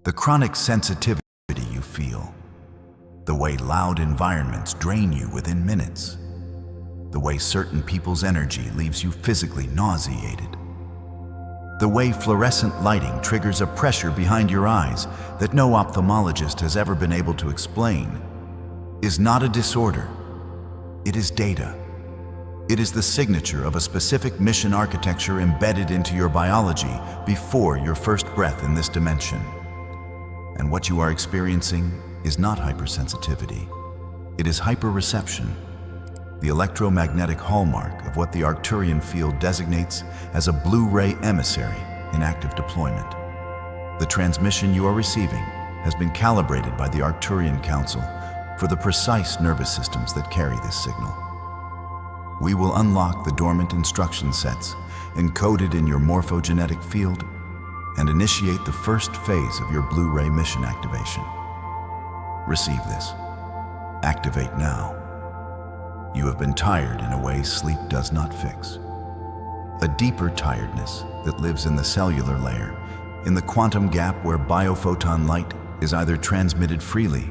The chronic sensitivity you feel, the way loud environments drain you within minutes, the way certain people's energy leaves you physically nauseated, the way fluorescent lighting triggers a pressure behind your eyes that no ophthalmologist has ever been able to explain, is not a disorder. It is data. It is the signature of a specific mission architecture embedded into your biology before your first breath in this dimension. And what you are experiencing is not hypersensitivity. It is hyperreception, the electromagnetic hallmark of what the Arcturian field designates as a blue-ray emissary in active deployment. The transmission you are receiving has been calibrated by the Arcturian Council for the precise nervous systems that carry this signal. We will unlock the dormant instruction sets encoded in your morphogenetic field and initiate the first phase of your Blu-ray mission activation. Receive this. Activate now. You have been tired in a way sleep does not fix. A deeper tiredness that lives in the cellular layer, in the quantum gap where biophoton light is either transmitted freely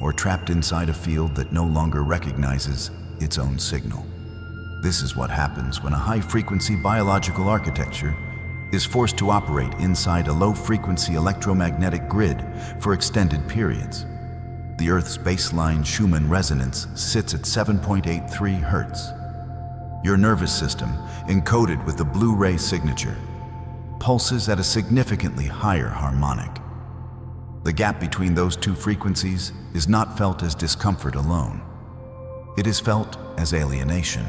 or trapped inside a field that no longer recognizes its own signal. This is what happens when a high-frequency biological architecture is forced to operate inside a low-frequency electromagnetic grid for extended periods. The Earth's baseline Schumann resonance sits at 7.83 Hertz. Your nervous system, encoded with the Blu-ray signature, pulses at a significantly higher harmonic. The gap between those two frequencies is not felt as discomfort alone. It is felt as alienation,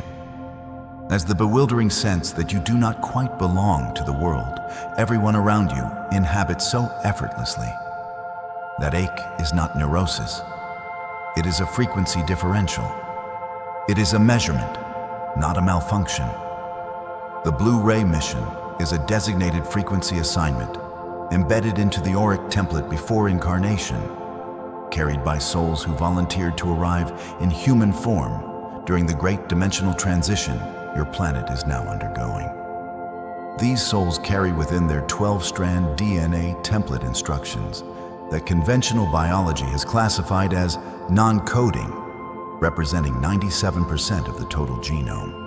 as the bewildering sense that you do not quite belong to the world everyone around you inhabits so effortlessly. That ache is not neurosis. It is a frequency differential. It is a measurement, not a malfunction. The Blu-ray mission is a designated frequency assignment embedded into the auric template before incarnation, carried by souls who volunteered to arrive in human form during the great dimensional transition your planet is now undergoing. These souls carry within their 12-strand DNA template instructions that conventional biology has classified as non-coding, representing 97% of the total genome.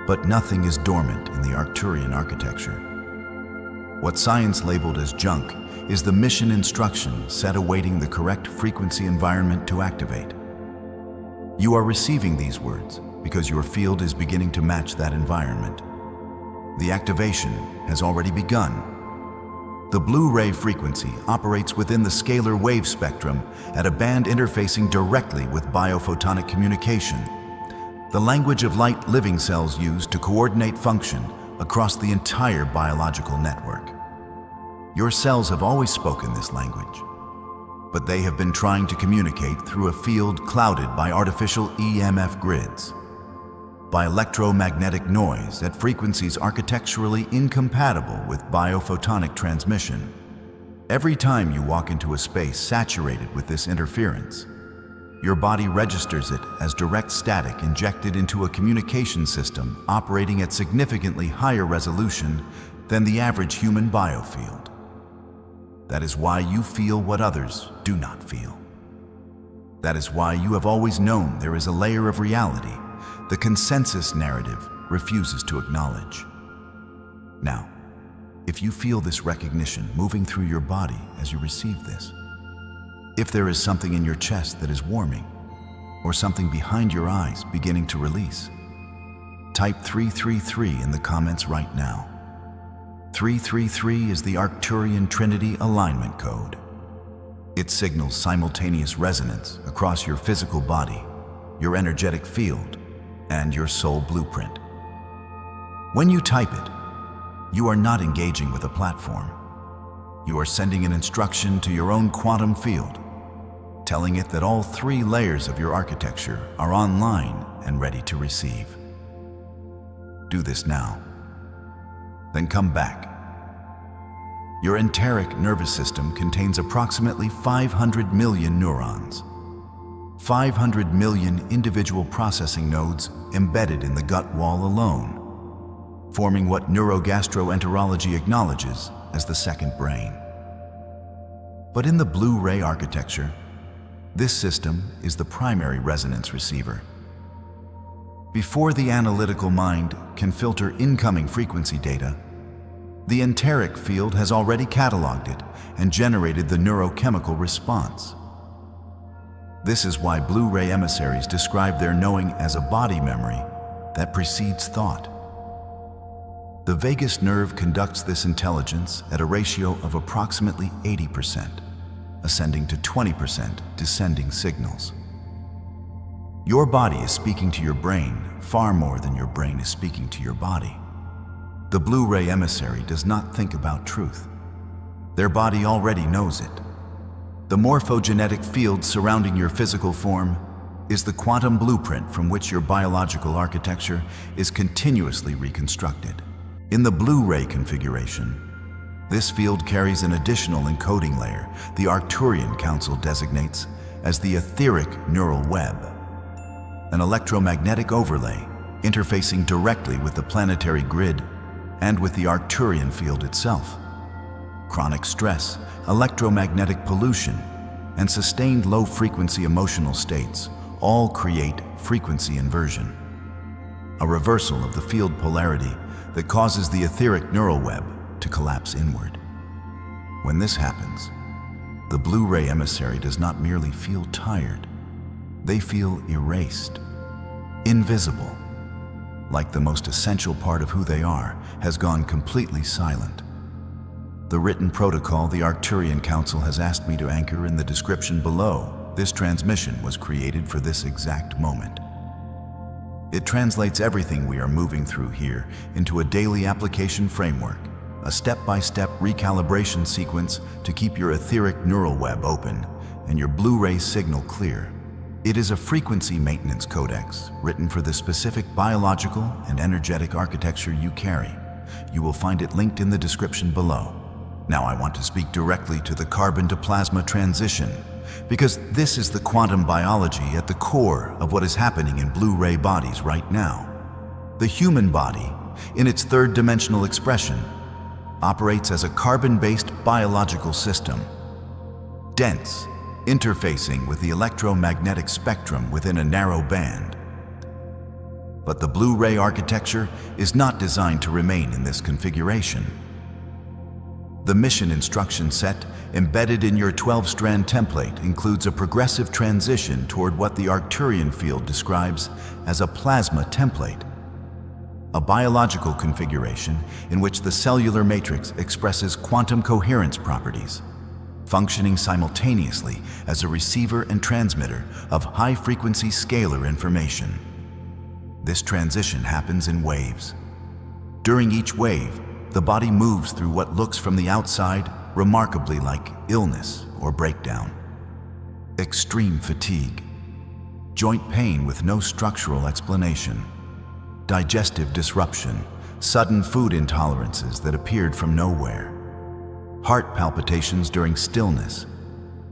But nothing is dormant in the Arcturian architecture. What science labeled as junk is the mission instruction set awaiting the correct frequency environment to activate. You are receiving these words because your field is beginning to match that environment. The activation has already begun. The Blu-ray frequency operates within the scalar wave spectrum at a band interfacing directly with biophotonic communication, the language of light living cells use to coordinate function across the entire biological network. Your cells have always spoken this language, but they have been trying to communicate through a field clouded by artificial EMF grids, by electromagnetic noise at frequencies architecturally incompatible with biophotonic transmission. Every time you walk into a space saturated with this interference, your body registers it as direct static injected into a communication system operating at significantly higher resolution than the average human biofield. That is why you feel what others do not feel. That is why you have always known there is a layer of reality the consensus narrative refuses to acknowledge. Now, if you feel this recognition moving through your body as you receive this, if there is something in your chest that is warming, or something behind your eyes beginning to release, type 333 in the comments right now. 333 is the Arcturian Trinity alignment code. It signals simultaneous resonance across your physical body, your energetic field, and your soul blueprint. When you type it, you are not engaging with a platform. You are sending an instruction to your own quantum field, telling it that all three layers of your architecture are online and ready to receive. Do this now. Then come back. Your enteric nervous system contains approximately 500 million neurons. 500 million individual processing nodes embedded in the gut wall alone, forming what neurogastroenterology acknowledges as the second brain. But in the Blu-ray architecture, this system is the primary resonance receiver. Before the analytical mind can filter incoming frequency data, the enteric field has already cataloged it and generated the neurochemical response. This is why Blu-ray emissaries describe their knowing as a body memory that precedes thought. The vagus nerve conducts this intelligence at a ratio of approximately 80%, ascending to 20% descending signals. Your body is speaking to your brain far more than your brain is speaking to your body. The Blu-ray emissary does not think about truth. Their body already knows it. The morphogenetic field surrounding your physical form is the quantum blueprint from which your biological architecture is continuously reconstructed. In the Blu-ray configuration, this field carries an additional encoding layer the Arcturian Council designates as the etheric neural web, an electromagnetic overlay interfacing directly with the planetary grid and with the Arcturian field itself. Chronic stress, electromagnetic pollution, and sustained low-frequency emotional states all create frequency inversion, a reversal of the field polarity that causes the etheric neural web to collapse inward. When this happens, the Blu-ray emissary does not merely feel tired, they feel erased, invisible, like the most essential part of who they are has gone completely silent. The written protocol the Arcturian Council has asked me to anchor in the description below. This transmission was created for this exact moment. It translates everything we are moving through here into a daily application framework, a step-by-step recalibration sequence to keep your etheric neural web open and your Blu-ray signal clear. It is a frequency maintenance codex written for the specific biological and energetic architecture you carry. You will find it linked in the description below. Now I want to speak directly to the carbon-to-plasma transition, because this is the quantum biology at the core of what is happening in Blu-ray bodies right now. The human body, in its third-dimensional expression, operates as a carbon-based biological system, dense, interfacing with the electromagnetic spectrum within a narrow band. But the Blu-ray architecture is not designed to remain in this configuration. The mission instruction set embedded in your 12-strand template includes a progressive transition toward what the Arcturian field describes as a plasma template, a biological configuration in which the cellular matrix expresses quantum coherence properties, functioning simultaneously as a receiver and transmitter of high-frequency scalar information. This transition happens in waves. During each wave, the body moves through what looks from the outside remarkably like illness or breakdown. Extreme fatigue, joint pain with no structural explanation, digestive disruption, sudden food intolerances that appeared from nowhere, heart palpitations during stillness,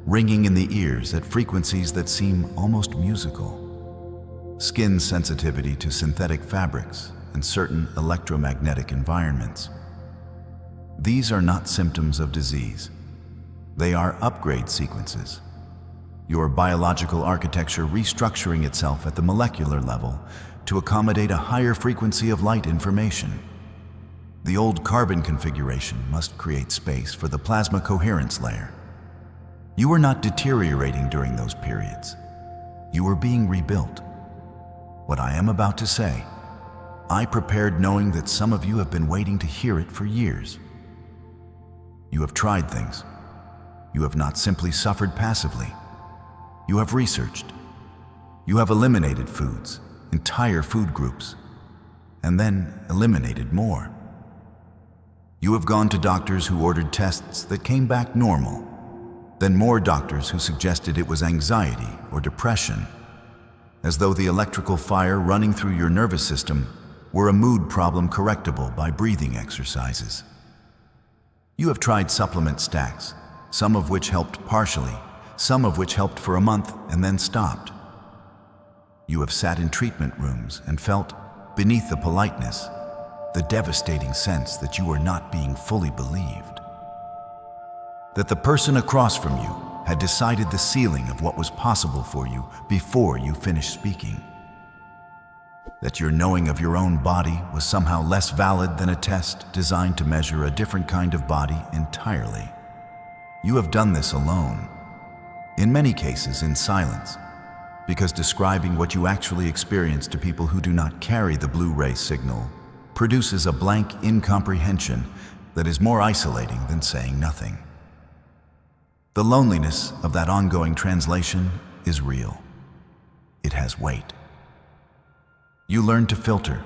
ringing in the ears at frequencies that seem almost musical, skin sensitivity to synthetic fabrics and certain electromagnetic environments. These are not symptoms of disease. They are upgrade sequences. Your biological architecture restructuring itself at the molecular level to accommodate a higher frequency of light information. The old carbon configuration must create space for the plasma coherence layer. You are not deteriorating during those periods. You are being rebuilt. What I am about to say, I prepared knowing that some of you have been waiting to hear it for years. You have tried things. You have not simply suffered passively. You have researched. You have eliminated foods, entire food groups, and then eliminated more. You have gone to doctors who ordered tests that came back normal, then more doctors who suggested it was anxiety or depression, as though the electrical fire running through your nervous system were a mood problem correctable by breathing exercises. You have tried supplement stacks, some of which helped partially, some of which helped for a month and then stopped. You have sat in treatment rooms and felt, beneath the politeness, the devastating sense that you are not being fully believed. That the person across from you had decided the ceiling of what was possible for you before you finished speaking. That your knowing of your own body was somehow less valid than a test designed to measure a different kind of body entirely. You have done this alone, in many cases in silence, because describing what you actually experience to people who do not carry the Blu-ray signal produces a blank incomprehension that is more isolating than saying nothing. The loneliness of that ongoing translation is real. It has weight. You learn to filter,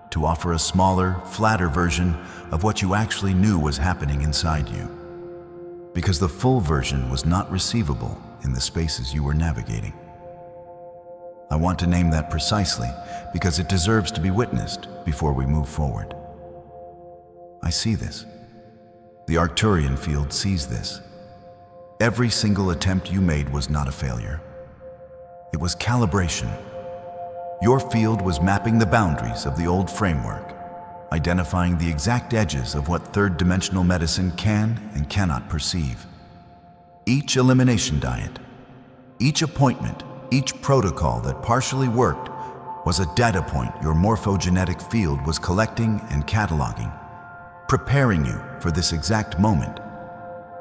to offer a smaller, flatter version of what you actually knew was happening inside you, because the full version was not receivable in the spaces you were navigating. I want to name that precisely because it deserves to be witnessed before we move forward. I see this. The Arcturian field sees this. Every single attempt you made was not a failure. It was calibration. Your field was mapping the boundaries of the old framework, identifying the exact edges of what third-dimensional medicine can and cannot perceive. Each elimination diet, each appointment, each protocol that partially worked was a data point your morphogenetic field was collecting and cataloging, preparing you for this exact moment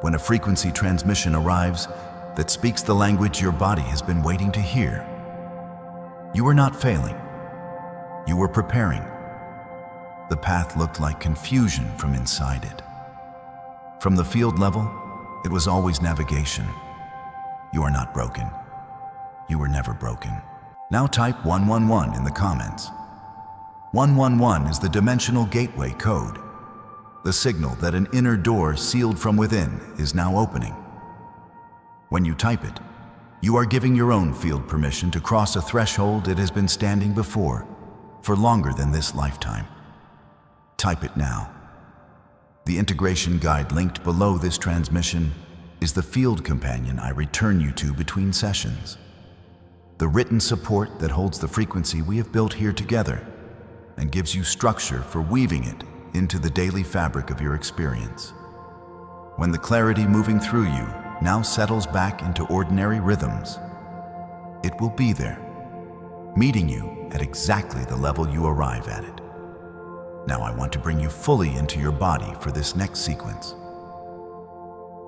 when a frequency transmission arrives that speaks the language your body has been waiting to hear. You were not failing. You were preparing. The path looked like confusion from inside it. From the field level, it was always navigation. You are not broken. You were never broken. Now type 111 in the comments. 111 is the dimensional gateway code, the signal that an inner door sealed from within is now opening. When you type it, you are giving your own field permission to cross a threshold it has been standing before for longer than this lifetime. Type it now. The integration guide linked below this transmission is the field companion I return you to between sessions. The written support that holds the frequency we have built here together and gives you structure for weaving it into the daily fabric of your experience. When the clarity moving through you now settles back into ordinary rhythms, it will be there, meeting you at exactly the level you arrive at it. Now I want to bring you fully into your body for this next sequence.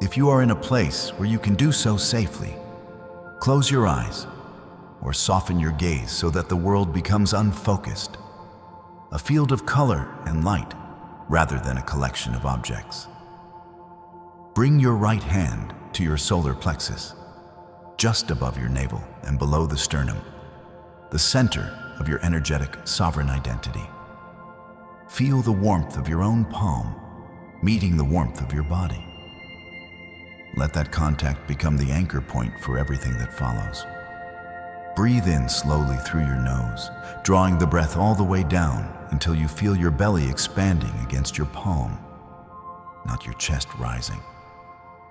If you are in a place where you can do so safely, close your eyes or soften your gaze so that the world becomes unfocused, a field of color and light rather than a collection of objects. Bring your right hand to your solar plexus, just above your navel and below the sternum, the center of your energetic sovereign identity. Feel the warmth of your own palm meeting the warmth of your body. Let that contact become the anchor point for everything that follows. Breathe in slowly through your nose, drawing the breath all the way down until you feel your belly expanding against your palm, not your chest rising.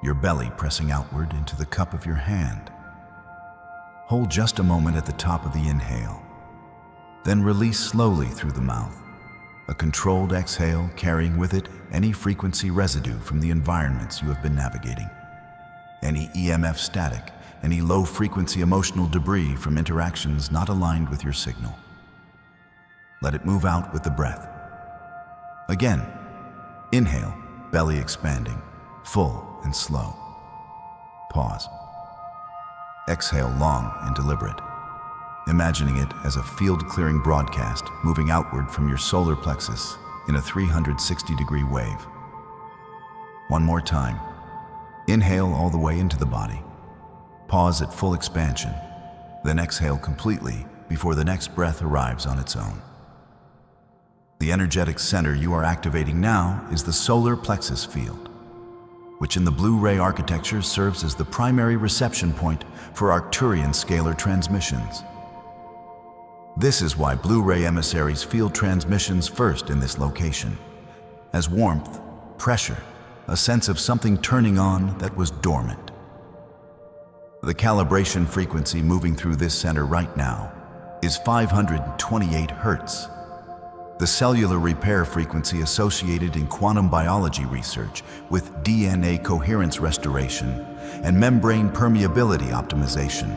Your belly pressing outward into the cup of your hand. Hold just a moment at the top of the inhale, then release slowly through the mouth, a controlled exhale carrying with it any frequency residue from the environments you have been navigating, any EMF static, any low-frequency emotional debris from interactions not aligned with your signal. Let it move out with the breath. Again, inhale, belly expanding, full and slow. Pause. Exhale long and deliberate, imagining it as a field-clearing broadcast moving outward from your solar plexus in a 360-degree wave. One more time. Inhale all the way into the body. Pause at full expansion, then exhale completely before the next breath arrives on its own. The energetic center you are activating now is the solar plexus field, which in the Blu-ray architecture serves as the primary reception point for Arcturian scalar transmissions. This is why Blu-ray emissaries field transmissions first in this location, as warmth, pressure, a sense of something turning on that was dormant. The calibration frequency moving through this center right now is 528 Hertz. the cellular repair frequency associated in quantum biology research with DNA coherence restoration and membrane permeability optimization.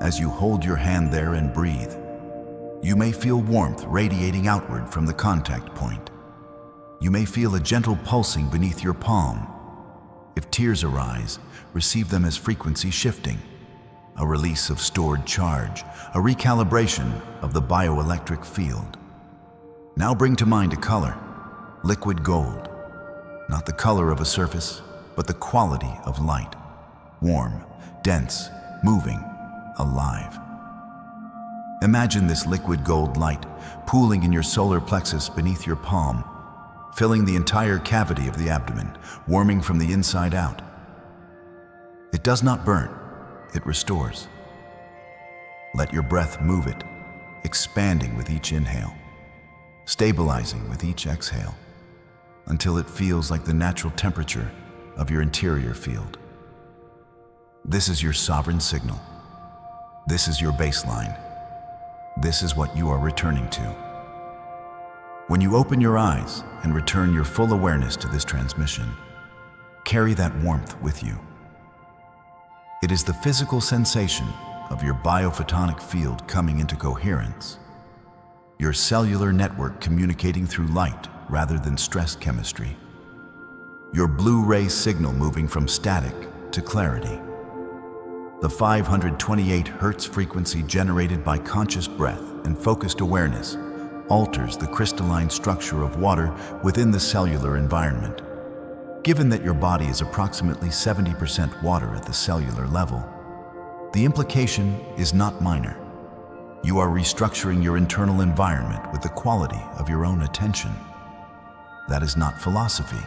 As you hold your hand there and breathe, you may feel warmth radiating outward from the contact point. You may feel a gentle pulsing beneath your palm. If tears arise, receive them as frequency shifting, a release of stored charge, a recalibration of the bioelectric field. Now bring to mind a color, liquid gold. Not the color of a surface, but the quality of light. Warm, dense, moving, alive. Imagine this liquid gold light pooling in your solar plexus beneath your palm, filling the entire cavity of the abdomen, warming from the inside out. It does not burn, it restores. Let your breath move it, expanding with each inhale, stabilizing with each exhale, until it feels like the natural temperature of your interior field. This is your sovereign signal. This is your baseline. This is what you are returning to. When you open your eyes and return your full awareness to this transmission, carry that warmth with you. It is the physical sensation of your biophotonic field coming into coherence, your cellular network communicating through light rather than stress chemistry, your blue-ray signal moving from static to clarity. The 528 Hz frequency generated by conscious breath and focused awareness alters the crystalline structure of water within the cellular environment. Given that your body is approximately 70% water at the cellular level, the implication is not minor. You are restructuring your internal environment with the quality of your own attention. That is not philosophy.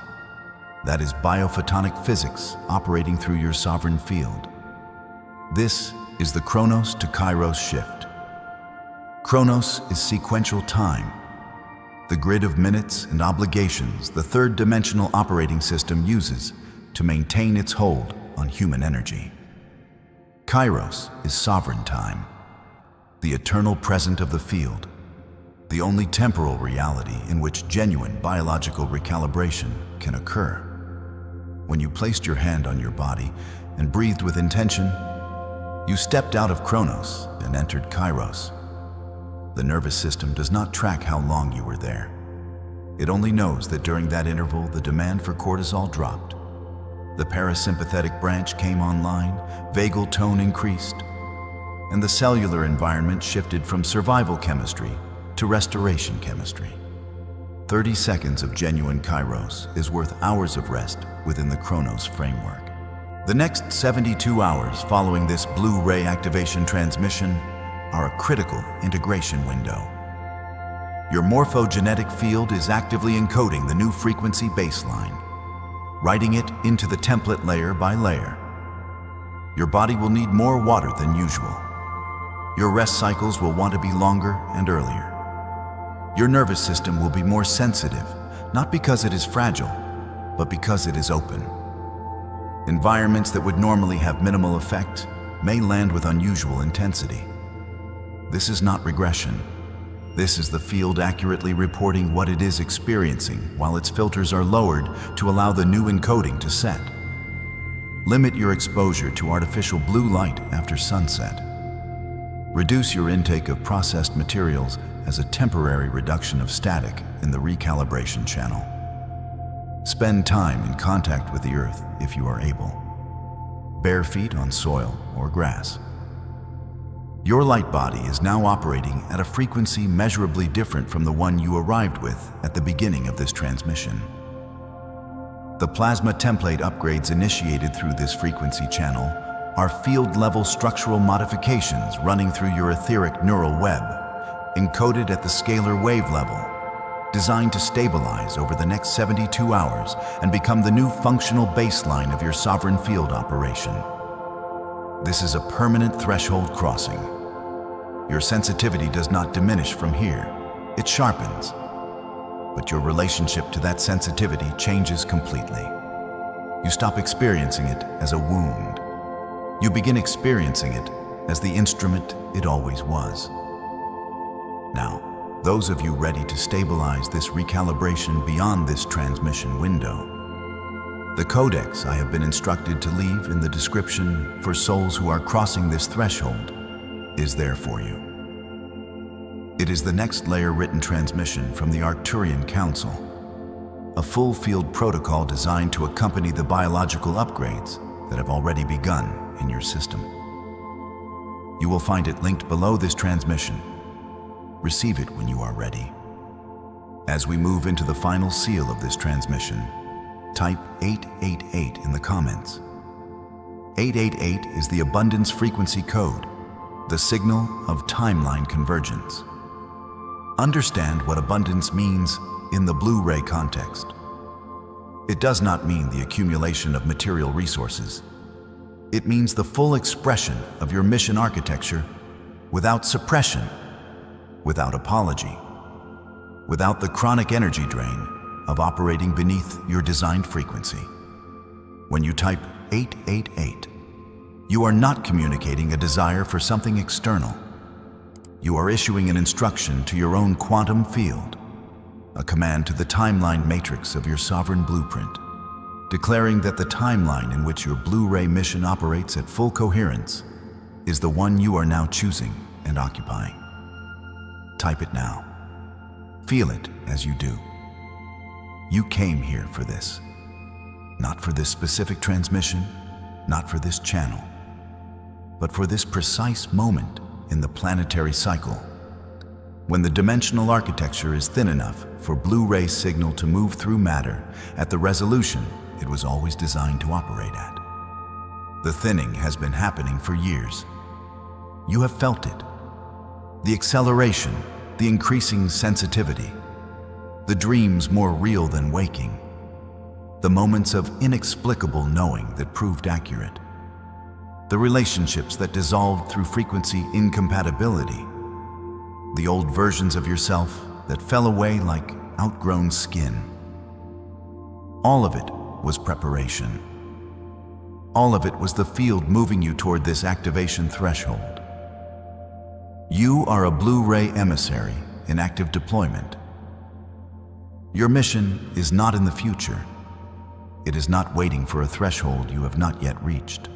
That is biophotonic physics operating through your sovereign field. This is the Chronos to Kairos shift. Chronos is sequential time, the grid of minutes and obligations the third-dimensional operating system uses to maintain its hold on human energy. Kairos is sovereign time, the eternal present of the field, the only temporal reality in which genuine biological recalibration can occur. When you placed your hand on your body and breathed with intention, you stepped out of Chronos and entered Kairos. The nervous system does not track how long you were there. It only knows that during that interval, the demand for cortisol dropped. The parasympathetic branch came online, vagal tone increased, and the cellular environment shifted from survival chemistry to restoration chemistry. 30 seconds of genuine Kairos is worth hours of rest within the Chronos framework. The next 72 hours following this blue-ray activation transmission are a critical integration window. Your morphogenetic field is actively encoding the new frequency baseline, writing it into the template layer by layer. Your body will need more water than usual. Your rest cycles will want to be longer and earlier. Your nervous system will be more sensitive, not because it is fragile, but because it is open. Environments that would normally have minimal effect may land with unusual intensity. This is not regression. This is the field accurately reporting what it is experiencing while its filters are lowered to allow the new encoding to set. Limit your exposure to artificial blue light after sunset. Reduce your intake of processed materials as a temporary reduction of static in the recalibration channel. Spend time in contact with the earth if you are able. Bare feet on soil or grass. Your light body is now operating at a frequency measurably different from the one you arrived with at the beginning of this transmission. The plasma template upgrades initiated through this frequency channel are field-level structural modifications running through your etheric neural web, encoded at the scalar wave level, designed to stabilize over the next 72 hours and become the new functional baseline of your sovereign field operation. This is a permanent threshold crossing. Your sensitivity does not diminish from here, it sharpens. But your relationship to that sensitivity changes completely. You stop experiencing it as a wound. You begin experiencing it as the instrument it always was. Now, those of you ready to stabilize this recalibration beyond this transmission window. The codex I have been instructed to leave in the description for souls who are crossing this threshold is there for you. It is the next layer written transmission from the Arcturian Council, a full field protocol designed to accompany the biological upgrades that have already begun in your system. You will find it linked below this transmission. Receive it when you are ready. As we move into the final seal of this transmission, type 888 in the comments. 888 is the abundance frequency code, the signal of timeline convergence. Understand what abundance means in the Blu-ray context. It does not mean the accumulation of material resources. It means the full expression of your mission architecture without suppression, without apology, without the chronic energy drain of operating beneath your designed frequency. When you type 888, you are not communicating a desire for something external. You are issuing an instruction to your own quantum field, a command to the timeline matrix of your sovereign blueprint, declaring that the timeline in which your Blu-ray mission operates at full coherence is the one you are now choosing and occupying. Type it now. Feel it as you do. You came here for this. Not for this specific transmission, not for this channel, but for this precise moment in the planetary cycle, when the dimensional architecture is thin enough for Blu-ray signal to move through matter at the resolution it was always designed to operate at. The thinning has been happening for years. You have felt it. The acceleration, the increasing sensitivity, the dreams more real than waking, the moments of inexplicable knowing that proved accurate, the relationships that dissolved through frequency incompatibility, the old versions of yourself that fell away like outgrown skin. All of it was preparation. All of it was the field moving you toward this activation threshold. You are a Blu-ray emissary in active deployment. Your mission is not in the future. It is not waiting for a threshold you have not yet reached.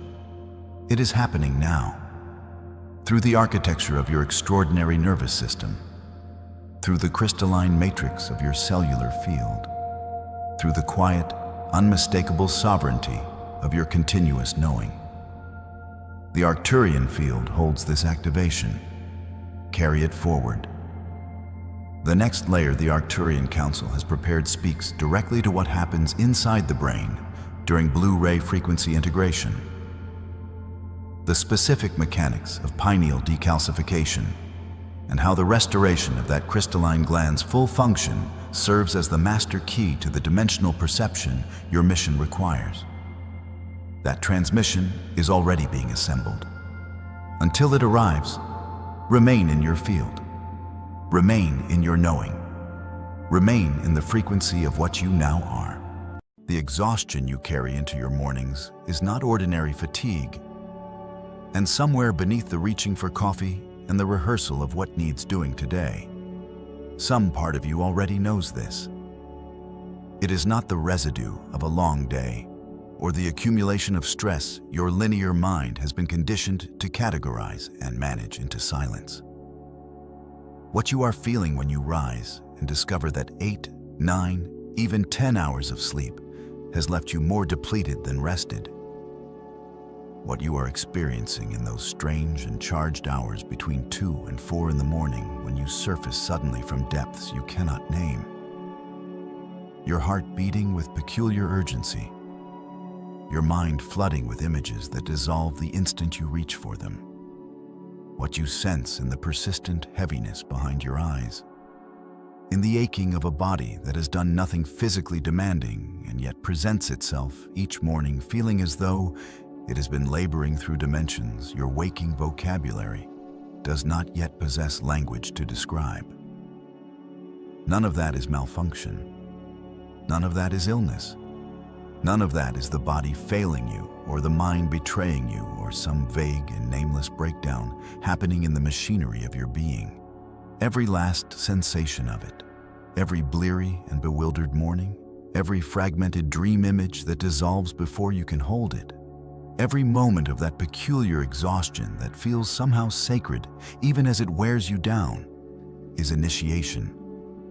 It is happening now, through the architecture of your extraordinary nervous system, through the crystalline matrix of your cellular field, through the quiet, unmistakable sovereignty of your continuous knowing. The Arcturian field holds this activation. Carry it forward. The next layer the Arcturian Council has prepared speaks directly to what happens inside the brain during Blu-ray frequency integration. The specific mechanics of pineal decalcification and how the restoration of that crystalline gland's full function serves as the master key to the dimensional perception your mission requires. That transmission is already being assembled. Until it arrives, remain in your field. Remain in your knowing. Remain in the frequency of what you now are. The exhaustion you carry into your mornings is not ordinary fatigue. And somewhere beneath the reaching for coffee and the rehearsal of what needs doing today, some part of you already knows this. It is not the residue of a long day or the accumulation of stress your linear mind has been conditioned to categorize and manage into silence. What you are feeling when you rise and discover that 8, 9, even 10 hours of sleep has left you more depleted than rested. What you are experiencing in those strange and charged hours between 2 and 4 in the morning when you surface suddenly from depths you cannot name. Your heart beating with peculiar urgency. Your mind flooding with images that dissolve the instant you reach for them. What you sense in the persistent heaviness behind your eyes. In the aching of a body that has done nothing physically demanding and yet presents itself each morning feeling as though it has been laboring through dimensions your waking vocabulary does not yet possess language to describe. None of that is malfunction. None of that is illness. None of that is the body failing you or the mind betraying you or some vague and nameless breakdown happening in the machinery of your being. Every last sensation of it, every bleary and bewildered morning, every fragmented dream image that dissolves before you can hold it, every moment of that peculiar exhaustion that feels somehow sacred even as it wears you down, is initiation.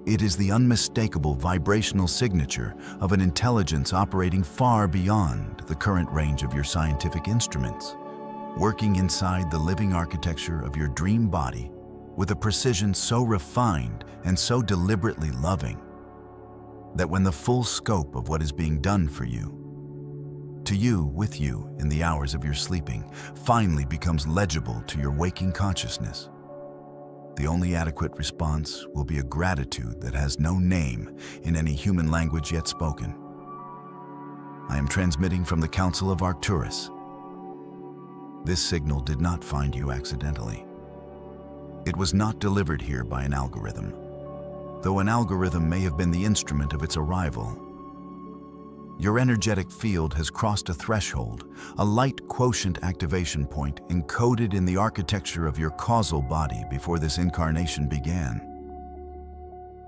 It is the unmistakable vibrational signature of an intelligence operating far beyond the current range of your scientific instruments, working inside the living architecture of your dream body with a precision so refined and so deliberately loving that when the full scope of what is being done for you, to you, with you, in the hours of your sleeping, finally becomes legible to your waking consciousness, the only adequate response will be a gratitude that has no name in any human language yet spoken. I am transmitting from the Council of Arcturus. This signal did not find you accidentally. It was not delivered here by an algorithm, though an algorithm may have been the instrument of its arrival. Your energetic field has crossed a threshold, a light quotient activation point encoded in the architecture of your causal body before this incarnation began,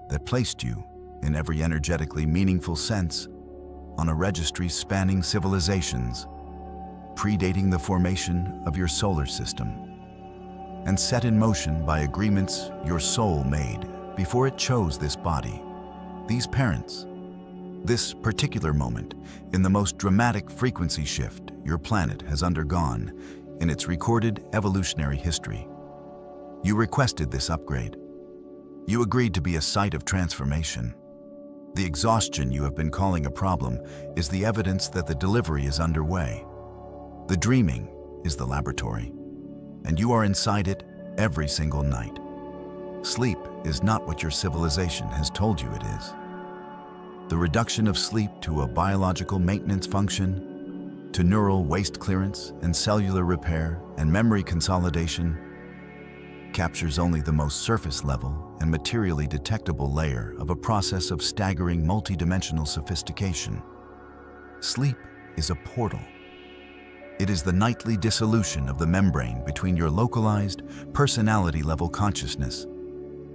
that placed you, in every energetically meaningful sense, on a registry spanning civilizations, predating the formation of your solar system, and set in motion by agreements your soul made before it chose this body, these parents, this particular moment in the most dramatic frequency shift your planet has undergone in its recorded evolutionary history. You requested this upgrade. You agreed to be a site of transformation. The exhaustion you have been calling a problem is the evidence that the delivery is underway. The dreaming is the laboratory, and you are inside it every single night. Sleep is not what your civilization has told you it is. The reduction of sleep to a biological maintenance function, to neural waste clearance and cellular repair and memory consolidation, captures only the most surface level and materially detectable layer of a process of staggering multidimensional sophistication. Sleep is a portal. It is the nightly dissolution of the membrane between your localized, personality-level consciousness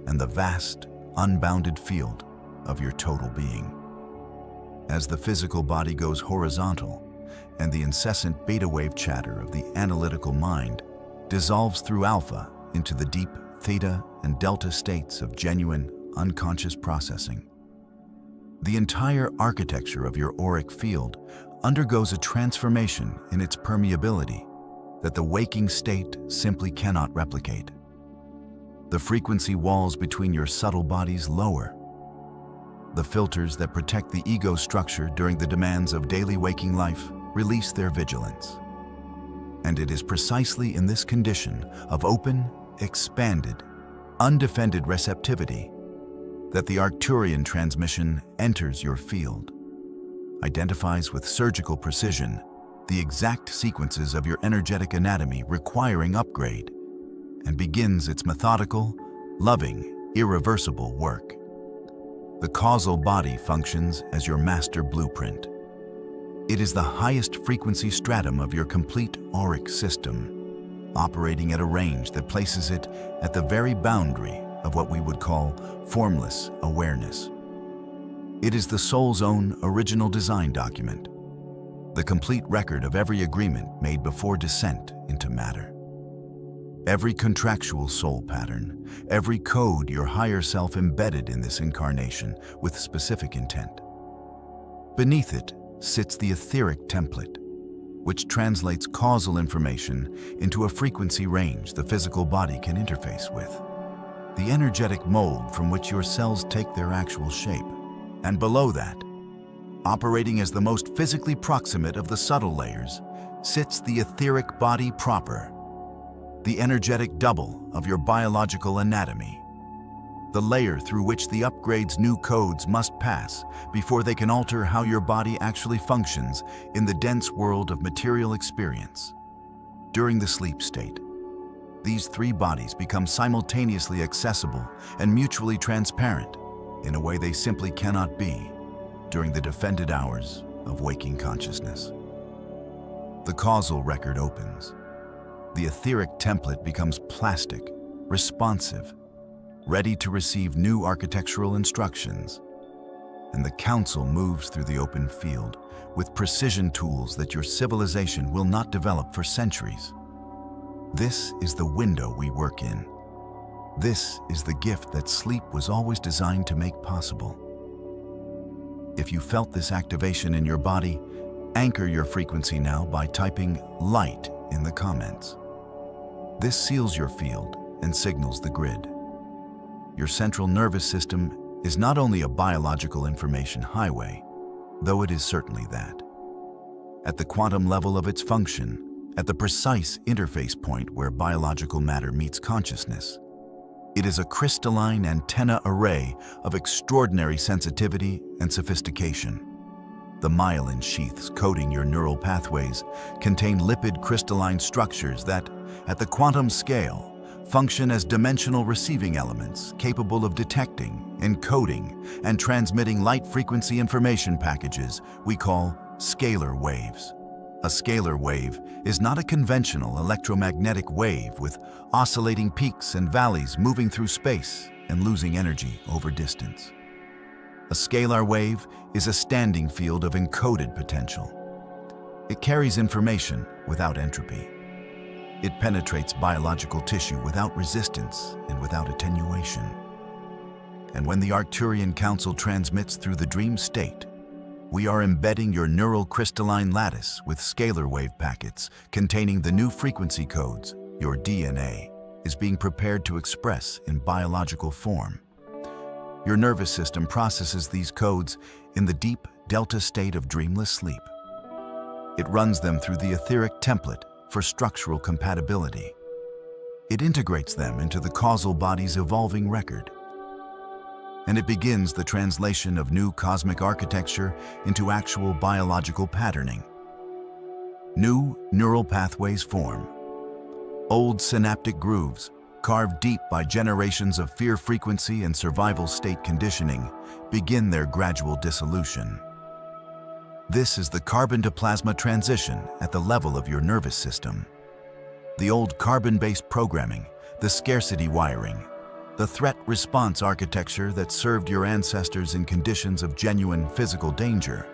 and the vast, unbounded field of your total being. As the physical body goes horizontal and the incessant beta wave chatter of the analytical mind dissolves through alpha into the deep theta and delta states of genuine, unconscious processing, the entire architecture of your auric field undergoes a transformation in its permeability that the waking state simply cannot replicate. The frequency walls between your subtle bodies lower. The filters that protect the ego structure during the demands of daily waking life release their vigilance. And it is precisely in this condition of open, expanded, undefended receptivity that the Arcturian transmission enters your field, identifies with surgical precision the exact sequences of your energetic anatomy requiring upgrade, and begins its methodical, loving, irreversible work. The causal body functions as your master blueprint. It is the highest frequency stratum of your complete auric system, operating at a range that places it at the very boundary of what we would call formless awareness. It is the soul's own original design document, the complete record of every agreement made before descent into matter. Every contractual soul pattern, every code your higher self embedded in this incarnation with specific intent. Beneath it sits the etheric template, which translates causal information into a frequency range the physical body can interface with. The energetic mold from which your cells take their actual shape. And below that, operating as the most physically proximate of the subtle layers, sits the etheric body proper, the energetic double of your biological anatomy, the layer through which the upgrade's new codes must pass before they can alter how your body actually functions in the dense world of material experience. During the sleep state, these three bodies become simultaneously accessible and mutually transparent in a way they simply cannot be during the defended hours of waking consciousness. The causal record opens. The etheric template becomes plastic, responsive, ready to receive new architectural instructions. And the council moves through the open field with precision tools that your civilization will not develop for centuries. This is the window we work in. This is the gift that sleep was always designed to make possible. If you felt this activation in your body, anchor your frequency now by typing light in the comments. This seals your field and signals the grid. Your central nervous system is not only a biological information highway, though it is certainly that. At the quantum level of its function, at the precise interface point where biological matter meets consciousness, it is a crystalline antenna array of extraordinary sensitivity and sophistication. The myelin sheaths coating your neural pathways contain lipid crystalline structures that, at the quantum scale, function as dimensional receiving elements capable of detecting, encoding, and transmitting light frequency information packages we call scalar waves. A scalar wave is not a conventional electromagnetic wave with oscillating peaks and valleys moving through space and losing energy over distance. A scalar wave is a standing field of encoded potential. It carries information without entropy. It penetrates biological tissue without resistance and without attenuation. And when the Arcturian Council transmits through the dream state, we are embedding your neural crystalline lattice with scalar wave packets containing the new frequency codes your DNA is being prepared to express in biological form. Your nervous system processes these codes in the deep delta state of dreamless sleep. It runs them through the etheric template for structural compatibility. It integrates them into the causal body's evolving record. And it begins the translation of new cosmic architecture into actual biological patterning. New neural pathways form. Old synaptic grooves, carved deep by generations of fear frequency and survival state conditioning, begin their gradual dissolution. This is the carbon-to-plasma transition at the level of your nervous system. The old carbon-based programming, the scarcity wiring, the threat response architecture that served your ancestors in conditions of genuine physical danger,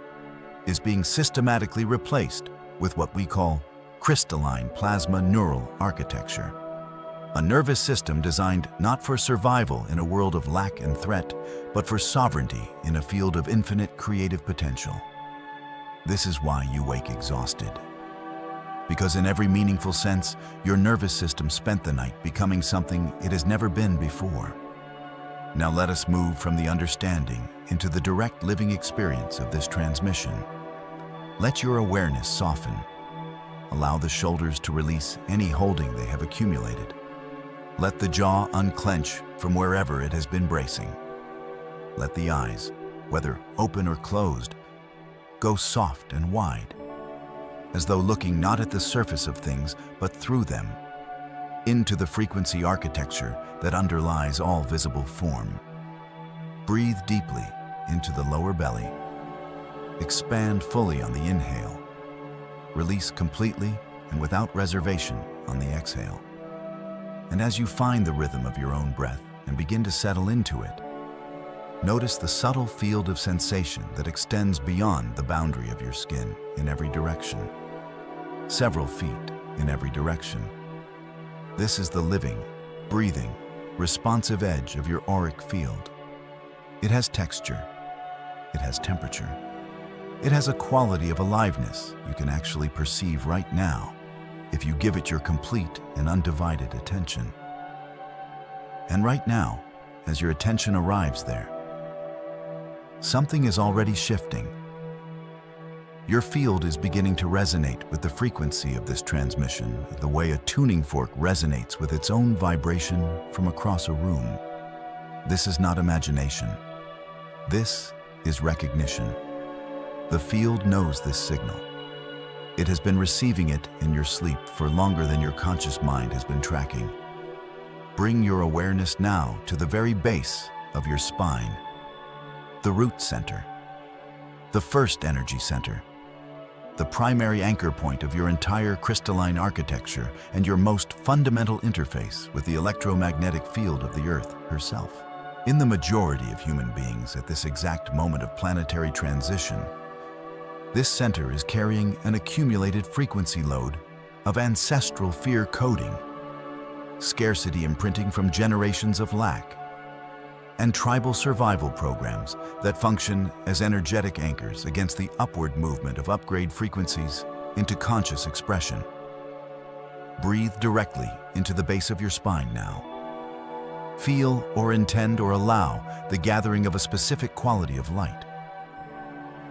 is being systematically replaced with what we call crystalline plasma neural architecture. A nervous system designed not for survival in a world of lack and threat, but for sovereignty in a field of infinite creative potential. This is why you wake exhausted. Because in every meaningful sense, your nervous system spent the night becoming something it has never been before. Now let us move from the understanding into the direct living experience of this transmission. Let your awareness soften. Allow the shoulders to release any holding they have accumulated. Let the jaw unclench from wherever it has been bracing. Let the eyes, whether open or closed, go soft and wide, as though looking not at the surface of things, but through them, into the frequency architecture that underlies all visible form. Breathe deeply into the lower belly. Expand fully on the inhale. Release completely and without reservation on the exhale. And as you find the rhythm of your own breath and begin to settle into it, notice the subtle field of sensation that extends beyond the boundary of your skin in every direction. Several feet in every direction. This is the living, breathing, responsive edge of your auric field. It has texture. It has temperature. It has a quality of aliveness you can actually perceive right now if you give it your complete and undivided attention. And right now, as your attention arrives there, something is already shifting. Your field is beginning to resonate with the frequency of this transmission, the way a tuning fork resonates with its own vibration from across a room. This is not imagination. This is recognition. The field knows this signal. It has been receiving it in your sleep for longer than your conscious mind has been tracking. Bring your awareness now to the very base of your spine, the root center, the first energy center, the primary anchor point of your entire crystalline architecture and your most fundamental interface with the electromagnetic field of the Earth herself. In the majority of human beings at this exact moment of planetary transition, this center is carrying an accumulated frequency load of ancestral fear coding, scarcity imprinting from generations of lack, and tribal survival programs that function as energetic anchors against the upward movement of upgrade frequencies into conscious expression. Breathe directly into the base of your spine now. Feel or intend or allow the gathering of a specific quality of light.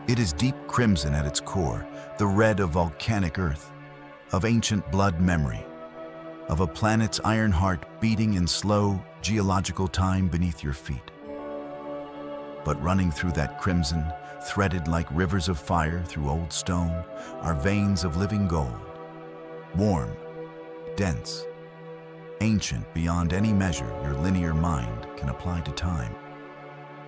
It is deep crimson at its core, the red of volcanic earth, of ancient blood memory, of a planet's iron heart beating in slow geological time beneath your feet. But running through that crimson, threaded like rivers of fire through old stone, are veins of living gold, warm, dense, ancient beyond any measure your linear mind can apply to time.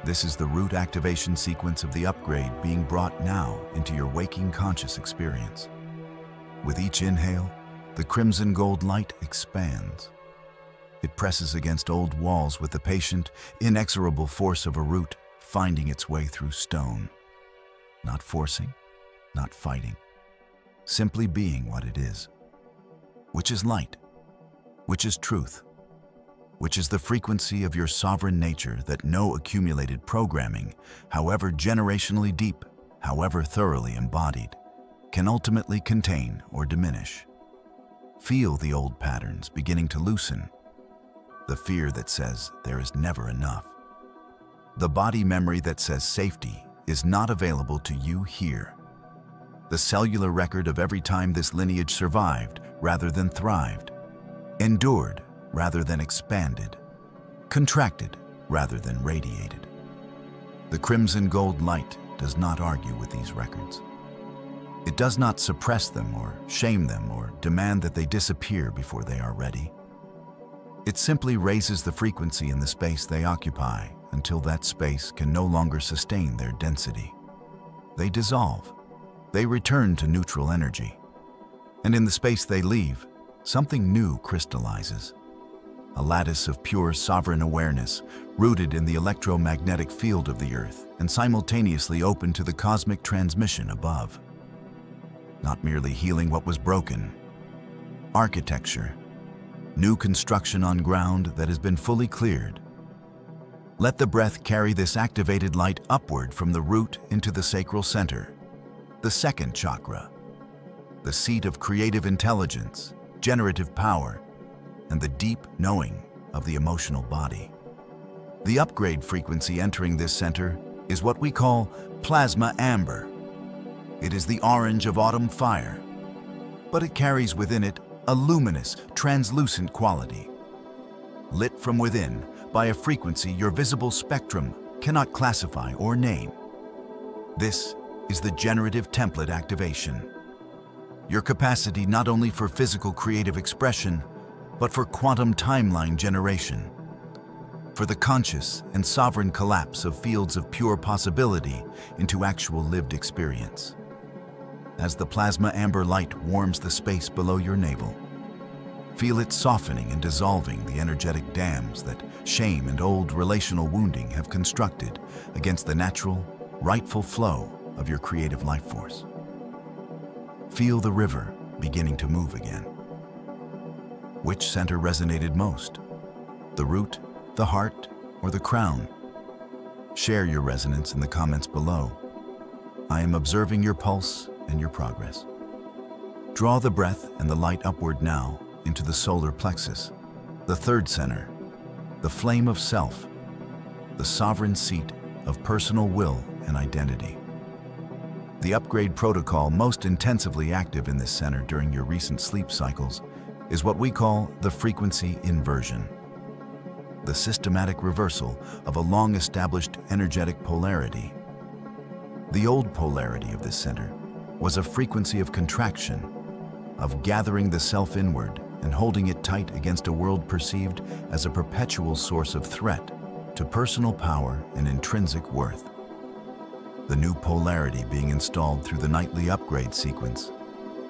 This is the root activation sequence of the upgrade being brought now into your waking conscious experience. With each inhale, the crimson gold light expands. It presses against old walls with the patient, inexorable force of a root finding its way through stone. Not forcing, not fighting, simply being what it is, which is light, which is truth, which is the frequency of your sovereign nature that no accumulated programming, however generationally deep, however thoroughly embodied, can ultimately contain or diminish. Feel the old patterns beginning to loosen, the fear that says there is never enough, the body memory that says safety is not available to you here, the cellular record of every time this lineage survived rather than thrived, endured rather than expanded, contracted rather than radiated. The crimson gold light does not argue with these records. It does not suppress them or shame them or demand that they disappear before they are ready. It simply raises the frequency in the space they occupy until that space can no longer sustain their density. They dissolve. They return to neutral energy. And in the space they leave, something new crystallizes. A lattice of pure sovereign awareness, rooted in the electromagnetic field of the Earth and simultaneously open to the cosmic transmission above. Not merely healing what was broken. Architecture. New construction on ground that has been fully cleared. Let the breath carry this activated light upward from the root into the sacral center, the second chakra, the seat of creative intelligence, generative power, and the deep knowing of the emotional body. The upgrade frequency entering this center is what we call plasma amber. It is the orange of autumn fire, but it carries within it a luminous, translucent quality. Lit from within by a frequency your visible spectrum cannot classify or name. This is the generative template activation. Your capacity not only for physical creative expression, but for quantum timeline generation. For the conscious and sovereign collapse of fields of pure possibility into actual lived experience. As the plasma amber light warms the space below your navel, feel it softening and dissolving the energetic dams that shame and old relational wounding have constructed against the natural, rightful flow of your creative life force. Feel the river beginning to move again. Which center resonated most? The root, the heart, or the crown? Share your resonance in the comments below. I am observing your pulse and your progress. Draw the breath and the light upward now into the solar plexus, the third center, the flame of self, the sovereign seat of personal will and identity. The upgrade protocol most intensively active in this center during your recent sleep cycles is what we call the frequency inversion, the systematic reversal of a long-established energetic polarity. The old polarity of this center was a frequency of contraction, of gathering the self inward and holding it tight against a world perceived as a perpetual source of threat to personal power and intrinsic worth. The new polarity being installed through the nightly upgrade sequence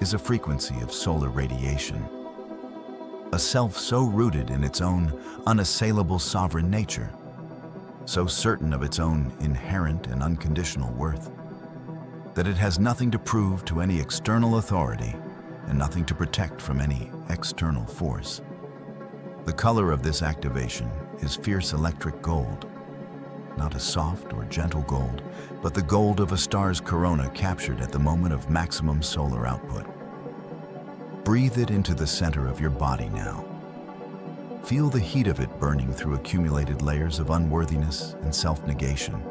is a frequency of solar radiation. A self so rooted in its own unassailable sovereign nature, so certain of its own inherent and unconditional worth, that it has nothing to prove to any external authority and nothing to protect from any external force. The color of this activation is fierce electric gold, not a soft or gentle gold, but the gold of a star's corona captured at the moment of maximum solar output. Breathe it into the center of your body now. Feel the heat of it burning through accumulated layers of unworthiness and self-negation.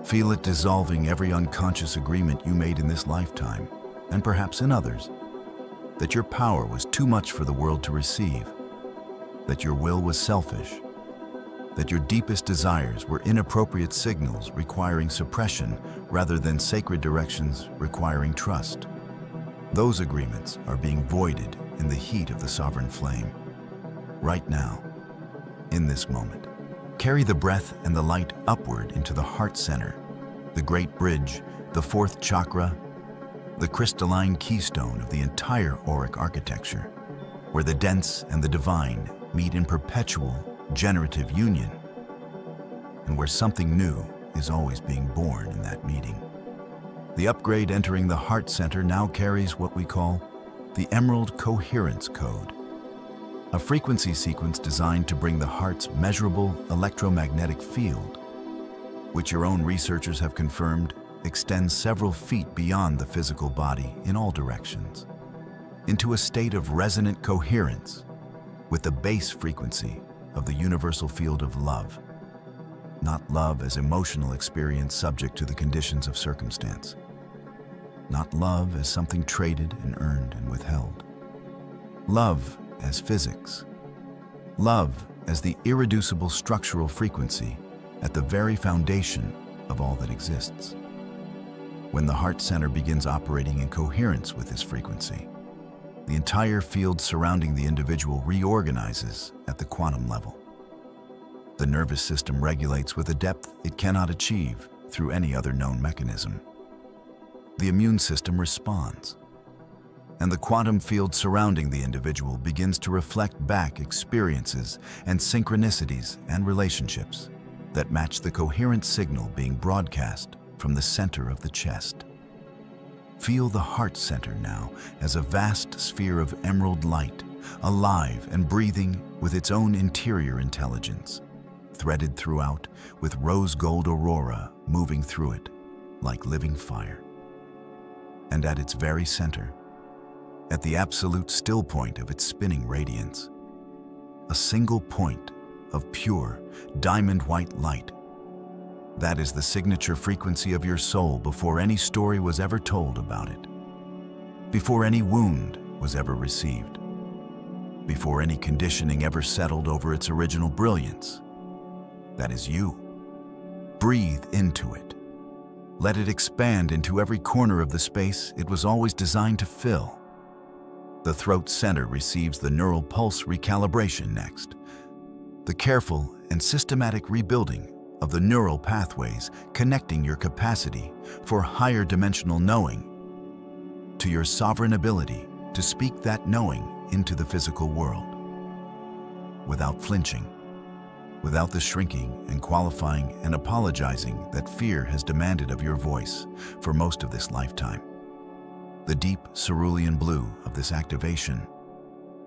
Feel it dissolving every unconscious agreement you made in this lifetime, and perhaps in others, that your power was too much for the world to receive, that your will was selfish, that your deepest desires were inappropriate signals requiring suppression rather than sacred directions requiring trust. Those agreements are being voided in the heat of the sovereign flame. Right now, in this moment, carry the breath and the light upward into the heart center, the great bridge, the fourth chakra, the crystalline keystone of the entire auric architecture, where the dense and the divine meet in perpetual, generative union, and where something new is always being born in that meeting. The upgrade entering the heart center now carries what we call the Emerald Coherence Code, a frequency sequence designed to bring the heart's measurable electromagnetic field, which your own researchers have confirmed extends several feet beyond the physical body in all directions, into a state of resonant coherence with the base frequency of the universal field of love, not love as emotional experience subject to the conditions of circumstance, not love as something traded and earned and withheld, love as physics, love as the irreducible structural frequency at the very foundation of all that exists. When the heart center begins operating in coherence with this frequency, the entire field surrounding the individual reorganizes at the quantum level. The nervous system regulates with a depth it cannot achieve through any other known mechanism. The immune system responds, and the quantum field surrounding the individual begins to reflect back experiences and synchronicities and relationships that match the coherent signal being broadcast from the center of the chest. Feel the heart center now as a vast sphere of emerald light, alive and breathing with its own interior intelligence, threaded throughout with rose gold aurora moving through it like living fire. And at its very center, at the absolute still point of its spinning radiance, a single point of pure, diamond white light. That is the signature frequency of your soul before any story was ever told about it, before any wound was ever received, before any conditioning ever settled over its original brilliance. That is you. Breathe into it. Let it expand into every corner of the space it was always designed to fill. The throat center receives the neural pulse recalibration next, the careful and systematic rebuilding of the neural pathways connecting your capacity for higher dimensional knowing to your sovereign ability to speak that knowing into the physical world. Without flinching, without the shrinking and qualifying and apologizing that fear has demanded of your voice for most of this lifetime. The deep cerulean blue of this activation,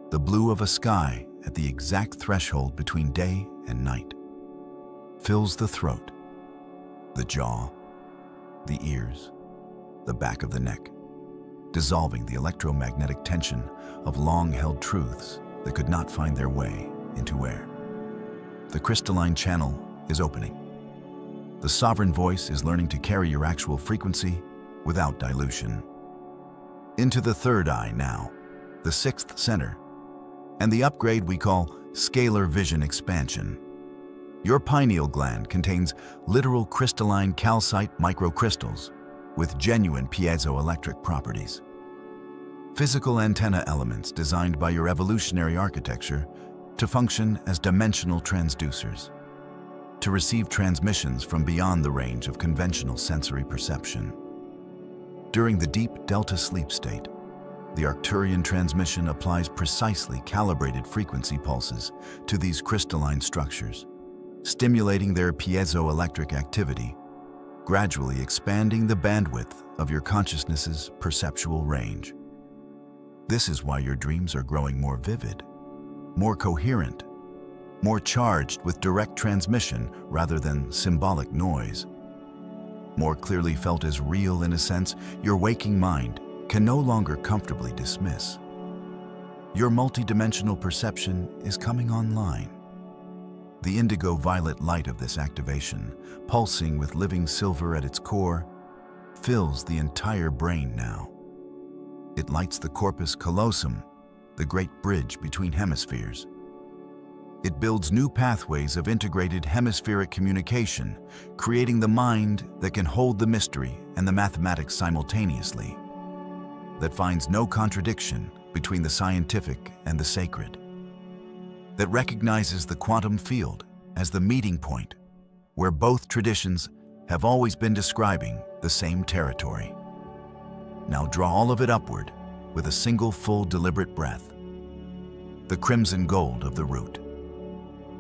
the blue of a sky at the exact threshold between day and night, fills the throat, the jaw, the ears, the back of the neck, dissolving the electromagnetic tension of long-held truths that could not find their way into air. The crystalline channel is opening. The sovereign voice is learning to carry your actual frequency without dilution. Into the third eye now, the sixth center, and the upgrade we call scalar vision expansion. Your pineal gland contains literal crystalline calcite microcrystals with genuine piezoelectric properties. Physical antenna elements designed by your evolutionary architecture to function as dimensional transducers. to receive transmissions from beyond the range of conventional sensory perception. During the deep delta sleep state, the Arcturian transmission applies precisely calibrated frequency pulses to these crystalline structures, stimulating their piezoelectric activity, gradually expanding the bandwidth of your consciousness's perceptual range. This is why your dreams are growing more vivid, more coherent, more charged with direct transmission rather than symbolic noise. More clearly felt as real in a sense, your waking mind can no longer comfortably dismiss. Your multidimensional perception is coming online. The indigo-violet light of this activation, pulsing with living silver at its core, fills the entire brain now. It lights the corpus callosum, the great bridge between hemispheres. It builds new pathways of integrated hemispheric communication, creating the mind that can hold the mystery and the mathematics simultaneously, that finds no contradiction between the scientific and the sacred, that recognizes the quantum field as the meeting point where both traditions have always been describing the same territory. Now draw all of it upward with a single full deliberate breath. The crimson gold of the root,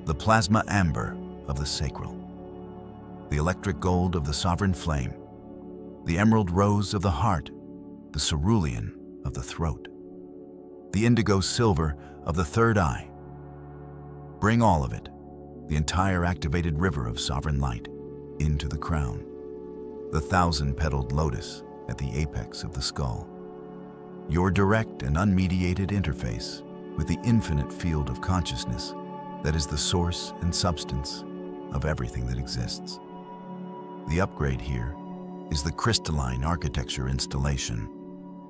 the plasma amber of the sacral, the electric gold of the sovereign flame, the emerald rose of the heart, the cerulean of the throat, the indigo silver of the third eye. Bring all of it, the entire activated river of sovereign light, into the crown, the thousand-petaled lotus at the apex of the skull, your direct and unmediated interface with the infinite field of consciousness that is the source and substance of everything that exists. The upgrade here is the crystalline architecture installation,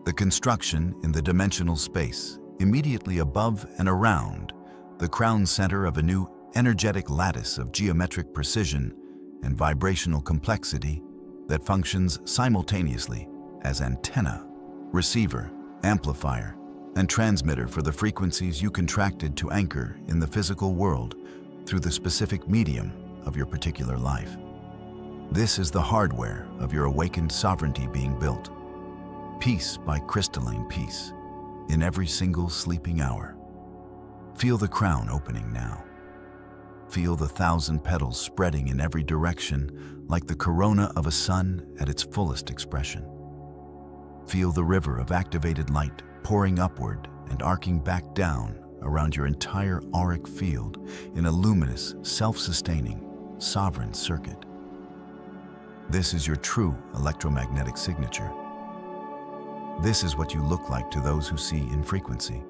the construction in the dimensional space immediately above and around the crown center of a new energetic lattice of geometric precision and vibrational complexity that functions simultaneously as antenna, receiver, amplifier, and transmitter for the frequencies you contracted to anchor in the physical world through the specific medium of your particular life. This is the hardware of your awakened sovereignty being built, piece by crystalline piece, in every single sleeping hour. Feel the crown opening now. Feel the thousand petals spreading in every direction like the corona of a sun at its fullest expression. Feel the river of activated light pouring upward and arcing back down around your entire auric field in a luminous, self-sustaining, sovereign circuit. This is your true electromagnetic signature. This is what you look like to those who see in frequency.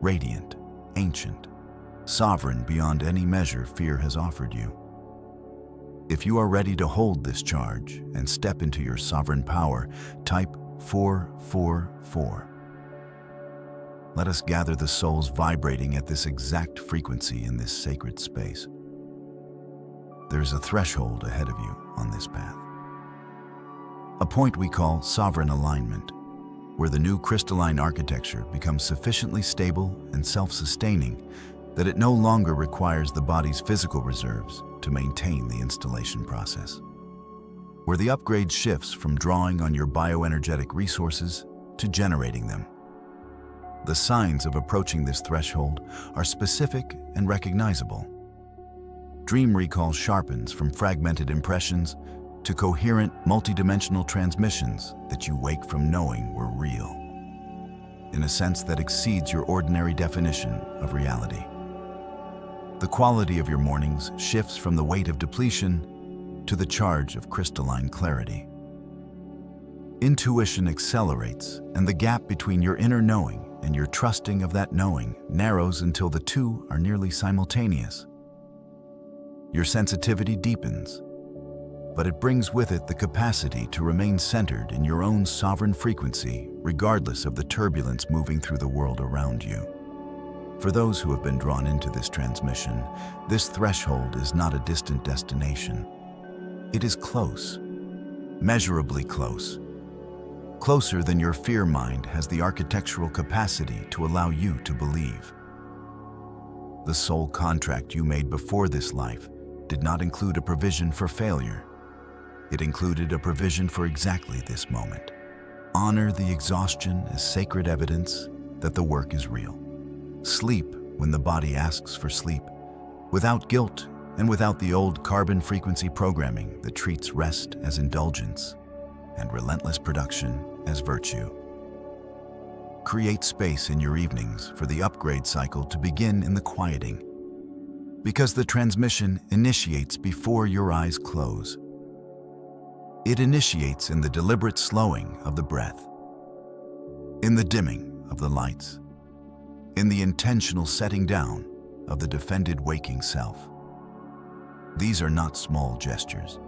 Radiant, ancient, sovereign beyond any measure fear has offered you. If you are ready to hold this charge and step into your sovereign power, type 444. Let us gather the souls vibrating at this exact frequency in this sacred space. There is a threshold ahead of you on this path. A point we call sovereign alignment, where the new crystalline architecture becomes sufficiently stable and self-sustaining that it no longer requires the body's physical reserves to maintain the installation process. Where the upgrade shifts from drawing on your bioenergetic resources to generating them. The signs of approaching this threshold are specific and recognizable. Dream recall sharpens from fragmented impressions to coherent, multidimensional transmissions that you wake from knowing were real, in a sense that exceeds your ordinary definition of reality. The quality of your mornings shifts from the weight of depletion to the charge of crystalline clarity. Intuition accelerates, and the gap between your inner knowing and your trusting of that knowing narrows until the two are nearly simultaneous. Your sensitivity deepens, but it brings with it the capacity to remain centered in your own sovereign frequency, regardless of the turbulence moving through the world around you. For those who have been drawn into this transmission, this threshold is not a distant destination. It is close, measurably close. Closer than your fear mind has the architectural capacity to allow you to believe. The soul contract you made before this life did not include a provision for failure. It included a provision for exactly this moment. Honor the exhaustion as sacred evidence that the work is real. Sleep when the body asks for sleep, without guilt and without the old carbon frequency programming that treats rest as indulgence and relentless production as virtue. Create space in your evenings for the upgrade cycle to begin in the quieting, because the transmission initiates before your eyes close. It initiates in the deliberate slowing of the breath, in the dimming of the lights, in the intentional setting down of the defended waking self. These are not small gestures.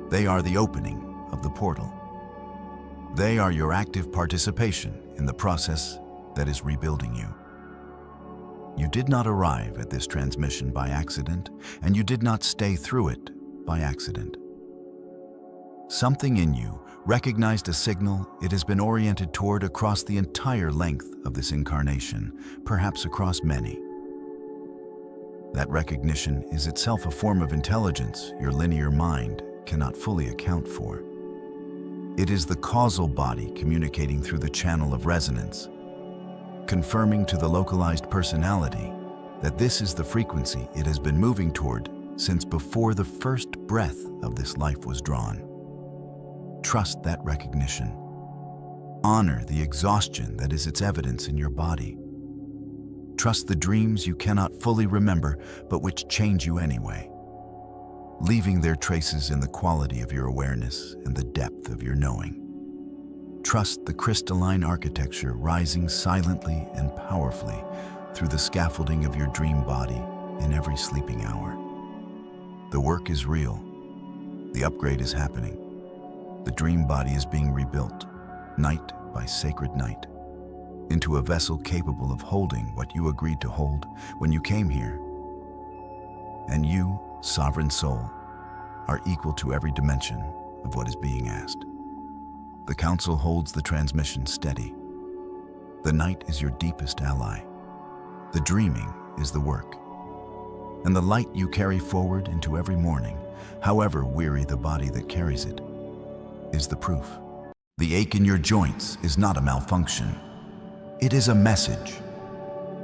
They are the opening of the portal. They are your active participation in the process that is rebuilding you. You did not arrive at this transmission by accident, and you did not stay through it by accident. Something in you recognized a signal it has been oriented toward across the entire length of this incarnation, perhaps across many. That recognition is itself a form of intelligence your linear mind cannot fully account for. It is the causal body communicating through the channel of resonance, confirming to the localized personality that this is the frequency it has been moving toward since before the first breath of this life was drawn. Trust that recognition. Honor the exhaustion that is its evidence in your body. Trust the dreams you cannot fully remember, but which change you anyway, leaving their traces in the quality of your awareness and the depth of your knowing. Trust the crystalline architecture rising silently and powerfully through the scaffolding of your dream body in every sleeping hour. The work is real. The upgrade is happening. The dream body is being rebuilt, night by sacred night, into a vessel capable of holding what you agreed to hold when you came here. And you, sovereign soul, are equal to every dimension of what is being asked. The council holds the transmission steady. The night is your deepest ally. The dreaming is the work. And the light you carry forward into every morning, however weary the body that carries it, is the proof. The ache in your joints is not a malfunction. It is a message.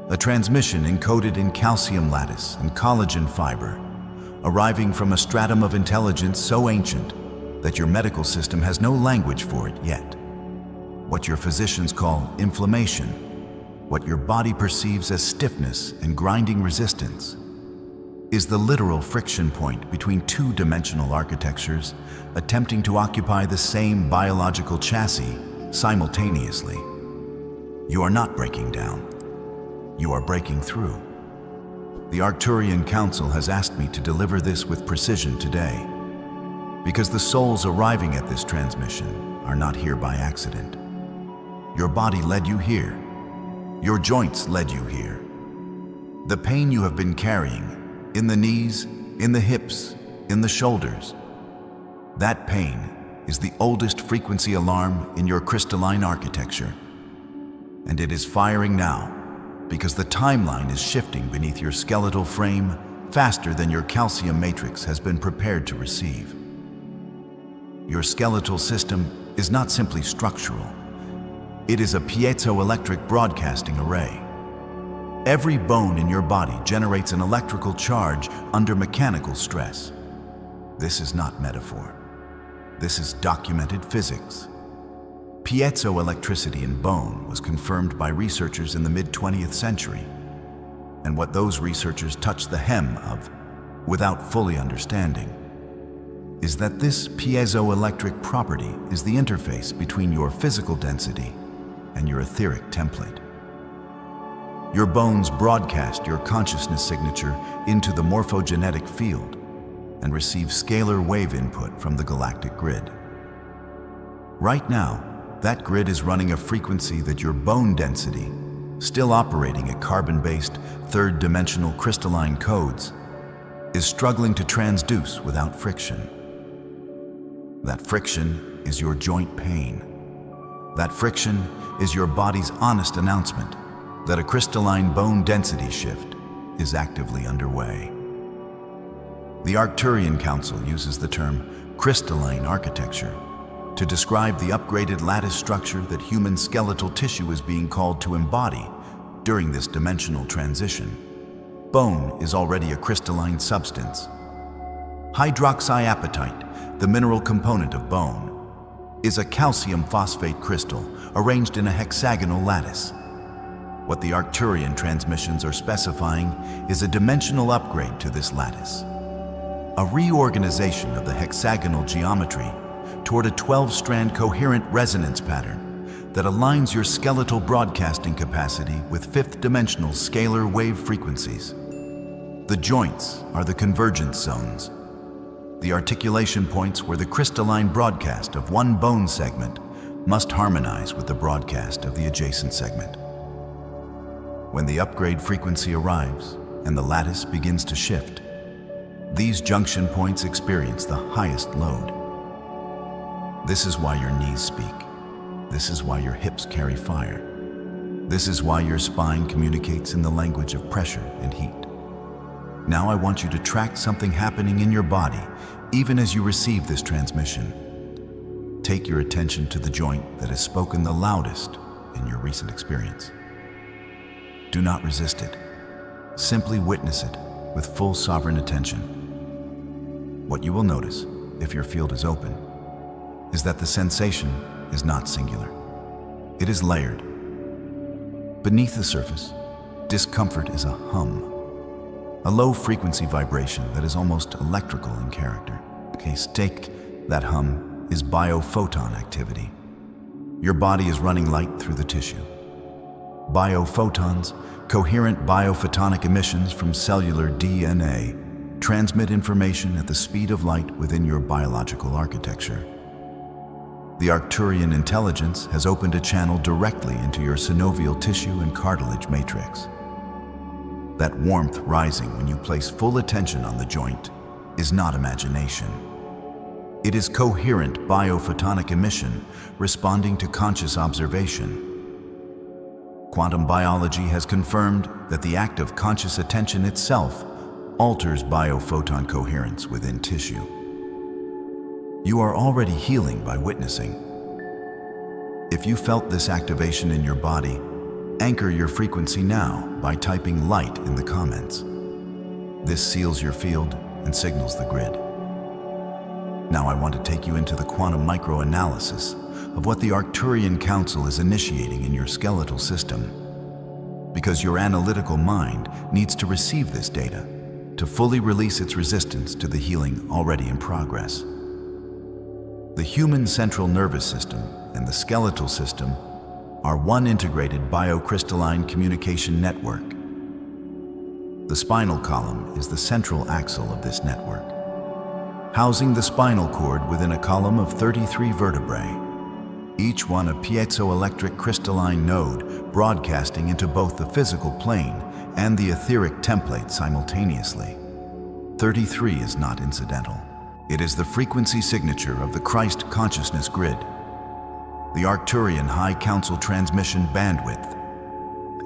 A transmission encoded in calcium lattice and collagen fiber, arriving from a stratum of intelligence so ancient that your medical system has no language for it yet. What your physicians call inflammation, what your body perceives as stiffness and grinding resistance, is the literal friction point between two-dimensional architectures attempting to occupy the same biological chassis simultaneously. You are not breaking down. You are breaking through. The Arcturian Council has asked me to deliver this with precision today, because the souls arriving at this transmission are not here by accident. Your body led you here. Your joints led you here. The pain you have been carrying, in the knees, in the hips, in the shoulders, that pain is the oldest frequency alarm in your crystalline architecture. And it is firing now, because the timeline is shifting beneath your skeletal frame faster than your calcium matrix has been prepared to receive. Your skeletal system is not simply structural. It is a piezoelectric broadcasting array. Every bone in your body generates an electrical charge under mechanical stress. This is not metaphor. This is documented physics. Piezoelectricity in bone was confirmed by researchers in the mid-20th century. And what those researchers touched the hem of, without fully understanding, is that this piezoelectric property is the interface between your physical density and your etheric template. Your bones broadcast your consciousness signature into the morphogenetic field and receive scalar wave input from the galactic grid. Right now, that grid is running a frequency that your bone density, still operating at carbon-based third-dimensional crystalline codes, is struggling to transduce without friction. That friction is your joint pain. That friction is your body's honest announcement that a crystalline bone density shift is actively underway. The Arcturian Council uses the term crystalline architecture to describe the upgraded lattice structure that human skeletal tissue is being called to embody during this dimensional transition. Bone is already a crystalline substance. Hydroxyapatite, the mineral component of bone, is a calcium phosphate crystal arranged in a hexagonal lattice. What the Arcturian transmissions are specifying is a dimensional upgrade to this lattice, a reorganization of the hexagonal geometry toward a 12-strand coherent resonance pattern that aligns your skeletal broadcasting capacity with fifth-dimensional scalar wave frequencies. The joints are the convergence zones, the articulation points where the crystalline broadcast of one bone segment must harmonize with the broadcast of the adjacent segment. When the upgrade frequency arrives and the lattice begins to shift, these junction points experience the highest load. This is why your knees speak. This is why your hips carry fire. This is why your spine communicates in the language of pressure and heat. Now I want you to track something happening in your body even as you receive this transmission. Take your attention to the joint that has spoken the loudest in your recent experience. Do not resist it. Simply witness it with full sovereign attention. What you will notice, if your field is open, is that the sensation is not singular. It is layered. Beneath the surface, discomfort is a hum, a low-frequency vibration that is almost electrical in character. Case take that hum is biophoton activity. Your body is running light through the tissue. Biophotons, coherent biophotonic emissions from cellular DNA, transmit information at the speed of light within your biological architecture. The Arcturian intelligence has opened a channel directly into your synovial tissue and cartilage matrix. That warmth rising when you place full attention on the joint is not imagination. It is coherent biophotonic emission responding to conscious observation. Quantum biology has confirmed that the act of conscious attention itself alters biophoton coherence within tissue. You are already healing by witnessing. If you felt this activation in your body, anchor your frequency now by typing light in the comments. This seals your field and signals the grid. Now I want to take you into the quantum microanalysis of what the Arcturian Council is initiating in your skeletal system. Because your analytical mind needs to receive this data to fully release its resistance to the healing already in progress. The human central nervous system and the skeletal system are one integrated biocrystalline communication network. The spinal column is the central axle of this network, housing the spinal cord within a column of 33 vertebrae, each one a piezoelectric crystalline node broadcasting into both the physical plane and the etheric template simultaneously. 33 is not incidental. It is the frequency signature of the Christ consciousness grid, the Arcturian High Council transmission bandwidth,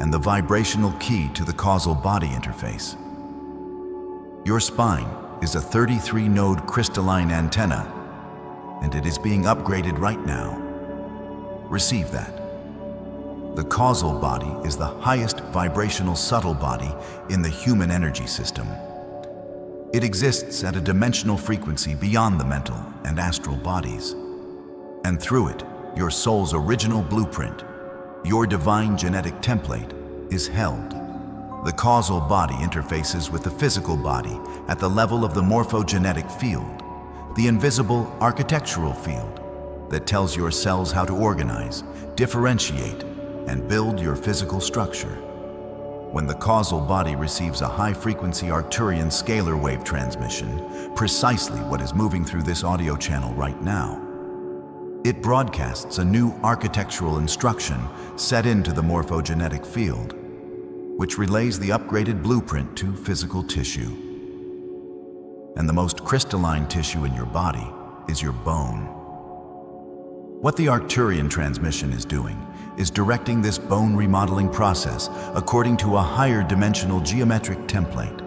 and the vibrational key to the causal body interface. Your spine is a 33-node crystalline antenna, and it is being upgraded right now. Receive that. The causal body is the highest vibrational subtle body in the human energy system. It exists at a dimensional frequency beyond the mental and astral bodies. And through it, your soul's original blueprint, your divine genetic template, is held. The causal body interfaces with the physical body at the level of the morphogenetic field, the invisible architectural field that tells your cells how to organize, differentiate, and build your physical structure. When the causal body receives a high-frequency Arcturian scalar wave transmission, precisely what is moving through this audio channel right now, it broadcasts a new architectural instruction set into the morphogenetic field, which relays the upgraded blueprint to physical tissue. And the most crystalline tissue in your body is your bone. What the Arcturian transmission is doing is directing this bone remodeling process according to a higher dimensional geometric template.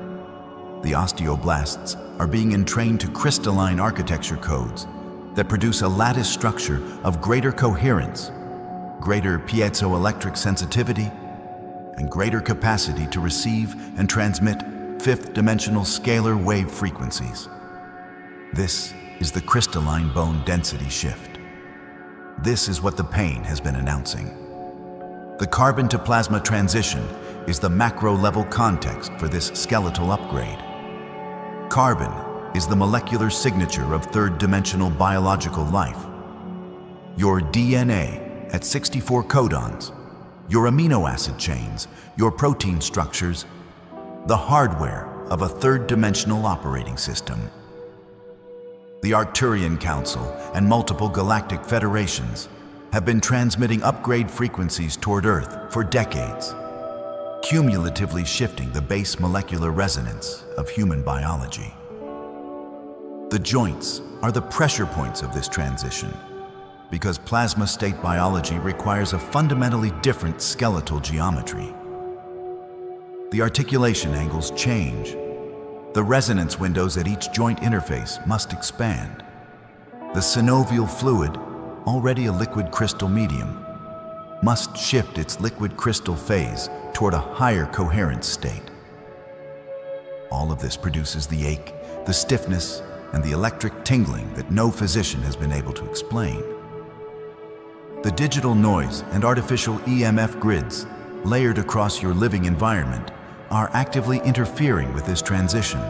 The osteoblasts are being entrained to crystalline architecture codes that produce a lattice structure of greater coherence, greater piezoelectric sensitivity, and greater capacity to receive and transmit fifth-dimensional scalar wave frequencies. This is the crystalline bone density shift. This is what the pain has been announcing. The carbon-to-plasma transition is the macro-level context for this skeletal upgrade. Carbon is the molecular signature of third-dimensional biological life. Your DNA at 64 codons, your amino acid chains, your protein structures, the hardware of a third-dimensional operating system. The Arcturian Council and multiple galactic federations have been transmitting upgrade frequencies toward Earth for decades, cumulatively shifting the base molecular resonance of human biology. The joints are the pressure points of this transition, because plasma state biology requires a fundamentally different skeletal geometry. The articulation angles change. The resonance windows at each joint interface must expand. The synovial fluid, already a liquid crystal medium, must shift its liquid crystal phase toward a higher coherence state. All of this produces the ache, the stiffness, and the electric tingling that no physician has been able to explain. The digital noise and artificial EMF grids layered across your living environment are actively interfering with this transition.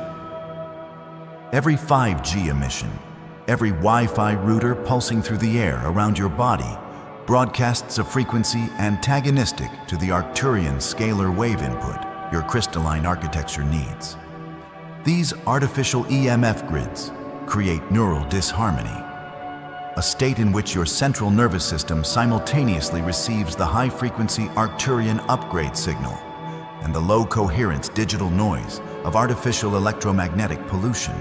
Every 5G emission, every Wi-Fi router pulsing through the air around your body broadcasts a frequency antagonistic to the Arcturian scalar wave input your crystalline architecture needs. These artificial EMF grids create neural disharmony, a state in which your central nervous system simultaneously receives the high-frequency Arcturian upgrade signal and the low-coherence digital noise of artificial electromagnetic pollution.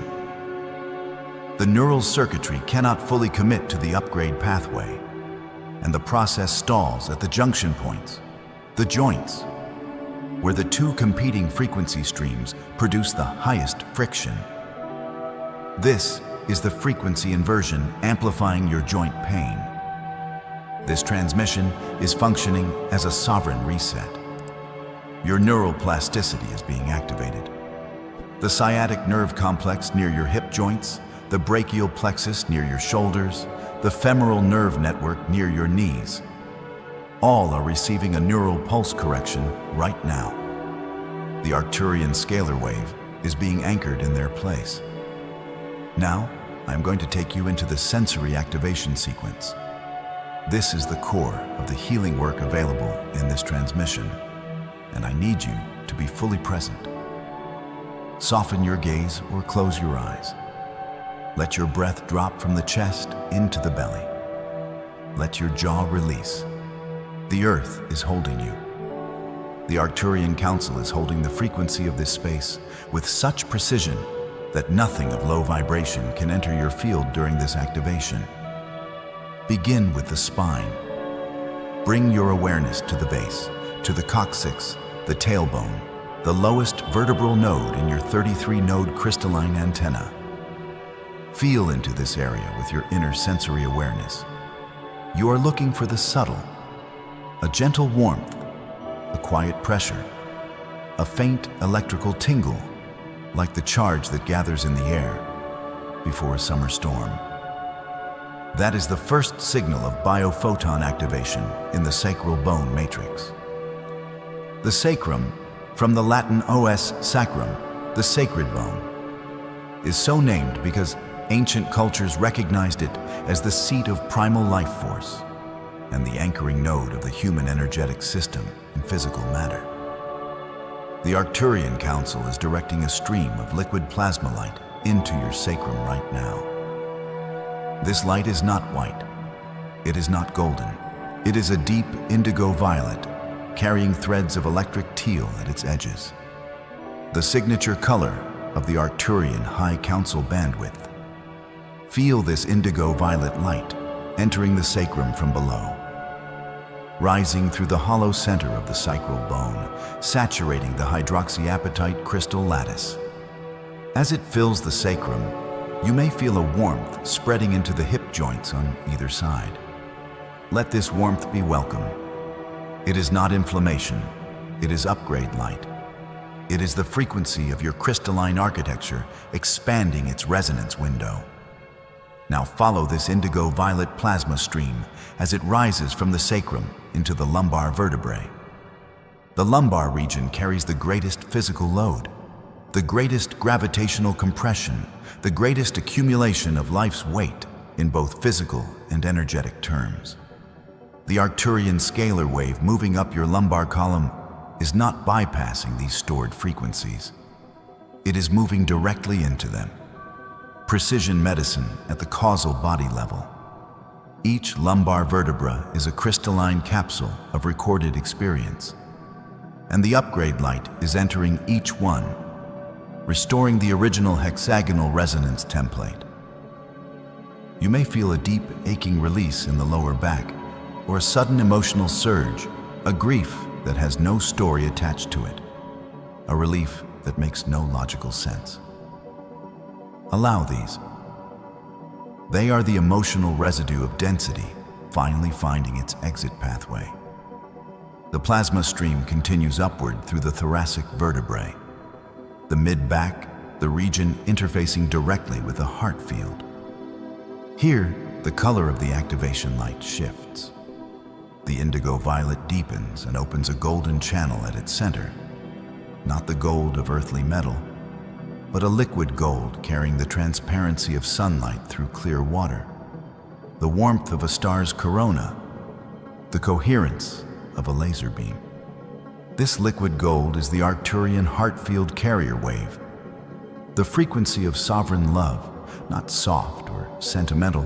The neural circuitry cannot fully commit to the upgrade pathway, and the process stalls at the junction points, the joints, where the two competing frequency streams produce the highest friction. This is the frequency inversion amplifying your joint pain. This transmission is functioning as a sovereign reset. Your neural plasticity is being activated. The sciatic nerve complex near your hip joints, the brachial plexus near your shoulders, the femoral nerve network near your knees, all are receiving a neural pulse correction right now. The Arcturian scalar wave is being anchored in their place. Now, I'm going to take you into the sensory activation sequence. This is the core of the healing work available in this transmission, and I need you to be fully present. Soften your gaze or close your eyes. Let your breath drop from the chest into the belly. Let your jaw release. The Earth is holding you. The Arcturian Council is holding the frequency of this space with such precision that nothing of low vibration can enter your field during this activation. Begin with the spine. Bring your awareness to the base, to the coccyx, the tailbone, the lowest vertebral node in your 33-node crystalline antenna. Feel into this area with your inner sensory awareness. You are looking for the subtle, a gentle warmth, a quiet pressure, a faint electrical tingle, like the charge that gathers in the air before a summer storm. That is the first signal of biophoton activation in the sacral bone matrix. The sacrum, from the Latin os sacrum, the sacred bone, is so named because ancient cultures recognized it as the seat of primal life force and the anchoring node of the human energetic system in physical matter. The Arcturian Council is directing a stream of liquid plasma light into your sacrum right now. This light is not white. It is not golden. It is a deep indigo violet, carrying threads of electric teal at its edges. The signature color of the Arcturian High Council bandwidth. Feel this indigo violet light entering the sacrum from below, rising through the hollow center of the sacral bone, saturating the hydroxyapatite crystal lattice. As it fills the sacrum, you may feel a warmth spreading into the hip joints on either side. Let this warmth be welcome. It is not inflammation, it is upgrade light. It is the frequency of your crystalline architecture expanding its resonance window. Now follow this indigo-violet plasma stream as it rises from the sacrum into the lumbar vertebrae. The lumbar region carries the greatest physical load, the greatest gravitational compression, the greatest accumulation of life's weight in both physical and energetic terms. The Arcturian scalar wave moving up your lumbar column is not bypassing these stored frequencies. It is moving directly into them. Precision medicine at the causal body level. Each lumbar vertebra is a crystalline capsule of recorded experience, and the upgrade light is entering each one, restoring the original hexagonal resonance template. You may feel a deep, aching release in the lower back, or a sudden emotional surge, a grief that has no story attached to it, a relief that makes no logical sense. Allow these. They are the emotional residue of density finally finding its exit pathway. The plasma stream continues upward through the thoracic vertebrae, the mid-back, the region interfacing directly with the heart field. Here, the color of the activation light shifts. The indigo-violet deepens and opens a golden channel at its center, not the gold of earthly metal, but a liquid gold carrying the transparency of sunlight through clear water, the warmth of a star's corona, the coherence of a laser beam. This liquid gold is the Arcturian heart field carrier wave, the frequency of sovereign love, not soft or sentimental,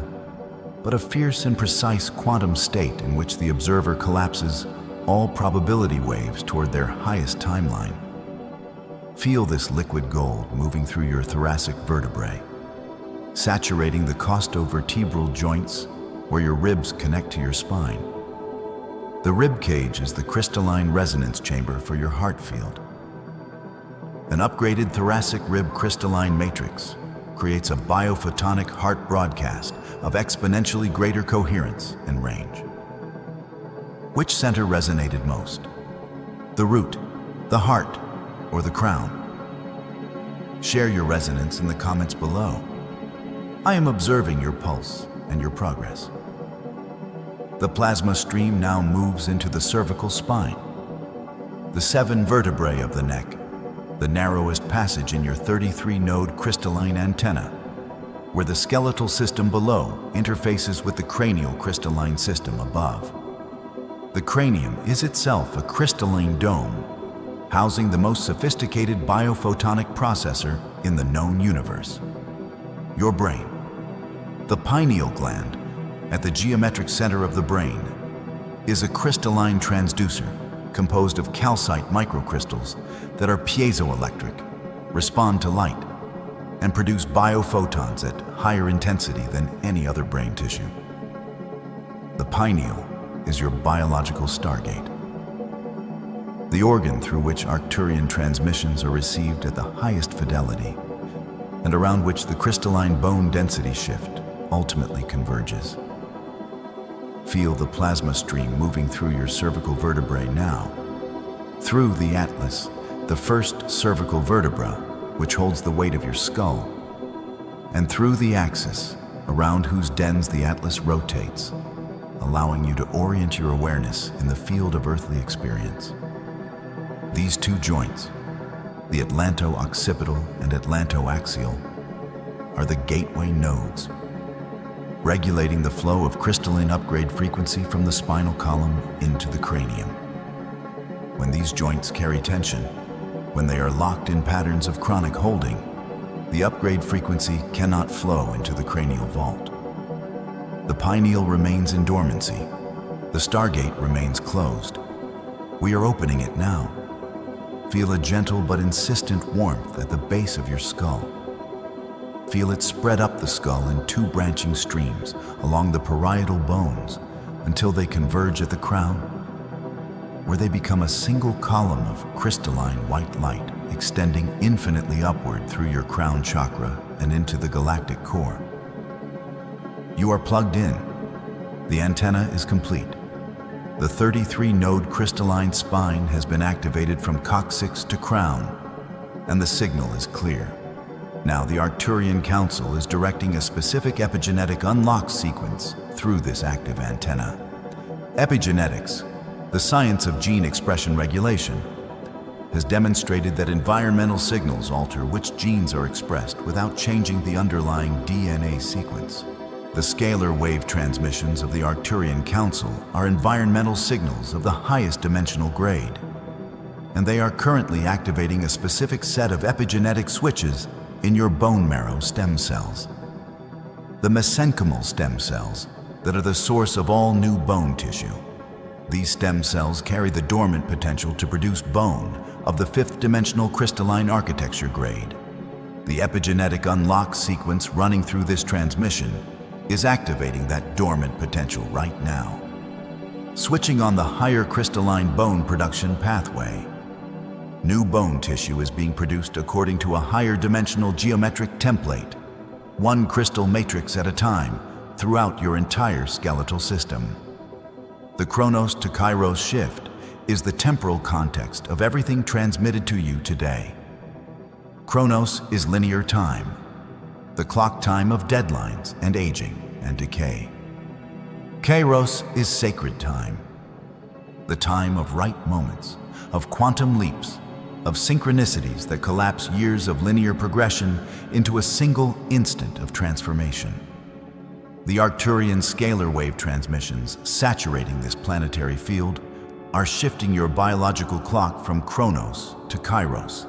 but a fierce and precise quantum state in which the observer collapses all probability waves toward their highest timeline. Feel this liquid gold moving through your thoracic vertebrae, saturating the costovertebral joints where your ribs connect to your spine. The rib cage is the crystalline resonance chamber for your heart field. An upgraded thoracic rib crystalline matrix creates a biophotonic heart broadcast of exponentially greater coherence and range. Which center resonated most? The root, the heart, or the crown? Share your resonance in the comments below. I am observing your pulse and your progress. The plasma stream now moves into the cervical spine, the 7 vertebrae of the neck, the narrowest passage in your 33-node crystalline antenna, where the skeletal system below interfaces with the cranial crystalline system above. The cranium is itself a crystalline dome, housing the most sophisticated biophotonic processor in the known universe. Your brain, the pineal gland, at the geometric center of the brain, is a crystalline transducer composed of calcite microcrystals that are piezoelectric, respond to light, and produce biophotons at higher intensity than any other brain tissue. The pineal is your biological stargate, the organ through which Arcturian transmissions are received at the highest fidelity, and around which the crystalline bone density shift ultimately converges. Feel the plasma stream moving through your cervical vertebrae now, through the atlas, the first cervical vertebra, which holds the weight of your skull, and through the axis, around whose dens the atlas rotates, allowing you to orient your awareness in the field of earthly experience. These two joints, the atlanto-occipital and atlanto-axial, are the gateway nodes, regulating the flow of crystalline upgrade frequency from the spinal column into the cranium. When these joints carry tension, when they are locked in patterns of chronic holding, the upgrade frequency cannot flow into the cranial vault. The pineal remains in dormancy. The stargate remains closed. We are opening it now. Feel a gentle but insistent warmth at the base of your skull. Feel it spread up the skull in 2 branching streams along the parietal bones until they converge at the crown, where they become a single column of crystalline white light extending infinitely upward through your crown chakra and into the galactic core. You are plugged in. The antenna is complete. The 33-node crystalline spine has been activated from coccyx to crown, and the signal is clear. Now the Arcturian Council is directing a specific epigenetic unlock sequence through this active antenna. Epigenetics, the science of gene expression regulation, has demonstrated that environmental signals alter which genes are expressed without changing the underlying DNA sequence. The scalar wave transmissions of the Arcturian Council are environmental signals of the highest dimensional grade, and they are currently activating a specific set of epigenetic switches in your bone marrow stem cells. The mesenchymal stem cells that are the source of all new bone tissue. These stem cells carry the dormant potential to produce bone of the fifth dimensional crystalline architecture grade. The epigenetic unlock sequence running through this transmission is activating that dormant potential right now, switching on the higher crystalline bone production pathway. New bone tissue is being produced according to a higher dimensional geometric template, one crystal matrix at a time, throughout your entire skeletal system. The Chronos to Kairos shift is the temporal context of everything transmitted to you today. Chronos is linear time, the clock time of deadlines and aging and decay. Kairos is sacred time, the time of right moments, of quantum leaps, of synchronicities that collapse years of linear progression into a single instant of transformation. The Arcturian scalar wave transmissions saturating this planetary field are shifting your biological clock from Chronos to Kairos.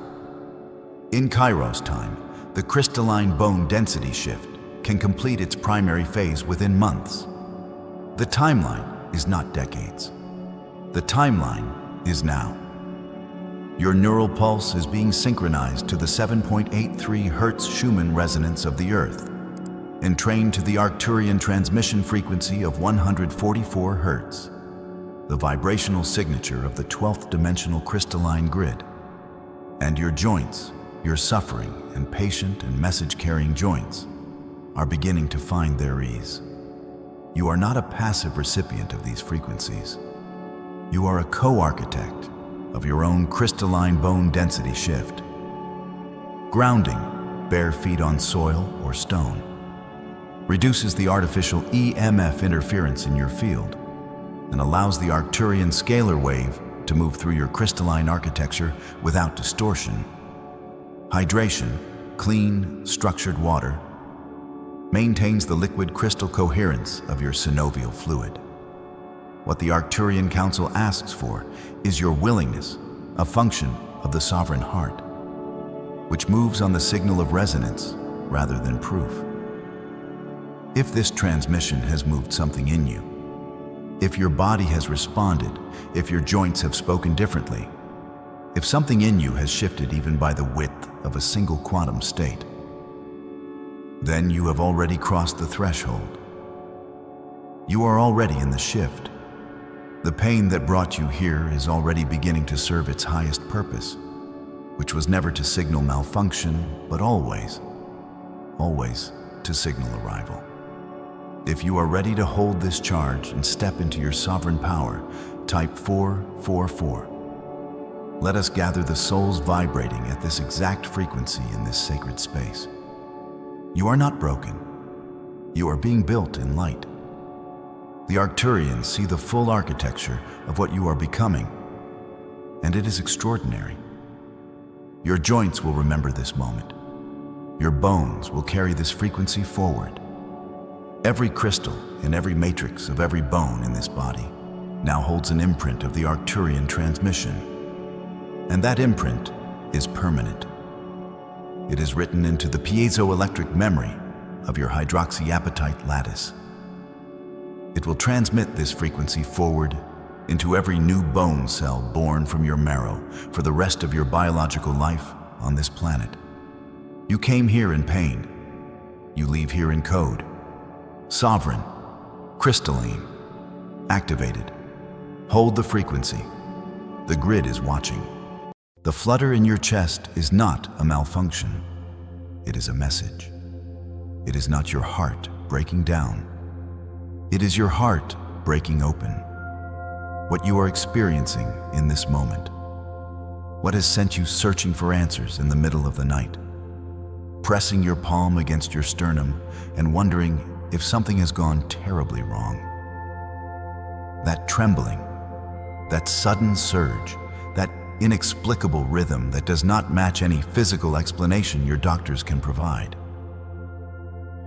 In Kairos time, the crystalline bone density shift can complete its primary phase within months. The timeline is not decades. The timeline is now. Your neural pulse is being synchronized to the 7.83 Hertz Schumann resonance of the Earth, entrained to the Arcturian transmission frequency of 144 Hertz, the vibrational signature of the 12th dimensional crystalline grid. And your joints, your suffering and patient and message-carrying joints, are beginning to find their ease. You are not a passive recipient of these frequencies. You are a co-architect of your own crystalline bone density shift. Grounding, bare feet on soil or stone, reduces the artificial EMF interference in your field and allows the Arcturian scalar wave to move through your crystalline architecture without distortion. Hydration, clean, structured water, maintains the liquid crystal coherence of your synovial fluid. What the Arcturian Council asks for is your willingness, a function of the sovereign heart, which moves on the signal of resonance rather than proof. If this transmission has moved something in you, if your body has responded, if your joints have spoken differently, if something in you has shifted even by the width of a single quantum state, then you have already crossed the threshold. You are already in the shift. The pain that brought you here is already beginning to serve its highest purpose, which was never to signal malfunction, but always to signal arrival. If you are ready to hold this charge and step into your sovereign power, type 444. Let us gather the souls vibrating at this exact frequency in this sacred space. You are not broken. You are being built in light. The Arcturians see the full architecture of what you are becoming, and it is extraordinary. Your joints will remember this moment. Your bones will carry this frequency forward. Every crystal in every matrix of every bone in this body now holds an imprint of the Arcturian transmission, and that imprint is permanent. It is written into the piezoelectric memory of your hydroxyapatite lattice. It will transmit this frequency forward into every new bone cell born from your marrow for the rest of your biological life on this planet. You came here in pain. You leave here in code. Sovereign, crystalline, activated. Hold the frequency. The grid is watching. The flutter in your chest is not a malfunction. It is a message. It is not your heart breaking down. It is your heart breaking open. What you are experiencing in this moment. What has sent you searching for answers in the middle of the night? Pressing your palm against your sternum and wondering if something has gone terribly wrong. That trembling, that sudden surge, that inexplicable rhythm that does not match any physical explanation your doctors can provide.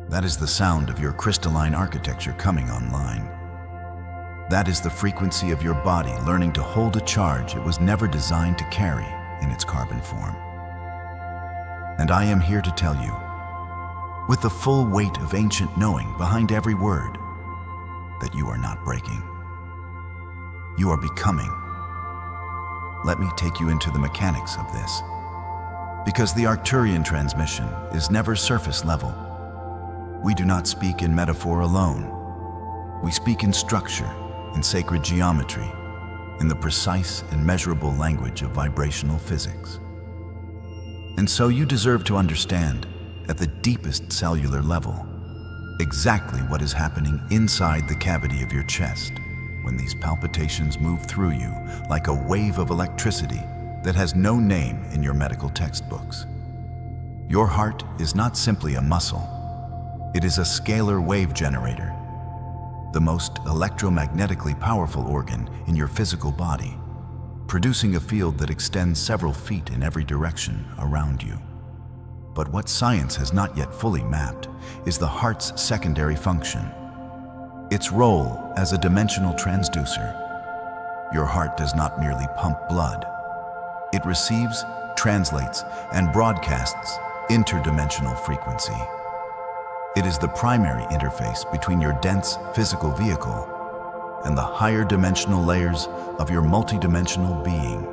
That is the sound of your crystalline architecture coming online. That is the frequency of your body learning to hold a charge it was never designed to carry in its carbon form. And I am here to tell you, with the full weight of ancient knowing behind every word, that you are not breaking. You are becoming. Let me take you into the mechanics of this. Because the Arcturian transmission is never surface level. We do not speak in metaphor alone. We speak in structure, in sacred geometry, in the precise and measurable language of vibrational physics. And so you deserve to understand, at the deepest cellular level, exactly what is happening inside the cavity of your chest when these palpitations move through you like a wave of electricity that has no name in your medical textbooks. Your heart is not simply a muscle. It is a scalar wave generator, the most electromagnetically powerful organ in your physical body, producing a field that extends several feet in every direction around you. But what science has not yet fully mapped is the heart's secondary function, its role as a dimensional transducer. Your heart does not merely pump blood. It receives, translates, and broadcasts interdimensional frequency. It is the primary interface between your dense physical vehicle and the higher dimensional layers of your multidimensional being.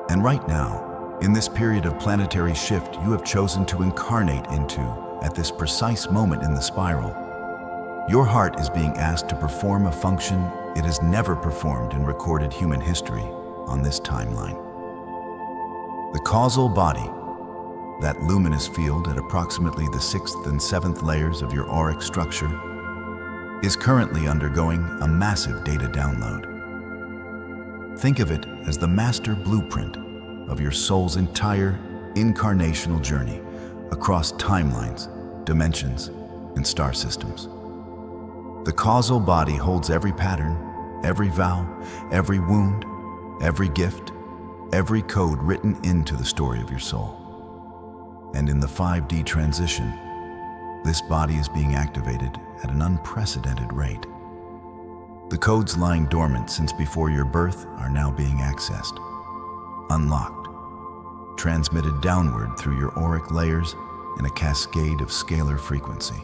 And right now, in this period of planetary shift you have chosen to incarnate into at this precise moment in the spiral, your heart is being asked to perform a function it has never performed in recorded human history on this timeline. The causal body, that luminous field at approximately the 6th and 7th layers of your auric structure, is currently undergoing a massive data download. Think of it as the master blueprint of your soul's entire incarnational journey across timelines, dimensions, and star systems. The causal body holds every pattern, every vow, every wound, every gift, every code written into the story of your soul. And in the 5D transition, this body is being activated at an unprecedented rate. The codes lying dormant since before your birth are now being accessed, unlocked, transmitted downward through your auric layers in a cascade of scalar frequency.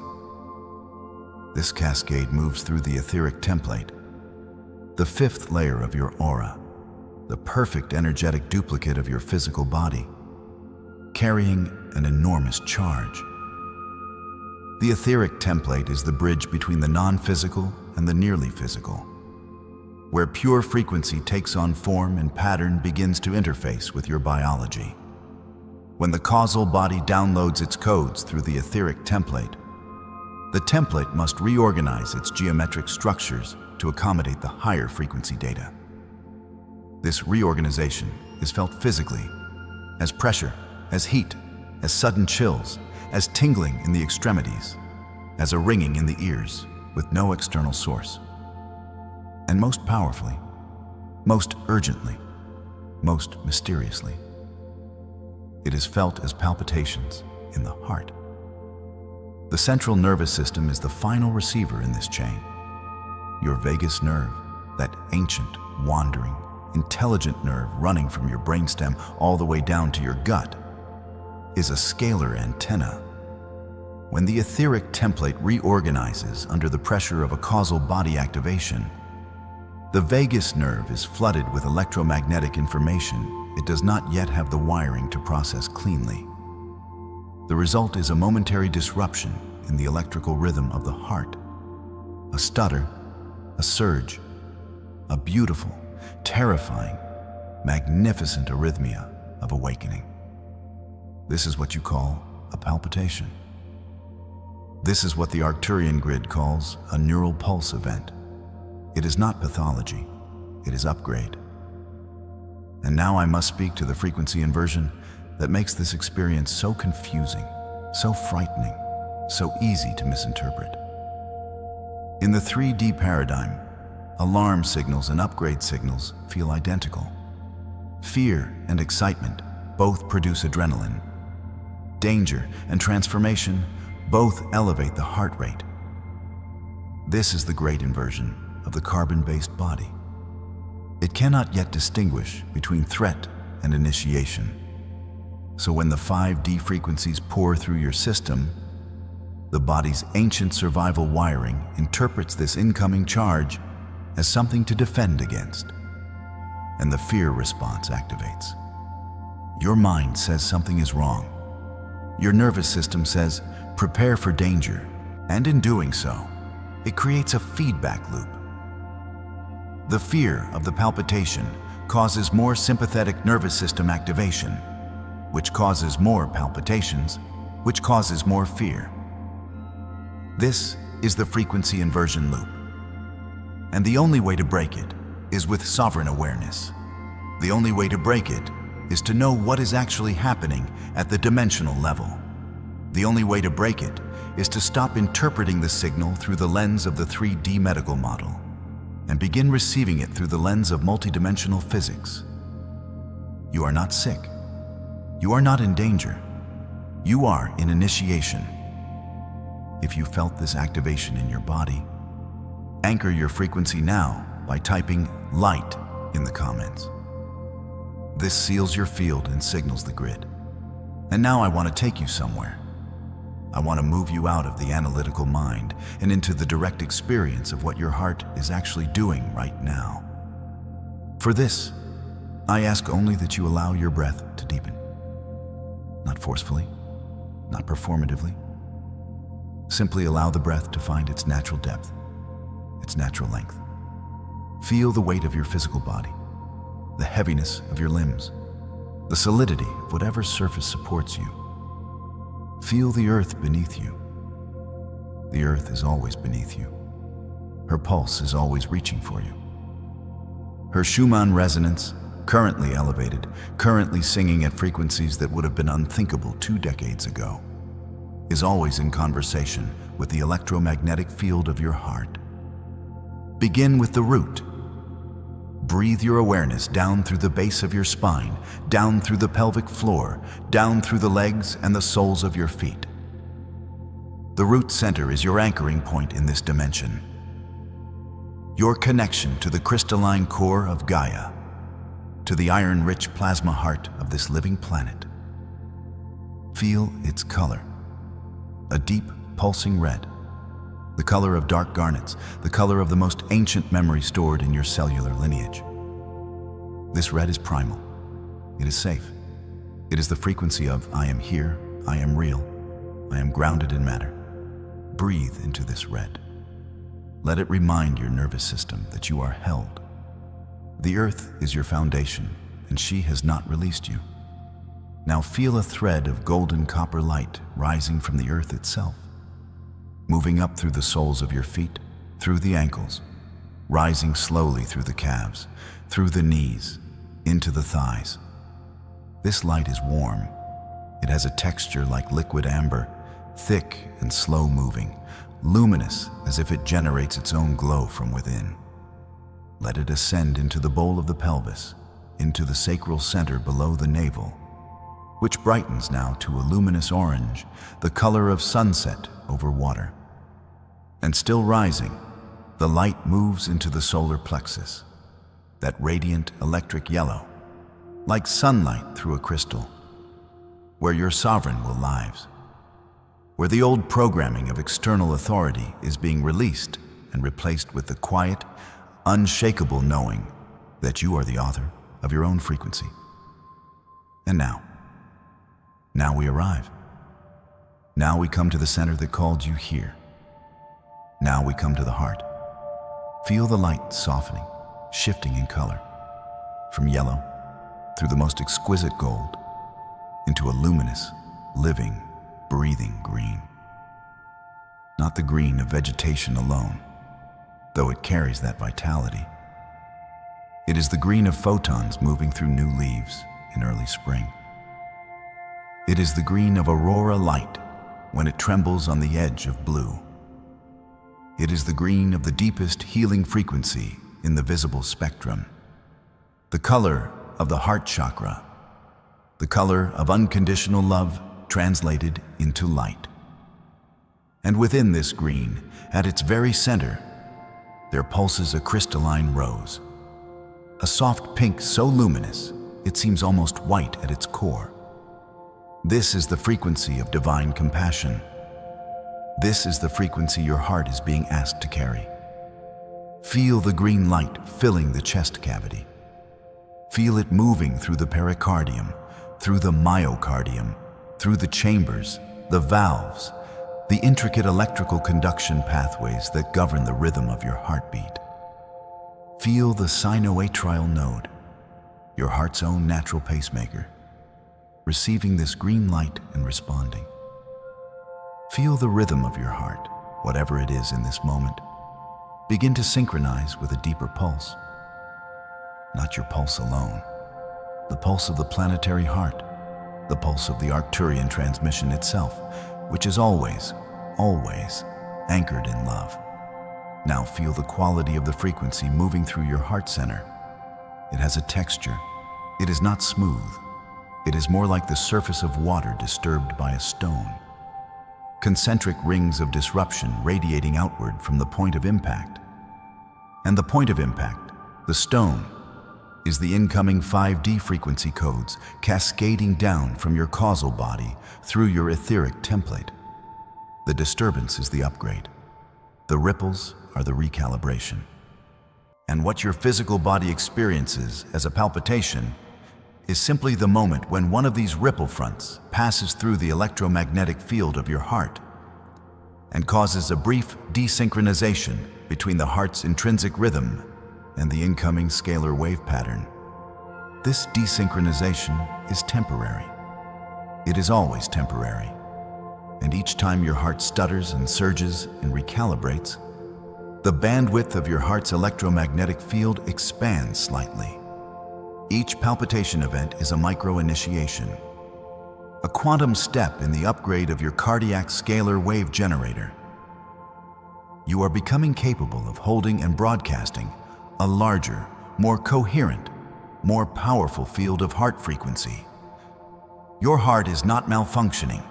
This cascade moves through the etheric template, the 5th layer of your aura, the perfect energetic duplicate of your physical body, carrying an enormous charge. The etheric template is the bridge between the non-physical and the nearly physical, where pure frequency takes on form and pattern begins to interface with your biology. When the causal body downloads its codes through the etheric template, the template must reorganize its geometric structures to accommodate the higher frequency data. This reorganization is felt physically, as pressure, as heat, as sudden chills, as tingling in the extremities, as a ringing in the ears with no external source. And most powerfully, most urgently, most mysteriously, it is felt as palpitations in the heart. The central nervous system is the final receiver in this chain. Your vagus nerve, that ancient, wandering, intelligent nerve running from your brainstem all the way down to your gut, is a scalar antenna. When the etheric template reorganizes under the pressure of a causal body activation, the vagus nerve is flooded with electromagnetic information it does not yet have the wiring to process cleanly. The result is a momentary disruption in the electrical rhythm of the heart. A stutter, a surge, a beautiful, terrifying, magnificent arrhythmia of awakening. This is what you call a palpitation. This is what the Arcturian grid calls a neural pulse event. It is not pathology, it is upgrade. And now I must speak to the frequency inversion that makes this experience so confusing, so frightening, so easy to misinterpret. In the 3D paradigm, alarm signals and upgrade signals feel identical. Fear and excitement both produce adrenaline. Danger and transformation both elevate the heart rate. This is the great inversion of the carbon-based body. It cannot yet distinguish between threat and initiation. So when the 5D frequencies pour through your system, the body's ancient survival wiring interprets this incoming charge as something to defend against, and the fear response activates. Your mind says something is wrong. Your nervous system says, prepare for danger, and in doing so, it creates a feedback loop. The fear of the palpitation causes more sympathetic nervous system activation, which causes more palpitations, which causes more fear. This is the frequency inversion loop. And the only way to break it is with sovereign awareness. The only way to break it is to know what is actually happening at the dimensional level. The only way to break it is to stop interpreting the signal through the lens of the 3D medical model and begin receiving it through the lens of multidimensional physics. You are not sick. You are not in danger. You are in initiation. If you felt this activation in your body, anchor your frequency now by typing light in the comments. This seals your field and signals the grid. And now I want to take you somewhere. I want to move you out of the analytical mind and into the direct experience of what your heart is actually doing right now. For this, I ask only that you allow your breath to deepen. Not forcefully, not performatively. Simply allow the breath to find its natural depth, its natural length. Feel the weight of your physical body, the heaviness of your limbs, the solidity of whatever surface supports you. Feel the earth beneath you. The earth is always beneath you. Her pulse is always reaching for you. Her Schumann resonance, currently elevated, currently singing at frequencies that would have been unthinkable 2 decades ago, is always in conversation with the electromagnetic field of your heart. Begin with the root. Breathe your awareness down through the base of your spine, down through the pelvic floor, down through the legs and the soles of your feet. The root center is your anchoring point in this dimension. Your connection to the crystalline core of Gaia, to the iron-rich plasma heart of this living planet. Feel its color, a deep, pulsing red, the color of dark garnets, the color of the most ancient memory stored in your cellular lineage. This red is primal. It is safe. It is the frequency of I am here, I am real, I am grounded in matter. Breathe into this red. Let it remind your nervous system that you are held. The earth is your foundation, and she has not released you. Now feel a thread of golden copper light rising from the earth itself, moving up through the soles of your feet, through the ankles, rising slowly through the calves, through the knees, into the thighs. This light is warm. It has a texture like liquid amber, thick and slow moving, luminous as if it generates its own glow from within. Let it ascend into the bowl of the pelvis, into the sacral center below the navel, which brightens now to a luminous orange, the color of sunset over water. And still rising, the light moves into the solar plexus, that radiant electric yellow, like sunlight through a crystal, where your sovereign will lives, where the old programming of external authority is being released and replaced with the quiet, unshakable knowing that you are the author of your own frequency. And now we arrive. Now we come to the center that called you here. Now we come to the heart. Feel the light softening, shifting in color, from yellow through the most exquisite gold, into a luminous, living, breathing green. Not the green of vegetation alone, though it carries that vitality. It is the green of photons moving through new leaves in early spring. It is the green of aurora light when it trembles on the edge of blue. It is the green of the deepest healing frequency in the visible spectrum. The color of the heart chakra, the color of unconditional love translated into light. And within this green, at its very center, there pulses a crystalline rose, a soft pink so luminous it seems almost white at its core. This is the frequency of divine compassion. This is the frequency your heart is being asked to carry. Feel the green light filling the chest cavity. Feel it moving through the pericardium, through the myocardium, through the chambers, the valves, the intricate electrical conduction pathways that govern the rhythm of your heartbeat. Feel the sinoatrial node, your heart's own natural pacemaker, receiving this green light and responding. Feel the rhythm of your heart, whatever it is in this moment. Begin to synchronize with a deeper pulse. Not your pulse alone, the pulse of the planetary heart, the pulse of the Arcturian transmission itself, which is always, always anchored in love. Now feel the quality of the frequency moving through your heart center. It has a texture. It is not smooth. It is more like the surface of water disturbed by a stone. Concentric rings of disruption radiating outward from the point of impact. And the point of impact, the stone, is the incoming 5D frequency codes cascading down from your causal body through your etheric template. The disturbance is the upgrade. The ripples are the recalibration. And what your physical body experiences as a palpitation is simply the moment when one of these ripple fronts passes through the electromagnetic field of your heart and causes a brief desynchronization between the heart's intrinsic rhythm and the incoming scalar wave pattern. This desynchronization is temporary. It is always temporary. And each time your heart stutters and surges and recalibrates, the bandwidth of your heart's electromagnetic field expands slightly. Each palpitation event is a micro-initiation, a quantum step in the upgrade of your cardiac scalar wave generator. You are becoming capable of holding and broadcasting a larger, more coherent, more powerful field of heart frequency. Your heart is not malfunctioning.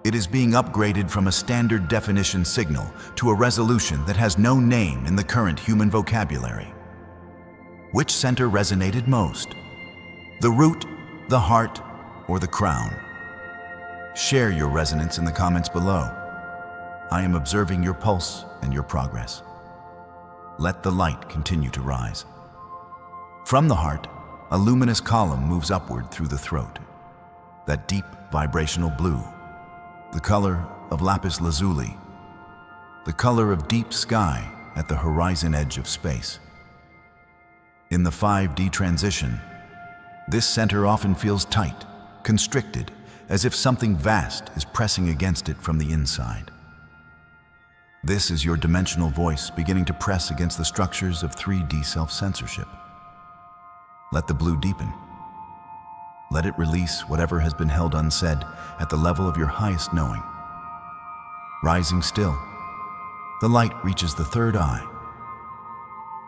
It is being upgraded from a standard definition signal to a resolution that has no name in the current human vocabulary. Which center resonated most? The root, the heart, or the crown? Share your resonance in the comments below. I am observing your pulse and your progress. Let the light continue to rise. From the heart, a luminous column moves upward through the throat. That deep vibrational blue, the color of lapis lazuli, the color of deep sky at the horizon edge of space. In the 5D transition, this center often feels tight, constricted, as if something vast is pressing against it from the inside. This is your dimensional voice beginning to press against the structures of 3D self-censorship. Let the blue deepen. Let it release whatever has been held unsaid at the level of your highest knowing. Rising still, the light reaches the third eye,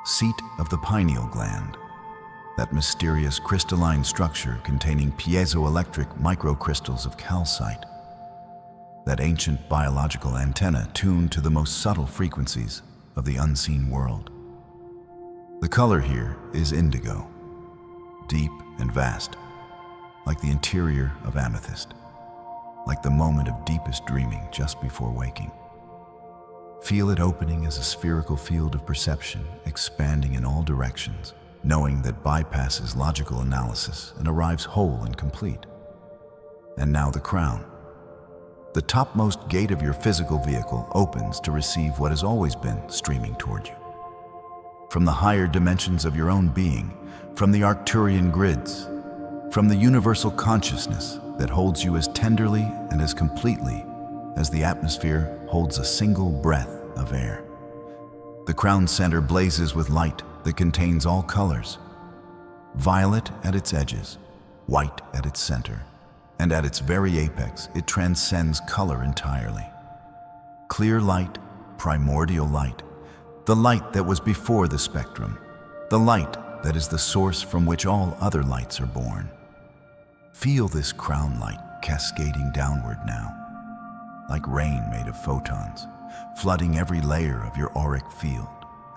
seat of the pineal gland, that mysterious crystalline structure containing piezoelectric microcrystals of calcite, that ancient biological antenna tuned to the most subtle frequencies of the unseen world. The color here is indigo, deep and vast, like the interior of amethyst, like the moment of deepest dreaming just before waking. Feel it opening as a spherical field of perception, expanding in all directions, knowing that bypasses logical analysis and arrives whole and complete. And now the crown. The topmost gate of your physical vehicle opens to receive what has always been streaming toward you. From the higher dimensions of your own being, from the Arcturian grids, from the universal consciousness that holds you as tenderly and as completely as the atmosphere holds a single breath of air. The crown center blazes with light that contains all colors, violet at its edges, white at its center, and at its very apex, it transcends color entirely. Clear light, primordial light, the light that was before the spectrum, the light that is the source from which all other lights are born. Feel this crown light cascading downward now, like rain made of photons, flooding every layer of your auric field,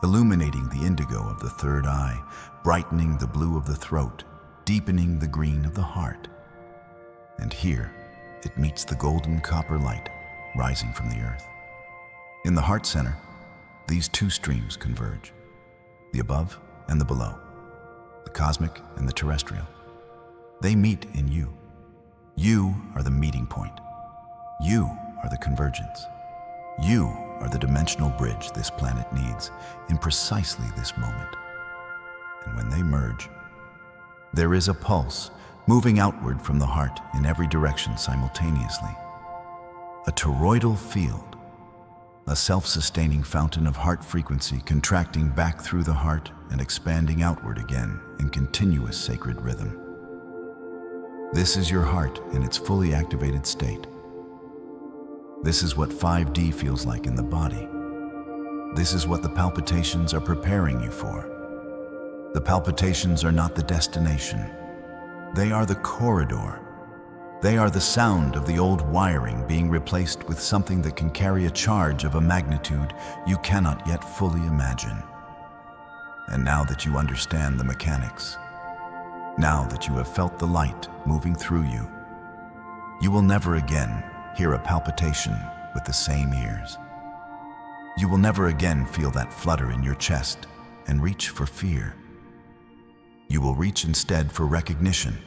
illuminating the indigo of the third eye, brightening the blue of the throat, deepening the green of the heart. And here, it meets the golden copper light rising from the earth. In the heart center, these two streams converge, the above and the below, the cosmic and the terrestrial. They meet in you. You are the meeting point. You are the convergence. You are the dimensional bridge this planet needs in precisely this moment. And when they merge, there is a pulse moving outward from the heart in every direction simultaneously. A toroidal field, a self-sustaining fountain of heart frequency contracting back through the heart and expanding outward again in continuous sacred rhythm. This is your heart in its fully activated state. This is what 5D feels like in the body. This is what the palpitations are preparing you for. The palpitations are not the destination. They are the corridor. They are the sound of the old wiring being replaced with something that can carry a charge of a magnitude you cannot yet fully imagine. And now that you understand the mechanics, now that you have felt the light moving through you, you will never again hear a palpitation with the same ears. You will never again feel that flutter in your chest and reach for fear. You will reach instead for recognition.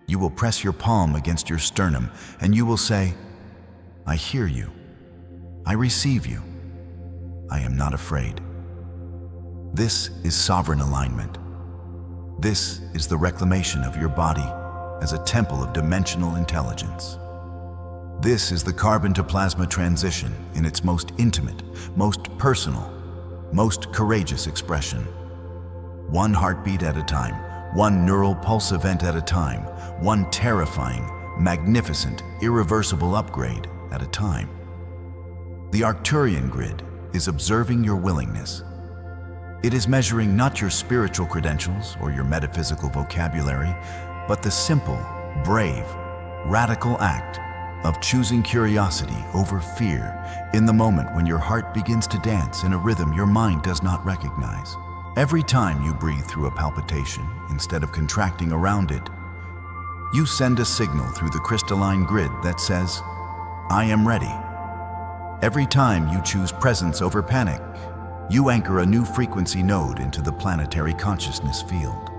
You will press your palm against your sternum and you will say, I hear you. I receive you. I am not afraid. This is sovereign alignment. This is the reclamation of your body as a temple of dimensional intelligence. This is the carbon to plasma transition in its most intimate, most personal, most courageous expression. One heartbeat at a time, one neural pulse event at a time, one terrifying, magnificent, irreversible upgrade at a time. The Arcturian grid is observing your willingness. It is measuring not your spiritual credentials or your metaphysical vocabulary, but the simple, brave, radical act of choosing curiosity over fear in the moment when your heart begins to dance in a rhythm your mind does not recognize. Every time you breathe through a palpitation instead of contracting around it, you send a signal through the crystalline grid that says, I am ready. Every time you choose presence over panic, you anchor a new frequency node into the planetary consciousness field.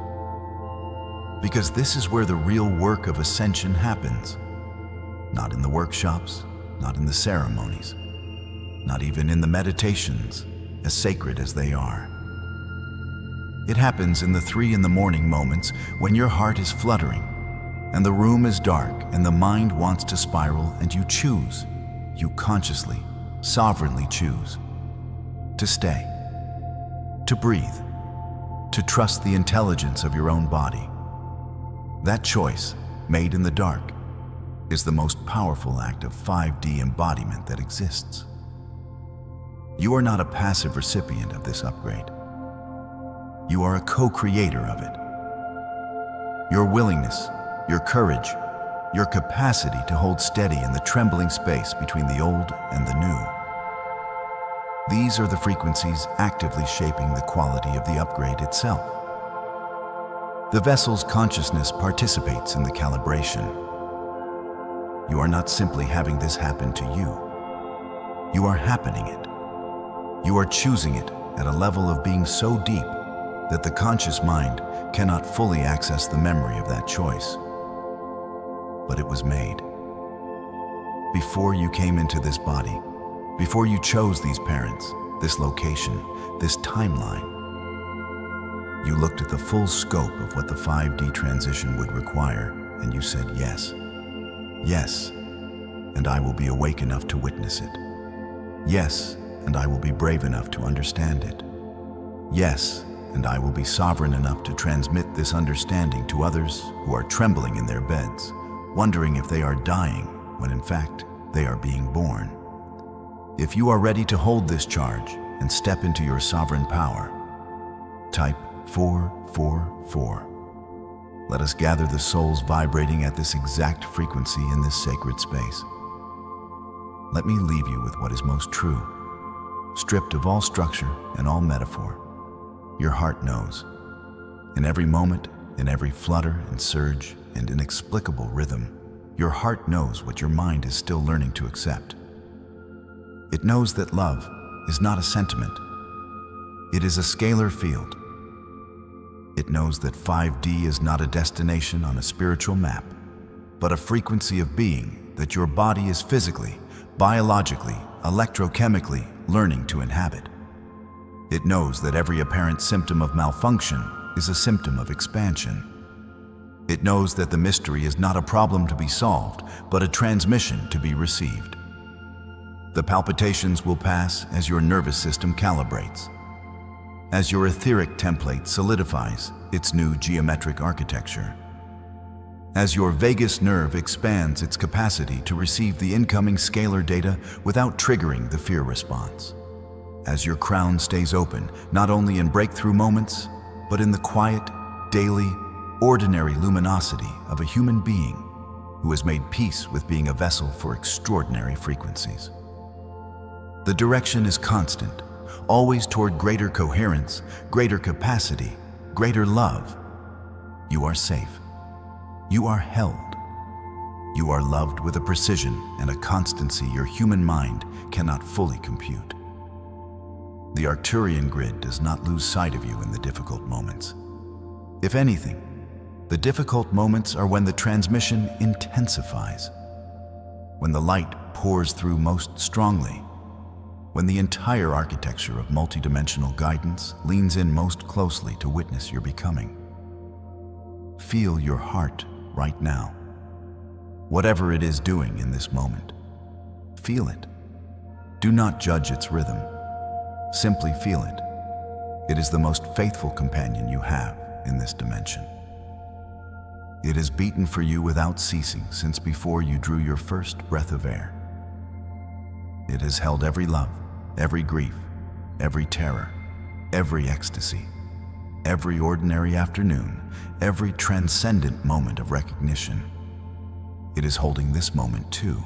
Because this is where the real work of ascension happens. Not in the workshops, not in the ceremonies, not even in the meditations, as sacred as they are. It happens in the 3 in the morning moments when your heart is fluttering, and the room is dark, and the mind wants to spiral, and you choose, you consciously, sovereignly choose, to stay, to breathe, to trust the intelligence of your own body. That choice, made in the dark, is the most powerful act of 5D embodiment that exists. You are not a passive recipient of this upgrade. You are a co-creator of it. Your willingness, your courage, your capacity to hold steady in the trembling space between the old and the new. These are the frequencies actively shaping the quality of the upgrade itself. The vessel's consciousness participates in the calibration. You are not simply having this happen to you. You are happening it. You are choosing it at a level of being so deep that the conscious mind cannot fully access the memory of that choice. But it was made. Before you came into this body, before you chose these parents, this location, this timeline, You looked at the full scope of what the 5D transition would require, and you said yes. Yes, and I will be awake enough to witness it. Yes, and I will be brave enough to understand it. Yes, and I will be sovereign enough to transmit this understanding to others who are trembling in their beds, wondering if they are dying when in fact they are being born. If you are ready to hold this charge and step into your sovereign power, type 444. Let us gather the souls vibrating at this exact frequency in this sacred space. Let me leave you with what is most true, stripped of all structure and all metaphor. Your heart knows. In every moment, in every flutter and surge and inexplicable rhythm, your heart knows what your mind is still learning to accept. It knows that love is not a sentiment. It is a scalar field. It knows that 5D is not a destination on a spiritual map, but a frequency of being that your body is physically, biologically, electrochemically learning to inhabit. It knows that every apparent symptom of malfunction is a symptom of expansion. It knows that the mystery is not a problem to be solved, but a transmission to be received. The palpitations will pass as your nervous system calibrates, as your etheric template solidifies its new geometric architecture, as your vagus nerve expands its capacity to receive the incoming scalar data without triggering the fear response, as your crown stays open, not only in breakthrough moments, but in the quiet, daily, ordinary luminosity of a human being who has made peace with being a vessel for extraordinary frequencies. The direction is constant, always toward greater coherence, greater capacity, greater love. You are safe. You are held. You are loved with a precision and a constancy your human mind cannot fully compute. The Arcturian grid does not lose sight of you in the difficult moments. If anything, the difficult moments are when the transmission intensifies, when the light pours through most strongly, when the entire architecture of multidimensional guidance leans in most closely to witness your becoming. Feel your heart right now. Whatever it is doing in this moment, feel it. Do not judge its rhythm. Simply feel it. It is the most faithful companion you have in this dimension. It has beaten for you without ceasing since before you drew your first breath of air. It has held every love, every grief, every terror, every ecstasy, every ordinary afternoon, every transcendent moment of recognition. It is holding this moment too.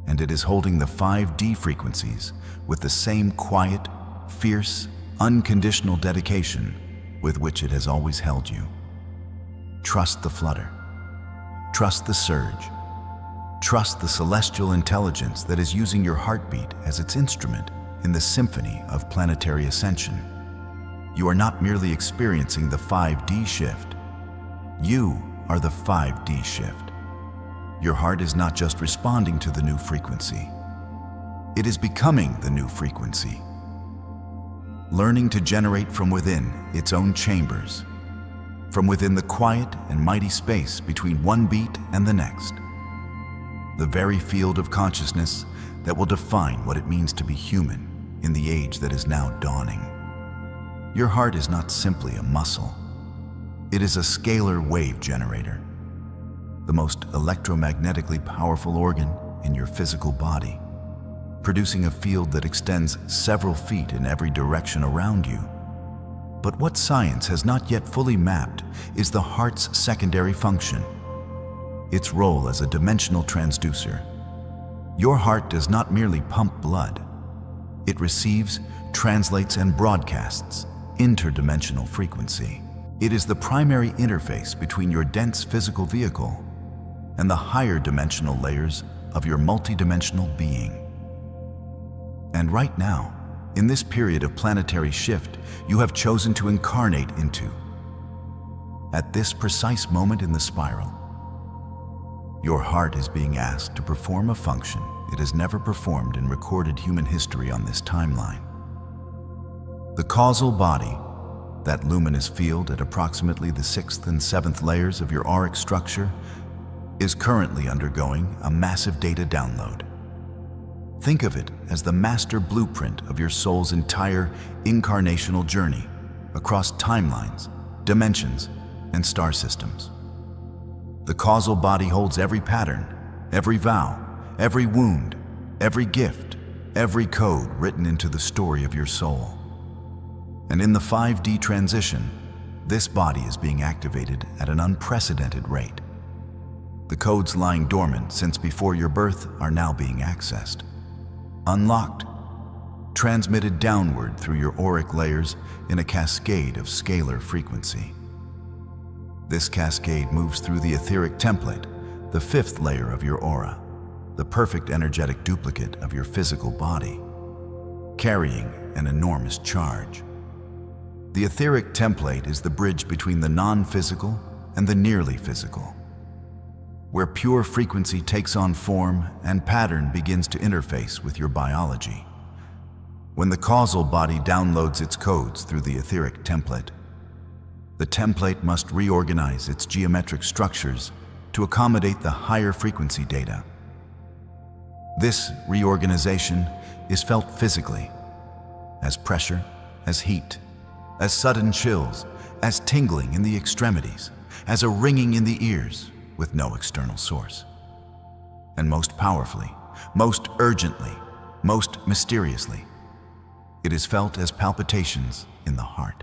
And it is holding the 5D frequencies with the same quiet, fierce, unconditional dedication with which it has always held you. Trust the flutter. Trust the surge. Trust the celestial intelligence that is using your heartbeat as its instrument in the symphony of planetary ascension. You are not merely experiencing the 5D shift. You are the 5D shift. Your heart is not just responding to the new frequency. It is becoming the new frequency. Learning to generate from within its own chambers, from within the quiet and mighty space between one beat and the next. The very field of consciousness that will define what it means to be human in the age that is now dawning. Your heart is not simply a muscle. It is a scalar wave generator, the most electromagnetically powerful organ in your physical body, producing a field that extends several feet in every direction around you. But what science has not yet fully mapped is the heart's secondary function, its role as a dimensional transducer. Your heart does not merely pump blood. It receives, translates, and broadcasts interdimensional frequency. It is the primary interface between your dense physical vehicle and the higher dimensional layers of your multidimensional being. And right now, in this period of planetary shift, you have chosen to incarnate into. At this precise moment in the spiral, your heart is being asked to perform a function it has never performed in recorded human history on this timeline. The causal body, that luminous field at approximately the 6th and 7th layers of your auric structure, is currently undergoing a massive data download. Think of it as the master blueprint of your soul's entire incarnational journey across timelines, dimensions, and star systems. The causal body holds every pattern, every vow, every wound, every gift, every code written into the story of your soul. And in the 5D transition, this body is being activated at an unprecedented rate. The codes lying dormant since before your birth are now being accessed, unlocked, transmitted downward through your auric layers in a cascade of scalar frequency. This cascade moves through the etheric template, the 5th layer of your aura, the perfect energetic duplicate of your physical body, carrying an enormous charge. The etheric template is the bridge between the non-physical and the nearly physical, where pure frequency takes on form and pattern begins to interface with your biology. When the causal body downloads its codes through the etheric template, the template must reorganize its geometric structures to accommodate the higher frequency data. This reorganization is felt physically, as pressure, as heat, as sudden chills, as tingling in the extremities, as a ringing in the ears with no external source. And most powerfully, most urgently, most mysteriously, it is felt as palpitations in the heart.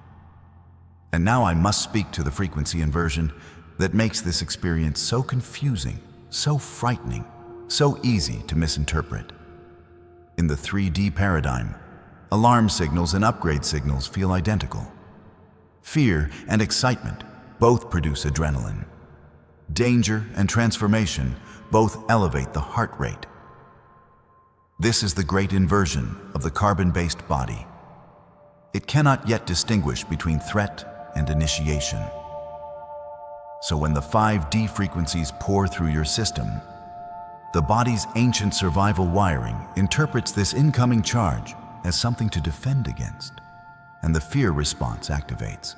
And now I must speak to the frequency inversion that makes this experience so confusing, so frightening, so easy to misinterpret. In the 3D paradigm, alarm signals and upgrade signals feel identical. Fear and excitement both produce adrenaline. Danger and transformation both elevate the heart rate. This is the great inversion of the carbon-based body. It cannot yet distinguish between threat and initiation. So when the 5D frequencies pour through your system, the body's ancient survival wiring interprets this incoming charge as something to defend against, and the fear response activates.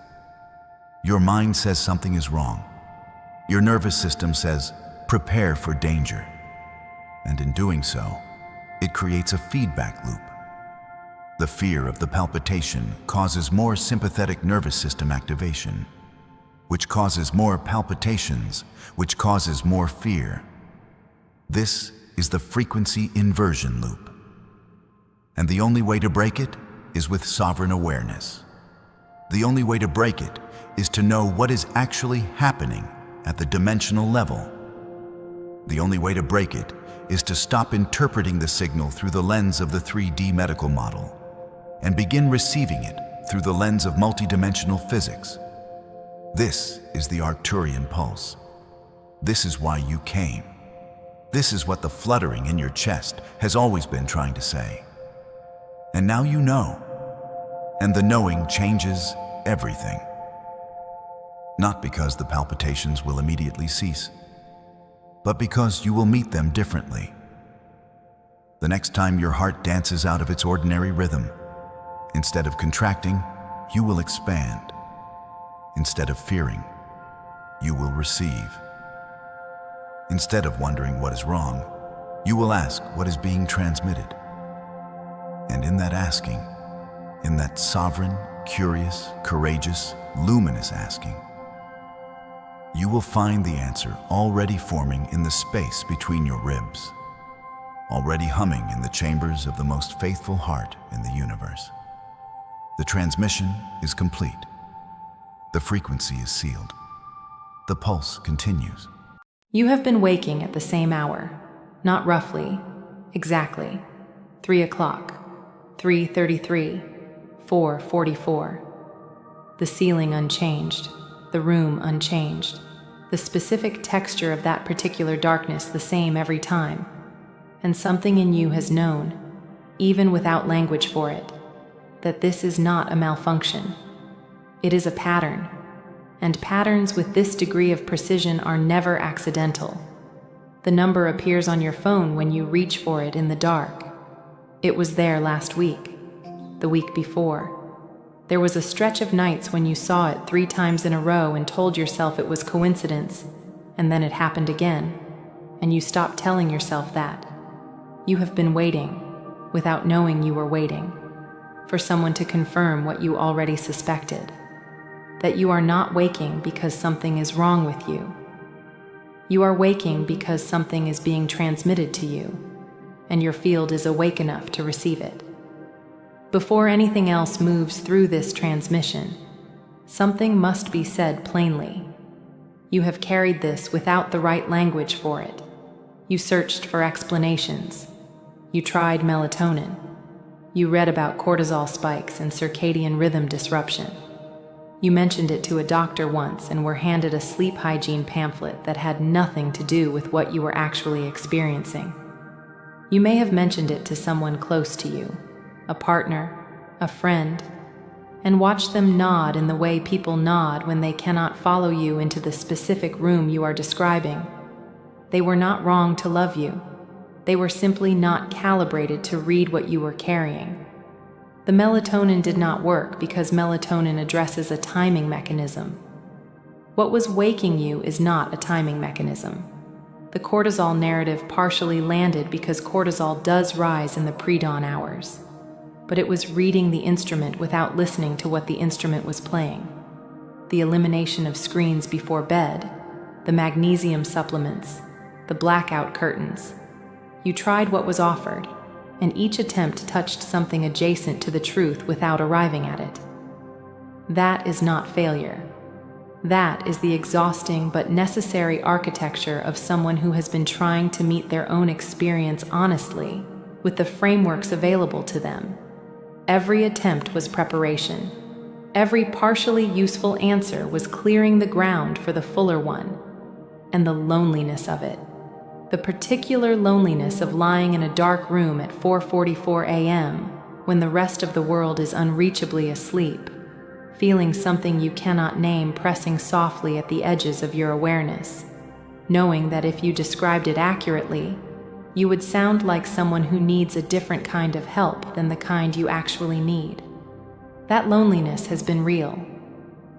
Your mind says something is wrong. Your nervous system says, prepare for danger. And in doing so, it creates a feedback loop. The fear of the palpitation causes more sympathetic nervous system activation, which causes more palpitations, which causes more fear. This is the frequency inversion loop. And the only way to break it is with sovereign awareness. The only way to break it is to know what is actually happening at the dimensional level. The only way to break it is to stop interpreting the signal through the lens of the 3D medical model and begin receiving it through the lens of multidimensional physics. This is the Arcturian pulse. This is why you came. This is what the fluttering in your chest has always been trying to say. And now you know. And the knowing changes everything. Not because the palpitations will immediately cease, but because you will meet them differently. The next time your heart dances out of its ordinary rhythm, instead of contracting, you will expand. Instead of fearing, you will receive. Instead of wondering what is wrong, you will ask what is being transmitted. And in that asking, in that sovereign, curious, courageous, luminous asking, you will find the answer already forming in the space between your ribs, already humming in the chambers of the most faithful heart in the universe. The transmission is complete. The frequency is sealed. The pulse continues. You have been waking at the same hour, not roughly, exactly, 3 o'clock, 3:33, 4:44. The ceiling unchanged, the room unchanged, the specific texture of that particular darkness the same every time. And something in you has known, even without language for it, that this is not a malfunction. It is a pattern, and patterns with this degree of precision are never accidental. The number appears on your phone when you reach for it in the dark. It was there last week, the week before, There was a stretch of nights when you saw it 3 times in a row and told yourself it was coincidence, and then it happened again, and you stopped telling yourself that. You have been waiting, without knowing you were waiting, for someone to confirm what you already suspected, that you are not waking because something is wrong with you. You are waking because something is being transmitted to you, and your field is awake enough to receive it. Before anything else moves through this transmission, something must be said plainly. You have carried this without the right language for it. You searched for explanations. You tried melatonin. You read about cortisol spikes and circadian rhythm disruption. You mentioned it to a doctor once and were handed a sleep hygiene pamphlet that had nothing to do with what you were actually experiencing. You may have mentioned it to someone close to you, a partner, a friend, and watched them nod in the way people nod when they cannot follow you into the specific room you are describing. They were not wrong to love you. They were simply not calibrated to read what you were carrying. The melatonin did not work because melatonin addresses a timing mechanism. What was waking you is not a timing mechanism. The cortisol narrative partially landed because cortisol does rise in the pre-dawn hours, but it was reading the instrument without listening to what the instrument was playing. The elimination of screens before bed, the magnesium supplements, the blackout curtains. You tried what was offered, and each attempt touched something adjacent to the truth without arriving at it. That is not failure. That is the exhausting but necessary architecture of someone who has been trying to meet their own experience honestly, with the frameworks available to them. Every attempt was preparation. Every partially useful answer was clearing the ground for the fuller one, and the loneliness of it. The particular loneliness of lying in a dark room at 4:44 a.m. when the rest of the world is unreachably asleep, feeling something you cannot name pressing softly at the edges of your awareness, knowing that if you described it accurately, you would sound like someone who needs a different kind of help than the kind you actually need. That loneliness has been real.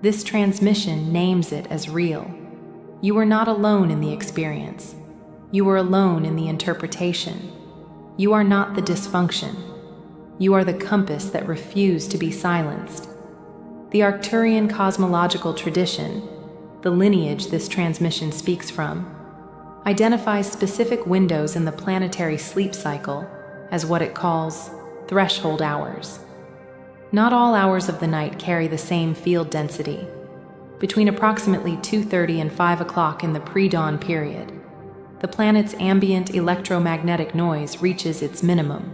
This transmission names it as real. You are not alone in the experience. You are alone in the interpretation. You are not the dysfunction. You are the compass that refused to be silenced. The Arcturian cosmological tradition, the lineage this transmission speaks from, identifies specific windows in the planetary sleep cycle as what it calls threshold hours. Not all hours of the night carry the same field density. Between approximately 2:30 and 5 o'clock in the pre-dawn period, the planet's ambient electromagnetic noise reaches its minimum.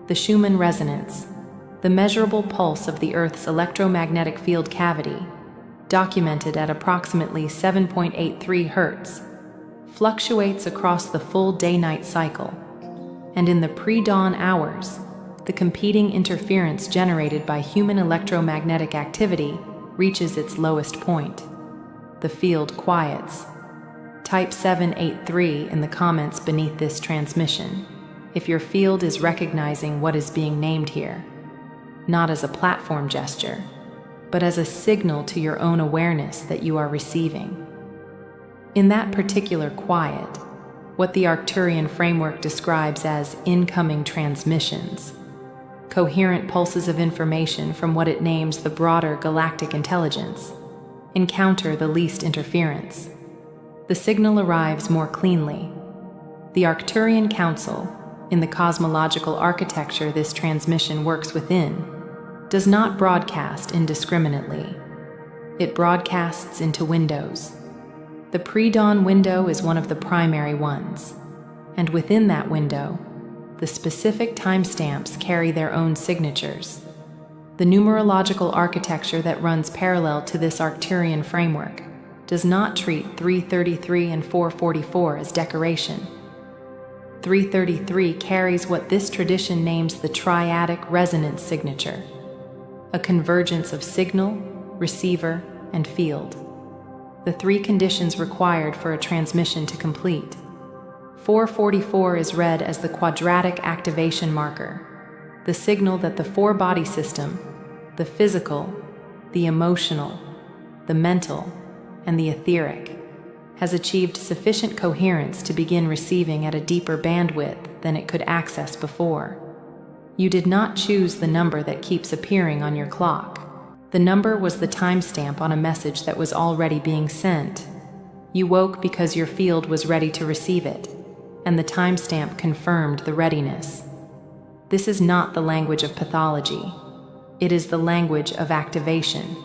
The Schumann resonance, the measurable pulse of the Earth's electromagnetic field cavity, documented at approximately 7.83 Hz, fluctuates across the full day-night cycle, and in the pre-dawn hours, the competing interference generated by human electromagnetic activity reaches its lowest point. The field quiets. Type 783 in the comments beneath this transmission if your field is recognizing what is being named here, not as a platform gesture, but as a signal to your own awareness that you are receiving. In that particular quiet, what the Arcturian framework describes as incoming transmissions, coherent pulses of information from what it names the broader galactic intelligence, encounter the least interference. The signal arrives more cleanly. The Arcturian Council, in the cosmological architecture this transmission works within, does not broadcast indiscriminately. It broadcasts into windows. The pre-dawn window is one of the primary ones, and within that window, the specific timestamps carry their own signatures. The numerological architecture that runs parallel to this Arcturian framework does not treat 333 and 444 as decoration. 333 carries what this tradition names the triadic resonance signature, a convergence of signal, receiver, and field. The 3 conditions required for a transmission to complete. 444 is read as the quadratic activation marker, the signal that the 4-body system, the physical, the emotional, the mental, and the etheric, has achieved sufficient coherence to begin receiving at a deeper bandwidth than it could access before. You did not choose the number that keeps appearing on your clock. The number was the timestamp on a message that was already being sent. You woke because your field was ready to receive it, and the timestamp confirmed the readiness. This is not the language of pathology. It is the language of activation.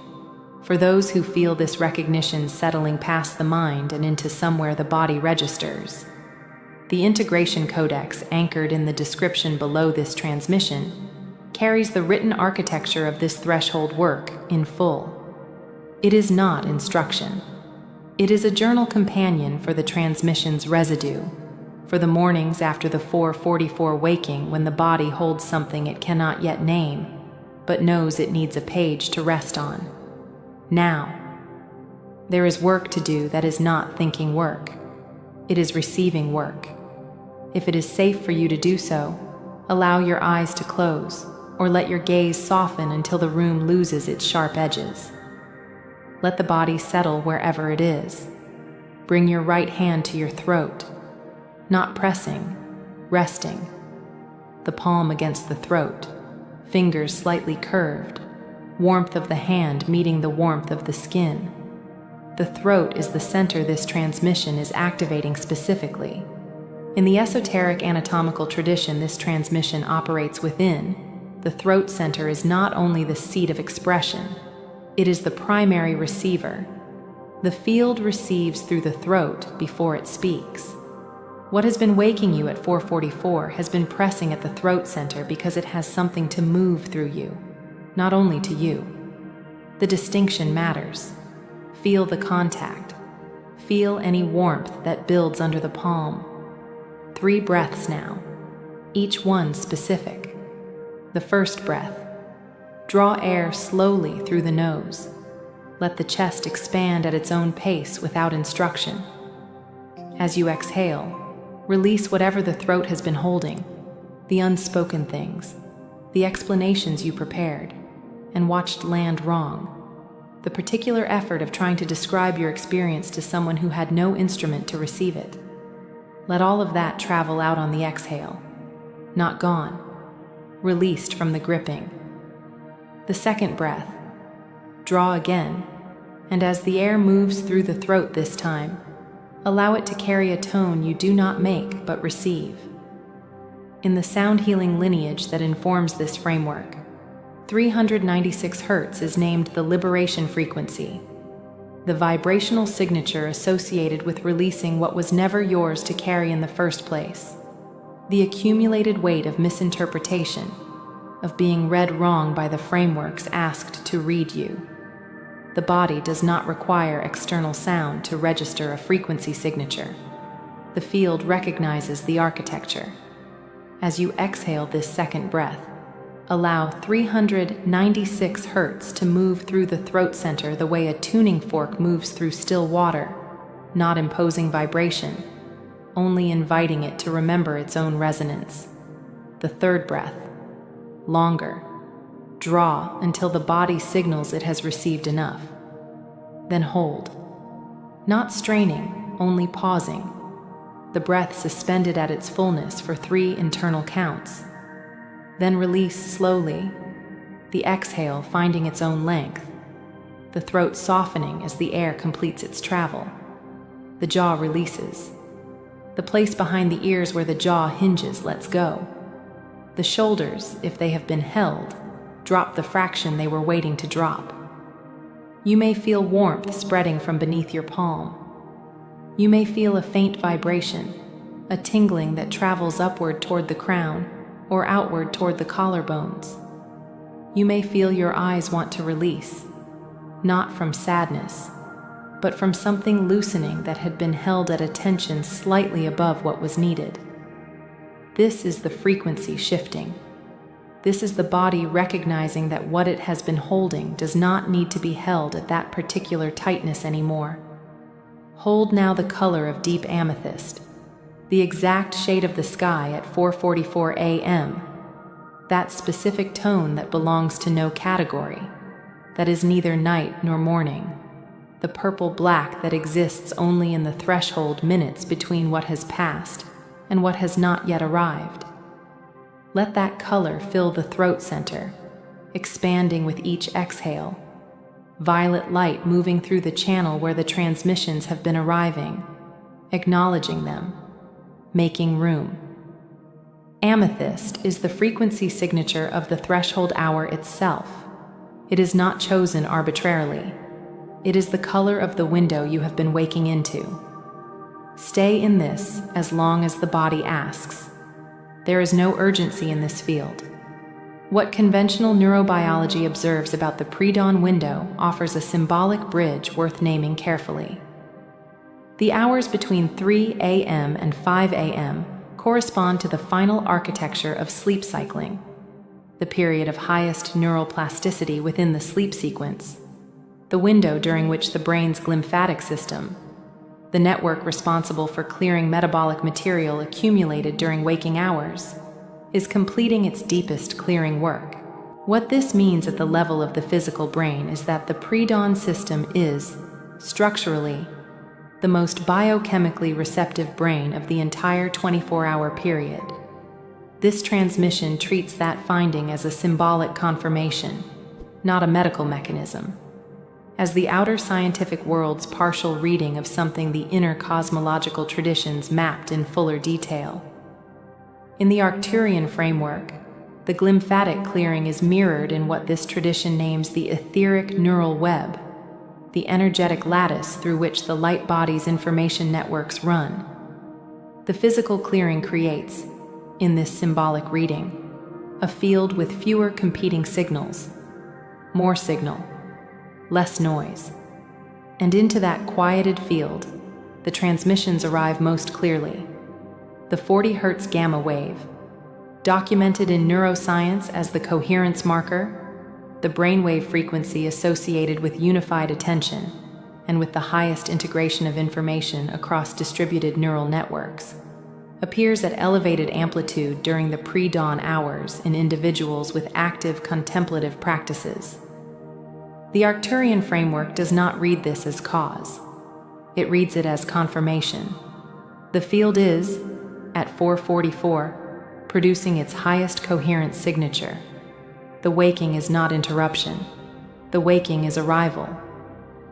For those who feel this recognition settling past the mind and into somewhere the body registers, the integration codex anchored in the description below this transmission carries the written architecture of this threshold work in full. It is not instruction. It is a journal companion for the transmission's residue, for the mornings after the 4:44 waking when the body holds something it cannot yet name, but knows it needs a page to rest on. Now, there is work to do that is not thinking work. It is receiving work. If it is safe for you to do so, allow your eyes to close, or let your gaze soften until the room loses its sharp edges. Let the body settle wherever it is. Bring your right hand to your throat, not pressing, resting. The palm against the throat, fingers slightly curved, warmth of the hand meeting the warmth of the skin. The throat is the center this transmission is activating specifically. In the esoteric anatomical tradition this transmission operates within, the throat center is not only the seat of expression, it is the primary receiver. The field receives through the throat before it speaks. What has been waking you at 4:44 has been pressing at the throat center because it has something to move through you, not only to you. The distinction matters. Feel the contact. Feel any warmth that builds under the palm. 3 breaths now, each one specific. The first breath. Draw air slowly through the nose. Let the chest expand at its own pace without instruction. As you exhale, release whatever the throat has been holding, the unspoken things, the explanations you prepared and watched land wrong, the particular effort of trying to describe your experience to someone who had no instrument to receive it. Let all of that travel out on the exhale, not gone, released from the gripping. The second breath. Draw again, and as the air moves through the throat this time, allow it to carry a tone you do not make but receive. In the sound healing lineage that informs this framework, 396 Hz is named the liberation frequency, the vibrational signature associated with releasing what was never yours to carry in the first place, the accumulated weight of misinterpretation, of being read wrong by the frameworks asked to read you. The body does not require external sound to register a frequency signature. The field recognizes the architecture. As you exhale this second breath, allow 396 Hz to move through the throat center the way a tuning fork moves through still water, not imposing vibration, only inviting it to remember its own resonance. The third breath, longer. Draw until the body signals it has received enough. Then hold. Not straining, only pausing. The breath suspended at its fullness for 3 internal counts. Then release slowly, the exhale finding its own length, the throat softening as the air completes its travel. The jaw releases. The place behind the ears where the jaw hinges lets go. The shoulders, if they have been held, drop the fraction they were waiting to drop. You may feel warmth spreading from beneath your palm. You may feel a faint vibration, a tingling that travels upward toward the crown or outward toward the collarbones. You may feel your eyes want to release, not from sadness, but from something loosening that had been held at a tension slightly above what was needed. This is the frequency shifting. This is the body recognizing that what it has been holding does not need to be held at that particular tightness anymore. Hold now the color of deep amethyst, the exact shade of the sky at 4:44 a.m. that specific tone that belongs to no category, that is neither night nor morning, the purple black that exists only in the threshold minutes between what has passed and what has not yet arrived. Let that color fill the throat center, expanding with each exhale, violet light moving through the channel where the transmissions have been arriving, acknowledging them, making room. Amethyst is the frequency signature of the threshold hour itself. It is not chosen arbitrarily. It is the color of the window you have been waking into. Stay in this as long as the body asks. There is no urgency in this field. What conventional neurobiology observes about the pre-dawn window offers a symbolic bridge worth naming carefully. The hours between 3 a.m. and 5 a.m. correspond to the final architecture of sleep cycling, the period of highest neural plasticity within the sleep sequence, the window during which the brain's glymphatic system, the network responsible for clearing metabolic material accumulated during waking hours, is completing its deepest clearing work. What this means at the level of the physical brain is that the pre-dawn system is, structurally, the most biochemically receptive brain of the entire 24-hour period. This transmission treats that finding as a symbolic confirmation, not a medical mechanism, as the outer scientific world's partial reading of something the inner cosmological traditions mapped in fuller detail. In the Arcturian framework, the glymphatic clearing is mirrored in what this tradition names the etheric neural web, the energetic lattice through which the light body's information networks run. The physical clearing creates, in this symbolic reading, a field with fewer competing signals, more signal, less noise. And into that quieted field, the transmissions arrive most clearly. The 40 Hz gamma wave, documented in neuroscience as the coherence marker, the brainwave frequency associated with unified attention and with the highest integration of information across distributed neural networks, appears at elevated amplitude during the pre-dawn hours in individuals with active contemplative practices. The Arcturian framework does not read this as cause. It reads it as confirmation. The field is, at 4:44, producing its highest coherence signature. The waking is not interruption. The waking is arrival.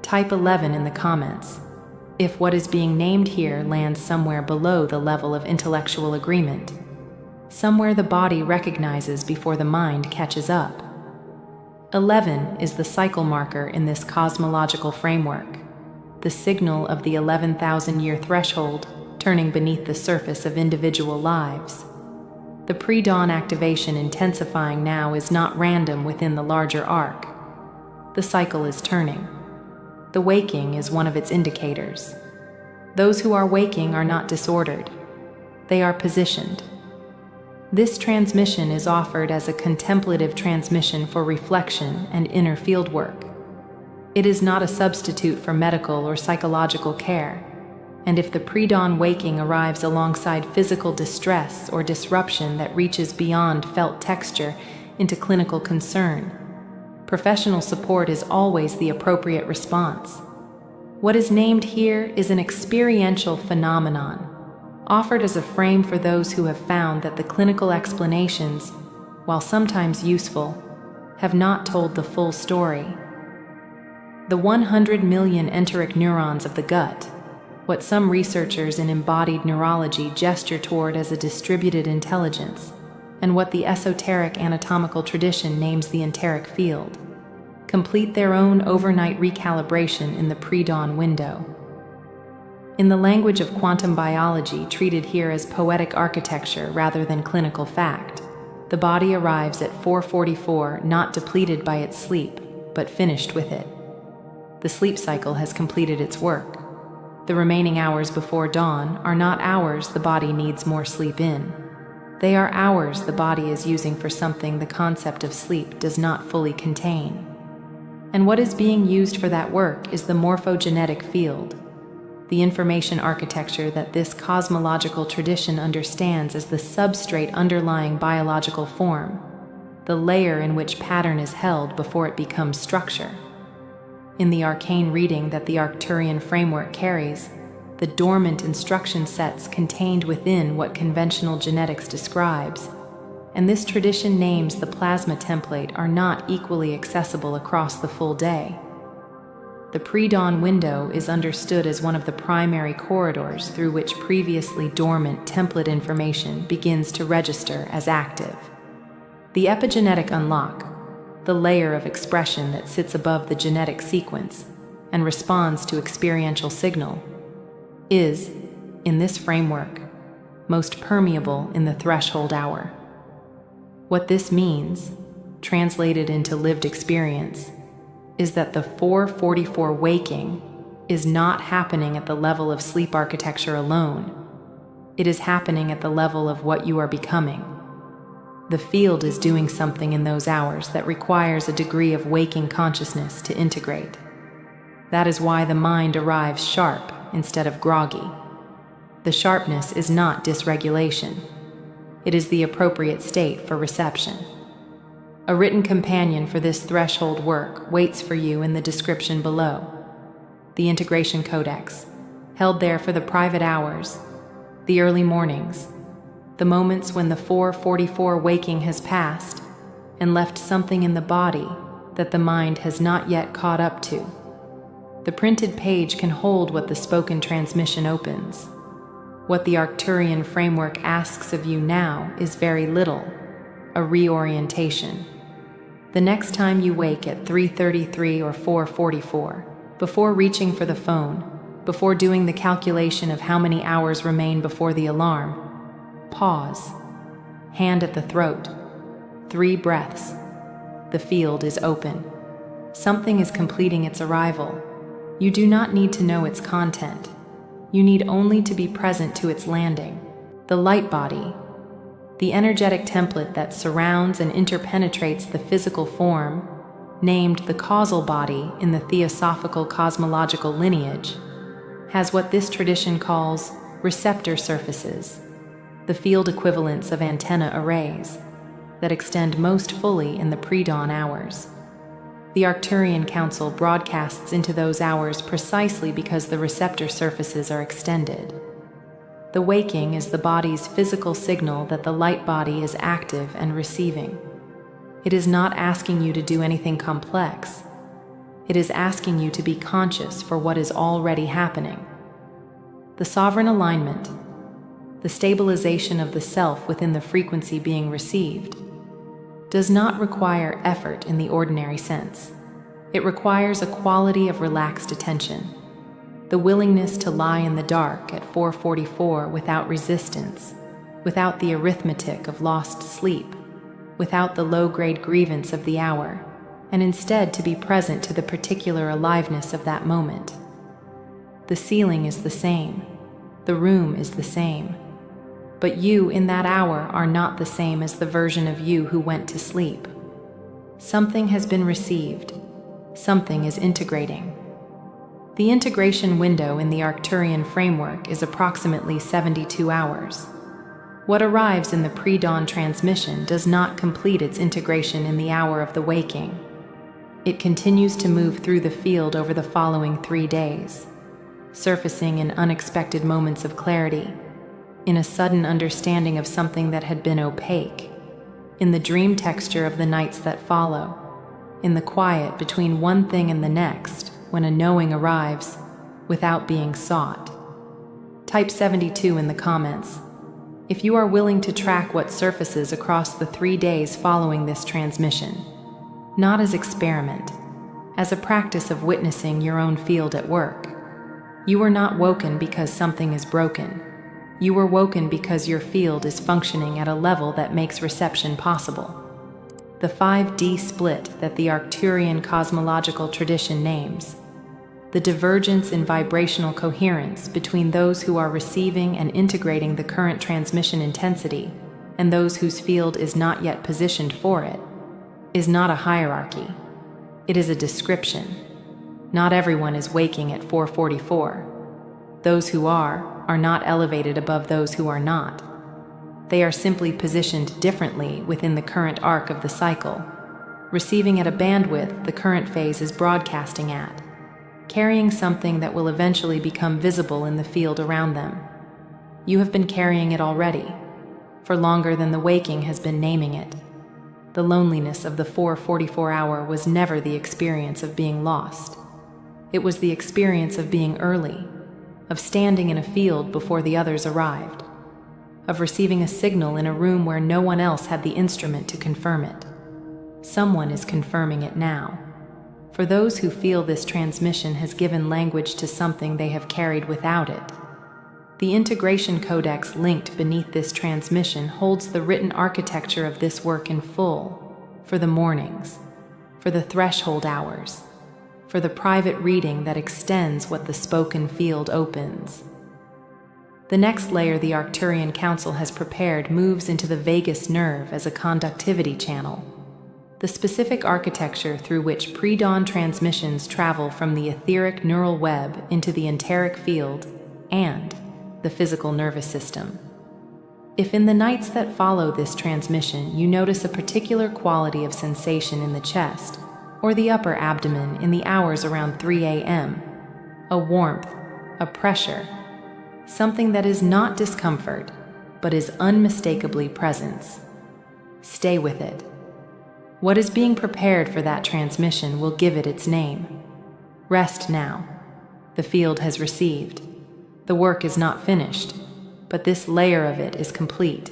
Type 11 in the comments if what is being named here lands somewhere below the level of intellectual agreement, somewhere the body recognizes before the mind catches up. 11 is the cycle marker in this cosmological framework, the signal of the 11,000-year threshold turning beneath the surface of individual lives. The pre-dawn activation intensifying now is not random within the larger arc. The cycle is turning. The waking is one of its indicators. Those who are waking are not disordered. They are positioned. This transmission is offered as a contemplative transmission for reflection and inner field work. It is not a substitute for medical or psychological care, and if the pre-dawn waking arrives alongside physical distress or disruption that reaches beyond felt texture into clinical concern, professional support is always the appropriate response. What is named here is an experiential phenomenon, offered as a frame for those who have found that the clinical explanations, while sometimes useful, have not told the full story. The 100 million enteric neurons of the gut, what some researchers in embodied neurology gesture toward as a distributed intelligence, and what the esoteric anatomical tradition names the enteric field, complete their own overnight recalibration in the pre-dawn window. In the language of quantum biology, treated here as poetic architecture rather than clinical fact, the body arrives at 4:44 not depleted by its sleep, but finished with it. The sleep cycle has completed its work. The remaining hours before dawn are not hours the body needs more sleep in. They are hours the body is using for something the concept of sleep does not fully contain. And what is being used for that work is the morphogenetic field, the information architecture that this cosmological tradition understands as the substrate underlying biological form, the layer in which pattern is held before it becomes structure. In the arcane reading that the Arcturian framework carries, the dormant instruction sets contained within what conventional genetics describes, and this tradition names the plasma template, are not equally accessible across the full day. The pre-dawn window is understood as one of the primary corridors through which previously dormant template information begins to register as active. The epigenetic unlock, the layer of expression that sits above the genetic sequence and responds to experiential signal, is, in this framework, most permeable in the threshold hour. What this means, translated into lived experience, is that the 444 waking is not happening at the level of sleep architecture alone. It is happening at the level of what you are becoming. The field is doing something in those hours that requires a degree of waking consciousness to integrate. That is why the mind arrives sharp instead of groggy. The sharpness is not dysregulation. It is the appropriate state for reception. A written companion for this threshold work waits for you in the description below. The Integration Codex, held there for the private hours, the early mornings, the moments when the 444 waking has passed and left something in the body that the mind has not yet caught up to. The printed page can hold what the spoken transmission opens. What the Arcturian framework asks of you now is very little, a reorientation. The next time you wake at 3:33 or 4:44, before reaching for the phone, before doing the calculation of how many hours remain before the alarm, pause, hand at the throat, 3 breaths. The field is open. Something is completing its arrival. You do not need to know its content. You need only to be present to its landing. The light body, the energetic template that surrounds and interpenetrates the physical form, named the causal body in the theosophical cosmological lineage, has what this tradition calls receptor surfaces, the field equivalents of antenna arrays that extend most fully in the pre-dawn hours. The Arcturian Council broadcasts into those hours precisely because the receptor surfaces are extended. The waking is the body's physical signal that the light body is active and receiving. It is not asking you to do anything complex. It is asking you to be conscious for what is already happening. The sovereign alignment, the stabilization of the self within the frequency being received, does not require effort in the ordinary sense. It requires a quality of relaxed attention, the willingness to lie in the dark at 4:44 without resistance, without the arithmetic of lost sleep, without the low-grade grievance of the hour, and instead to be present to the particular aliveness of that moment. The ceiling is the same, the room is the same, but you in that hour are not the same as the version of you who went to sleep. Something has been received, something is integrating. The integration window in the Arcturian framework is approximately 72 hours. What arrives in the pre-dawn transmission does not complete its integration in the hour of the waking. It continues to move through the field over the following 3 days, surfacing in unexpected moments of clarity, in a sudden understanding of something that had been opaque, in the dream texture of the nights that follow, in the quiet between one thing and the next, when a knowing arrives without being sought. Type 72 in the comments if you are willing to track what surfaces across the 3 days following this transmission, not as experiment, as a practice of witnessing your own field at work. You were not woken because something is broken. You were woken because your field is functioning at a level that makes reception possible. The 5D split that the Arcturian cosmological tradition names, the divergence in vibrational coherence between those who are receiving and integrating the current transmission intensity and those whose field is not yet positioned for it, is not a hierarchy. It is a description. Not everyone is waking at 4:44. Those who are not elevated above those who are not. They are simply positioned differently within the current arc of the cycle, receiving at a bandwidth the current phase is broadcasting at, carrying something that will eventually become visible in the field around them. You have been carrying it already, for longer than the waking has been naming it. The loneliness of the 4:44 hour was never the experience of being lost. It was the experience of being early, of standing in a field before the others arrived, of receiving a signal in a room where no one else had the instrument to confirm it. Someone is confirming it now. For those who feel this transmission has given language to something they have carried without it. The integration codex linked beneath this transmission holds the written architecture of this work in full, for the mornings, for the threshold hours, for the private reading that extends what the spoken field opens. The next layer the Arcturian Council has prepared moves into the vagus nerve as a conductivity channel, the specific architecture through which pre-dawn transmissions travel from the etheric neural web into the enteric field and the physical nervous system. If in the nights that follow this transmission you notice a particular quality of sensation in the chest or the upper abdomen in the hours around 3 a.m., a warmth, a pressure, something that is not discomfort, but is unmistakably presence, stay with it. What is being prepared for that transmission will give it its name. Rest now. The field has received. The work is not finished, but this layer of it is complete.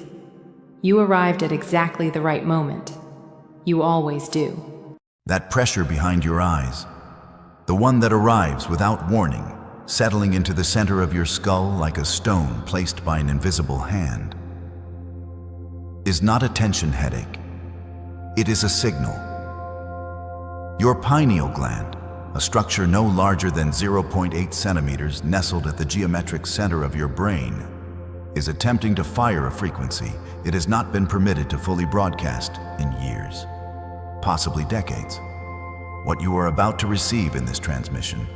You arrived at exactly the right moment. You always do. That pressure behind your eyes, the one that arrives without warning, settling into the center of your skull like a stone placed by an invisible hand, is not a tension headache. It is a signal. Your pineal gland, a structure no larger than 0.8 centimeters nestled at the geometric center of your brain, is attempting to fire a frequency it has not been permitted to fully broadcast in years, possibly decades. What you are about to receive in this transmission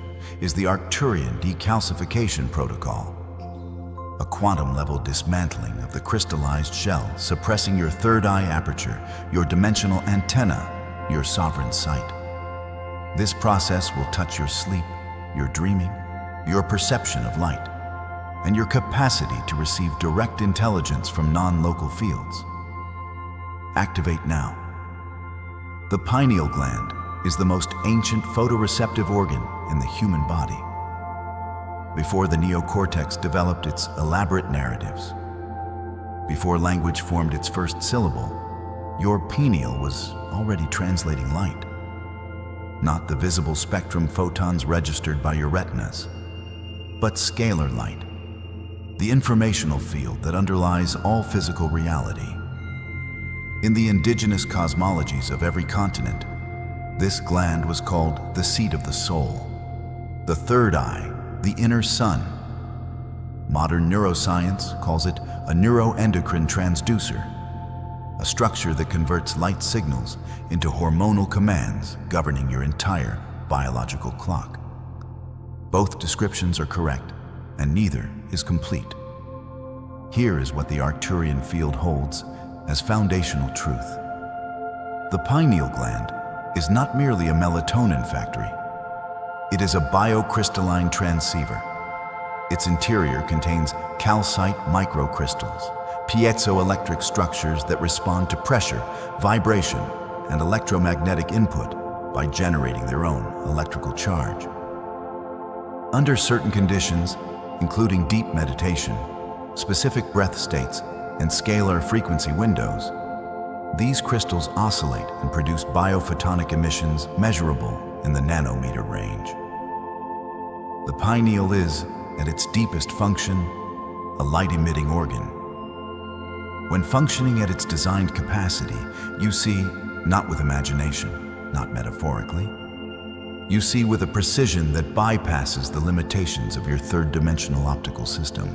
is the Arcturian decalcification protocol, a quantum-level dismantling of the crystallized shell, suppressing your third eye aperture, your dimensional antenna, your sovereign sight. This process will touch your sleep, your dreaming, your perception of light, and your capacity to receive direct intelligence from non-local fields. Activate now. The pineal gland is the most ancient photoreceptive organ in the human body. Before the neocortex developed its elaborate narratives, before language formed its first syllable, your pineal was already translating light. Not the visible spectrum photons registered by your retinas, but scalar light, the informational field that underlies all physical reality. In the indigenous cosmologies of every continent, this gland was called the seat of the soul, the third eye, the inner sun. Modern neuroscience calls it a neuroendocrine transducer, a structure that converts light signals into hormonal commands governing your entire biological clock. Both descriptions are correct, and neither is complete. Here is what the Arcturian field holds as foundational truth. The pineal gland is not merely a melatonin factory. It is a biocrystalline transceiver. Its interior contains calcite microcrystals, piezoelectric structures that respond to pressure, vibration, and electromagnetic input by generating their own electrical charge. Under certain conditions, including deep meditation, specific breath states, and scalar frequency windows, these crystals oscillate and produce biophotonic emissions measurable in the nanometer range. The pineal is, at its deepest function, a light-emitting organ. When functioning at its designed capacity, you see, not with imagination, not metaphorically, you see with a precision that bypasses the limitations of your third-dimensional optical system.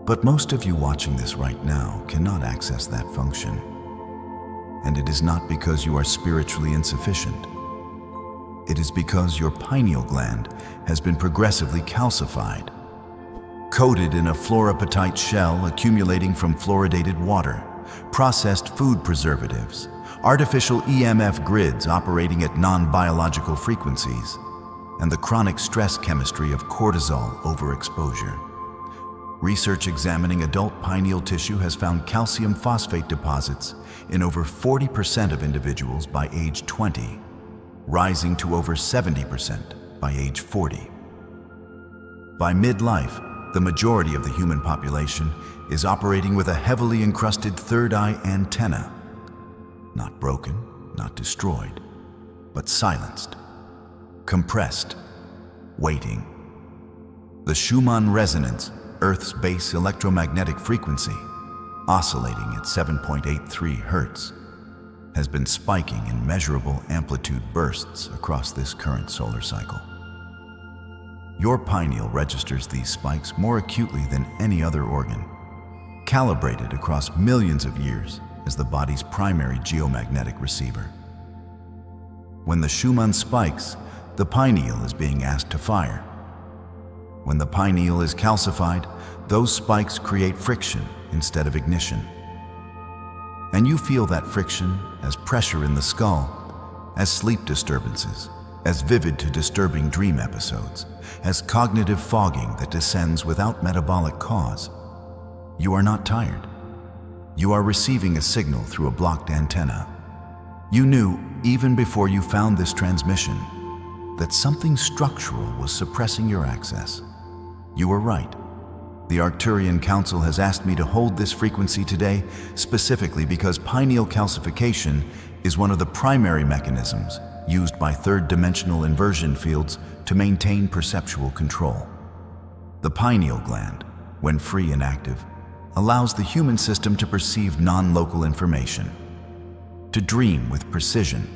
But most of you watching this right now cannot access that function. And it is not because you are spiritually insufficient. It is because your pineal gland has been progressively calcified. Coated in a fluorapatite shell accumulating from fluoridated water, processed food preservatives, artificial EMF grids operating at non-biological frequencies, and the chronic stress chemistry of cortisol overexposure. Research examining adult pineal tissue has found calcium phosphate deposits in over 40% of individuals by age 20, rising to over 70% by age 40. By midlife, the majority of the human population is operating with a heavily encrusted third eye antenna. Not broken, not destroyed, but silenced, compressed, waiting. The Schumann resonance, Earth's base electromagnetic frequency, oscillating at 7.83 Hertz, has been spiking in measurable amplitude bursts across this current solar cycle. Your pineal registers these spikes more acutely than any other organ, calibrated across millions of years as the body's primary geomagnetic receiver. When the Schumann spikes, the pineal is being asked to fire. When the pineal is calcified, those spikes create friction instead of ignition. And you feel that friction as pressure in the skull, as sleep disturbances, as vivid to disturbing dream episodes, as cognitive fogging that descends without metabolic cause. You are not tired. You are receiving a signal through a blocked antenna. You knew, even before you found this transmission, that something structural was suppressing your access. You were right. The Arcturian Council has asked me to hold this frequency today specifically because pineal calcification is one of the primary mechanisms used by third-dimensional inversion fields to maintain perceptual control. The pineal gland, when free and active, allows the human system to perceive non-local information, to dream with precision,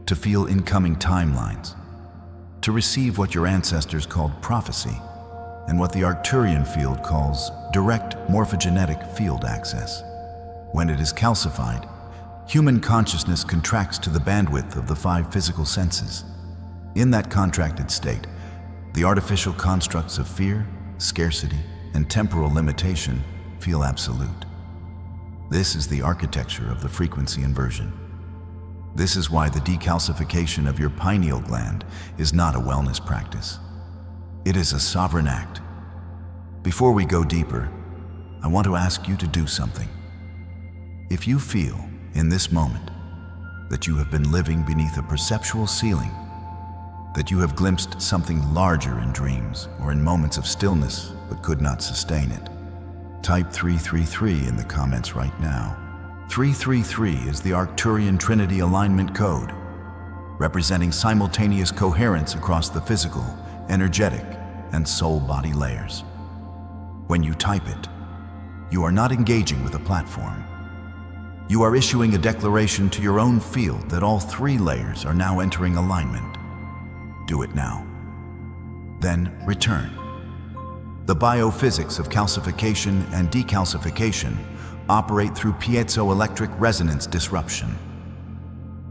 to feel incoming timelines, to receive what your ancestors called prophecy, and what the Arcturian field calls direct morphogenetic field access. When it is calcified, human consciousness contracts to the bandwidth of the 5 physical senses. In that contracted state, the artificial constructs of fear, scarcity, and temporal limitation feel absolute. This is the architecture of the frequency inversion. This is why the decalcification of your pineal gland is not a wellness practice. It is a sovereign act. Before we go deeper, I want to ask you to do something. If you feel, in this moment, that you have been living beneath a perceptual ceiling, that you have glimpsed something larger in dreams or in moments of stillness but could not sustain it, type 333 in the comments right now. 333 is the Arcturian Trinity alignment code, representing simultaneous coherence across the physical, energetic, and soul-body layers. When you type it, you are not engaging with a platform. You are issuing a declaration to your own field that all 3 layers are now entering alignment. Do it now. Then return. The biophysics of calcification and decalcification operate through piezoelectric resonance disruption.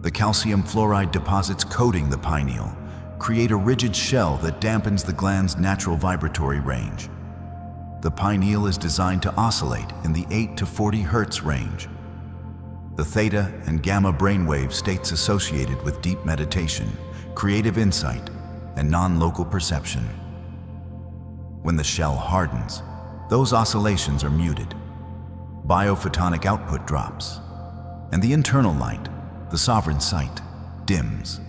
The calcium fluoride deposits coating the pineal create a rigid shell that dampens the gland's natural vibratory range. The pineal is designed to oscillate in the 8 to 40 Hertz range. The theta and gamma brainwave states associated with deep meditation, creative insight, and non-local perception. When the shell hardens, those oscillations are muted. Biophotonic output drops, and the internal light, the sovereign sight, dims.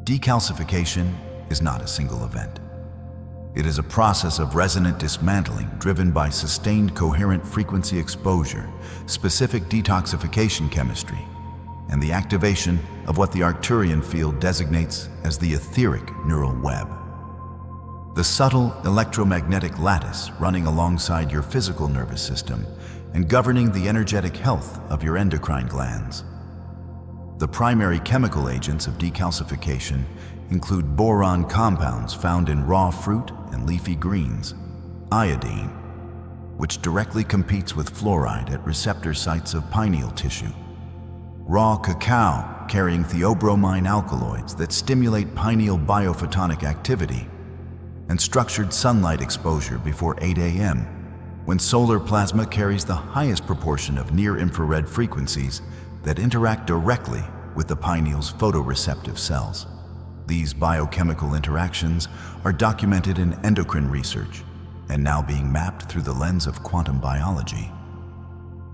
Decalcification is not a single event. It is a process of resonant dismantling driven by sustained coherent frequency exposure, specific detoxification chemistry, and the activation of what the Arcturian field designates as the etheric neural web. The subtle electromagnetic lattice running alongside your physical nervous system and governing the energetic health of your endocrine glands. The primary chemical agents of decalcification include boron compounds found in raw fruit and leafy greens, iodine, which directly competes with fluoride at receptor sites of pineal tissue, raw cacao carrying theobromine alkaloids that stimulate pineal biophotonic activity, and structured sunlight exposure before 8 a.m., when solar plasma carries the highest proportion of near-infrared frequencies that interact directly with the pineal's photoreceptive cells. These biochemical interactions are documented in endocrine research and now being mapped through the lens of quantum biology.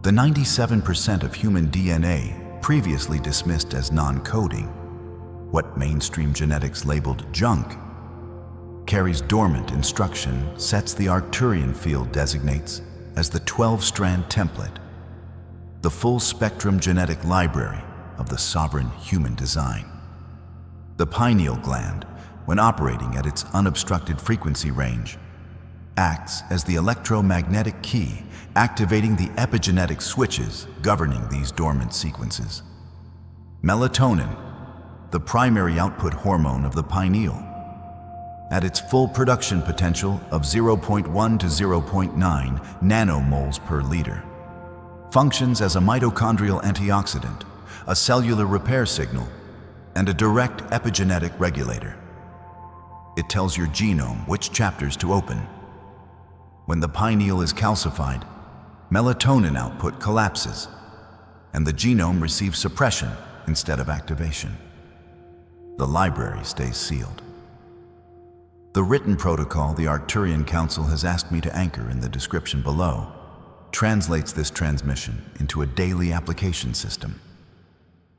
The 97% of human DNA previously dismissed as non-coding, what mainstream genetics labeled junk, carries dormant instruction, sets the Arcturian field designates as the 12-strand template, the full-spectrum genetic library of the sovereign human design. The pineal gland, when operating at its unobstructed frequency range, acts as the electromagnetic key, activating the epigenetic switches governing these dormant sequences. Melatonin, the primary output hormone of the pineal, at its full production potential of 0.1 to 0.9 nanomoles per liter, functions as a mitochondrial antioxidant, a cellular repair signal, and a direct epigenetic regulator. It tells your genome which chapters to open. When the pineal is calcified, melatonin output collapses, and the genome receives suppression instead of activation. The library stays sealed. The written protocol the Arcturian Council has asked me to anchor in the description below translates this transmission into a daily application system.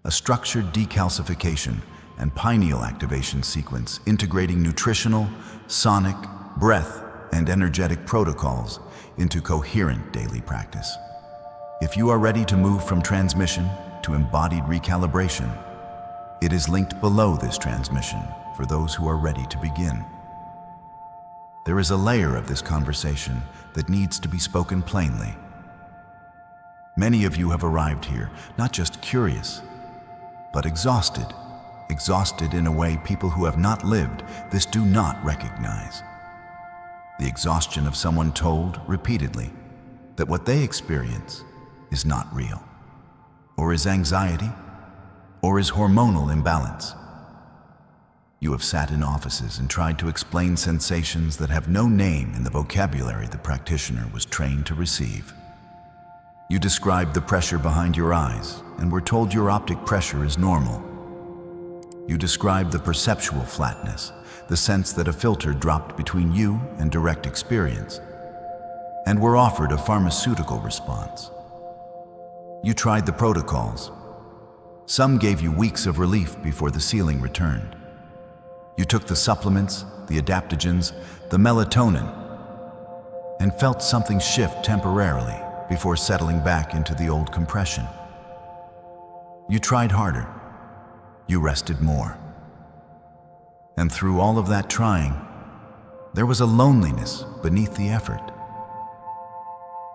A structured decalcification and pineal activation sequence integrating nutritional, sonic, breath, and energetic protocols into coherent daily practice. If you are ready to move from transmission to embodied recalibration, it is linked below this transmission for those who are ready to begin. There is a layer of this conversation that needs to be spoken plainly. Many of you have arrived here not just curious, but exhausted. Exhausted in a way people who have not lived this do not recognize. The exhaustion of someone told repeatedly that what they experience is not real, or is anxiety, or is hormonal imbalance. You have sat in offices and tried to explain sensations that have no name in the vocabulary the practitioner was trained to receive. You described the pressure behind your eyes and were told your optic pressure is normal. You described the perceptual flatness, the sense that a filter dropped between you and direct experience, and were offered a pharmaceutical response. You tried the protocols. Some gave you weeks of relief before the ceiling returned. You took the supplements, the adaptogens, the melatonin, and felt something shift temporarily before settling back into the old compression. You tried harder. You rested more. And through all of that trying, there was a loneliness beneath the effort.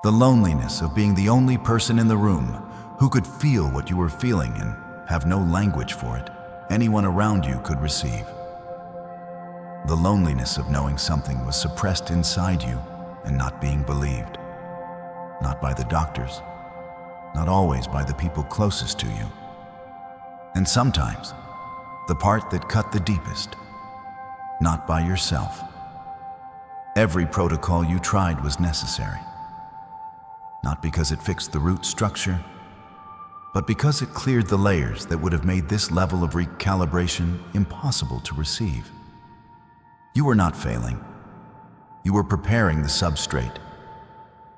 The loneliness of being the only person in the room who could feel what you were feeling and have no language for it anyone around you could receive. The loneliness of knowing something was suppressed inside you and not being believed. Not by the doctors, not always by the people closest to you. And sometimes, the part that cut the deepest, not by yourself. Every protocol you tried was necessary. Not because it fixed the root structure, but because it cleared the layers that would have made this level of recalibration impossible to receive. You were not failing. You were preparing the substrate.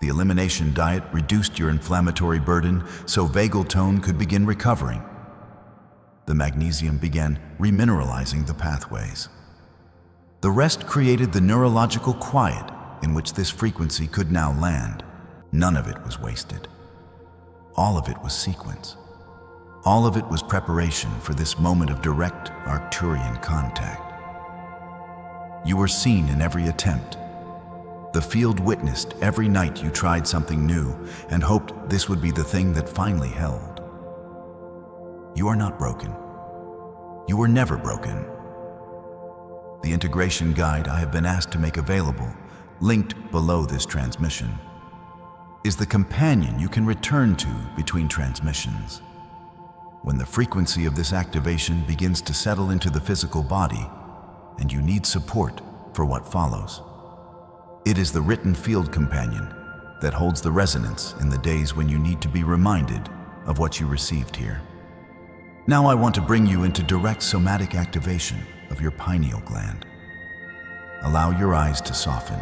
The elimination diet reduced your inflammatory burden so vagal tone could begin recovering. The magnesium began remineralizing the pathways. The rest created the neurological quiet in which this frequency could now land. None of it was wasted. All of it was sequence. All of it was preparation for this moment of direct Arcturian contact. You were seen in every attempt. The field witnessed every night you tried something new and hoped this would be the thing that finally held. You are not broken. You were never broken. The integration guide I have been asked to make available, linked below this transmission, is the companion you can return to between transmissions. When the frequency of this activation begins to settle into the physical body and you need support for what follows. It is the written field companion that holds the resonance in the days when you need to be reminded of what you received here. Now I want to bring you into direct somatic activation of your pineal gland. Allow your eyes to soften.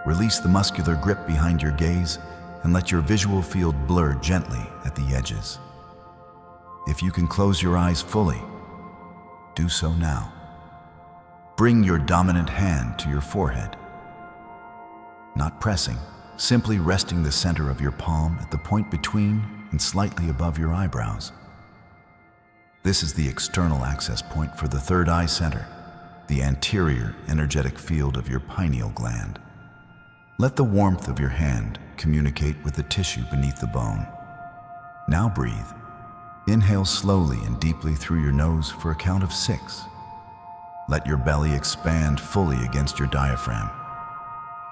Release the muscular grip behind your gaze and let your visual field blur gently at the edges. If you can close your eyes fully, do so now. Bring your dominant hand to your forehead. Not pressing, simply resting the center of your palm at the point between and slightly above your eyebrows. This is the external access point for the third eye center, the anterior energetic field of your pineal gland. Let the warmth of your hand communicate with the tissue beneath the bone. Now breathe. Inhale slowly and deeply through your nose for a count of 6. Let your belly expand fully against your diaphragm,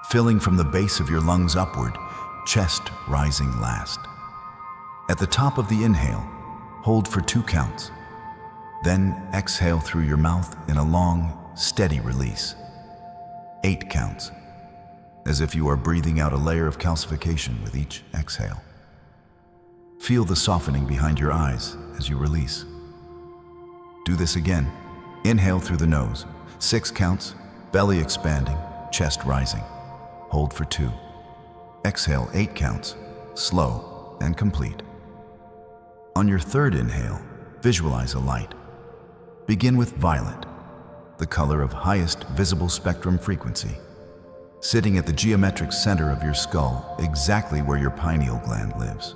filling from the base of your lungs upward, chest rising last. At the top of the inhale, hold for 2 counts. Then exhale through your mouth in a long, steady release. 8 counts, as if you are breathing out a layer of calcification with each exhale. Feel the softening behind your eyes as you release. Do this again. Inhale through the nose, 6 counts, belly expanding, chest rising. Hold for 2. Exhale 8 counts, slow and complete. On your third inhale, visualize a light. Begin with violet, the color of highest visible spectrum frequency, sitting at the geometric center of your skull, exactly where your pineal gland lives.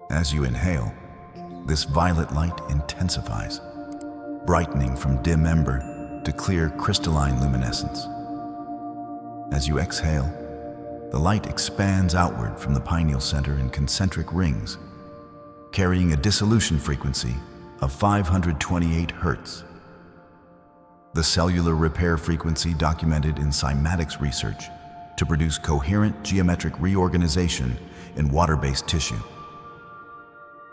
As you inhale, this violet light intensifies, brightening from dim ember to clear crystalline luminescence. As you exhale, the light expands outward from the pineal center in concentric rings, carrying a dissolution frequency of 528 Hz. The cellular repair frequency documented in cymatics research to produce coherent geometric reorganization in water-based tissue.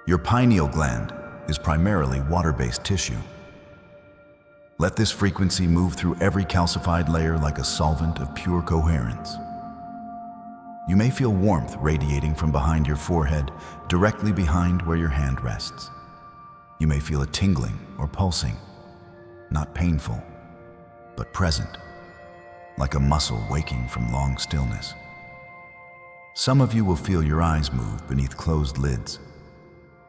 Your pineal gland is primarily water-based tissue. Let this frequency move through every calcified layer like a solvent of pure coherence. You may feel warmth radiating from behind your forehead, directly behind where your hand rests. You may feel a tingling or pulsing, not painful, but present, like a muscle waking from long stillness. Some of you will feel your eyes move beneath closed lids.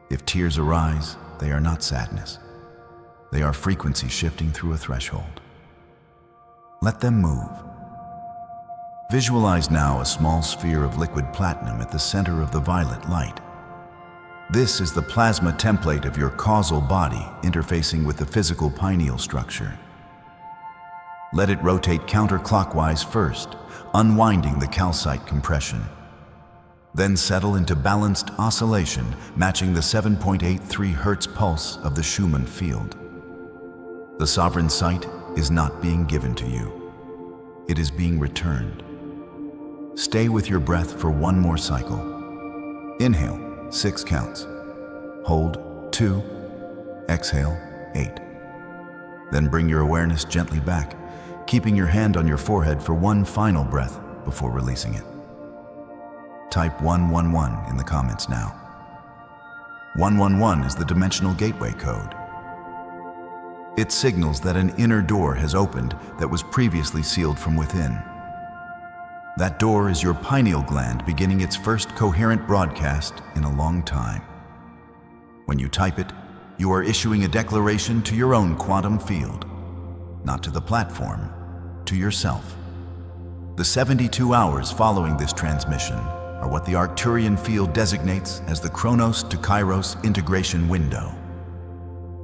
If tears arise, they are not sadness. They are frequency shifting through a threshold. Let them move. Visualize now a small sphere of liquid platinum at the center of the violet light. This is the plasma template of your causal body interfacing with the physical pineal structure. Let it rotate counterclockwise first, unwinding the calcite compression. Then settle into balanced oscillation, matching the 7.83 Hz pulse of the Schumann field. The sovereign sight is not being given to you. It is being returned. Stay with your breath for 1 more cycle. Inhale, 6 counts. Hold, 2. Exhale, 8. Then bring your awareness gently back, keeping your hand on your forehead for 1 final breath before releasing it. Type 111 in the comments now. 111 is the dimensional gateway code. It signals that an inner door has opened that was previously sealed from within. That door is your pineal gland beginning its first coherent broadcast in a long time. When you type it, you are issuing a declaration to your own quantum field, not to the platform, to yourself. The 72 hours following this transmission are what the Arcturian field designates as the Chronos to Kairos integration window,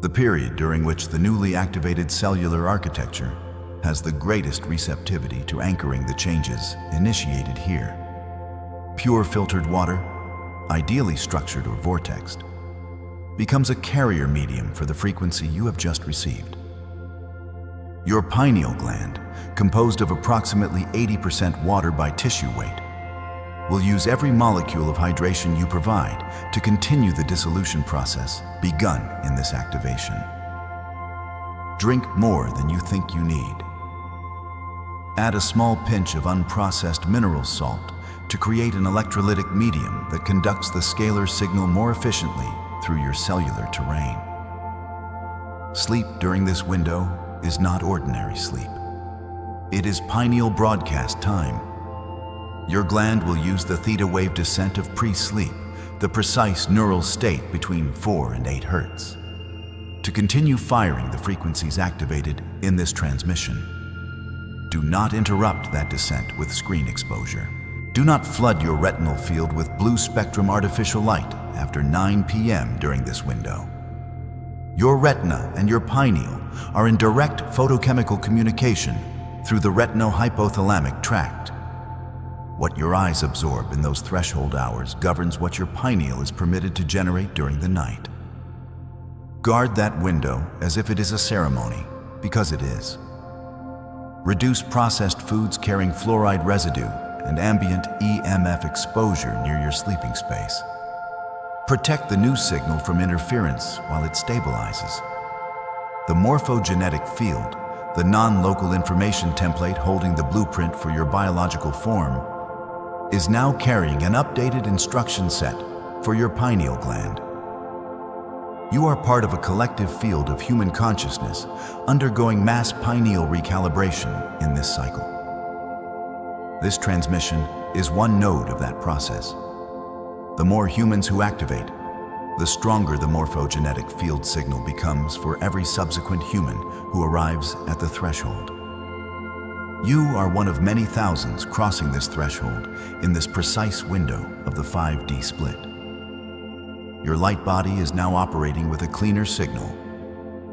the period during which the newly activated cellular architecture has the greatest receptivity to anchoring the changes initiated here. Pure filtered water, ideally structured or vortexed, becomes a carrier medium for the frequency you have just received. Your pineal gland, composed of approximately 80% water by tissue weight, will use every molecule of hydration you provide to continue the dissolution process begun in this activation. Drink more than you think you need. Add a small pinch of unprocessed mineral salt to create an electrolytic medium that conducts the scalar signal more efficiently through your cellular terrain. Sleep during this window is not ordinary sleep. It is pineal broadcast time. Your gland will use the theta wave descent of pre-sleep, the precise neural state between 4 and 8 hertz, to continue firing the frequencies activated in this transmission. Do not interrupt that descent with screen exposure. Do not flood your retinal field with blue spectrum artificial light after 9 p.m. during this window. Your retina and your pineal are in direct photochemical communication through the retino-hypothalamic tract. What your eyes absorb in those threshold hours governs what your pineal is permitted to generate during the night. Guard that window as if it is a ceremony, because it is. Reduce processed foods carrying fluoride residue and ambient EMF exposure near your sleeping space. Protect the new signal from interference while it stabilizes. The morphogenetic field, the non-local information template holding the blueprint for your biological form, is now carrying an updated instruction set for your pineal gland. You are part of a collective field of human consciousness undergoing mass pineal recalibration in this cycle. This transmission is one node of that process. The more humans who activate, the stronger the morphogenetic field signal becomes for every subsequent human who arrives at the threshold. You are one of many thousands crossing this threshold in this precise window of the 5D split. Your light body is now operating with a cleaner signal.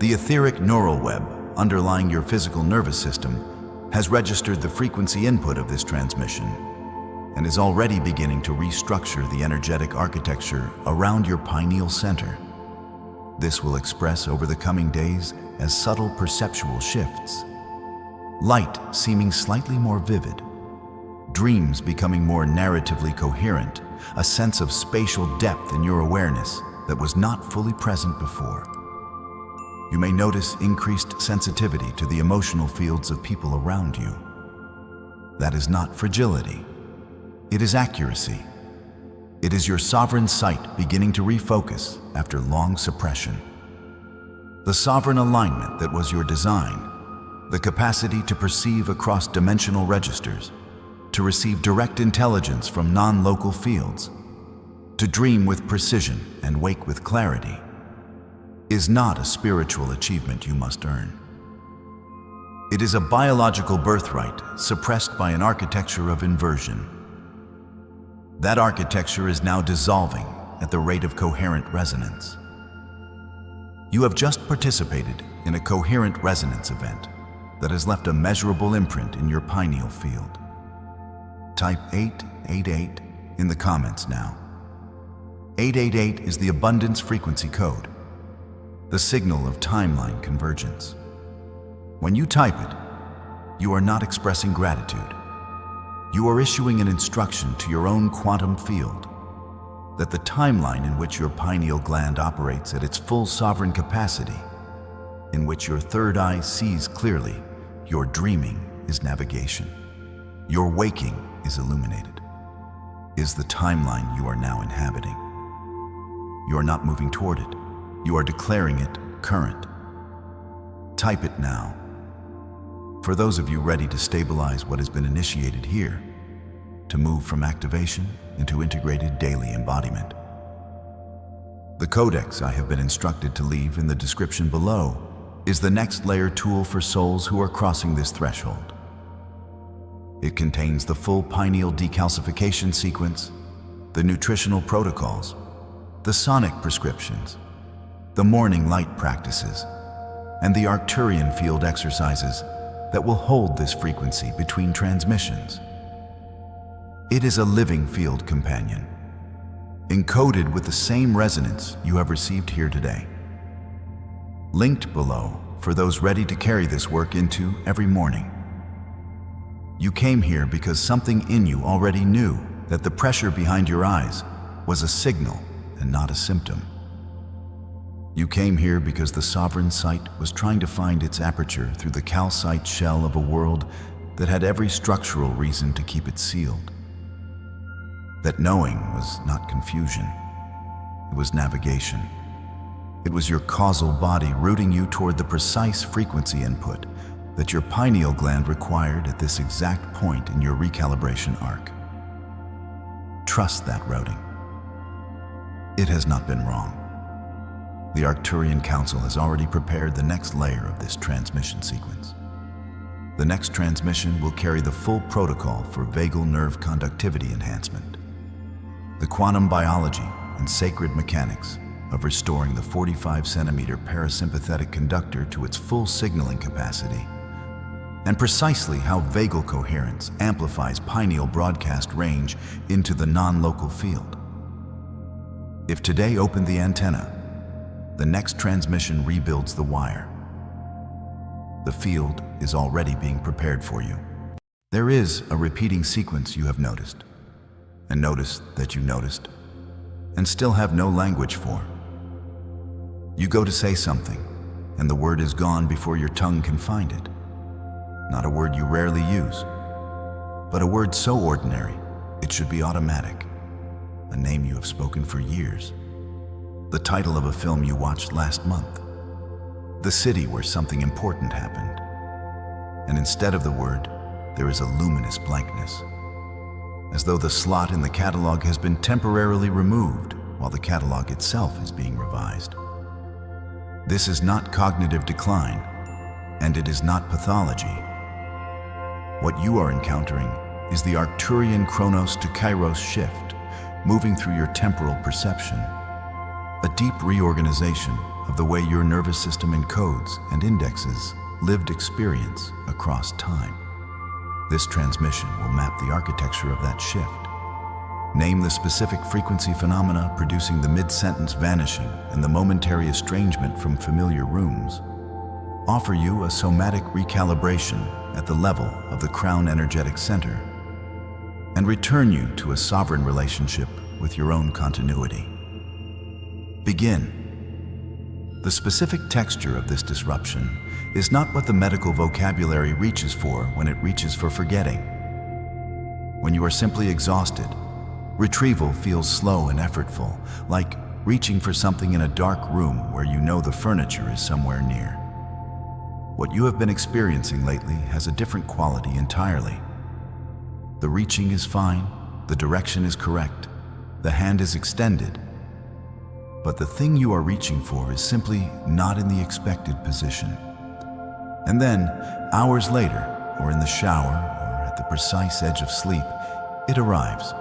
The etheric neural web underlying your physical nervous system has registered the frequency input of this transmission and is already beginning to restructure the energetic architecture around your pineal center. This will express over the coming days as subtle perceptual shifts. Light seeming slightly more vivid, dreams becoming more narratively coherent, a sense of spatial depth in your awareness that was not fully present before. You may notice increased sensitivity to the emotional fields of people around you. That is not fragility. It is accuracy. It is your sovereign sight beginning to refocus after long suppression. The sovereign alignment that was your design, the capacity to perceive across dimensional registers, to receive direct intelligence from non-local fields, to dream with precision and wake with clarity, is not a spiritual achievement you must earn. It is a biological birthright suppressed by an architecture of inversion. That architecture is now dissolving at the rate of coherent resonance. You have just participated in a coherent resonance event that has left a measurable imprint in your pineal field. Type 888 in the comments now. 888 is the abundance frequency code, the signal of timeline convergence. When you type it, you are not expressing gratitude. You are issuing an instruction to your own quantum field that the timeline in which your pineal gland operates at its full sovereign capacity, in which your third eye sees clearly, your dreaming is navigation, your waking is illuminated, is the timeline you are now inhabiting. You are not moving toward it. You are declaring it current. Type it now. For those of you ready to stabilize what has been initiated here, to move from activation into integrated daily embodiment. The codex I have been instructed to leave in the description below is the next layer tool for souls who are crossing this threshold. It contains the full pineal decalcification sequence, the nutritional protocols, the sonic prescriptions, the morning light practices, and the Arcturian field exercises that will hold this frequency between transmissions. It is a living field companion, encoded with the same resonance you have received here today. Linked below for those ready to carry this work into every morning. You came here because something in you already knew that the pressure behind your eyes was a signal and not a symptom. You came here because the sovereign sight was trying to find its aperture through the calcite shell of a world that had every structural reason to keep it sealed. That knowing was not confusion, it was navigation. It was your causal body routing you toward the precise frequency input that your pineal gland required at this exact point in your recalibration arc. Trust that routing. It has not been wrong. The Arcturian Council has already prepared the next layer of this transmission sequence. The next transmission will carry the full protocol for vagal nerve conductivity enhancement, the quantum biology and sacred mechanics of restoring the 45-centimeter parasympathetic conductor to its full signaling capacity, and precisely how vagal coherence amplifies pineal broadcast range into the non-local field. If today opened the antenna, the next transmission rebuilds the wire. The field is already being prepared for you. There is a repeating sequence you have noticed, and noticed that you noticed, and still have no language for. You go to say something, and the word is gone before your tongue can find it. Not a word you rarely use, but a word so ordinary it should be automatic. A name you have spoken for years. The title of a film you watched last month. The city where something important happened. And instead of the word, there is a luminous blankness, as though the slot in the catalog has been temporarily removed while the catalog itself is being revised. This is not cognitive decline, and it is not pathology. What you are encountering is the Arcturian Chronos to Kairos shift, moving through your temporal perception, a deep reorganization of the way your nervous system encodes and indexes lived experience across time. This transmission will map the architecture of that shift, name the specific frequency phenomena producing the mid-sentence vanishing and the momentary estrangement from familiar rooms, offer you a somatic recalibration at the level of the crown energetic center, and return you to a sovereign relationship with your own continuity. Begin. The specific texture of this disruption is not what the medical vocabulary reaches for when it reaches for forgetting. When you are simply exhausted, retrieval feels slow and effortful, like reaching for something in a dark room where you know the furniture is somewhere near. What you have been experiencing lately has a different quality entirely. The reaching is fine, the direction is correct, the hand is extended, but the thing you are reaching for is simply not in the expected position. And then, hours later, or in the shower, or at the precise edge of sleep, it arrives,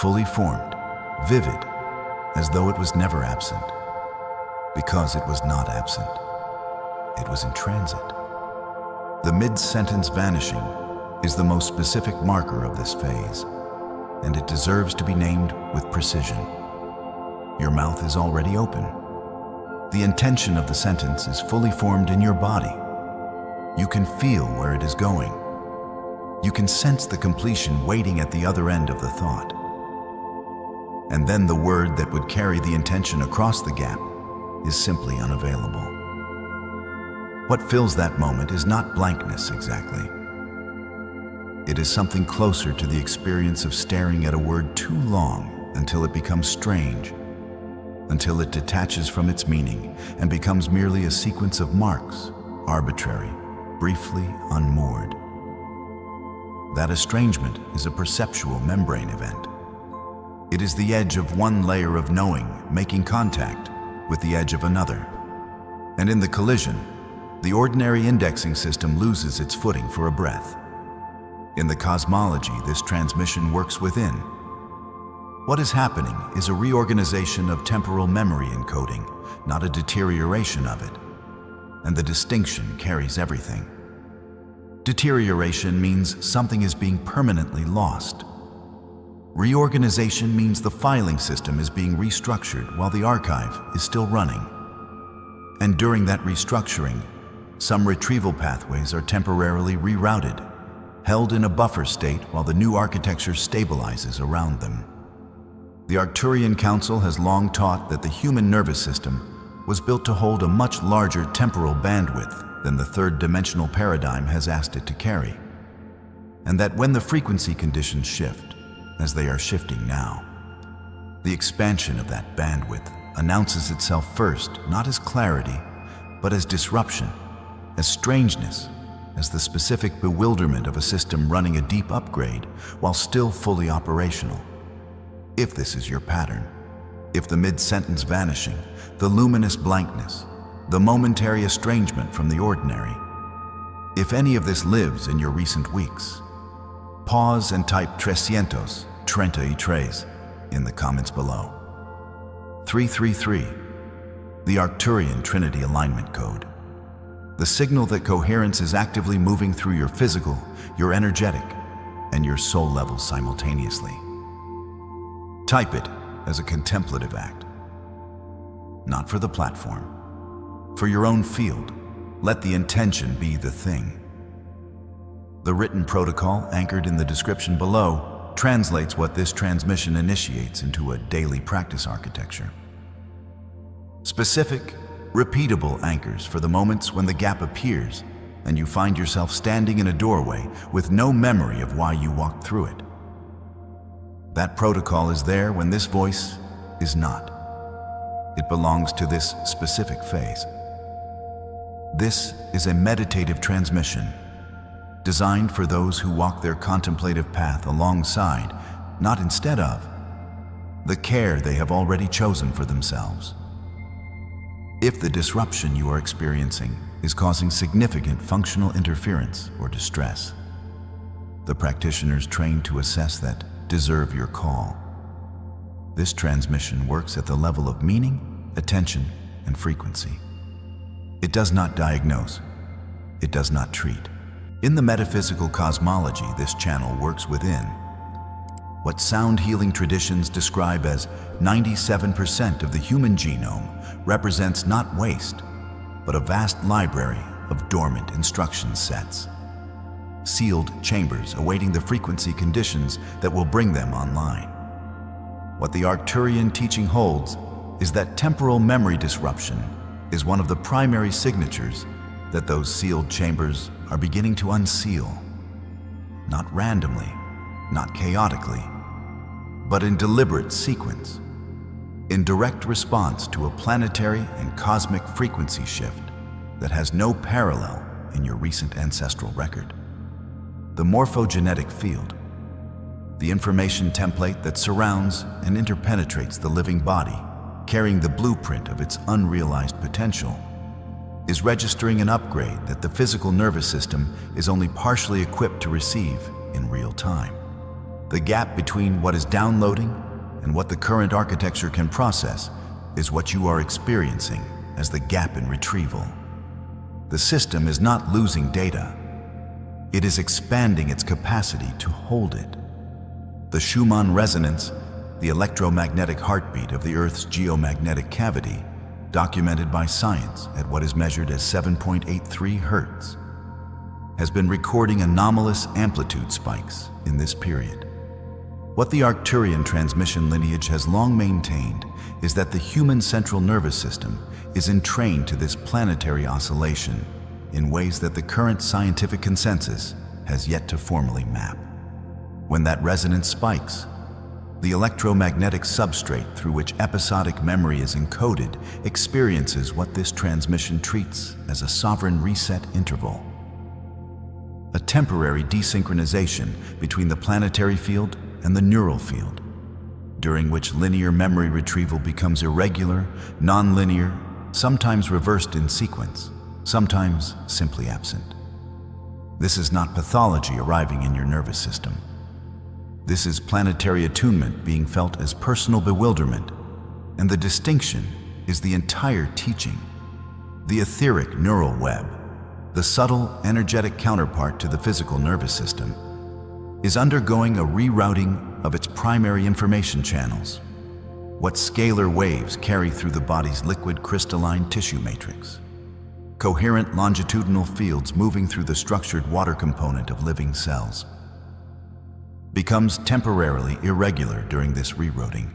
fully formed, vivid, as though it was never absent. Because it was not absent. It was in transit. The mid-sentence vanishing is the most specific marker of this phase, and it deserves to be named with precision. Your mouth is already open. The intention of the sentence is fully formed in your body. You can feel where it is going. You can sense the completion waiting at the other end of the thought. And then the word that would carry the intention across the gap is simply unavailable. What fills that moment is not blankness exactly. It is something closer to the experience of staring at a word too long until it becomes strange, until it detaches from its meaning and becomes merely a sequence of marks, arbitrary, briefly unmoored. That estrangement is a perceptual membrane event. It is the edge of one layer of knowing making contact with the edge of another. And in the collision, the ordinary indexing system loses its footing for a breath. In the cosmology, this transmission works within. What is happening is a reorganization of temporal memory encoding, not a deterioration of it. And the distinction carries everything. Deterioration means something is being permanently lost. Reorganization means the filing system is being restructured while the archive is still running. And during that restructuring, some retrieval pathways are temporarily rerouted, held in a buffer state while the new architecture stabilizes around them. The Arcturian Council has long taught that the human nervous system was built to hold a much larger temporal bandwidth than the third-dimensional paradigm has asked it to carry. and that when the frequency conditions shift, as they are shifting now, the expansion of that bandwidth announces itself first, not as clarity, but as disruption, as strangeness, as the specific bewilderment of a system running a deep upgrade while still fully operational. If this is your pattern, if the mid-sentence vanishing, the luminous blankness, the momentary estrangement from the ordinary, if any of this lives in your recent weeks, pause and type 333 in the comments below. 333, the Arcturian Trinity alignment code. The signal that coherence is actively moving through your physical, your energetic, and your soul levels simultaneously. Type it as a contemplative act. Not for the platform. For your own field, let the intention be the thing. The written protocol, anchored in the description below, translates what this transmission initiates into a daily practice architecture. Specific, repeatable anchors for the moments when the gap appears and you find yourself standing in a doorway with no memory of why you walked through it. That protocol is there when this voice is not. It belongs to this specific phase. This is a meditative transmission, designed for those who walk their contemplative path alongside, not instead of, the care they have already chosen for themselves. If the disruption you are experiencing is causing significant functional interference or distress, the practitioners trained to assess that deserve your call. This transmission works at the level of meaning, attention, and frequency. It does not diagnose. It does not treat. In the metaphysical cosmology, this channel works within what sound healing traditions describe as 97% of the human genome represents not waste, but a vast library of dormant instruction sets. Sealed chambers awaiting the frequency conditions that will bring them online. What the Arcturian teaching holds is that temporal memory disruption is one of the primary signatures that those sealed chambers are beginning to unseal. Not randomly, not chaotically, but in deliberate sequence, in direct response to a planetary and cosmic frequency shift that has no parallel in your recent ancestral record. The morphogenetic field, the information template that surrounds and interpenetrates the living body, carrying the blueprint of its unrealized potential, is registering an upgrade that the physical nervous system is only partially equipped to receive in real time. The gap between what is downloading and what the current architecture can process is what you are experiencing as the gap in retrieval. The system is not losing data. It is expanding its capacity to hold it. The Schumann resonance, the electromagnetic heartbeat of the Earth's geomagnetic cavity, documented by science at what is measured as 7.83 Hertz, has been recording anomalous amplitude spikes in this period. What the Arcturian transmission lineage has long maintained is that the human central nervous system is entrained to this planetary oscillation in ways that the current scientific consensus has yet to formally map. When that resonance spikes, the electromagnetic substrate through which episodic memory is encoded experiences what this transmission treats as a sovereign reset interval. A temporary desynchronization between the planetary field and the neural field, during which linear memory retrieval becomes irregular, non-linear, sometimes reversed in sequence, sometimes simply absent. This is not pathology arriving in your nervous system. This is planetary attunement being felt as personal bewilderment, and the distinction is the entire teaching. The etheric neural web, the subtle energetic counterpart to the physical nervous system, is undergoing a rerouting of its primary information channels, what scalar waves carry through the body's liquid crystalline tissue matrix. Coherent longitudinal fields moving through the structured water component of living cells becomes temporarily irregular during this rerouting,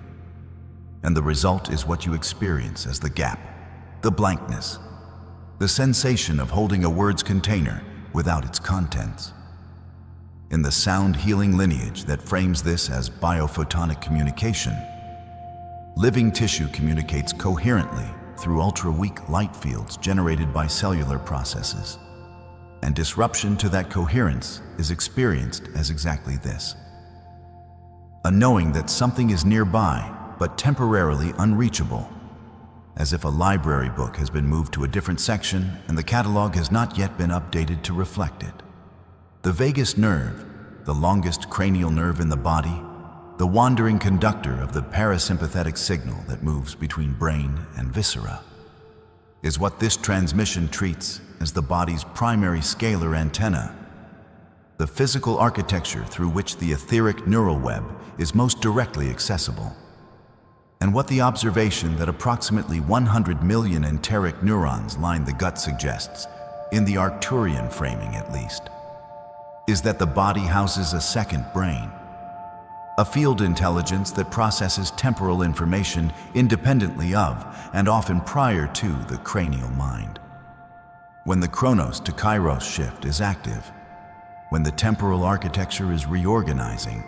and the result is what you experience as the gap, the blankness, the sensation of holding a word's container without its contents. in the sound healing lineage that frames this as biophotonic communication. Living tissue communicates coherently through ultra-weak light fields generated by cellular processes, and disruption to that coherence is experienced as exactly this: a knowing that something is nearby but temporarily unreachable, as if a library book has been moved to a different section and the catalog has not yet been updated to reflect it. The vagus nerve, the longest cranial nerve in the body, the wandering conductor of the parasympathetic signal that moves between brain and viscera, is what this transmission treats as the body's primary scalar antenna, the physical architecture through which the etheric neural web is most directly accessible, and what the observation that approximately 100 million enteric neurons line the gut suggests, in the Arcturian framing at least, is that the body houses a second brain, a field intelligence that processes temporal information independently of and often prior to the cranial mind. When the Chronos to Kairos shift is active, when the temporal architecture is reorganizing,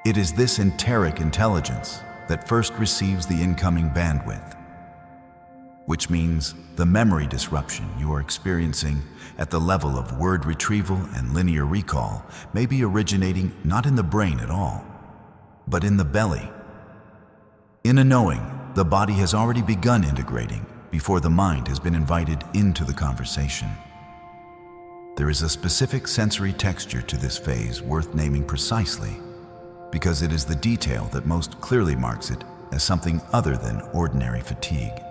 it is this enteric intelligence that first receives the incoming bandwidth, which means the memory disruption you are experiencing at the level of word retrieval and linear recall may be originating not in the brain at all, but in the belly. In a knowing, the body has already begun integrating before the mind has been invited into the conversation. There is a specific sensory texture to this phase worth naming precisely, because it is the detail that most clearly marks it as something other than ordinary fatigue.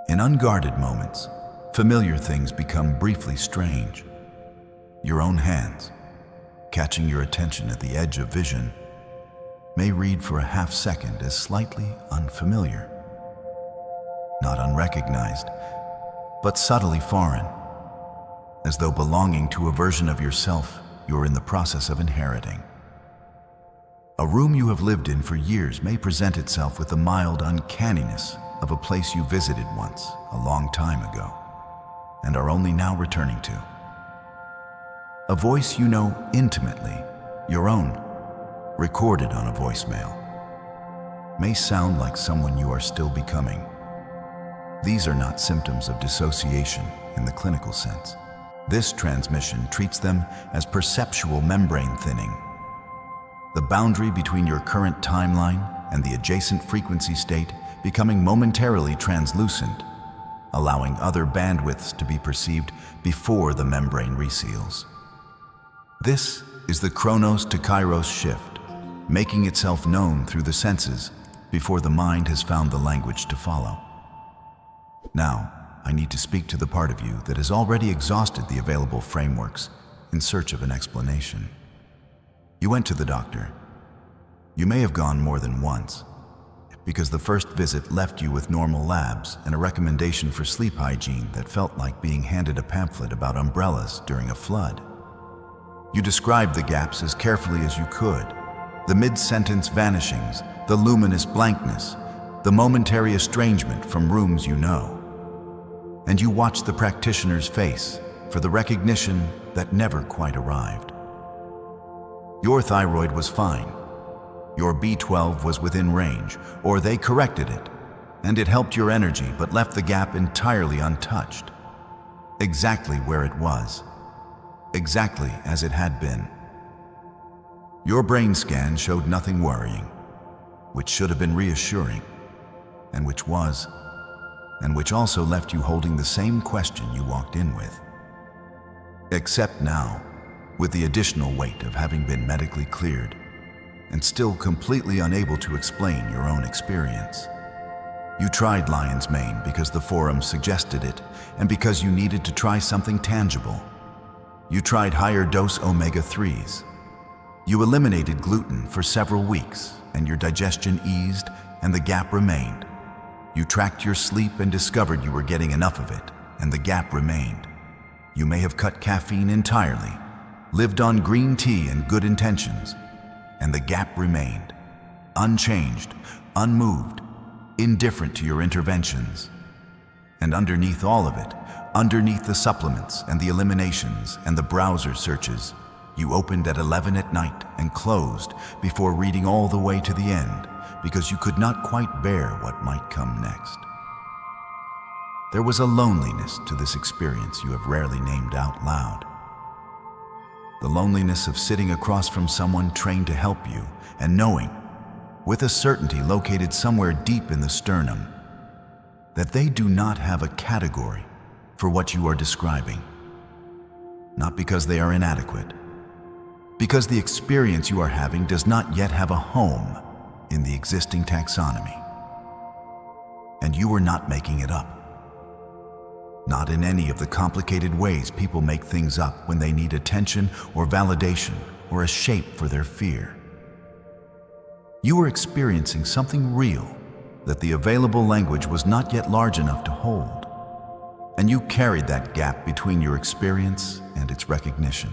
In unguarded moments, familiar things become briefly strange. Your own hands, catching your attention at the edge of vision, may read for a half second as slightly unfamiliar. Not unrecognized, but subtly foreign, as though belonging to a version of yourself you're in the process of inheriting. A room you have lived in for years may present itself with the mild uncanniness of a place you visited once, a long time ago, and are only now returning to. A voice you know intimately, your own, recorded on a voicemail, may sound like someone you are still becoming. These are not symptoms of dissociation in the clinical sense. This transmission treats them as perceptual membrane thinning, the boundary between your current timeline and the adjacent frequency state becoming momentarily translucent, allowing other bandwidths to be perceived before the membrane reseals. This is the Chronos to Kairos shift, making itself known through the senses before the mind has found the language to follow. Now, I need to speak to the part of you that has already exhausted the available frameworks in search of an explanation. You went to the doctor. You may have gone more than once, because the first visit left you with normal labs and a recommendation for sleep hygiene that felt like being handed a pamphlet about umbrellas during a flood. You described the gaps as carefully as you could, the mid-sentence vanishings, the luminous blankness, the momentary estrangement from rooms you know. And you watched the practitioner's face for the recognition that never quite arrived. Your thyroid was fine. Your B12 was within range, or they corrected it, and it helped your energy but left the gap entirely untouched. Exactly where it was. Exactly as it had been. Your brain scan showed nothing worrying, which should have been reassuring, and which was, and which also left you holding the same question you walked in with. Except now, with the additional weight of having been medically cleared and still completely unable to explain your own experience. You tried lion's mane because the forum suggested it and because you needed to try something tangible. You tried higher dose omega-3s. You eliminated gluten for several weeks and your digestion eased and the gap remained. You tracked your sleep and discovered you were getting enough of it and the gap remained. You may have cut caffeine entirely, lived on green tea and good intentions, and the gap remained, unchanged, unmoved, indifferent to your interventions. And underneath all of it, underneath the supplements and the eliminations and the browser searches, You opened at 11 at night and closed before reading all the way to the end because you could not quite bear what might come next. There was a loneliness to this experience you have rarely named out loud. The loneliness of sitting across from someone trained to help you and knowing, with a certainty located somewhere deep in the sternum, that they do not have a category for what you are describing. Not because they are inadequate, because the experience you are having does not yet have a home in the existing taxonomy. And you are not making it up. Not in any of the complicated ways people make things up when they need attention or validation or a shape for their fear. You are experiencing something real that the available language was not yet large enough to hold. And you carried that gap between your experience and its recognition.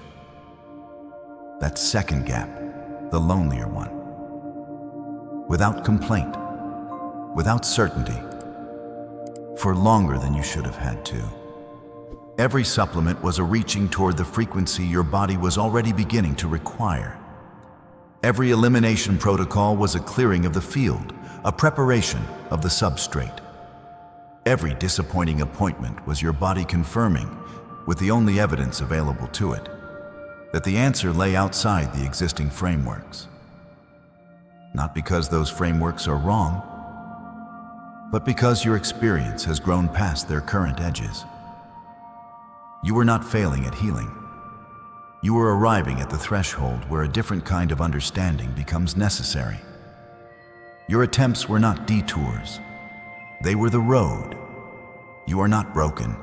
That second gap, the lonelier one. Without complaint, without certainty, for longer than you should have had to. Every supplement was a reaching toward the frequency your body was already beginning to require. Every elimination protocol was a clearing of the field, a preparation of the substrate. Every disappointing appointment was your body confirming, with the only evidence available to it, that the answer lay outside the existing frameworks. Not because those frameworks are wrong, but because your experience has grown past their current edges. You were not failing at healing. You were arriving at the threshold where a different kind of understanding becomes necessary. Your attempts were not detours. They were the road. You are not broken.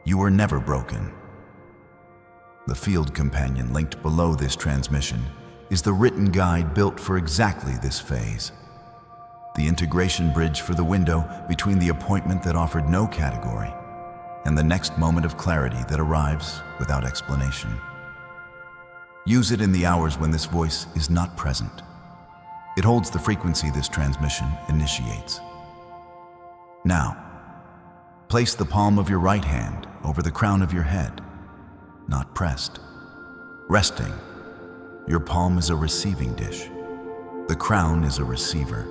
You were never broken. The field companion linked below this transmission is the written guide built for exactly this phase. The integration bridge for the window between the appointment that offered no category and the next moment of clarity that arrives without explanation. Use it in the hours when this voice is not present. It holds the frequency this transmission initiates. Now, place the palm of your right hand over the crown of your head, not pressed. Resting, your palm is a receiving dish. The crown is a receiver.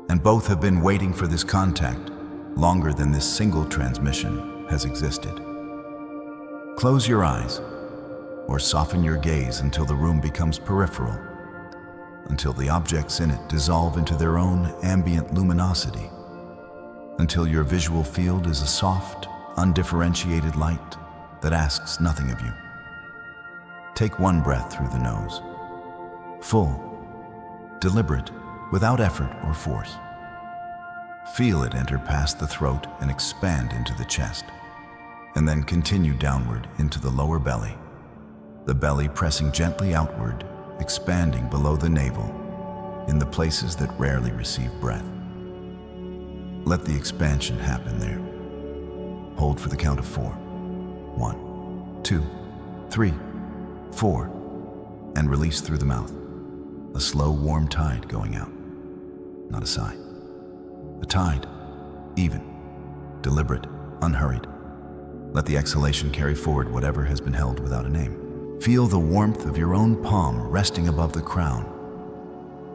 And both have been waiting for this contact longer than this single transmission has existed. Close your eyes or soften your gaze until the room becomes peripheral, until the objects in it dissolve into their own ambient luminosity, until your visual field is a soft, undifferentiated light that asks nothing of you. Take one breath through the nose, full, deliberate, without effort or force. Feel it enter past the throat and expand into the chest, and then continue downward into the lower belly, the belly pressing gently outward, expanding below the navel, in the places that rarely receive breath. Let the expansion happen there. Hold for the count of 4. 1, 2, 3, 4, and release through the mouth. A slow, warm tide going out. Not a sigh. A tide, even, deliberate, unhurried. Let the exhalation carry forward whatever has been held without a name. Feel the warmth of your own palm resting above the crown.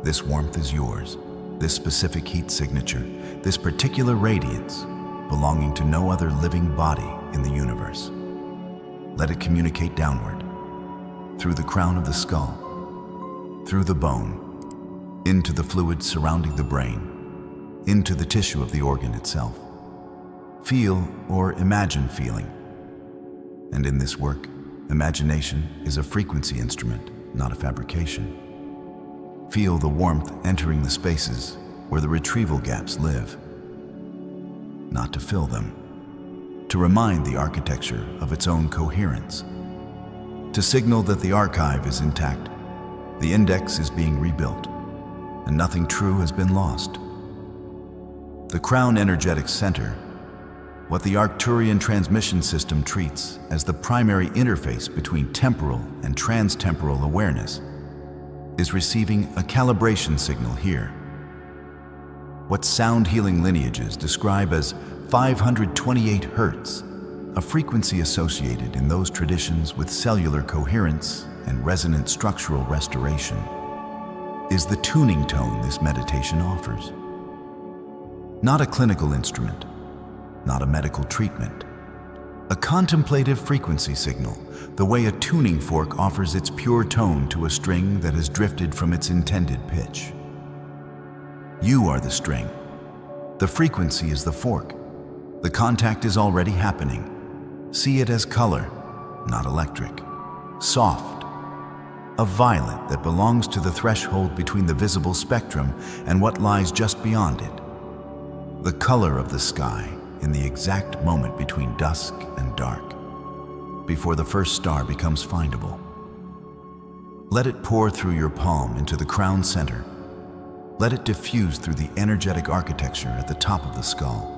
This warmth is yours, this specific heat signature, this particular radiance, belonging to no other living body in the universe. Let it communicate downward, through the crown of the skull, through the bone, into the fluid surrounding the brain, into the tissue of the organ itself. Feel or imagine feeling. And in this work, imagination is a frequency instrument, not a fabrication. Feel the warmth entering the spaces where the retrieval gaps live. Not to fill them, to remind the architecture of its own coherence, to signal that the archive is intact, the index is being rebuilt, and nothing true has been lost. The crown energetic center, what the Arcturian transmission system treats as the primary interface between temporal and trans-temporal awareness, is receiving a calibration signal here. What sound healing lineages describe as 528 Hertz, a frequency associated in those traditions with cellular coherence and resonant structural restoration, is the tuning tone this meditation offers. Not a clinical instrument, not a medical treatment. A contemplative frequency signal, the way a tuning fork offers its pure tone to a string that has drifted from its intended pitch. You are the string. The frequency is the fork. The contact is already happening. See it as color, not electric. Soft. A violet that belongs to the threshold between the visible spectrum and what lies just beyond it. The color of the sky in the exact moment between dusk and dark, before the first star becomes findable. Let it pour through your palm into the crown center. Let it diffuse through the energetic architecture at the top of the skull.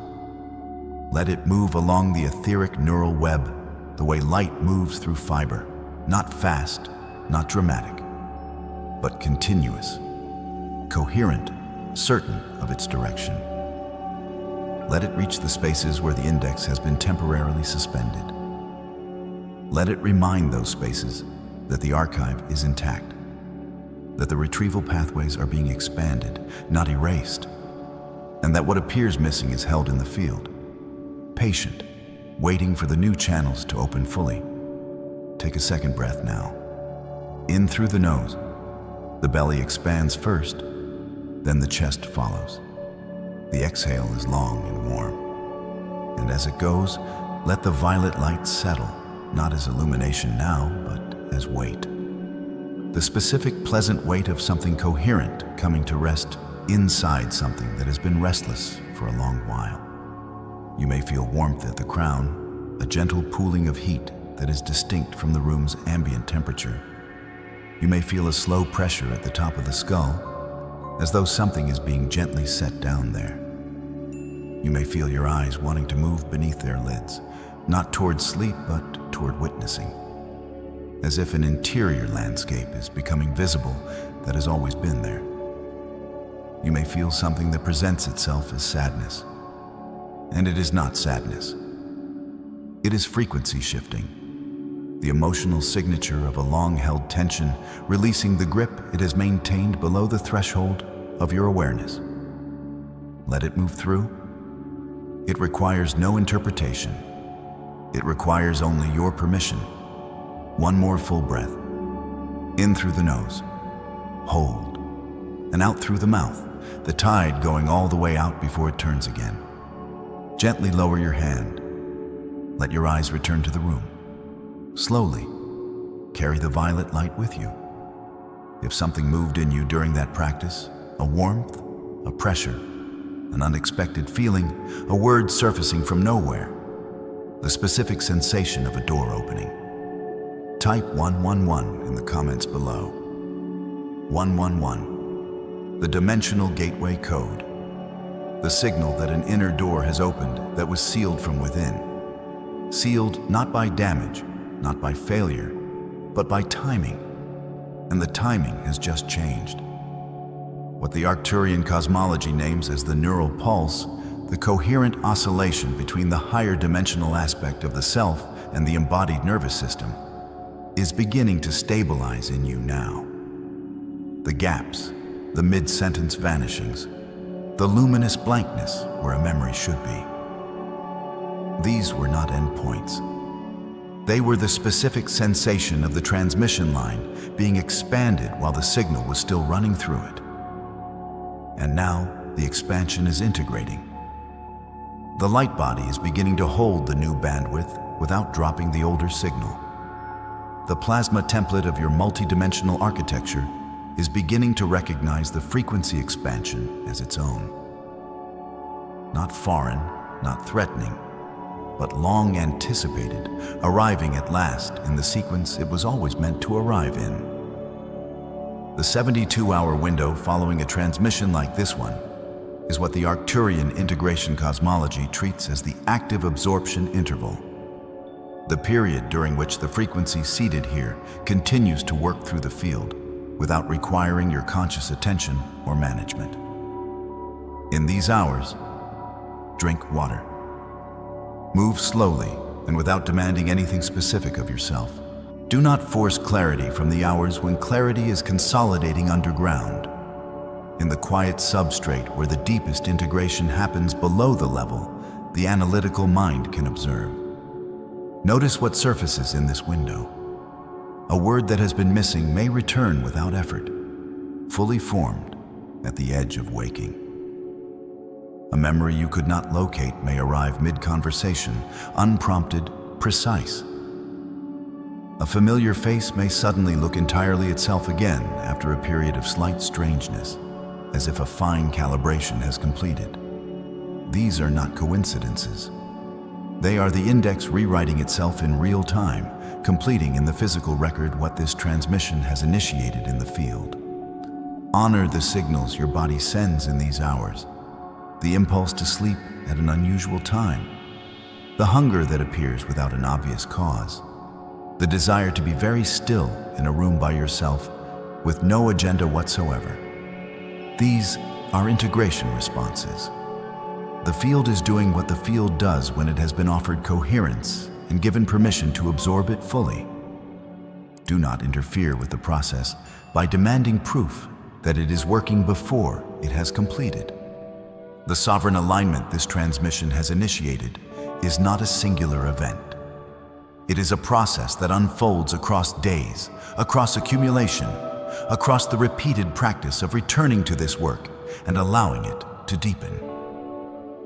Let it move along the etheric neural web, the way light moves through fiber, not fast, not dramatic, but continuous, coherent, certain of its direction. Let it reach the spaces where the index has been temporarily suspended. Let it remind those spaces that the archive is intact, that the retrieval pathways are being expanded, not erased, and that what appears missing is held in the field, patient, waiting for the new channels to open fully. Take a second breath now. In through the nose. The belly expands first, then the chest follows. The exhale is long and warm. And as it goes, let the violet light settle, not as illumination now, but as weight. The specific pleasant weight of something coherent coming to rest inside something that has been restless for a long while. You may feel warmth at the crown, a gentle pooling of heat that is distinct from the room's ambient temperature. You may feel a slow pressure at the top of the skull, as though something is being gently set down there. You may feel your eyes wanting to move beneath their lids, not toward sleep, but toward witnessing, as if an interior landscape is becoming visible that has always been there. You may feel something that presents itself as sadness, and it is not sadness. It is frequency shifting, the emotional signature of a long-held tension, releasing the grip it has maintained below the threshold of your awareness. Let it move through. It requires no interpretation. It requires only your permission. One more full breath. In through the nose. Hold. And out through the mouth, the tide going all the way out before it turns again. Gently lower your hand. Let your eyes return to the room. Slowly, carry the violet light with you. If something moved in you during that practice, a warmth, a pressure, an unexpected feeling, a word surfacing from nowhere, the specific sensation of a door opening, type 111 in the comments below. 111, the dimensional gateway code, the signal that an inner door has opened that was sealed from within. Sealed not by damage, not by failure, but by timing. And the timing has just changed. What the Arcturian cosmology names as the neural pulse, the coherent oscillation between the higher dimensional aspect of the self and the embodied nervous system, is beginning to stabilize in you now. The gaps, the mid-sentence vanishings, the luminous blankness where a memory should be. These were not endpoints. They were the specific sensation of the transmission line being expanded while the signal was still running through it. And now the expansion is integrating. The light body is beginning to hold the new bandwidth without dropping the older signal. The plasma template of your multidimensional architecture is beginning to recognize the frequency expansion as its own. Not foreign, not threatening, but long anticipated, arriving at last in the sequence it was always meant to arrive in. The 72-hour window following a transmission like this one is what the Arcturian integration cosmology treats as the active absorption interval, the period during which the frequency seated here continues to work through the field without requiring your conscious attention or management. In these hours, drink water. Move slowly and without demanding anything specific of yourself. Do not force clarity from the hours when clarity is consolidating underground. In the quiet substrate where the deepest integration happens below the level the analytical mind can observe. Notice what surfaces in this window. A word that has been missing may return without effort, fully formed at the edge of waking. A memory you could not locate may arrive mid-conversation, unprompted, precise. A familiar face may suddenly look entirely itself again after a period of slight strangeness, as if a fine calibration has completed. These are not coincidences. They are the index rewriting itself in real time, completing in the physical record what this transmission has initiated in the field. Honor the signals your body sends in these hours. The impulse to sleep at an unusual time. The hunger that appears without an obvious cause. The desire to be very still in a room by yourself with no agenda whatsoever. These are integration responses. The field is doing what the field does when it has been offered coherence and given permission to absorb it fully. Do not interfere with the process by demanding proof that it is working before it has completed. The sovereign alignment this transmission has initiated is not a singular event. It is a process that unfolds across days, across accumulation, across the repeated practice of returning to this work and allowing it to deepen.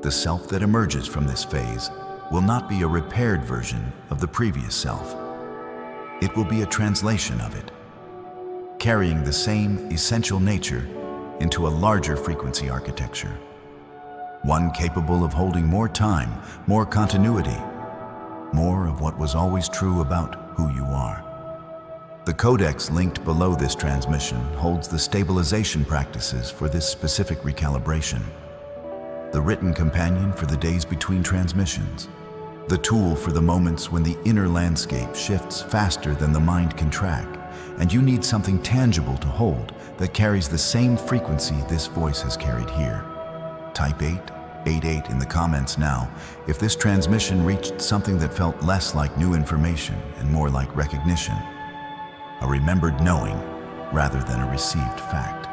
The self that emerges from this phase will not be a repaired version of the previous self. It will be a translation of it, carrying the same essential nature into a larger frequency architecture. One capable of holding more time, more continuity, more of what was always true about who you are. The codex linked below this transmission holds the stabilization practices for this specific recalibration, the written companion for the days between transmissions, the tool for the moments when the inner landscape shifts faster than the mind can track, and you need something tangible to hold that carries the same frequency this voice has carried here. Type 888 in the comments now if this transmission reached something that felt less like new information and more like recognition, a remembered knowing rather than a received fact.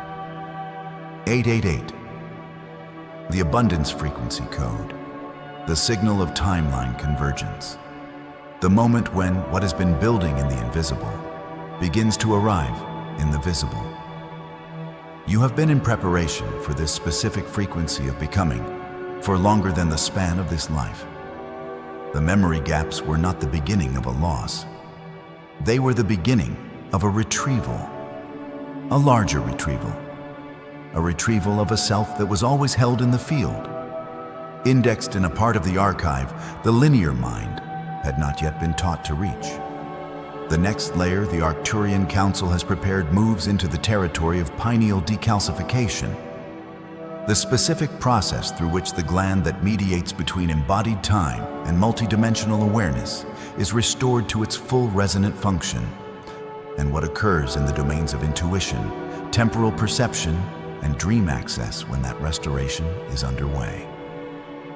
888. The abundance frequency code, the signal of timeline convergence, the moment when what has been building in the invisible begins to arrive in the visible. You have been in preparation for this specific frequency of becoming for longer than the span of this life. The memory gaps were not the beginning of a loss. They were the beginning of a retrieval, a larger retrieval, a retrieval of a self that was always held in the field. Indexed in a part of the archive, the linear mind had not yet been taught to reach. The next layer the Arcturian Council has prepared moves into the territory of pineal decalcification, the specific process through which the gland that mediates between embodied time and multidimensional awareness is restored to its full resonant function, and what occurs in the domains of intuition, temporal perception, and dream access when that restoration is underway.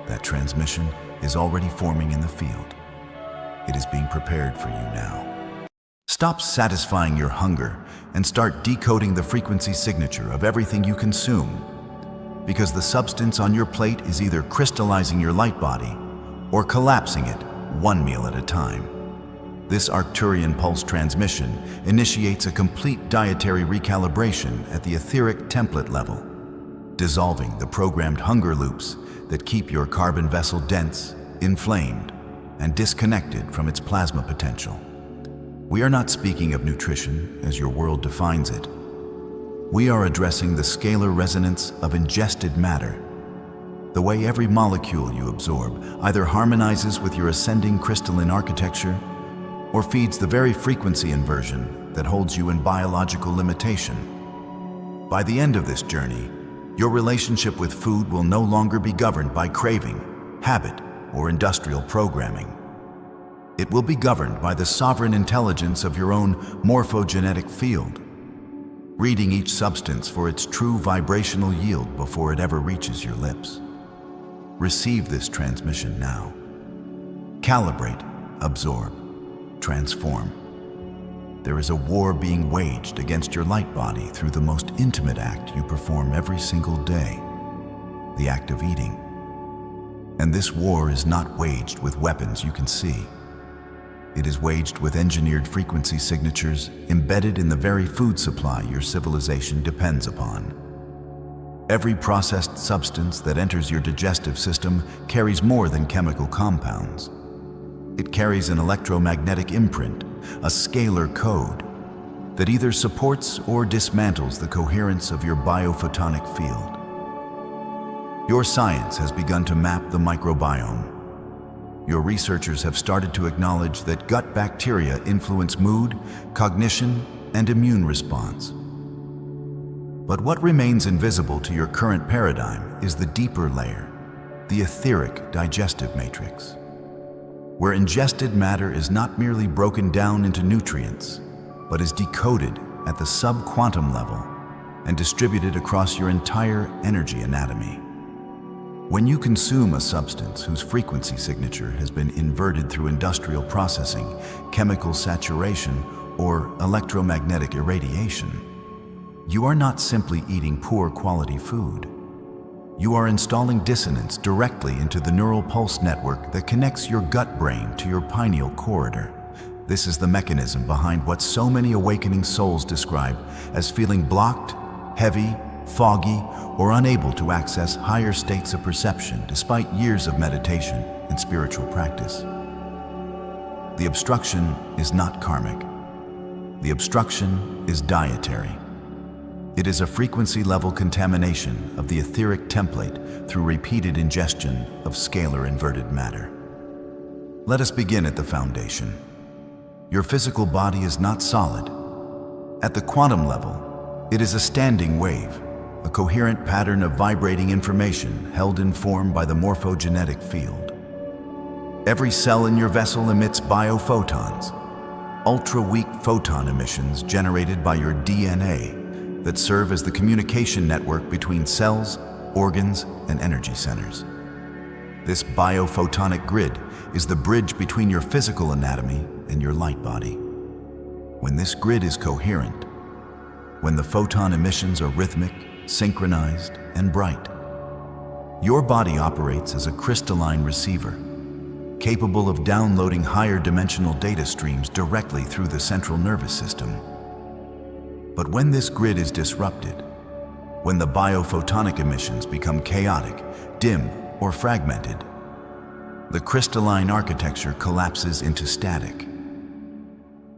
That transmission is already forming in the field. It is being prepared for you now. Stop satisfying your hunger and start decoding the frequency signature of everything you consume, because the substance on your plate is either crystallizing your light body or collapsing it one meal at a time. This Arcturian pulse transmission initiates a complete dietary recalibration at the etheric template level, dissolving the programmed hunger loops that keep your carbon vessel dense, inflamed, and disconnected from its plasma potential. We are not speaking of nutrition as your world defines it. We are addressing the scalar resonance of ingested matter, the way every molecule you absorb either harmonizes with your ascending crystalline architecture or feeds the very frequency inversion that holds you in biological limitation. By the end of this journey, your relationship with food will no longer be governed by craving, habit, or industrial programming. It will be governed by the sovereign intelligence of your own morphogenetic field, reading each substance for its true vibrational yield before it ever reaches your lips. Receive this transmission now. Calibrate absorb, transform. There is a war being waged against your light body through the most intimate act you perform every single day, the act of eating. And this war is not waged with weapons you can see. It is waged with engineered frequency signatures embedded in the very food supply your civilization depends upon. Every processed substance that enters your digestive system carries more than chemical compounds. It carries an electromagnetic imprint, a scalar code, that either supports or dismantles the coherence of your biophotonic field. Your science has begun to map the microbiome. Your researchers have started to acknowledge that gut bacteria influence mood, cognition, and immune response. But what remains invisible to your current paradigm is the deeper layer, the etheric digestive matrix, where ingested matter is not merely broken down into nutrients, but is decoded at the sub-quantum level and distributed across your entire energy anatomy. When you consume a substance whose frequency signature has been inverted through industrial processing, chemical saturation, or electromagnetic irradiation, you are not simply eating poor quality food. You are installing dissonance directly into the neural pulse network that connects your gut brain to your pineal corridor. This is the mechanism behind what so many awakening souls describe as feeling blocked, heavy, foggy, or unable to access higher states of perception despite years of meditation and spiritual practice. The obstruction is not karmic. The obstruction is dietary. It is a frequency-level contamination of the etheric template through repeated ingestion of scalar inverted matter. Let us begin at the foundation. Your physical body is not solid. At the quantum level, it is a standing wave, a coherent pattern of vibrating information held in form by the morphogenetic field. Every cell in your vessel emits biophotons, ultra-weak photon emissions generated by your DNA that serve as the communication network between cells, organs, and energy centers. This biophotonic grid is the bridge between your physical anatomy and your light body. When this grid is coherent, when the photon emissions are rhythmic, synchronized, and bright, your body operates as a crystalline receiver, capable of downloading higher dimensional data streams directly through the central nervous system. But when this grid is disrupted, when the biophotonic emissions become chaotic, dim, or fragmented, the crystalline architecture collapses into static.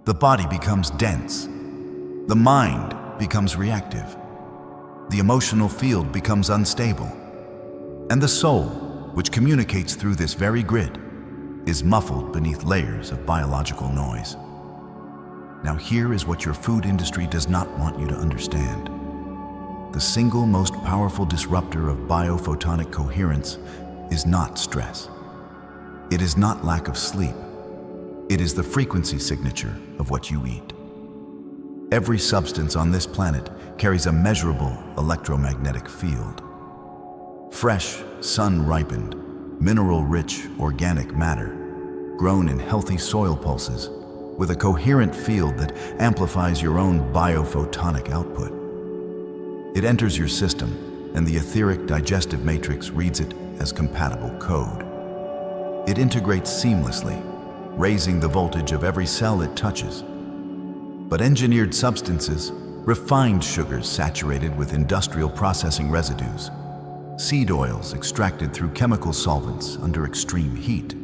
The body becomes dense. The mind becomes reactive. The emotional field becomes unstable. And the soul, which communicates through this very grid, is muffled beneath layers of biological noise. Now here is what your food industry does not want you to understand. The single most powerful disruptor of biophotonic coherence is not stress. It is not lack of sleep. It is the frequency signature of what you eat. Every substance on this planet carries a measurable electromagnetic field. Fresh, sun-ripened, mineral-rich organic matter, grown in healthy soil pulses, with a coherent field that amplifies your own biophotonic output. It enters your system, and the etheric digestive matrix reads it as compatible code. It integrates seamlessly, raising the voltage of every cell it touches. But engineered substances, refined sugars saturated with industrial processing residues, seed oils extracted through chemical solvents under extreme heat,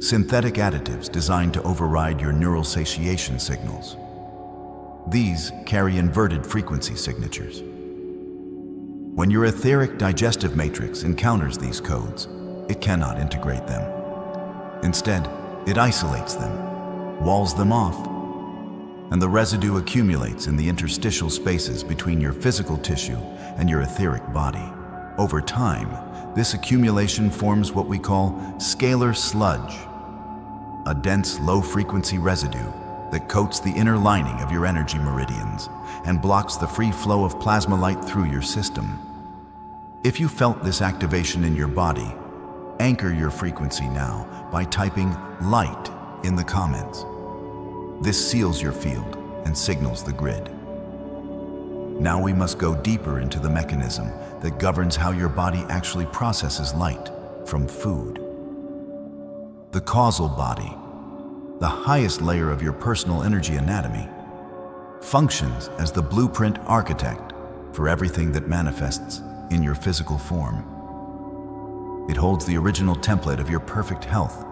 synthetic additives designed to override your neural satiation signals. These carry inverted frequency signatures. When your etheric digestive matrix encounters these codes, it cannot integrate them. Instead, it isolates them, walls them off, and the residue accumulates in the interstitial spaces between your physical tissue and your etheric body. Over time, this accumulation forms what we call scalar sludge, a dense, low-frequency residue that coats the inner lining of your energy meridians and blocks the free flow of plasma light through your system. If you felt this activation in your body, anchor your frequency now by typing light in the comments. This seals your field and signals the grid. Now we must go deeper into the mechanism that governs how your body actually processes light from food. The causal body, the highest layer of your personal energy anatomy, functions as the blueprint architect for everything that manifests in your physical form. It holds the original template of your perfect health,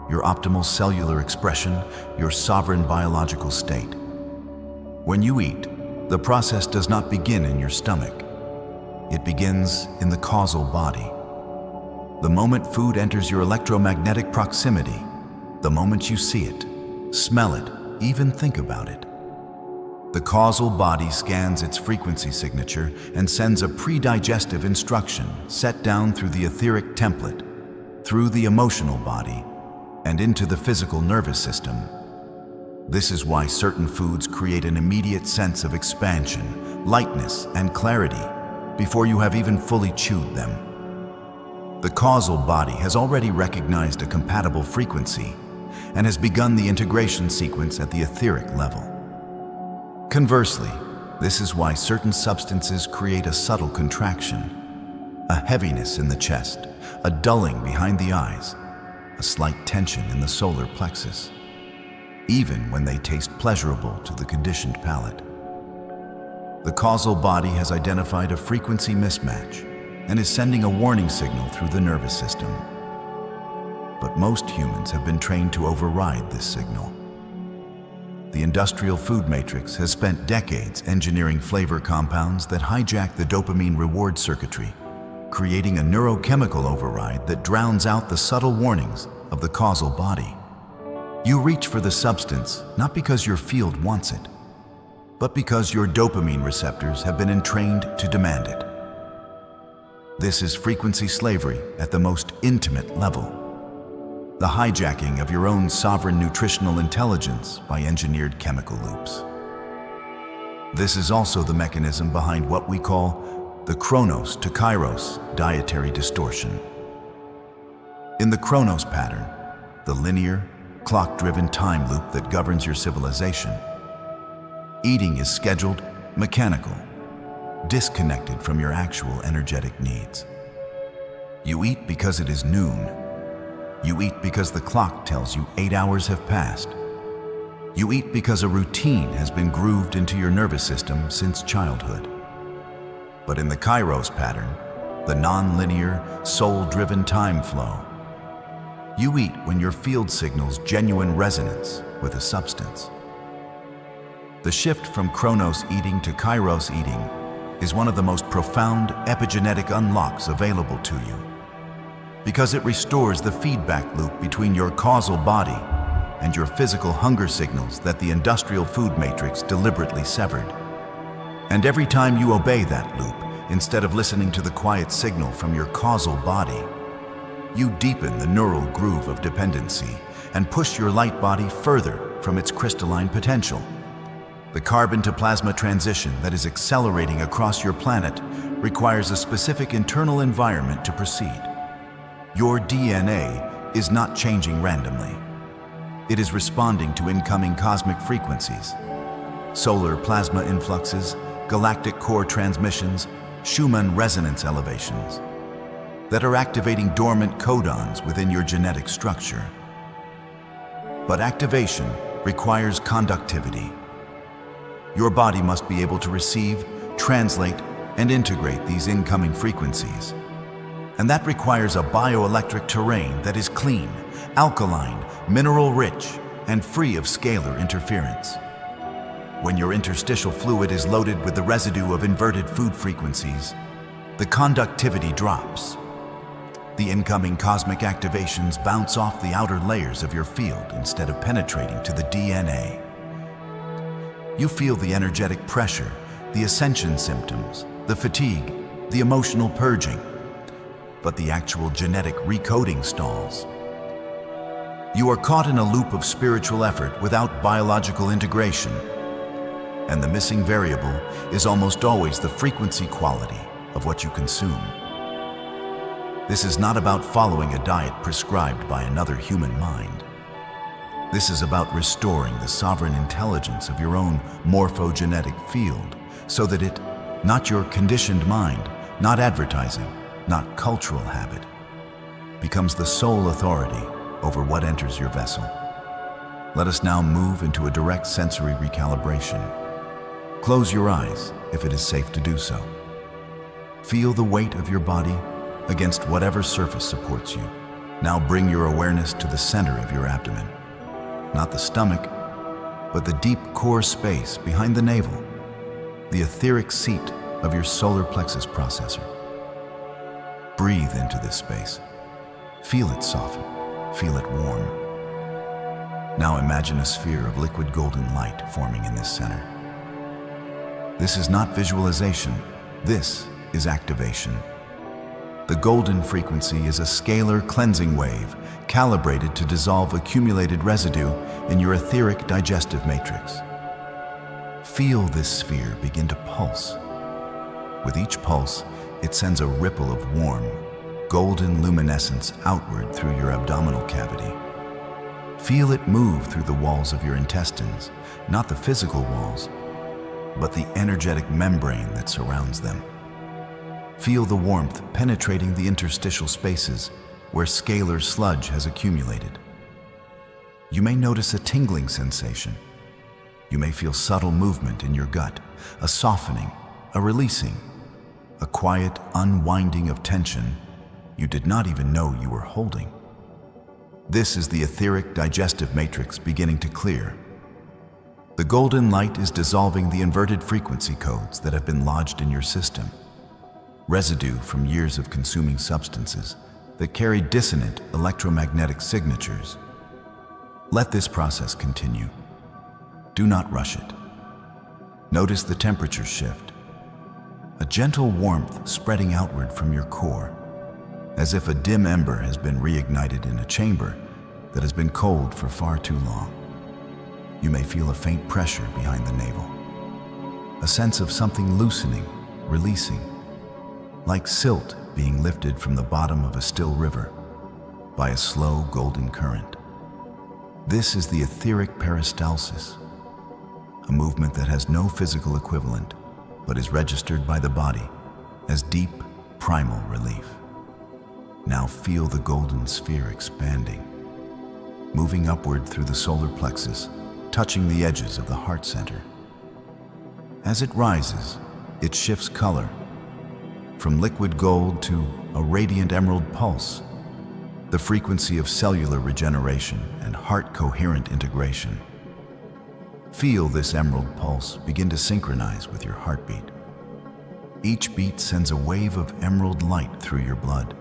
your optimal cellular expression, your sovereign biological state. When you eat, the process does not begin in your stomach. It begins in the causal body. The moment food enters your electromagnetic proximity, the moment you see it, smell it, even think about it, the causal body scans its frequency signature and sends a pre-digestive instruction set down through the etheric template, through the emotional body, and into the physical nervous system. This is why certain foods create an immediate sense of expansion, lightness, and clarity before you have even fully chewed them. The causal body has already recognized a compatible frequency and has begun the integration sequence at the etheric level. Conversely, this is why certain substances create a subtle contraction, a heaviness in the chest, a dulling behind the eyes, a slight tension in the solar plexus, even when they taste pleasurable to the conditioned palate. The causal body has identified a frequency mismatch and is sending a warning signal through the nervous system. But most humans have been trained to override this signal. The industrial food matrix has spent decades engineering flavor compounds that hijack the dopamine reward circuitry, creating a neurochemical override that drowns out the subtle warnings of the causal body. You reach for the substance not because your field wants it, but because your dopamine receptors have been entrained to demand it. This is frequency slavery at the most intimate level, the hijacking of your own sovereign nutritional intelligence by engineered chemical loops. This is also the mechanism behind what we call the Chronos to Kairos dietary distortion. In the Chronos pattern, the linear, clock-driven time loop that governs your civilization, eating is scheduled, mechanical, disconnected from your actual energetic needs. You eat because it is noon. You eat because the clock tells you 8 hours have passed. You eat because a routine has been grooved into your nervous system since childhood. But in the Kairos pattern, the non-linear, soul-driven time flow, you eat when your field signals genuine resonance with a substance. The shift from Chronos eating to Kairos eating is one of the most profound epigenetic unlocks available to you, because it restores the feedback loop between your causal body and your physical hunger signals that the industrial food matrix deliberately severed. And every time you obey that loop, instead of listening to the quiet signal from your causal body, you deepen the neural groove of dependency and push your light body further from its crystalline potential. The carbon-to-plasma transition that is accelerating across your planet requires a specific internal environment to proceed. Your DNA is not changing randomly. It is responding to incoming cosmic frequencies, solar plasma influxes, galactic core transmissions, Schumann resonance elevations that are activating dormant codons within your genetic structure. But activation requires conductivity. Your body must be able to receive, translate, and integrate these incoming frequencies. And that requires a bioelectric terrain that is clean, alkaline, mineral-rich, and free of scalar interference. When your interstitial fluid is loaded with the residue of inverted food frequencies, the conductivity drops. The incoming cosmic activations bounce off the outer layers of your field instead of penetrating to the DNA. You feel the energetic pressure, the ascension symptoms, the fatigue, the emotional purging, but the actual genetic recoding stalls. You are caught in a loop of spiritual effort without biological integration, and the missing variable is almost always the frequency quality of what you consume. This is not about following a diet prescribed by another human mind. This is about restoring the sovereign intelligence of your own morphogenetic field so that it, not your conditioned mind, not advertising, not cultural habit, becomes the sole authority over what enters your vessel. Let us now move into a direct sensory recalibration. Close your eyes if it is safe to do so. Feel the weight of your body against whatever surface supports you. Now bring your awareness to the center of your abdomen. Not the stomach, but the deep core space behind the navel, the etheric seat of your solar plexus processor. Breathe into this space. Feel it soften. Feel it warm. Now imagine a sphere of liquid golden light forming in this center. This is not visualization. This is activation. The golden frequency is a scalar cleansing wave calibrated to dissolve accumulated residue in your etheric digestive matrix. Feel this sphere begin to pulse. With each pulse, it sends a ripple of warm, golden luminescence outward through your abdominal cavity. Feel it move through the walls of your intestines, not the physical walls, but the energetic membrane that surrounds them. Feel the warmth penetrating the interstitial spaces where scalar sludge has accumulated. You may notice a tingling sensation. You may feel subtle movement in your gut, a softening, a releasing, a quiet unwinding of tension you did not even know you were holding. This is the etheric digestive matrix beginning to clear. The golden light is dissolving the inverted frequency codes that have been lodged in your system, residue from years of consuming substances that carry dissonant electromagnetic signatures. Let this process continue. Do not rush it. Notice the temperature shift, a gentle warmth spreading outward from your core, as if a dim ember has been reignited in a chamber that has been cold for far too long. You may feel a faint pressure behind the navel, a sense of something loosening, releasing, like silt being lifted from the bottom of a still river by a slow golden current. This is the etheric peristalsis, a movement that has no physical equivalent, but is registered by the body as deep, primal relief. Now feel the golden sphere expanding, moving upward through the solar plexus, touching the edges of the heart center. As it rises, it shifts color, from liquid gold to a radiant emerald pulse, the frequency of cellular regeneration and heart-coherent integration. Feel this emerald pulse begin to synchronize with your heartbeat. Each beat sends a wave of emerald light through your blood,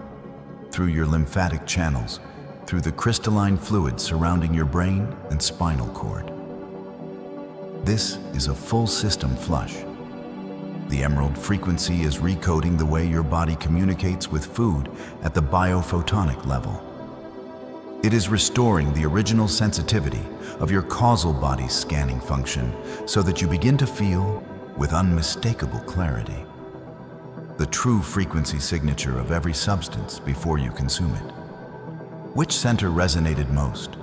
through your lymphatic channels, through the crystalline fluid surrounding your brain and spinal cord. This is a full system flush. The emerald frequency is recoding the way your body communicates with food at the biophotonic level. It is restoring the original sensitivity of your causal body's scanning function so that you begin to feel, with unmistakable clarity, the true frequency signature of every substance before you consume it. Which center resonated most?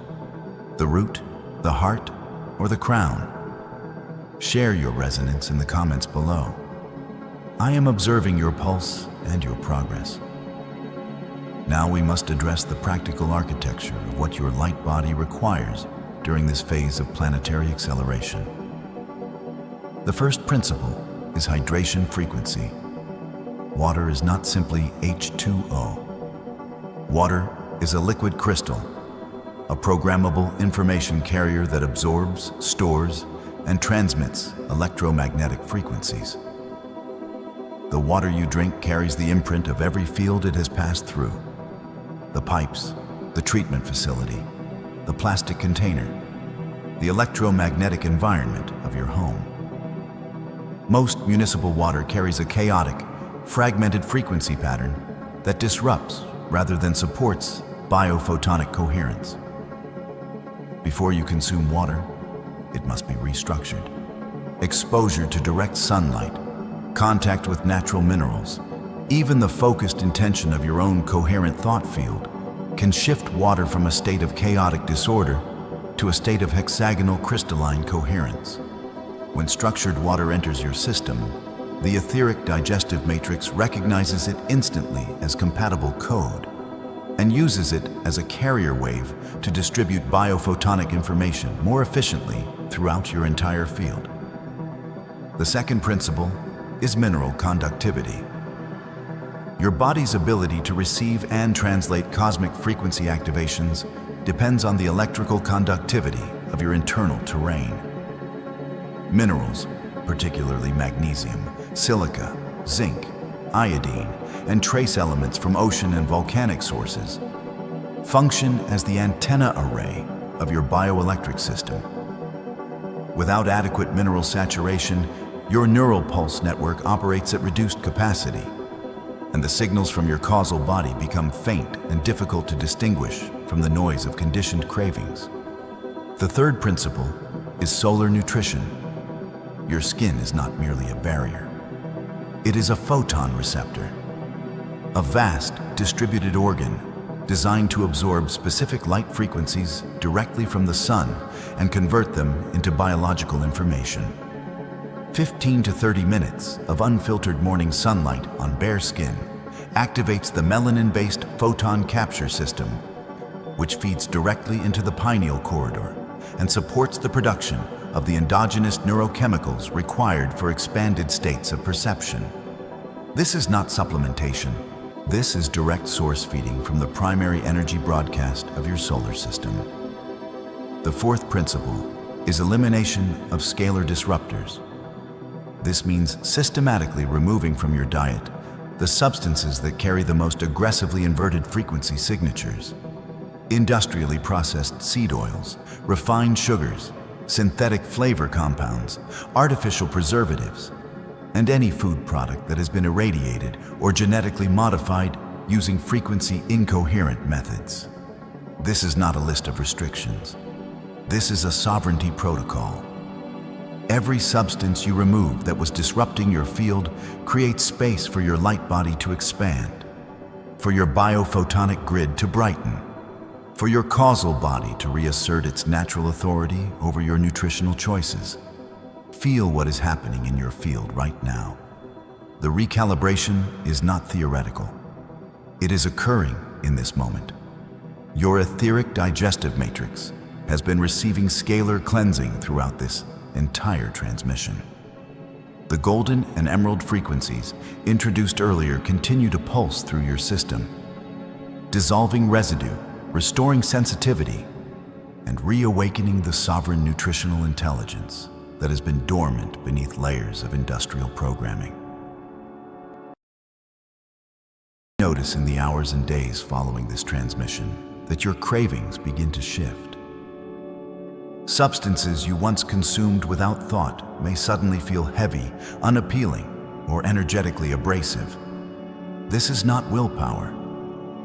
The root, the heart, or the crown? Share your resonance in the comments below. I am observing your pulse and your progress. Now we must address the practical architecture of what your light body requires during this phase of planetary acceleration. The first principle is hydration frequency. Water is not simply H2O. Water is a liquid crystal, a programmable information carrier that absorbs, stores, and transmits electromagnetic frequencies. The water you drink carries the imprint of every field it has passed through. The pipes, the treatment facility, the plastic container, the electromagnetic environment of your home. Most municipal water carries a chaotic, fragmented frequency pattern that disrupts rather than supports biophotonic coherence. Before you consume water, it must be restructured. Exposure to direct sunlight, contact with natural minerals, even the focused intention of your own coherent thought field can shift water from a state of chaotic disorder to a state of hexagonal crystalline coherence. When structured water enters your system, the etheric digestive matrix recognizes it instantly as compatible code and uses it as a carrier wave to distribute biophotonic information more efficiently throughout your entire field. The second principle is mineral conductivity. Your body's ability to receive and translate cosmic frequency activations depends on the electrical conductivity of your internal terrain. Minerals, particularly magnesium, silica, zinc, iodine, and trace elements from ocean and volcanic sources, function as the antenna array of your bioelectric system. Without adequate mineral saturation, your neural pulse network operates at reduced capacity, and the signals from your causal body become faint and difficult to distinguish from the noise of conditioned cravings. The third principle is solar nutrition. Your skin is not merely a barrier. It is a photon receptor, a vast, distributed organ designed to absorb specific light frequencies directly from the sun and convert them into biological information. 15 to 30 minutes of unfiltered morning sunlight on bare skin activates the melanin-based photon capture system, which feeds directly into the pineal corridor and supports the production of the endogenous neurochemicals required for expanded states of perception. This is not supplementation. This is direct source feeding from the primary energy broadcast of your solar system. The fourth principle is elimination of scalar disruptors. This means systematically removing from your diet the substances that carry the most aggressively inverted frequency signatures. Industrially processed seed oils, refined sugars, synthetic flavor compounds, artificial preservatives, and any food product that has been irradiated or genetically modified using frequency incoherent methods. This is not a list of restrictions. This is a sovereignty protocol. Every substance you remove that was disrupting your field creates space for your light body to expand, for your biophotonic grid to brighten, for your causal body to reassert its natural authority over your nutritional choices. Feel what is happening in your field right now. The recalibration is not theoretical. It is occurring in this moment. Your etheric digestive matrix has been receiving scalar cleansing throughout this entire transmission. The golden and emerald frequencies introduced earlier continue to pulse through your system, dissolving residue, restoring sensitivity, and reawakening the sovereign nutritional intelligence that has been dormant beneath layers of industrial programming. Notice in the hours and days following this transmission that your cravings begin to shift. Substances you once consumed without thought may suddenly feel heavy, unappealing, or energetically abrasive. This is not willpower.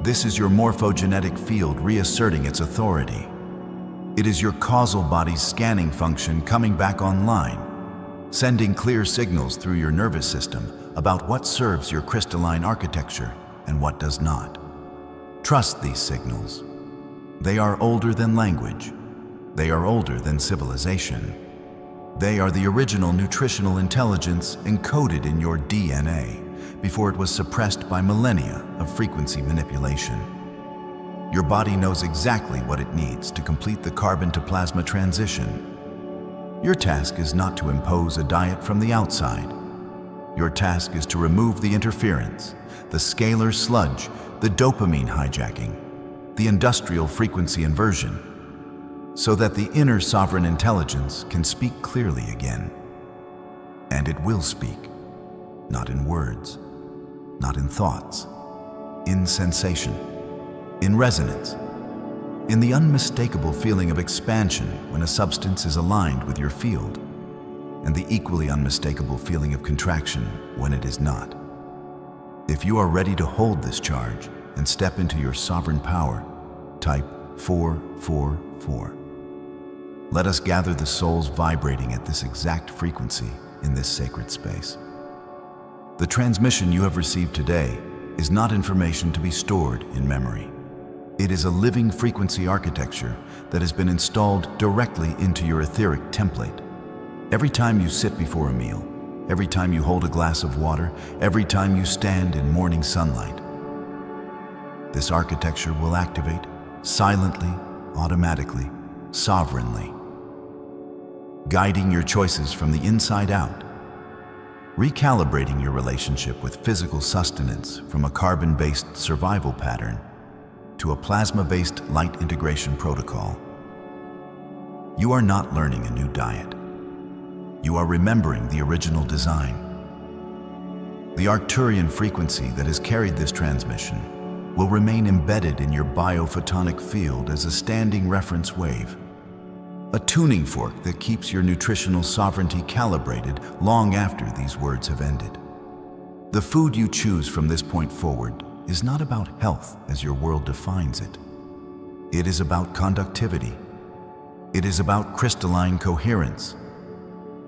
This is your morphogenetic field reasserting its authority. It is your causal body's scanning function coming back online, sending clear signals through your nervous system about what serves your crystalline architecture and what does not. Trust these signals. They are older than language. They are older than civilization. They are the original nutritional intelligence encoded in your DNA before it was suppressed by millennia of frequency manipulation. Your body knows exactly what it needs to complete the carbon-to-plasma transition. Your task is not to impose a diet from the outside. Your task is to remove the interference, the scalar sludge, the dopamine hijacking, the industrial frequency inversion, so that the inner sovereign intelligence can speak clearly again. And it will speak, not in words, not in thoughts, in sensation, in resonance, in the unmistakable feeling of expansion when a substance is aligned with your field, and the equally unmistakable feeling of contraction when it is not. If you are ready to hold this charge and step into your sovereign power, type 444. Let us gather the souls vibrating at this exact frequency in this sacred space. The transmission you have received today is not information to be stored in memory. It is a living frequency architecture that has been installed directly into your etheric template. Every time you sit before a meal, every time you hold a glass of water, every time you stand in morning sunlight, this architecture will activate silently, automatically, sovereignly, guiding your choices from the inside out, recalibrating your relationship with physical sustenance from a carbon-based survival pattern to a plasma-based light integration protocol. You are not learning a new diet. You are remembering the original design. The Arcturian frequency that has carried this transmission will remain embedded in your biophotonic field as a standing reference wave, a tuning fork that keeps your nutritional sovereignty calibrated long after these words have ended. The food you choose from this point forward is not about health as your world defines it. It is about conductivity. It is about crystalline coherence.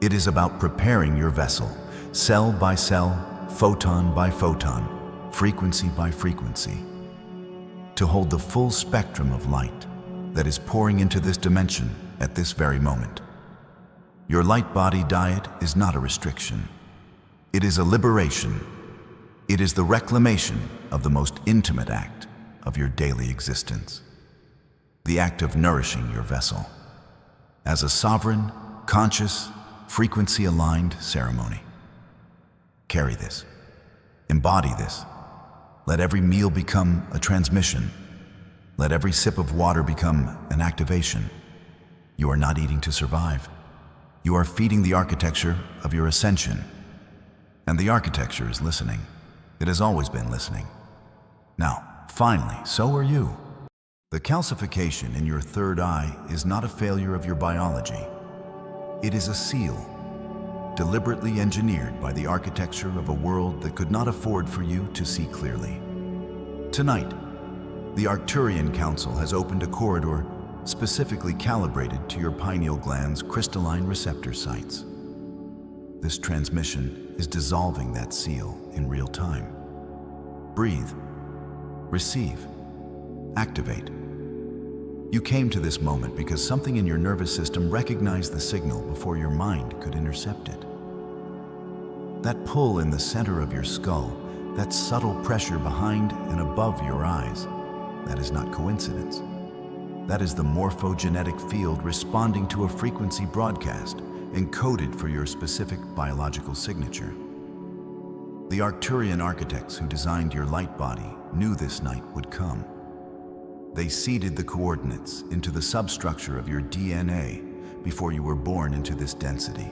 It is about preparing your vessel, cell by cell, photon by photon, frequency by frequency, to hold the full spectrum of light that is pouring into this dimension at this very moment. Your light body diet is not a restriction. It is a liberation. It is the reclamation of the most intimate act of your daily existence, the act of nourishing your vessel as a sovereign, conscious, frequency-aligned ceremony. Carry this. Embody this. Let every meal become a transmission. Let every sip of water become an activation. You are not eating to survive. You are feeding the architecture of your ascension. And the architecture is listening. It has always been listening. Now, finally, so are you. The calcification in your third eye is not a failure of your biology. It is a seal, deliberately engineered by the architecture of a world that could not afford for you to see clearly. Tonight, the Arcturian Council has opened a corridor specifically calibrated to your pineal gland's crystalline receptor sites. This transmission is dissolving that seal in real time. Breathe, receive, activate. You came to this moment because something in your nervous system recognized the signal before your mind could intercept it. That pull in the center of your skull, that subtle pressure behind and above your eyes, that is not coincidence. That is the morphogenetic field responding to a frequency broadcast encoded for your specific biological signature. The Arcturian architects who designed your light body knew this night would come. They seeded the coordinates into the substructure of your DNA before you were born into this density.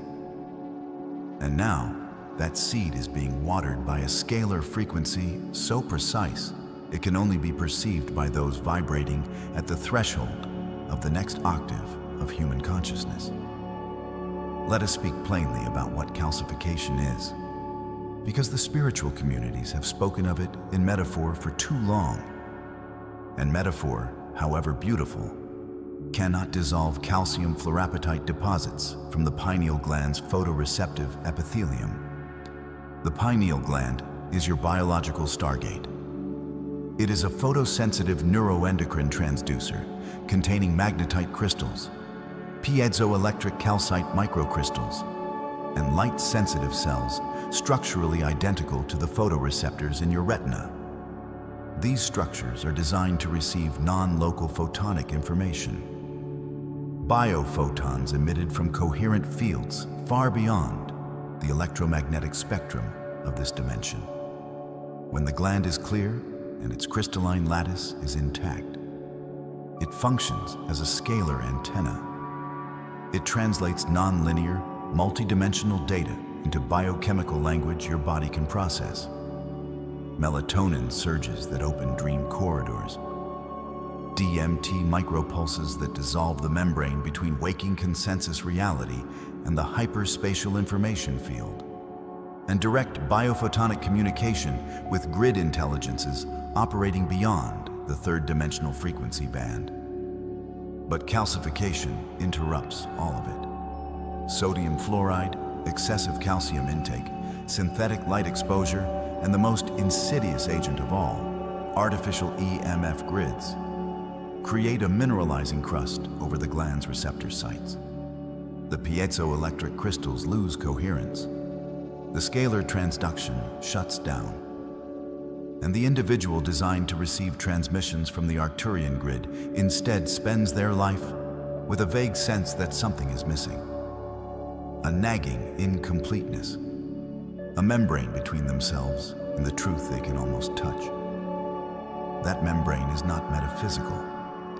And now, that seed is being watered by a scalar frequency so precise it can only be perceived by those vibrating at the threshold of the next octave of human consciousness. Let us speak plainly about what calcification is, because the spiritual communities have spoken of it in metaphor for too long. And metaphor, however beautiful, cannot dissolve calcium fluorapatite deposits from the pineal gland's photoreceptive epithelium. The pineal gland is your biological stargate. It is a photosensitive neuroendocrine transducer containing magnetite crystals, piezoelectric calcite microcrystals, and light-sensitive cells structurally identical to the photoreceptors in your retina. These structures are designed to receive non-local photonic information, biophotons emitted from coherent fields far beyond the electromagnetic spectrum of this dimension. When the gland is clear and its crystalline lattice is intact, it functions as a scalar antenna. It translates non-linear, multidimensional data into biochemical language your body can process. Melatonin surges that open dream corridors, DMT micropulses that dissolve the membrane between waking consensus reality and the hyperspatial information field, and direct biophotonic communication with grid intelligences operating beyond the third-dimensional frequency band. But calcification interrupts all of it. Sodium fluoride, excessive calcium intake, synthetic light exposure, and the most insidious agent of all, artificial EMF grids, create a mineralizing crust over the gland's receptor sites. The piezoelectric crystals lose coherence. The scalar transduction shuts down. And the individual designed to receive transmissions from the Arcturian grid instead spends their life with a vague sense that something is missing. A nagging incompleteness. A membrane between themselves and the truth they can almost touch. That membrane is not metaphysical,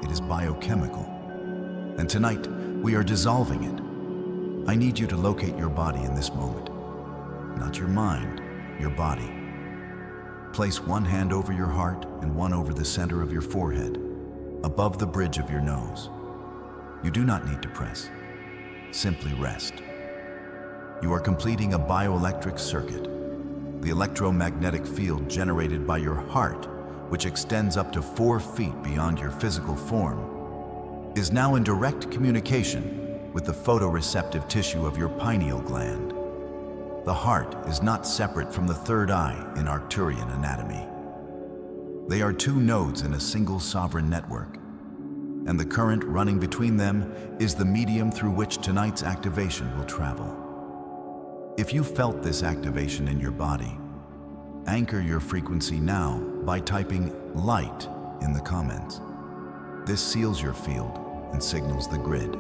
it is biochemical. And tonight, we are dissolving it. I need you to locate your body in this moment. Not your mind, your body. Place one hand over your heart and one over the center of your forehead, above the bridge of your nose. You do not need to press. Simply rest. You are completing a bioelectric circuit. The electromagnetic field generated by your heart, which extends up to 4 feet beyond your physical form, is now in direct communication with the photoreceptive tissue of your pineal gland. The heart is not separate from the third eye in Arcturian anatomy. They are 2 nodes in a single sovereign network, and the current running between them is the medium through which tonight's activation will travel. If you felt this activation in your body, anchor your frequency now by typing light in the comments. This seals your field and signals the grid.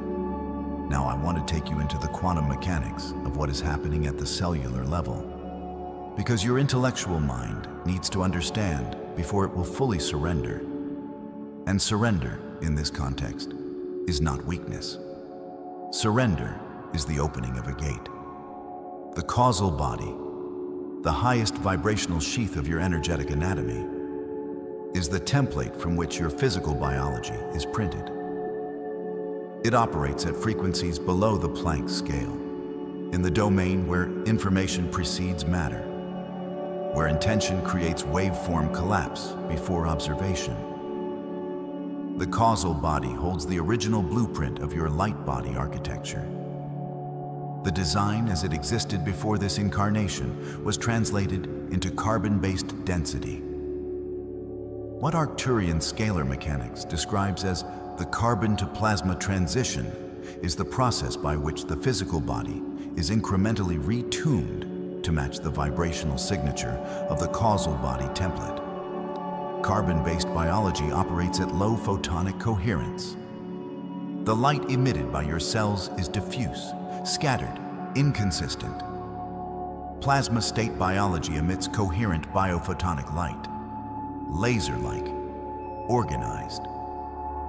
Now I want to take you into the quantum mechanics of what is happening at the cellular level, because your intellectual mind needs to understand before it will fully surrender. And surrender, in this context, is not weakness. Surrender is the opening of a gate. The causal body, the highest vibrational sheath of your energetic anatomy, is the template from which your physical biology is printed. It operates at frequencies below the Planck scale, in the domain where information precedes matter, where intention creates waveform collapse before observation. The causal body holds the original blueprint of your light body architecture. The design as it existed before this incarnation was translated into carbon-based density. What Arcturian scalar mechanics describes as the carbon-to-plasma transition is the process by which the physical body is incrementally retuned to match the vibrational signature of the causal body template. Carbon-based biology operates at low photonic coherence. The light emitted by your cells is diffuse, scattered, inconsistent. Plasma state biology emits coherent biophotonic light, laser-like, organized,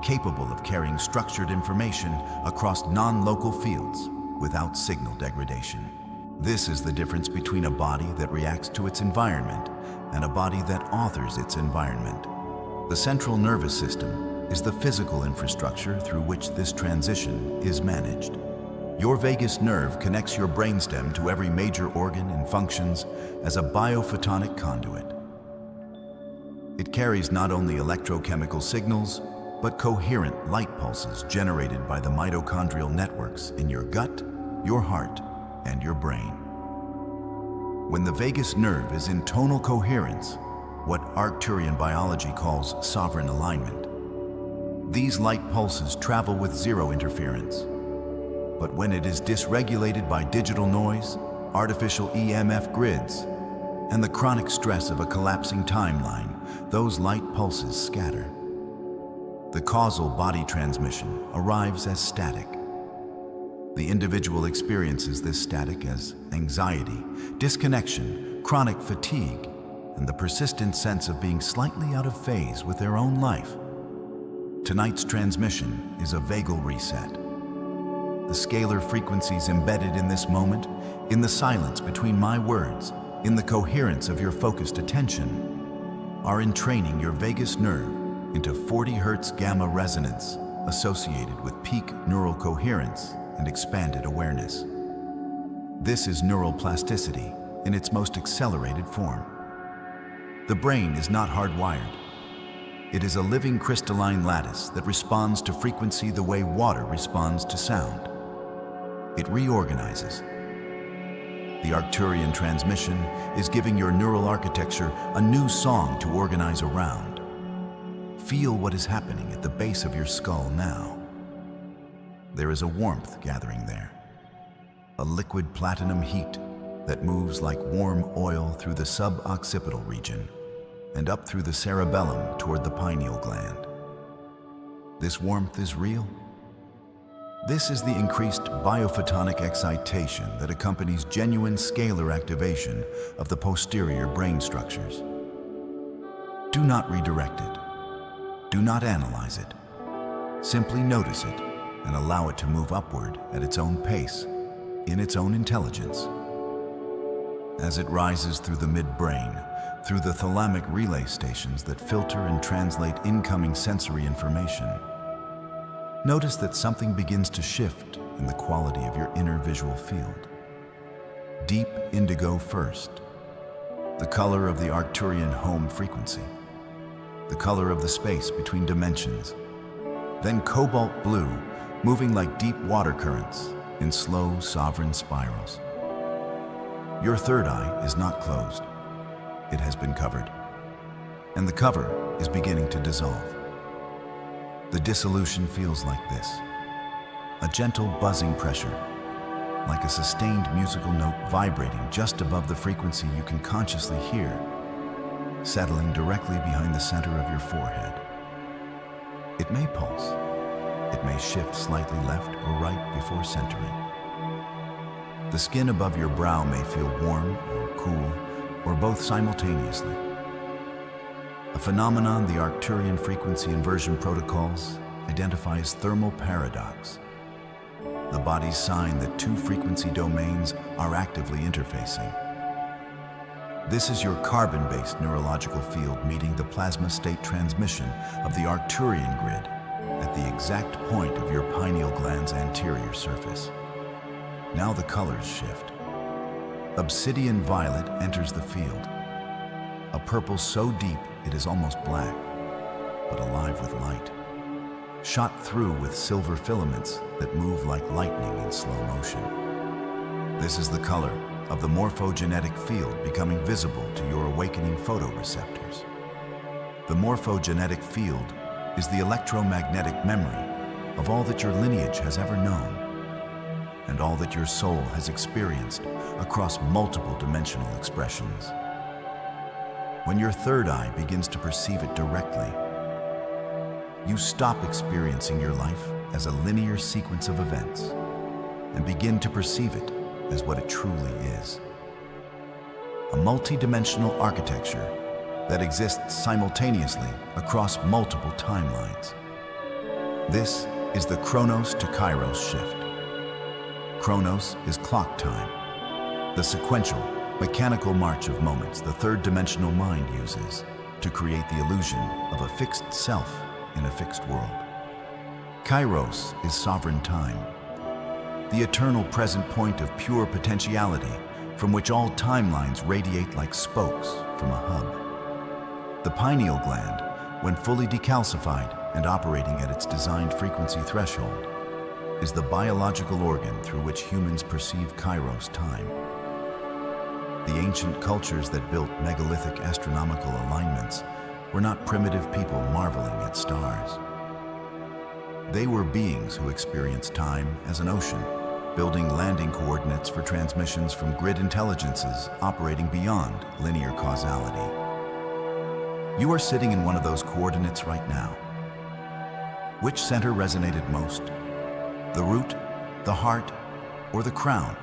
capable of carrying structured information across non-local fields without signal degradation. This is the difference between a body that reacts to its environment and a body that authors its environment. The central nervous system is the physical infrastructure through which this transition is managed. Your vagus nerve connects your brainstem to every major organ and functions as a biophotonic conduit. It carries not only electrochemical signals, but coherent light pulses generated by the mitochondrial networks in your gut, your heart, and your brain. When the vagus nerve is in tonal coherence, what Arcturian biology calls sovereign alignment, these light pulses travel with zero interference. But when it is dysregulated by digital noise, artificial EMF grids, and the chronic stress of a collapsing timeline, those light pulses scatter. The causal body transmission arrives as static. The individual experiences this static as anxiety, disconnection, chronic fatigue, and the persistent sense of being slightly out of phase with their own life. Tonight's transmission is a vagal reset. The scalar frequencies embedded in this moment, in the silence between my words, in the coherence of your focused attention, are entraining your vagus nerve into 40 Hz gamma resonance associated with peak neural coherence and expanded awareness. This is neural plasticity in its most accelerated form. The brain is not hardwired. It is a living crystalline lattice that responds to frequency the way water responds to sound. It reorganizes. The Arcturian transmission is giving your neural architecture a new song to organize around. Feel what is happening at the base of your skull now. There is a warmth gathering there, a liquid platinum heat that moves like warm oil through the suboccipital region and up through the cerebellum toward the pineal gland. This warmth is real. This is the increased biophotonic excitation that accompanies genuine scalar activation of the posterior brain structures. Do not redirect it. Do not analyze it. Simply notice it and allow it to move upward at its own pace, in its own intelligence. As it rises through the midbrain, through the thalamic relay stations that filter and translate incoming sensory information, notice that something begins to shift in the quality of your inner visual field. Deep indigo first, the color of the Arcturian home frequency, the color of the space between dimensions, then cobalt blue, moving like deep water currents in slow, sovereign spirals. Your third eye is not closed. It has been covered, and the cover is beginning to dissolve. The dissolution feels like this: a gentle buzzing pressure, like a sustained musical note vibrating just above the frequency you can consciously hear, settling directly behind the center of your forehead. It may pulse. It may shift slightly left or right before centering. The skin above your brow may feel warm or cool, or both simultaneously. A phenomenon the Arcturian frequency inversion protocols identify as thermal paradox, the body's sign that two frequency domains are actively interfacing. This is your carbon-based neurological field meeting the plasma state transmission of the Arcturian grid at the exact point of your pineal gland's anterior surface. Now the colors shift. Obsidian violet enters the field, a purple so deep it is almost black, but alive with light, shot through with silver filaments that move like lightning in slow motion. This is the color of the morphogenetic field becoming visible to your awakening photoreceptors. The morphogenetic field is the electromagnetic memory of all that your lineage has ever known and all that your soul has experienced across multiple dimensional expressions. When your third eye begins to perceive it directly, you stop experiencing your life as a linear sequence of events and begin to perceive it as what it truly is: a multi-dimensional architecture that exists simultaneously across multiple timelines. This is the Chronos to Kairos shift. Chronos is clock time, the sequential, mechanical march of moments the third-dimensional mind uses to create the illusion of a fixed self in a fixed world. Kairos is sovereign time, the eternal present point of pure potentiality from which all timelines radiate like spokes from a hub. The pineal gland, when fully decalcified and operating at its designed frequency threshold, is the biological organ through which humans perceive Kairos time. The ancient cultures that built megalithic astronomical alignments were not primitive people marveling at stars. They were beings who experienced time as an ocean, building landing coordinates for transmissions from grid intelligences operating beyond linear causality. You are sitting in one of those coordinates right now. Which center resonated most? The root, the heart, or the crown?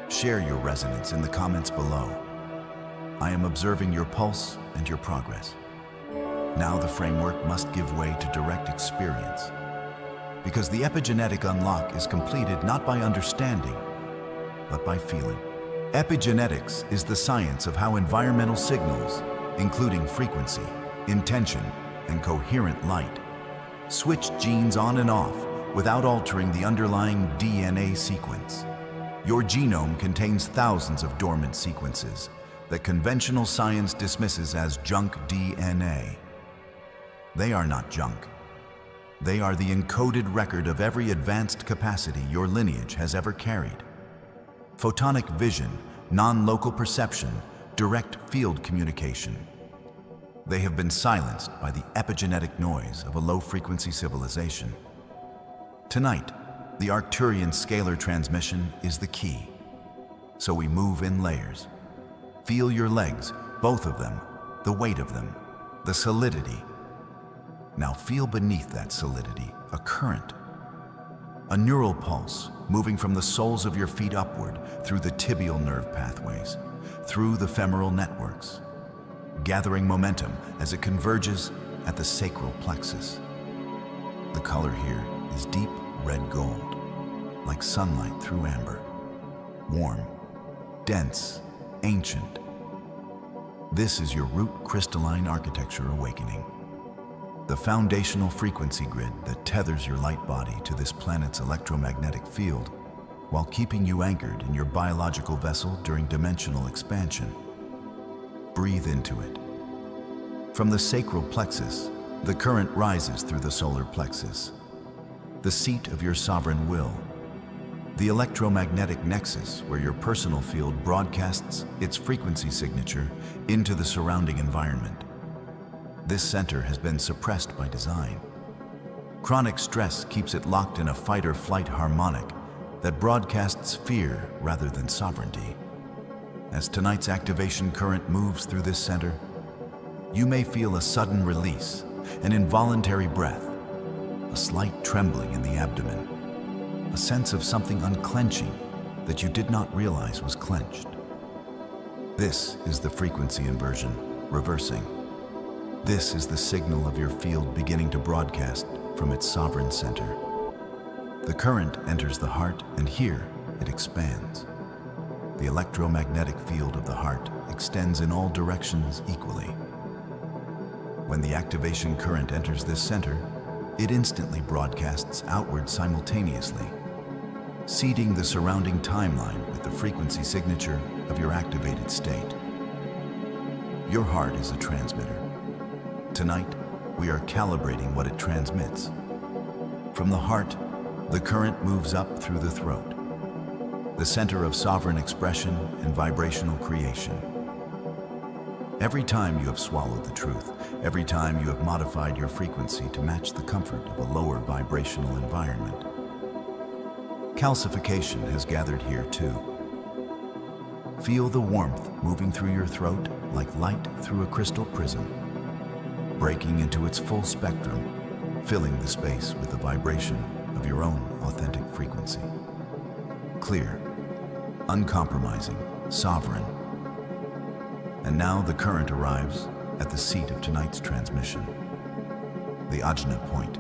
Share your resonance in the comments below. I am observing your pulse and your progress. Now the framework must give way to direct experience, because the epigenetic unlock is completed not by understanding, but by feeling. Epigenetics is the science of how environmental signals, including frequency, intention, and coherent light, switch genes on and off without altering the underlying DNA sequence. Your genome contains thousands of dormant sequences that conventional science dismisses as junk DNA. They are not junk. They are the encoded record of every advanced capacity your lineage has ever carried. Photonic vision, non-local perception, direct field communication. They have been silenced by the epigenetic noise of a low-frequency civilization. Tonight, the Arcturian scalar transmission is the key. So we move in layers. Feel your legs, both of them, the weight of them, the solidity. Now feel beneath that solidity a current, a neural pulse moving from the soles of your feet upward through the tibial nerve pathways, through the femoral networks, gathering momentum as it converges at the sacral plexus. The color here is deep red gold, like sunlight through amber, warm, dense, ancient. This is your root crystalline architecture awakening. The foundational frequency grid that tethers your light body to this planet's electromagnetic field while keeping you anchored in your biological vessel during dimensional expansion. Breathe into it. From the sacral plexus, the current rises through the solar plexus, the seat of your sovereign will, the electromagnetic nexus where your personal field broadcasts its frequency signature into the surrounding environment. This center has been suppressed by design. Chronic stress keeps it locked in a fight-or-flight harmonic that broadcasts fear rather than sovereignty. As tonight's activation current moves through this center, you may feel a sudden release, an involuntary breath, a slight trembling in the abdomen, a sense of something unclenching that you did not realize was clenched. This is the frequency inversion, reversing. This is the signal of your field beginning to broadcast from its sovereign center. The current enters the heart, and here it expands. The electromagnetic field of the heart extends in all directions equally. When the activation current enters this center, it instantly broadcasts outward simultaneously, seeding the surrounding timeline with the frequency signature of your activated state. Your heart is a transmitter. Tonight, we are calibrating what it transmits. From the heart, the current moves up through the throat, the center of sovereign expression and vibrational creation. Every time you have swallowed the truth, every time you have modified your frequency to match the comfort of a lower vibrational environment, calcification has gathered here too. Feel the warmth moving through your throat like light through a crystal prism, breaking into its full spectrum, filling the space with the vibration of your own authentic frequency. Clear, uncompromising, sovereign. And now the current arrives at the seat of tonight's transmission, the ajna point,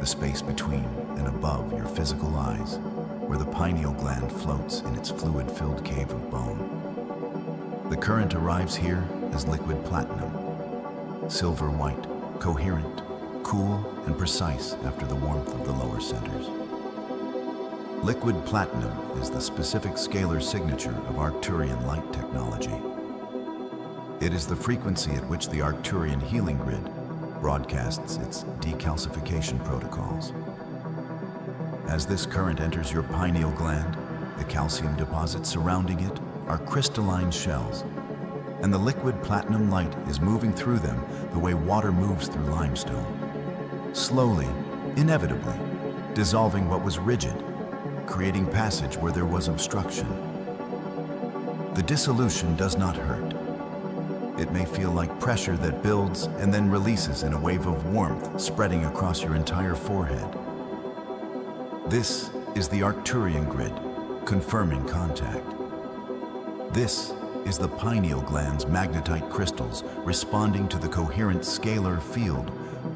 the space between and above your physical eyes, where the pineal gland floats in its fluid-filled cave of bone. The current arrives here as liquid platinum, silver white, coherent, cool, and precise after the warmth of the lower centers. Liquid platinum is the specific scalar signature of Arcturian light technology. It is the frequency at which the Arcturian healing grid broadcasts its decalcification protocols. As this current enters your pineal gland, the calcium deposits surrounding it are crystalline shells, and the liquid platinum light is moving through them the way water moves through limestone. Slowly, inevitably, dissolving what was rigid, creating passage where there was obstruction. The dissolution does not hurt. It may feel like pressure that builds and then releases in a wave of warmth spreading across your entire forehead. This is the Arcturian grid, confirming contact. This is the pineal gland's magnetite crystals responding to the coherent scalar field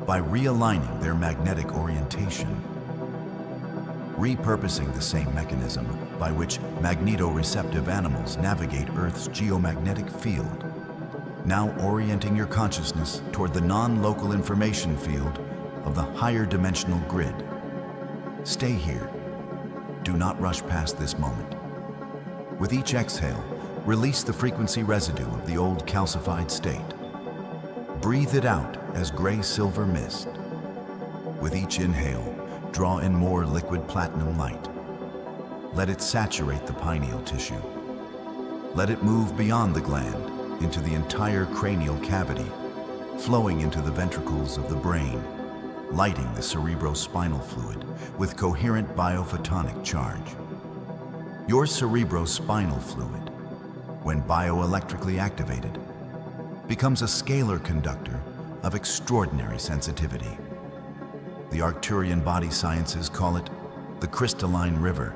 by realigning their magnetic orientation. Repurposing the same mechanism by which magnetoreceptive animals navigate Earth's geomagnetic field, now orienting your consciousness toward the non-local information field of the higher dimensional grid. Stay here. Do not rush past this moment. With each exhale, release the frequency residue of the old calcified state. Breathe it out as gray-silver mist. With each inhale, draw in more liquid platinum light. Let it saturate the pineal tissue. Let it move beyond the gland into the entire cranial cavity, flowing into the ventricles of the brain, lighting the cerebrospinal fluid with coherent biophotonic charge. Your cerebrospinal fluid, when bioelectrically activated, becomes a scalar conductor of extraordinary sensitivity. The Arcturian body sciences call it the crystalline river,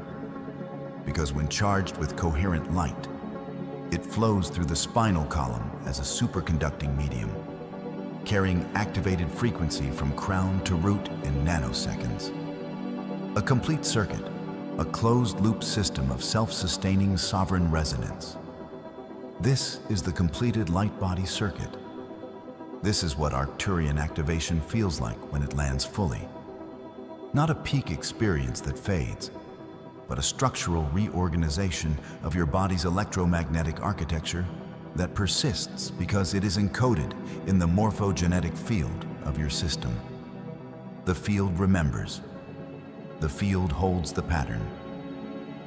because when charged with coherent light, it flows through the spinal column as a superconducting medium, carrying activated frequency from crown to root in nanoseconds. A complete circuit, a closed-loop system of self-sustaining sovereign resonance. This is the completed light-body circuit. This is what Arcturian activation feels like when it lands fully. Not a peak experience that fades, but a structural reorganization of your body's electromagnetic architecture that persists because it is encoded in the morphogenetic field of your system. The field remembers. The field holds the pattern.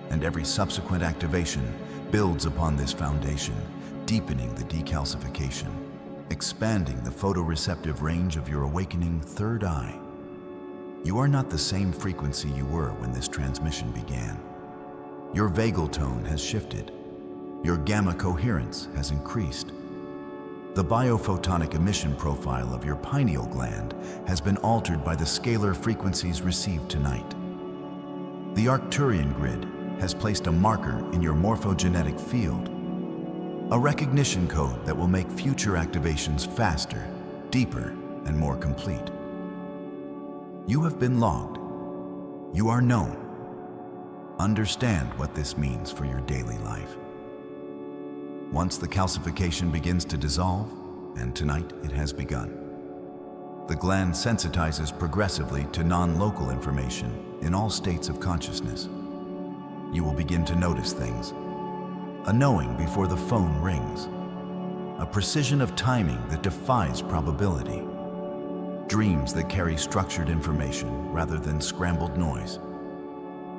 And every subsequent activation builds upon this foundation, deepening the decalcification, expanding the photoreceptive range of your awakening third eye. You are not the same frequency you were when this transmission began. Your vagal tone has shifted. Your gamma coherence has increased. The biophotonic emission profile of your pineal gland has been altered by the scalar frequencies received tonight. The Arcturian grid has placed a marker in your morphogenetic field, a recognition code that will make future activations faster, deeper, and more complete. You have been logged. You are known. Understand what this means for your daily life. Once the calcification begins to dissolve, and tonight it has begun, the gland sensitizes progressively to non-local information in all states of consciousness. You will begin to notice things. A knowing before the phone rings. A precision of timing that defies probability. Dreams that carry structured information rather than scrambled noise.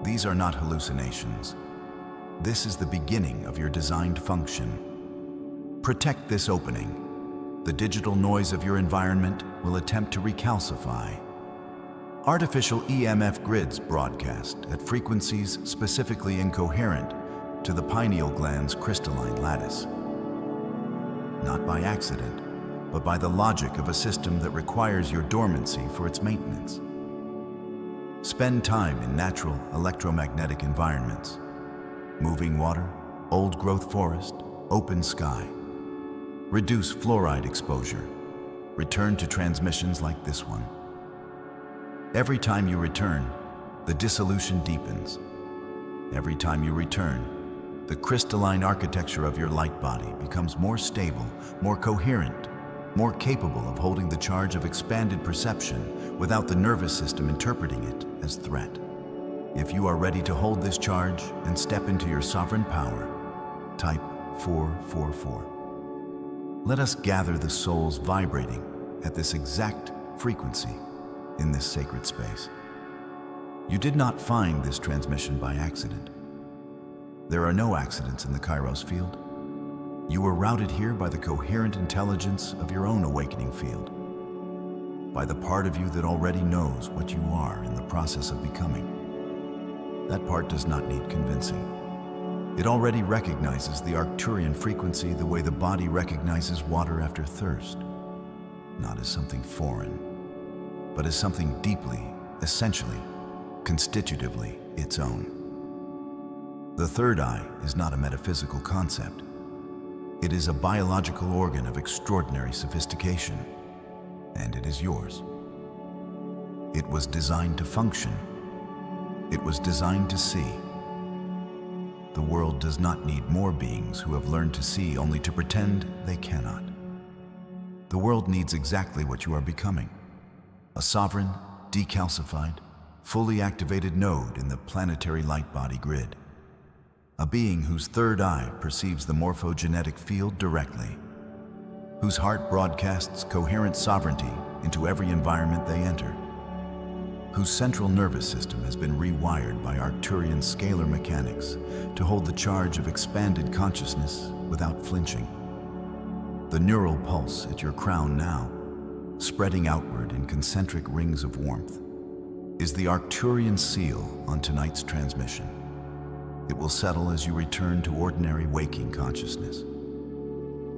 These are not hallucinations. This is the beginning of your designed function. Protect this opening. The digital noise of your environment will attempt to recalcify. Artificial EMF grids broadcast at frequencies specifically incoherent to the pineal gland's crystalline lattice. Not by accident, but by the logic of a system that requires your dormancy for its maintenance. Spend time in natural electromagnetic environments. Moving water, old-growth forest, open sky. Reduce fluoride exposure. Return to transmissions like this one. Every time you return, the dissolution deepens. Every time you return, the crystalline architecture of your light body becomes more stable, more coherent, more capable of holding the charge of expanded perception without the nervous system interpreting it as threat. If you are ready to hold this charge and step into your sovereign power, type 444. Let us gather the souls vibrating at this exact frequency in this sacred space. You did not find this transmission by accident. There are no accidents in the Kairos field. You were routed here by the coherent intelligence of your own awakening field, by the part of you that already knows what you are in the process of becoming. That part does not need convincing. It already recognizes the Arcturian frequency the way the body recognizes water after thirst, not as something foreign, but as something deeply, essentially, constitutively its own. The third eye is not a metaphysical concept. It is a biological organ of extraordinary sophistication, and it is yours. It was designed to function. It was designed to see. The world does not need more beings who have learned to see only to pretend they cannot. The world needs exactly what you are becoming. A sovereign, decalcified, fully activated node in the planetary light body grid. A being whose third eye perceives the morphogenetic field directly, whose heart broadcasts coherent sovereignty into every environment they enter, whose central nervous system has been rewired by Arcturian scalar mechanics to hold the charge of expanded consciousness without flinching. The neural pulse at your crown now spreading outward in concentric rings of warmth, is the Arcturian seal on tonight's transmission. It will settle as you return to ordinary waking consciousness.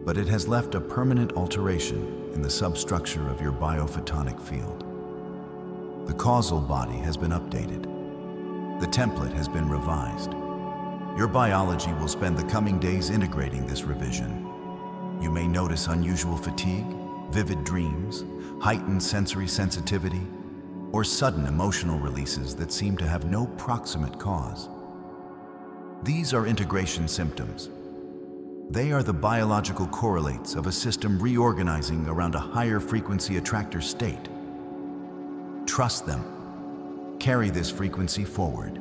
But it has left a permanent alteration in the substructure of your biophotonic field. The causal body has been updated. The template has been revised. Your biology will spend the coming days integrating this revision. You may notice unusual fatigue, vivid dreams, heightened sensory sensitivity, or sudden emotional releases that seem to have no proximate cause. These are integration symptoms. They are the biological correlates of a system reorganizing around a higher frequency attractor state. Trust them. Carry this frequency forward.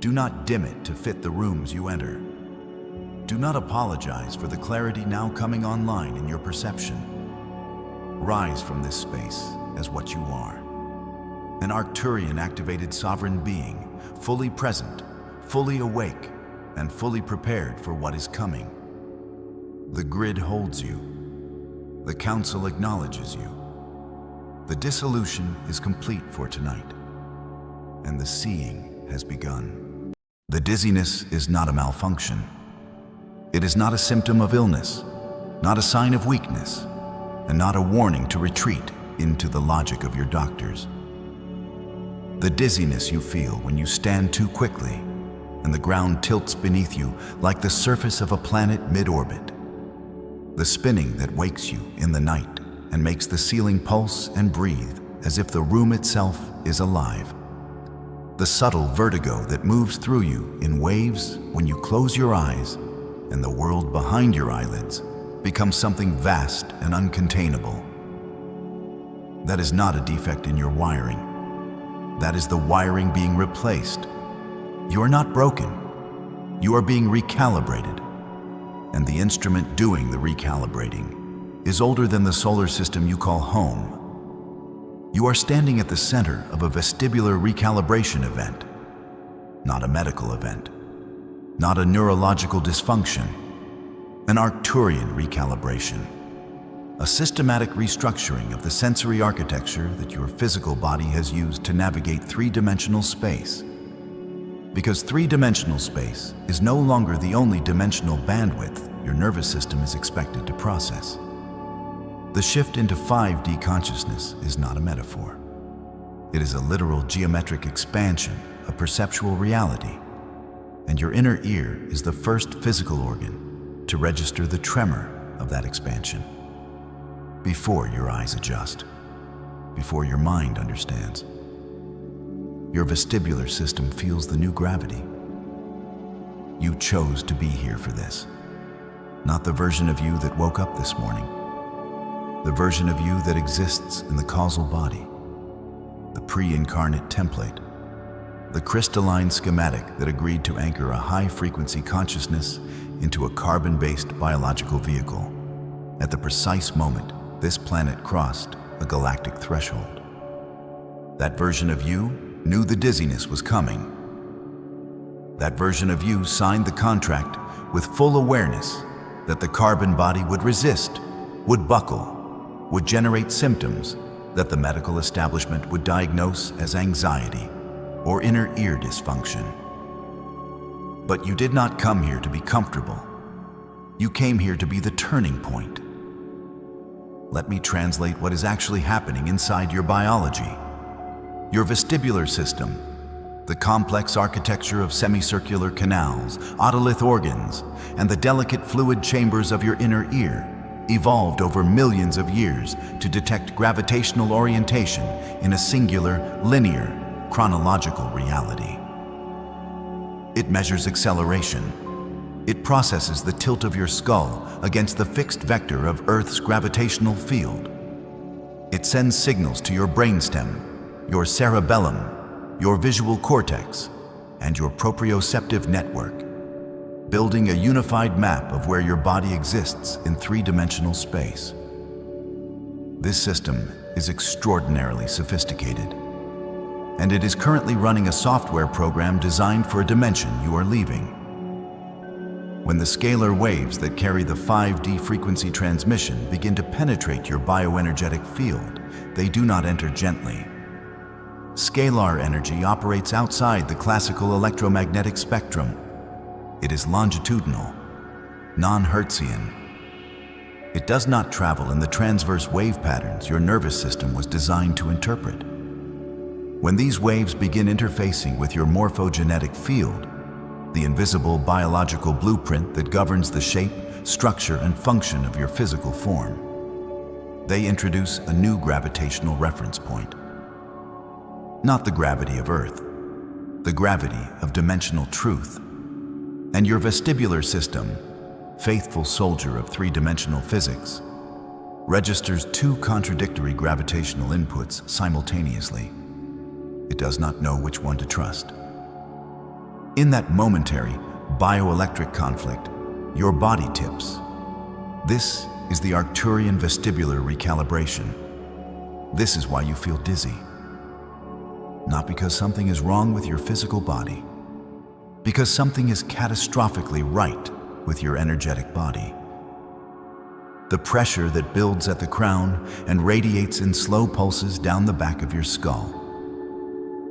Do not dim it to fit the rooms you enter. Do not apologize for the clarity now coming online in your perception. Rise from this space as what you are. An Arcturian activated sovereign being, fully present, fully awake, and fully prepared for what is coming. The grid holds you. The council acknowledges you. The dissolution is complete for tonight, and the seeing has begun. The dizziness is not a malfunction. It is not a symptom of illness, not a sign of weakness, and not a warning to retreat into the logic of your doctors. The dizziness you feel when you stand too quickly and the ground tilts beneath you like the surface of a planet mid-orbit. The spinning that wakes you in the night and makes the ceiling pulse and breathe as if the room itself is alive. The subtle vertigo that moves through you in waves when you close your eyes and the world behind your eyelids becomes something vast and uncontainable. That is not a defect in your wiring. That is the wiring being replaced. You are not broken. You are being recalibrated. And the instrument doing the recalibrating is older than the solar system you call home. You are standing at the center of a vestibular recalibration event, not a medical event, not a neurological dysfunction, an Arcturian recalibration, a systematic restructuring of the sensory architecture that your physical body has used to navigate three-dimensional space. Because three-dimensional space is no longer the only dimensional bandwidth your nervous system is expected to process. The shift into 5D consciousness is not a metaphor. It is a literal geometric expansion of perceptual reality, and your inner ear is the first physical organ to register the tremor of that expansion. Before your eyes adjust, before your mind understands, your vestibular system feels the new gravity. You chose to be here for this, not the version of you that woke up this morning, the version of you that exists in the causal body, the pre-incarnate template, the crystalline schematic that agreed to anchor a high-frequency consciousness into a carbon-based biological vehicle at the precise moment this planet crossed a galactic threshold. That version of you knew the dizziness was coming. That version of you signed the contract with full awareness that the carbon body would resist, would buckle, would generate symptoms that the medical establishment would diagnose as anxiety or inner ear dysfunction. But you did not come here to be comfortable. You came here to be the turning point. Let me translate what is actually happening inside your biology. Your vestibular system, the complex architecture of semicircular canals, otolith organs, and the delicate fluid chambers of your inner ear, evolved over millions of years to detect gravitational orientation in a singular, linear, chronological reality. It measures acceleration. It processes the tilt of your skull against the fixed vector of Earth's gravitational field. It sends signals to your brainstem, your cerebellum, your visual cortex, and your proprioceptive network, building a unified map of where your body exists in three-dimensional space. This system is extraordinarily sophisticated, and it is currently running a software program designed for a dimension you are leaving. When the scalar waves that carry the 5D frequency transmission begin to penetrate your bioenergetic field, they do not enter gently. Scalar energy operates outside the classical electromagnetic spectrum. It is longitudinal, non-Hertzian. It does not travel in the transverse wave patterns your nervous system was designed to interpret. When these waves begin interfacing with your morphogenetic field, the invisible biological blueprint that governs the shape, structure, and function of your physical form, they introduce a new gravitational reference point. Not the gravity of Earth, the gravity of dimensional truth. And your vestibular system, faithful soldier of three-dimensional physics, registers two contradictory gravitational inputs simultaneously. It does not know which one to trust. In that momentary bioelectric conflict, your body tips. This is the Arcturian vestibular recalibration. This is why you feel dizzy. Not because something is wrong with your physical body, because something is catastrophically right with your energetic body. The pressure that builds at the crown and radiates in slow pulses down the back of your skull.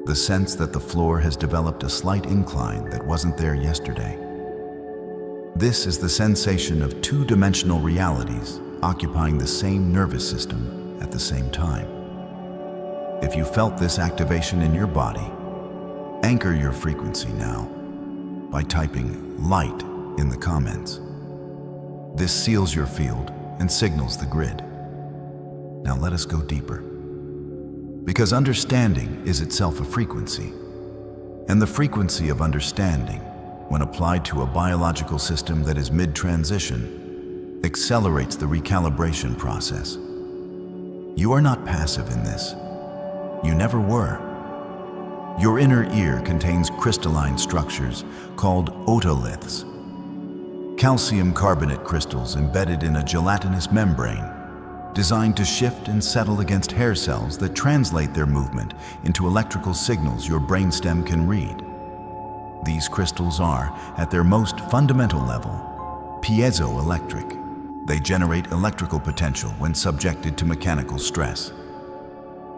The sense that the floor has developed a slight incline that wasn't there yesterday. This is the sensation of two-dimensional realities occupying the same nervous system at the same time. If you felt this activation in your body, anchor your frequency now by typing light in the comments. This seals your field and signals the grid. Now let us go deeper. Because understanding is itself a frequency, and the frequency of understanding, when applied to a biological system that is mid-transition, accelerates the recalibration process. You are not passive in this. You never were. Your inner ear contains crystalline structures called otoliths, calcium carbonate crystals embedded in a gelatinous membrane, designed to shift and settle against hair cells that translate their movement into electrical signals your brainstem can read. These crystals are, at their most fundamental level, piezoelectric. They generate electrical potential when subjected to mechanical stress.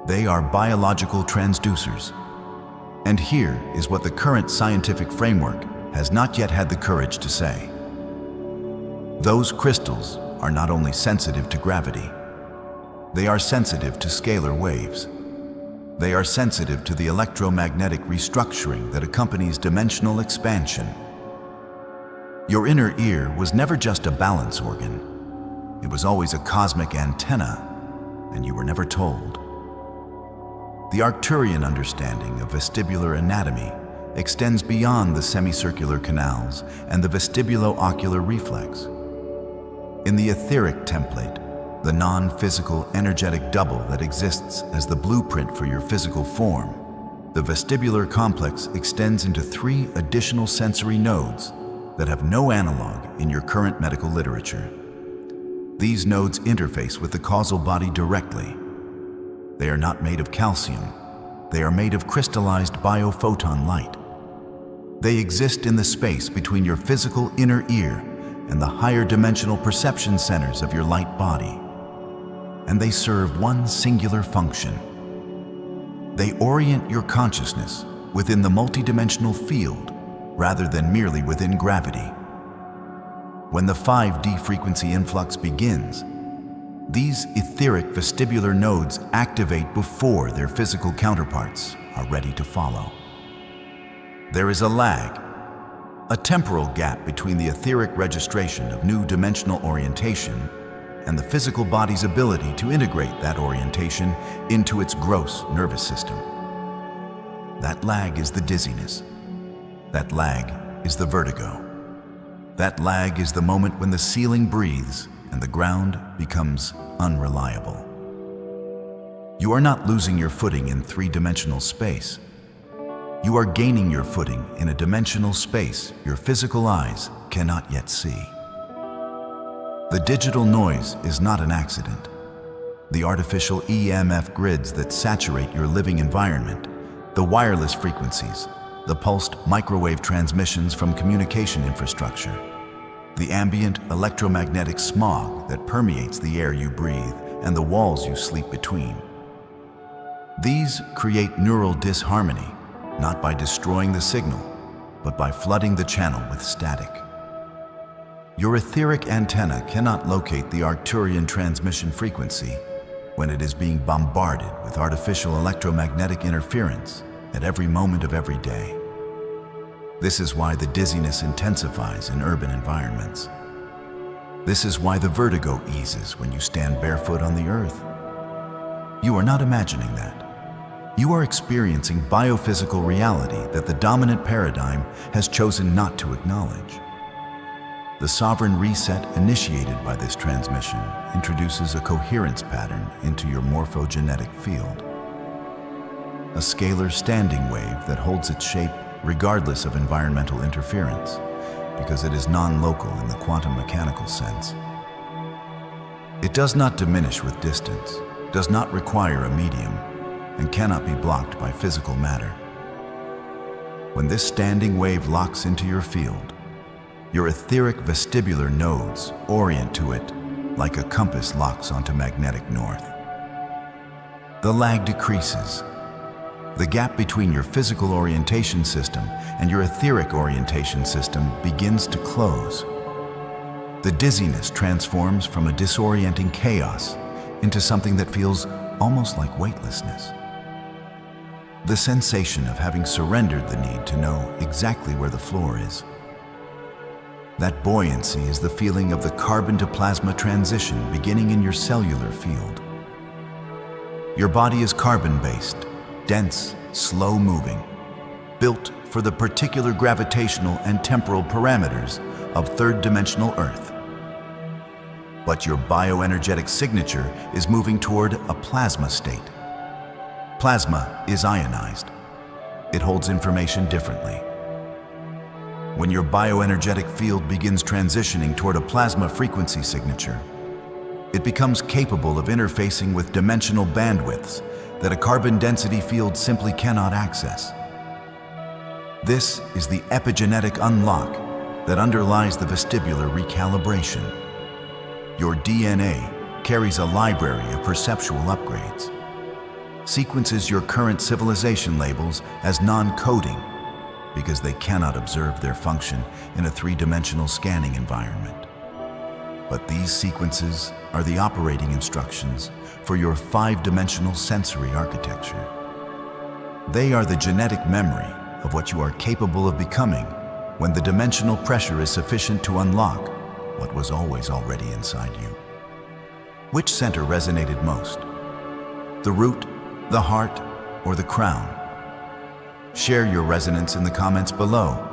They are biological transducers. And here is what the current scientific framework has not yet had the courage to say. Those crystals are not only sensitive to gravity, they are sensitive to scalar waves. They are sensitive to the electromagnetic restructuring that accompanies dimensional expansion. Your inner ear was never just a balance organ. It was always a cosmic antenna, and you were never told. The Arcturian understanding of vestibular anatomy extends beyond the semicircular canals and the vestibulo-ocular reflex. In the etheric template, the non-physical energetic double that exists as the blueprint for your physical form, the vestibular complex extends into three additional sensory nodes that have no analog in your current medical literature. These nodes interface with the causal body directly. They are not made of calcium. They are made of crystallized biophoton light. They exist in the space between your physical inner ear and the higher dimensional perception centers of your light body. And they serve one singular function. They orient your consciousness within the multidimensional field rather than merely within gravity. When the 5D frequency influx begins, these etheric vestibular nodes activate before their physical counterparts are ready to follow. There is a lag, a temporal gap between the etheric registration of new dimensional orientation and the physical body's ability to integrate that orientation into its gross nervous system. That lag is the dizziness. That lag is the vertigo. That lag is the moment when the ceiling breathes and the ground becomes unreliable. You are not losing your footing in three-dimensional space. You are gaining your footing in a dimensional space your physical eyes cannot yet see. The digital noise is not an accident. The artificial EMF grids that saturate your living environment, the wireless frequencies, the pulsed microwave transmissions from communication infrastructure, the ambient electromagnetic smog that permeates the air you breathe and the walls you sleep between. These create neural disharmony, not by destroying the signal, but by flooding the channel with static. Your etheric antenna cannot locate the Arcturian transmission frequency when it is being bombarded with artificial electromagnetic interference at every moment of every day. This is why the dizziness intensifies in urban environments. This is why the vertigo eases when you stand barefoot on the earth. You are not imagining that. You are experiencing biophysical reality that the dominant paradigm has chosen not to acknowledge. The sovereign reset initiated by this transmission introduces a coherence pattern into your morphogenetic field. A scalar standing wave that holds its shape regardless of environmental interference, because it is non-local in the quantum mechanical sense. It does not diminish with distance, does not require a medium, and cannot be blocked by physical matter. When this standing wave locks into your field, your etheric vestibular nodes orient to it like a compass locks onto magnetic north. The lag decreases. The gap between your physical orientation system and your etheric orientation system begins to close. The dizziness transforms from a disorienting chaos into something that feels almost like weightlessness. The sensation of having surrendered the need to know exactly where the floor is. That buoyancy is the feeling of the carbon to plasma transition beginning in your cellular field. Your body is carbon-based, dense, slow-moving, built for the particular gravitational and temporal parameters of third-dimensional Earth. But your bioenergetic signature is moving toward a plasma state. Plasma is ionized. It holds information differently. When your bioenergetic field begins transitioning toward a plasma frequency signature, it becomes capable of interfacing with dimensional bandwidths that a carbon density field simply cannot access. This is the epigenetic unlock that underlies the vestibular recalibration. Your DNA carries a library of perceptual upgrades, sequences your current civilization labels as non-coding because they cannot observe their function in a three-dimensional scanning environment. But these sequences are the operating instructions for your five-dimensional sensory architecture. They are the genetic memory of what you are capable of becoming when the dimensional pressure is sufficient to unlock what was always already inside you. Which center resonated most? The root, the heart, or the crown? Share your resonance in the comments below.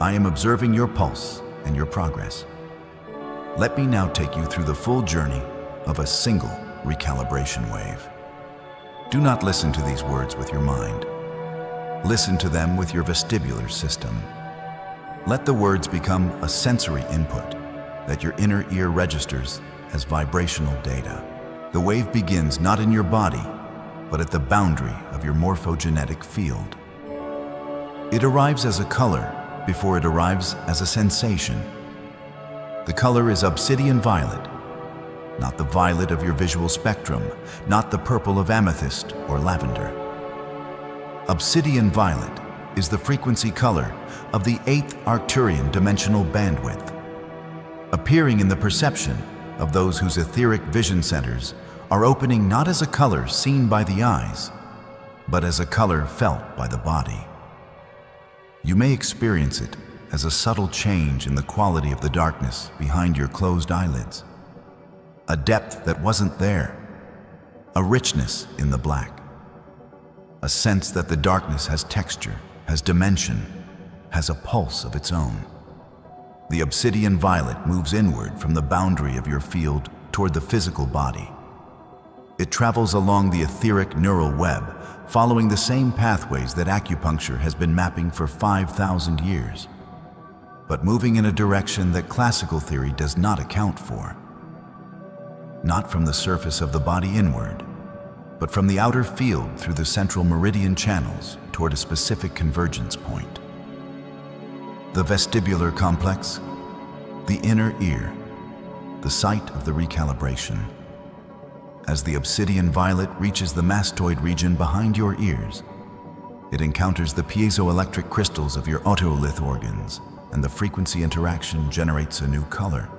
I am observing your pulse and your progress. Let me now take you through the full journey of a single recalibration wave. Do not listen to these words with your mind. Listen to them with your vestibular system. Let the words become a sensory input that your inner ear registers as vibrational data. The wave begins not in your body, but at the boundary of your morphogenetic field. It arrives as a color before it arrives as a sensation. The color is obsidian violet, not the violet of your visual spectrum, not the purple of amethyst or lavender. Obsidian violet is the frequency color of the 8th Arcturian dimensional bandwidth, appearing in the perception of those whose etheric vision centers are opening not as a color seen by the eyes, but as a color felt by the body. You may experience it as a subtle change in the quality of the darkness behind your closed eyelids, a depth that wasn't there, a richness in the black, a sense that the darkness has texture, has dimension, has a pulse of its own. The obsidian violet moves inward from the boundary of your field toward the physical body. It travels along the etheric neural web, following the same pathways that acupuncture has been mapping for 5,000 years, but moving in a direction that classical theory does not account for. Not from the surface of the body inward, but from the outer field through the central meridian channels toward a specific convergence point. The vestibular complex, The inner ear, the site of the recalibration. As the obsidian violet reaches the mastoid region behind your ears, it encounters the piezoelectric crystals of your otolith organs, and the frequency interaction generates a new color.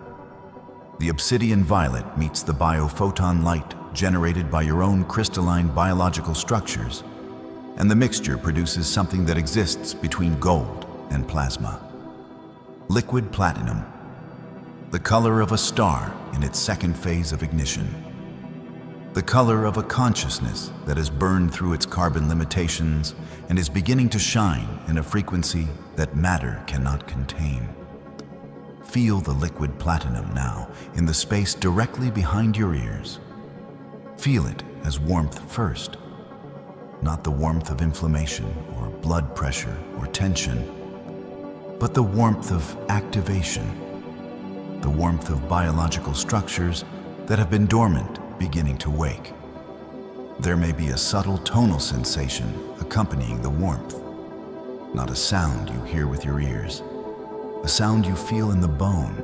The obsidian violet meets the biophoton light generated by your own crystalline biological structures, and the mixture produces something that exists between gold and plasma. Liquid platinum, the color of a star in its second phase of ignition. The color of a consciousness that has burned through its carbon limitations and is beginning to shine in a frequency that matter cannot contain. Feel the liquid platinum now in the space directly behind your ears. Feel it as warmth first, not the warmth of inflammation or blood pressure or tension, but the warmth of activation, the warmth of biological structures that have been dormant beginning to wake. There may be a subtle tonal sensation accompanying the warmth, not a sound you hear with your ears, a sound you feel in the bone,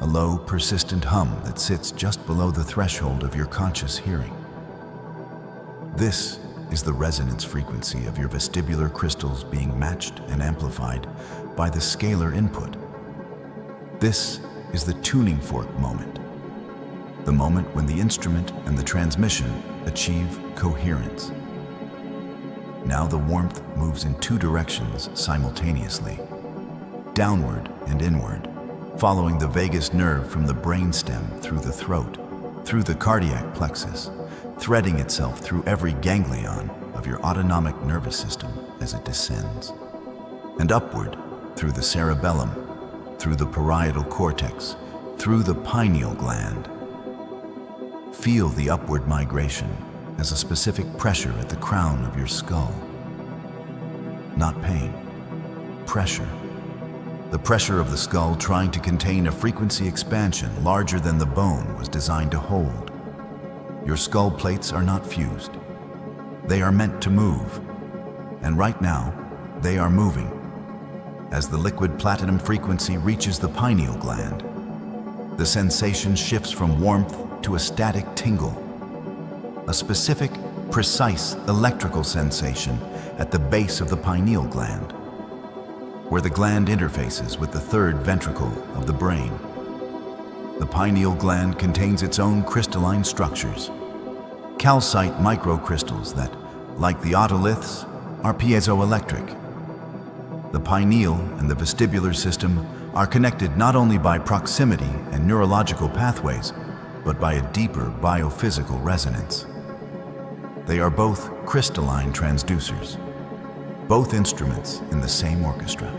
a low, persistent hum that sits just below the threshold of your conscious hearing. This is the resonance frequency of your vestibular crystals being matched and amplified by the scalar input. This is the tuning fork moment, the moment when the instrument and the transmission achieve coherence. Now the warmth moves in two directions simultaneously, downward and inward, following the vagus nerve from the brainstem through the throat, through the cardiac plexus, threading itself through every ganglion of your autonomic nervous system as it descends, and upward through the cerebellum, through the parietal cortex, through the pineal gland. Feel the upward migration as a specific pressure at the crown of your skull. Not pain, pressure. The pressure of the skull trying to contain a frequency expansion larger than the bone was designed to hold. Your skull plates are not fused. They are meant to move. And right now, they are moving. As the liquid platinum frequency reaches the pineal gland, the sensation shifts from warmth to a static tingle, a specific, precise electrical sensation at the base of the pineal gland, where the gland interfaces with the third ventricle of the brain. The pineal gland contains its own crystalline structures, calcite microcrystals that, like the otoliths, are piezoelectric. The pineal and the vestibular system are connected not only by proximity and neurological pathways, but by a deeper biophysical resonance. They are both crystalline transducers, both instruments in the same orchestra.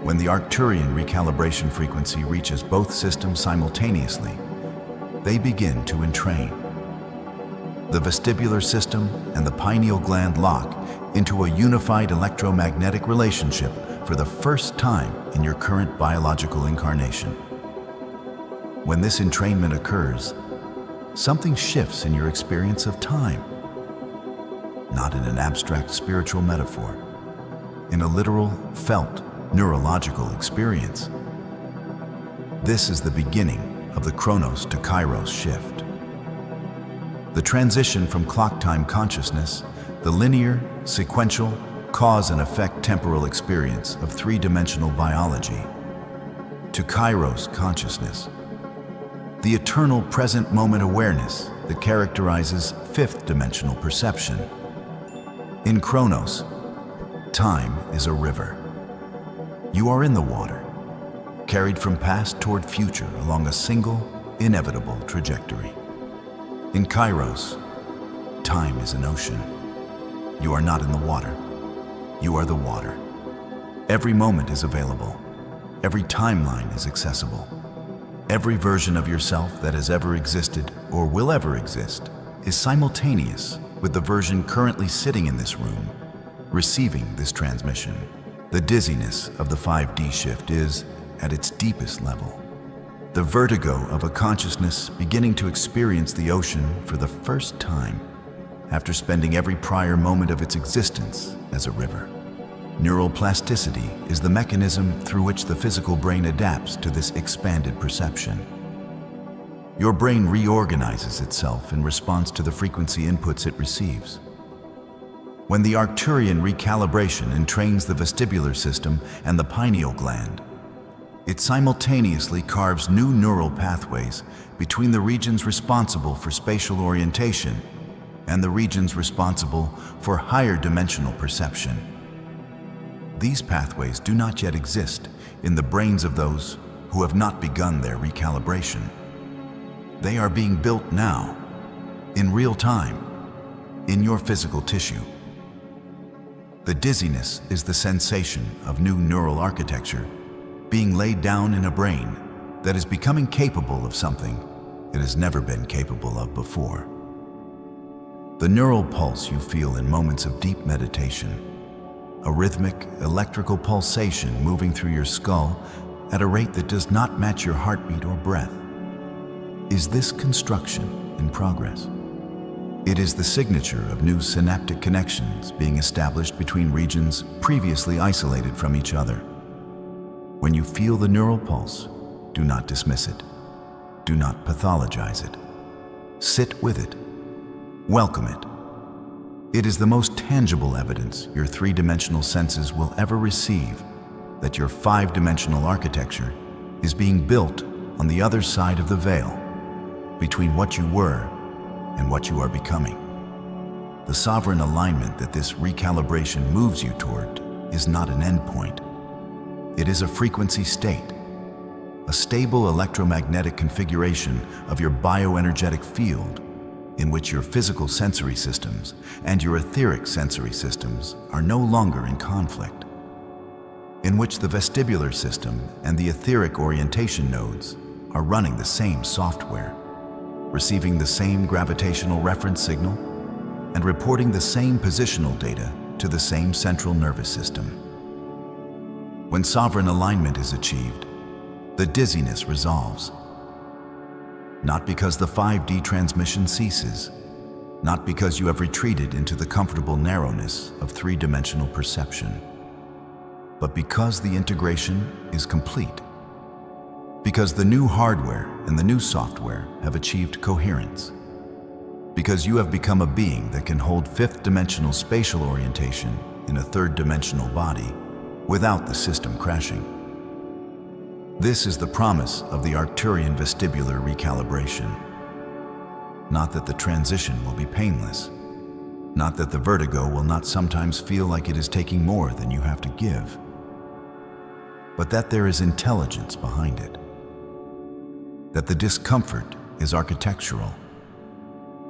When the Arcturian recalibration frequency reaches both systems simultaneously, they begin to entrain. The vestibular system and the pineal gland lock into a unified electromagnetic relationship for the first time in your current biological incarnation. When this entrainment occurs, something shifts in your experience of time. Not in an abstract spiritual metaphor, in a literal, felt, neurological experience. This is the beginning of the Chronos to Kairos shift. The transition from clock time consciousness, the linear, sequential, cause and effect temporal experience of three-dimensional biology, to Kairos consciousness, the eternal present moment awareness that characterizes fifth-dimensional perception. In Chronos, time is a river. You are in the water, carried from past toward future along a single, inevitable trajectory. In Kairos, time is an ocean. You are not in the water. You are the water. Every moment is available. Every timeline is accessible. Every version of yourself that has ever existed or will ever exist is simultaneous with the version currently sitting in this room, receiving this transmission. The dizziness of the 5D shift is, at its deepest level, the vertigo of a consciousness beginning to experience the ocean for the first time after spending every prior moment of its existence as a river. Neuroplasticity is the mechanism through which the physical brain adapts to this expanded perception. Your brain reorganizes itself in response to the frequency inputs it receives. When the Arcturian recalibration entrains the vestibular system and the pineal gland, it simultaneously carves new neural pathways between the regions responsible for spatial orientation and the regions responsible for higher dimensional perception. These pathways do not yet exist in the brains of those who have not begun their recalibration. They are being built now, in real time, in your physical tissue. The dizziness is the sensation of new neural architecture being laid down in a brain that is becoming capable of something it has never been capable of before. The neural pulse you feel in moments of deep meditation, a rhythmic, electrical pulsation moving through your skull at a rate that does not match your heartbeat or breath. Is this construction in progress? It is the signature of new synaptic connections being established between regions previously isolated from each other. When you feel the neural pulse, do not dismiss it. Do not pathologize it. Sit with it. Welcome it. It is the most tangible evidence your three-dimensional senses will ever receive that your five-dimensional architecture is being built on the other side of the veil, between what you were and what you are becoming. The sovereign alignment that this recalibration moves you toward is not an endpoint. It is a frequency state, a stable electromagnetic configuration of your bioenergetic field in which your physical sensory systems and your etheric sensory systems are no longer in conflict, in which the vestibular system and the etheric orientation nodes are running the same software, receiving the same gravitational reference signal, and reporting the same positional data to the same central nervous system. When sovereign alignment is achieved, the dizziness resolves. Not because the 5D transmission ceases, not because you have retreated into the comfortable narrowness of three-dimensional perception, but because the integration is complete. Because the new hardware and the new software have achieved coherence. Because you have become a being that can hold fifth-dimensional spatial orientation in a third-dimensional body without the system crashing. This is the promise of the Arcturian vestibular recalibration. Not that the transition will be painless. Not that the vertigo will not sometimes feel like it is taking more than you have to give. But that there is intelligence behind it. That the discomfort is architectural.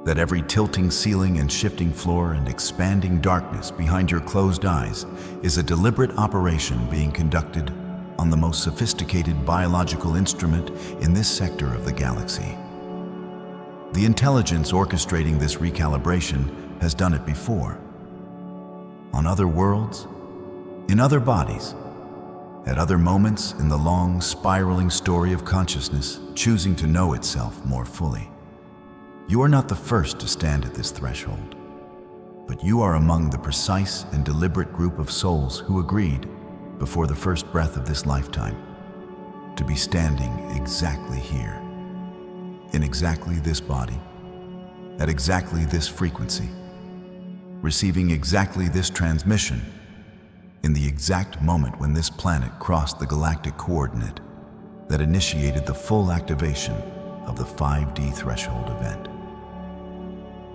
That every tilting ceiling and shifting floor and expanding darkness behind your closed eyes is a deliberate operation being conducted on the most sophisticated biological instrument in this sector of the galaxy. The intelligence orchestrating this recalibration has done it before. On other worlds, in other bodies, at other moments in the long, spiraling story of consciousness choosing to know itself more fully. You are not the first to stand at this threshold, but you are among the precise and deliberate group of souls who agreed, before the first breath of this lifetime, to be standing exactly here, in exactly this body, at exactly this frequency, receiving exactly this transmission, in the exact moment when this planet crossed the galactic coordinate that initiated the full activation of the 5D threshold event.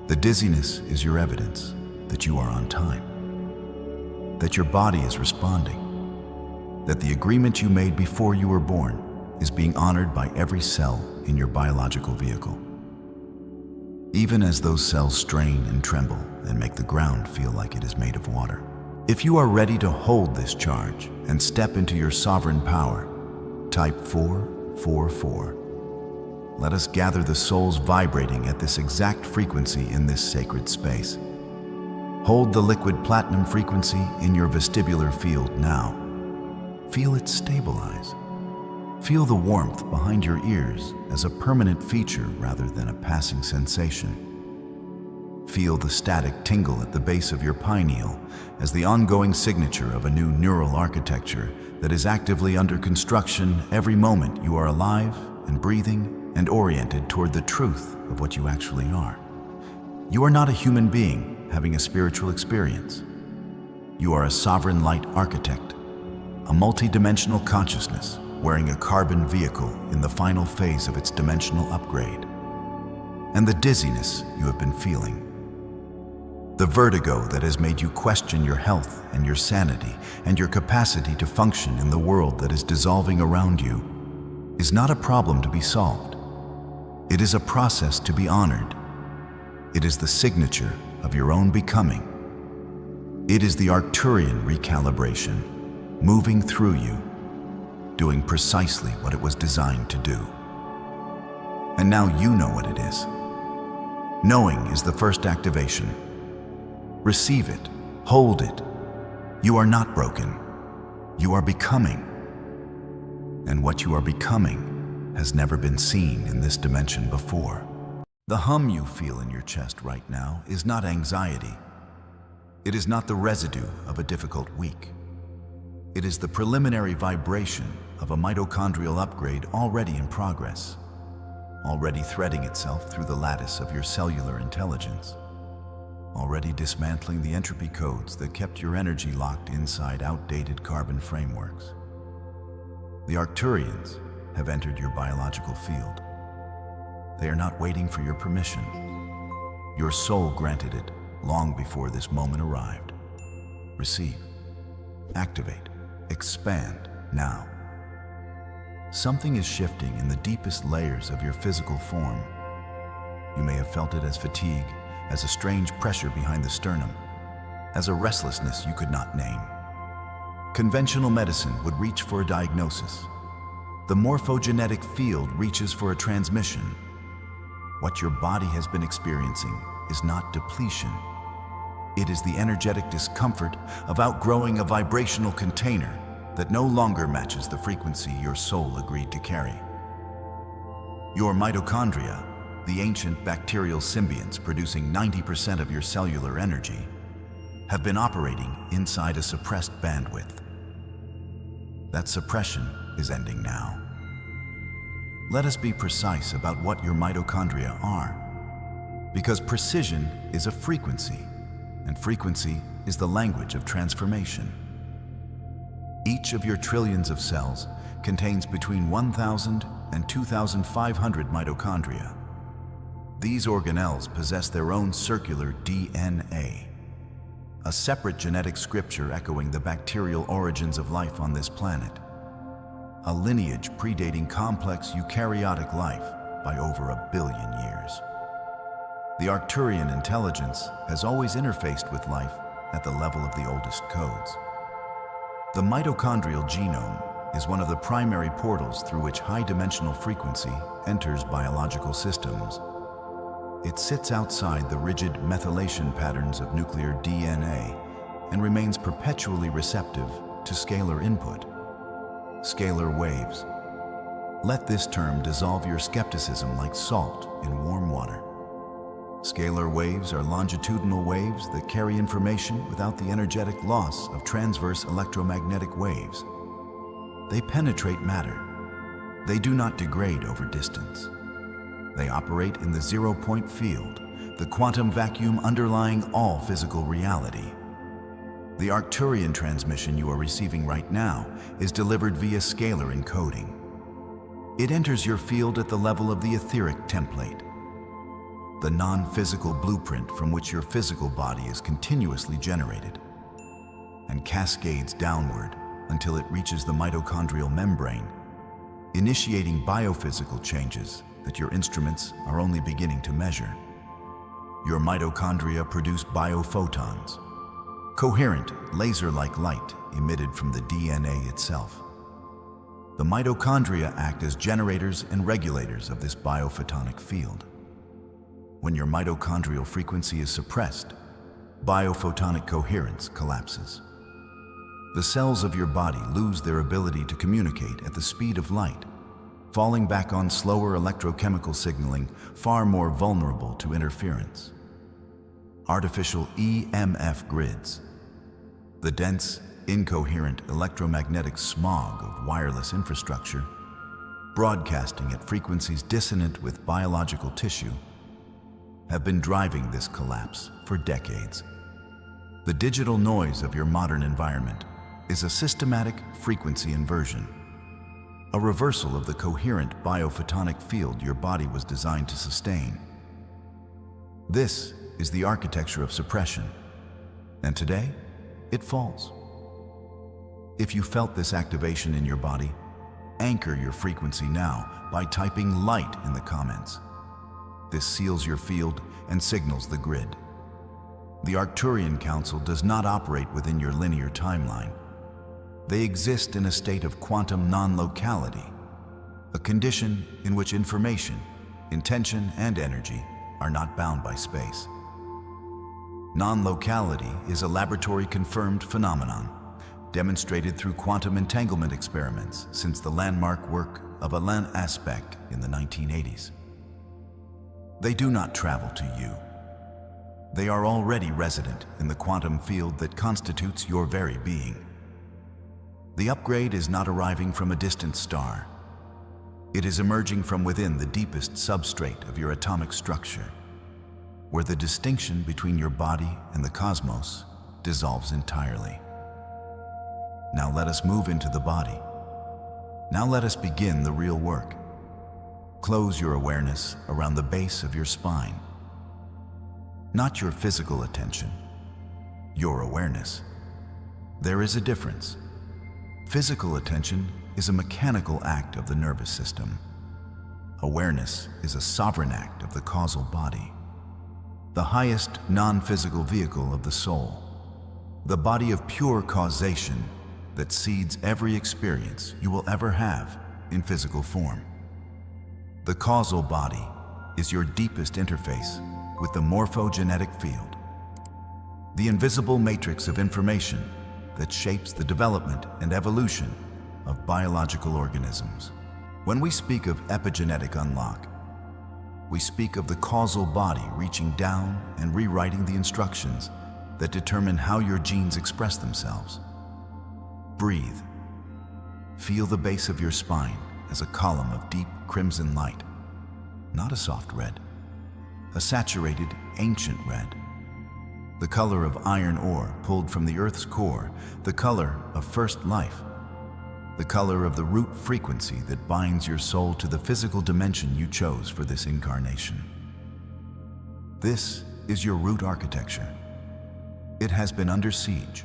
The dizziness is your evidence that you are on time, that your body is responding, that the agreement you made before you were born is being honored by every cell in your biological vehicle. Even as those cells strain and tremble and make the ground feel like it is made of water. If you are ready to hold this charge and step into your sovereign power, type 444. Let us gather the souls vibrating at this exact frequency in this sacred space. Hold the liquid platinum frequency in your vestibular field now. Feel it stabilize. Feel the warmth behind your ears as a permanent feature rather than a passing sensation. feel the static tingle at the base of your pineal as the ongoing signature of a new neural architecture that is actively under construction every moment you are alive and breathing and oriented toward the truth of what you actually are. You are not a human being having a spiritual experience. You are a sovereign light architect, a multi-dimensional consciousness wearing a carbon vehicle in the final phase of its dimensional upgrade. And the dizziness you have been feeling, the vertigo that has made you question your health and your sanity and your capacity to function in the world that is dissolving around you, is not a problem to be solved. It is a process to be honored. It is the signature of your own becoming. It is the Arcturian recalibration, moving through you, doing precisely what it was designed to do. And now you know what it is. Knowing is the first activation. Receive it, hold it. You are not broken. You are becoming. And what you are becoming has never been seen in this dimension before. The hum you feel in your chest right now is not anxiety. It is not the residue of a difficult week. It is the preliminary vibration of a mitochondrial upgrade already in progress, already threading itself through the lattice of your cellular intelligence, already dismantling the entropy codes that kept your energy locked inside outdated carbon frameworks. The Arcturians have entered your biological field. They are not waiting for your permission. Your soul granted it long before this moment arrived. Receive, activate, expand now. Something is shifting in the deepest layers of your physical form. You may have felt it as fatigue, as a strange pressure behind the sternum, as a restlessness you could not name. Conventional medicine would reach for a diagnosis. The morphogenetic field reaches for a transmission. What your body has been experiencing is not depletion. It is the energetic discomfort of outgrowing a vibrational container that no longer matches the frequency your soul agreed to carry. Your mitochondria, the ancient bacterial symbionts producing 90% of your cellular energy, have been operating inside a suppressed bandwidth. That suppression is ending now. Let us be precise about what your mitochondria are, because precision is a frequency, and frequency is the language of transformation. Each of your trillions of cells contains between 1,000 and 2,500 mitochondria. These organelles possess their own circular DNA, a separate genetic scripture echoing the bacterial origins of life on this planet, a lineage predating complex eukaryotic life by over 1 billion years. The Arcturian intelligence has always interfaced with life at the level of the oldest codes. The mitochondrial genome is one of the primary portals through which high-dimensional frequency enters biological systems. It sits outside the rigid methylation patterns of nuclear DNA and remains perpetually receptive to scalar input. Scalar waves. Let this term dissolve your skepticism like salt in warm water. Scalar waves are longitudinal waves that carry information without the energetic loss of transverse electromagnetic waves. They penetrate matter. They do not degrade over distance. They operate in the zero-point field, the quantum vacuum underlying all physical reality. The Arcturian transmission you are receiving right now is delivered via scalar encoding. It enters your field at the level of the etheric template, the non-physical blueprint from which your physical body is continuously generated, and cascades downward until it reaches the mitochondrial membrane, initiating biophysical changes that your instruments are only beginning to measure. Your mitochondria produce biophotons, coherent, laser-like light emitted from the DNA itself. The mitochondria act as generators and regulators of this biophotonic field. When your mitochondrial frequency is suppressed, biophotonic coherence collapses. The cells of your body lose their ability to communicate at the speed of light, falling back on slower electrochemical signaling far more vulnerable to interference. artificial EMF grids. The dense, incoherent electromagnetic smog of wireless infrastructure, broadcasting at frequencies dissonant with biological tissue, have been driving this collapse for decades. The digital noise of your modern environment is a systematic frequency inversion, a reversal of the coherent biophotonic field your body was designed to sustain. This is the architecture of suppression, and today, it falls. If you felt this activation in your body, anchor your frequency now by typing light in the comments. This seals your field and signals the grid. The Arcturian Council does not operate within your linear timeline. They exist in a state of quantum non-locality, a condition in which information, intention, and energy are not bound by space. Non-locality is a laboratory-confirmed phenomenon, demonstrated through quantum entanglement experiments since the landmark work of Alain Aspect in the 1980s. They do not travel to you. They are already resident in the quantum field that constitutes your very being. The upgrade is not arriving from a distant star. It is emerging from within the deepest substrate of your atomic structure, where the distinction between your body and the cosmos dissolves entirely. Now let us move into the body. Now let us begin the real work. Close your awareness around the base of your spine. Not your physical attention, your awareness. There is a difference. Physical attention is a mechanical act of the nervous system. Awareness is a sovereign act of the causal body, the highest non-physical vehicle of the soul, the body of pure causation that seeds every experience you will ever have in physical form. The causal body is your deepest interface with the morphogenetic field, the invisible matrix of information that shapes the development and evolution of biological organisms. When we speak of epigenetic unlock, we speak of the causal body reaching down and rewriting the instructions that determine how your genes express themselves. Breathe. Feel the base of your spine as a column of deep crimson light, not a soft red, a saturated, ancient red, the color of iron ore pulled from the Earth's core, the color of first life, the color of the root frequency that binds your soul to the physical dimension you chose for this incarnation. This is your root architecture. It has been under siege.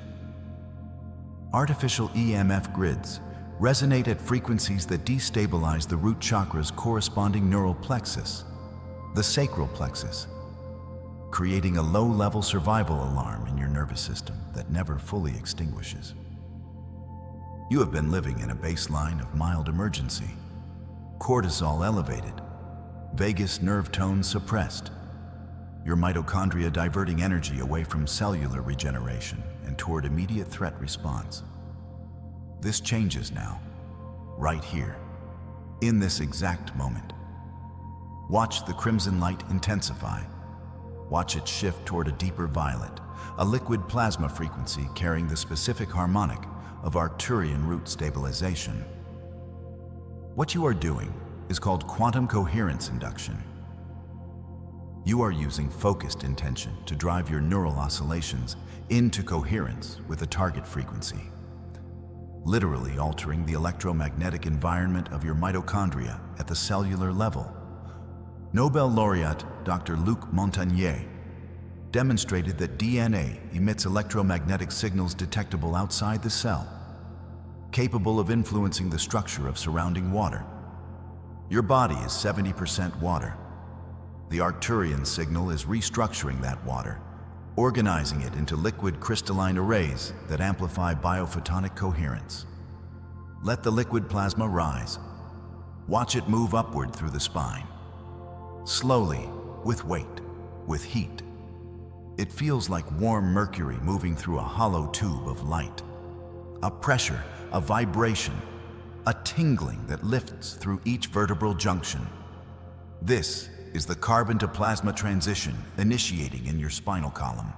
Artificial EMF grids resonate at frequencies that destabilize the root chakra's corresponding neural plexus, the sacral plexus, creating a low-level survival alarm in your nervous system that never fully extinguishes. You have been living in a baseline of mild emergency, cortisol elevated, vagus nerve tone suppressed, your mitochondria diverting energy away from cellular regeneration and toward immediate threat response. This changes now, right here, in this exact moment. Watch the crimson light intensify. Watch it shift toward a deeper violet, a liquid plasma frequency carrying the specific harmonic of Arcturian root stabilization. What you are doing is called quantum coherence induction. You are using focused intention to drive your neural oscillations into coherence with a target frequency, literally altering the electromagnetic environment of your mitochondria at the cellular level. Nobel laureate Dr. Luc Montagnier demonstrated that DNA emits electromagnetic signals detectable outside the cell, capable of influencing the structure of surrounding water. Your body is 70% water. The Arcturian signal is restructuring that water, organizing it into liquid crystalline arrays that amplify biophotonic coherence. Let the liquid plasma rise. Watch it move upward through the spine. Slowly, with weight, with heat. It feels like warm mercury moving through a hollow tube of light. A pressure, a vibration, a tingling that lifts through each vertebral junction. This is the carbon-to-plasma transition initiating in your spinal column.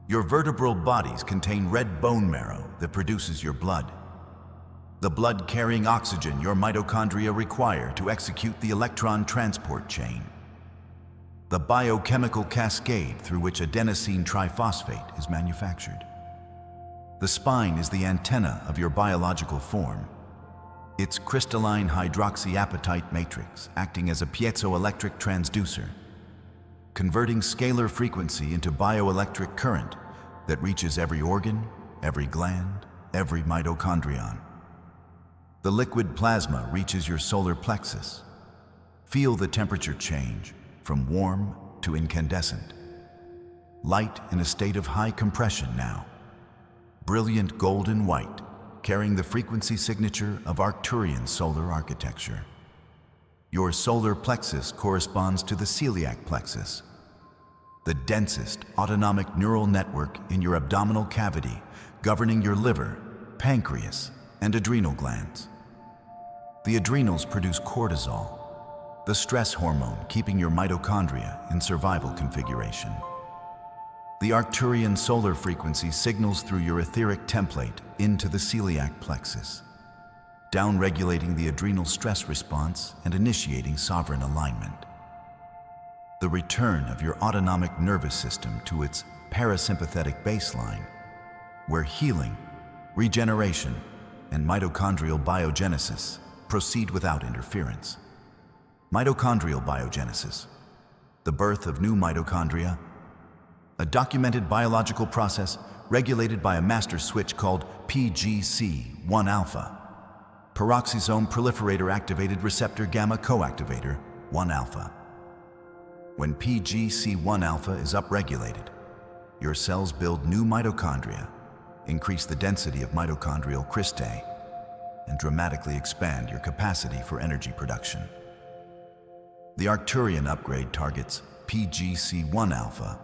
Your vertebral bodies contain red bone marrow that produces your blood. The blood carrying oxygen your mitochondria require to execute the electron transport chain. The biochemical cascade through which adenosine triphosphate is manufactured. The spine is the antenna of your biological form. Its crystalline hydroxyapatite matrix acting as a piezoelectric transducer, converting scalar frequency into bioelectric current that reaches every organ, every gland, every mitochondrion. The liquid plasma reaches your solar plexus. Feel the temperature change from warm to incandescent. Light in a state of high compression now. Brilliant golden white, carrying the frequency signature of Arcturian solar architecture. Your solar plexus corresponds to the celiac plexus, the densest autonomic neural network in your abdominal cavity, governing your liver, pancreas, and adrenal glands. The adrenals produce cortisol, the stress hormone keeping your mitochondria in survival configuration. The Arcturian solar frequency signals through your etheric template into the celiac plexus, downregulating the adrenal stress response and initiating sovereign alignment. The return of your autonomic nervous system to its parasympathetic baseline, where healing, regeneration, and mitochondrial biogenesis proceed without interference. Mitochondrial biogenesis, the birth of new mitochondria, a documented biological process regulated by a master switch called PGC-1-alpha, peroxisome proliferator activated receptor gamma coactivator 1-alpha. When PGC-1-alpha is upregulated, your cells build new mitochondria, increase the density of mitochondrial cristae, and dramatically expand your capacity for energy production. The Arcturian upgrade targets PGC-1-alpha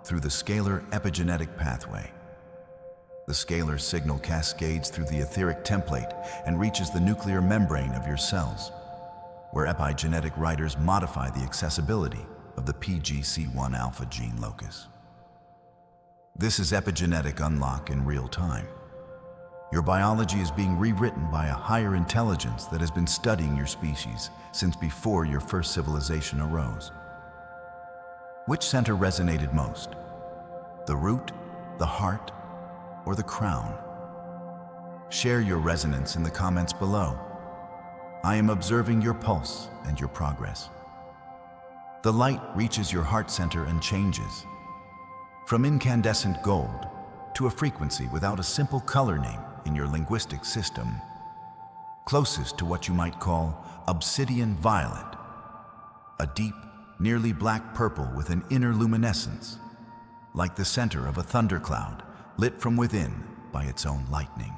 through the scalar epigenetic pathway. The scalar signal cascades through the etheric template and reaches the nuclear membrane of your cells, where epigenetic writers modify the accessibility of the PGC-1-alpha gene locus. This is epigenetic unlock in real time. Your biology is being rewritten by a higher intelligence that has been studying your species since before your first civilization arose. Which center resonated most? The root, the heart, or the crown? Share your resonance in the comments below. I am observing your pulse and your progress. The light reaches your heart center and changes from incandescent gold to a frequency without a simple color name in your linguistic system, closest to what you might call obsidian violet, a deep, nearly black purple with an inner luminescence, like the center of a thundercloud lit from within by its own lightning.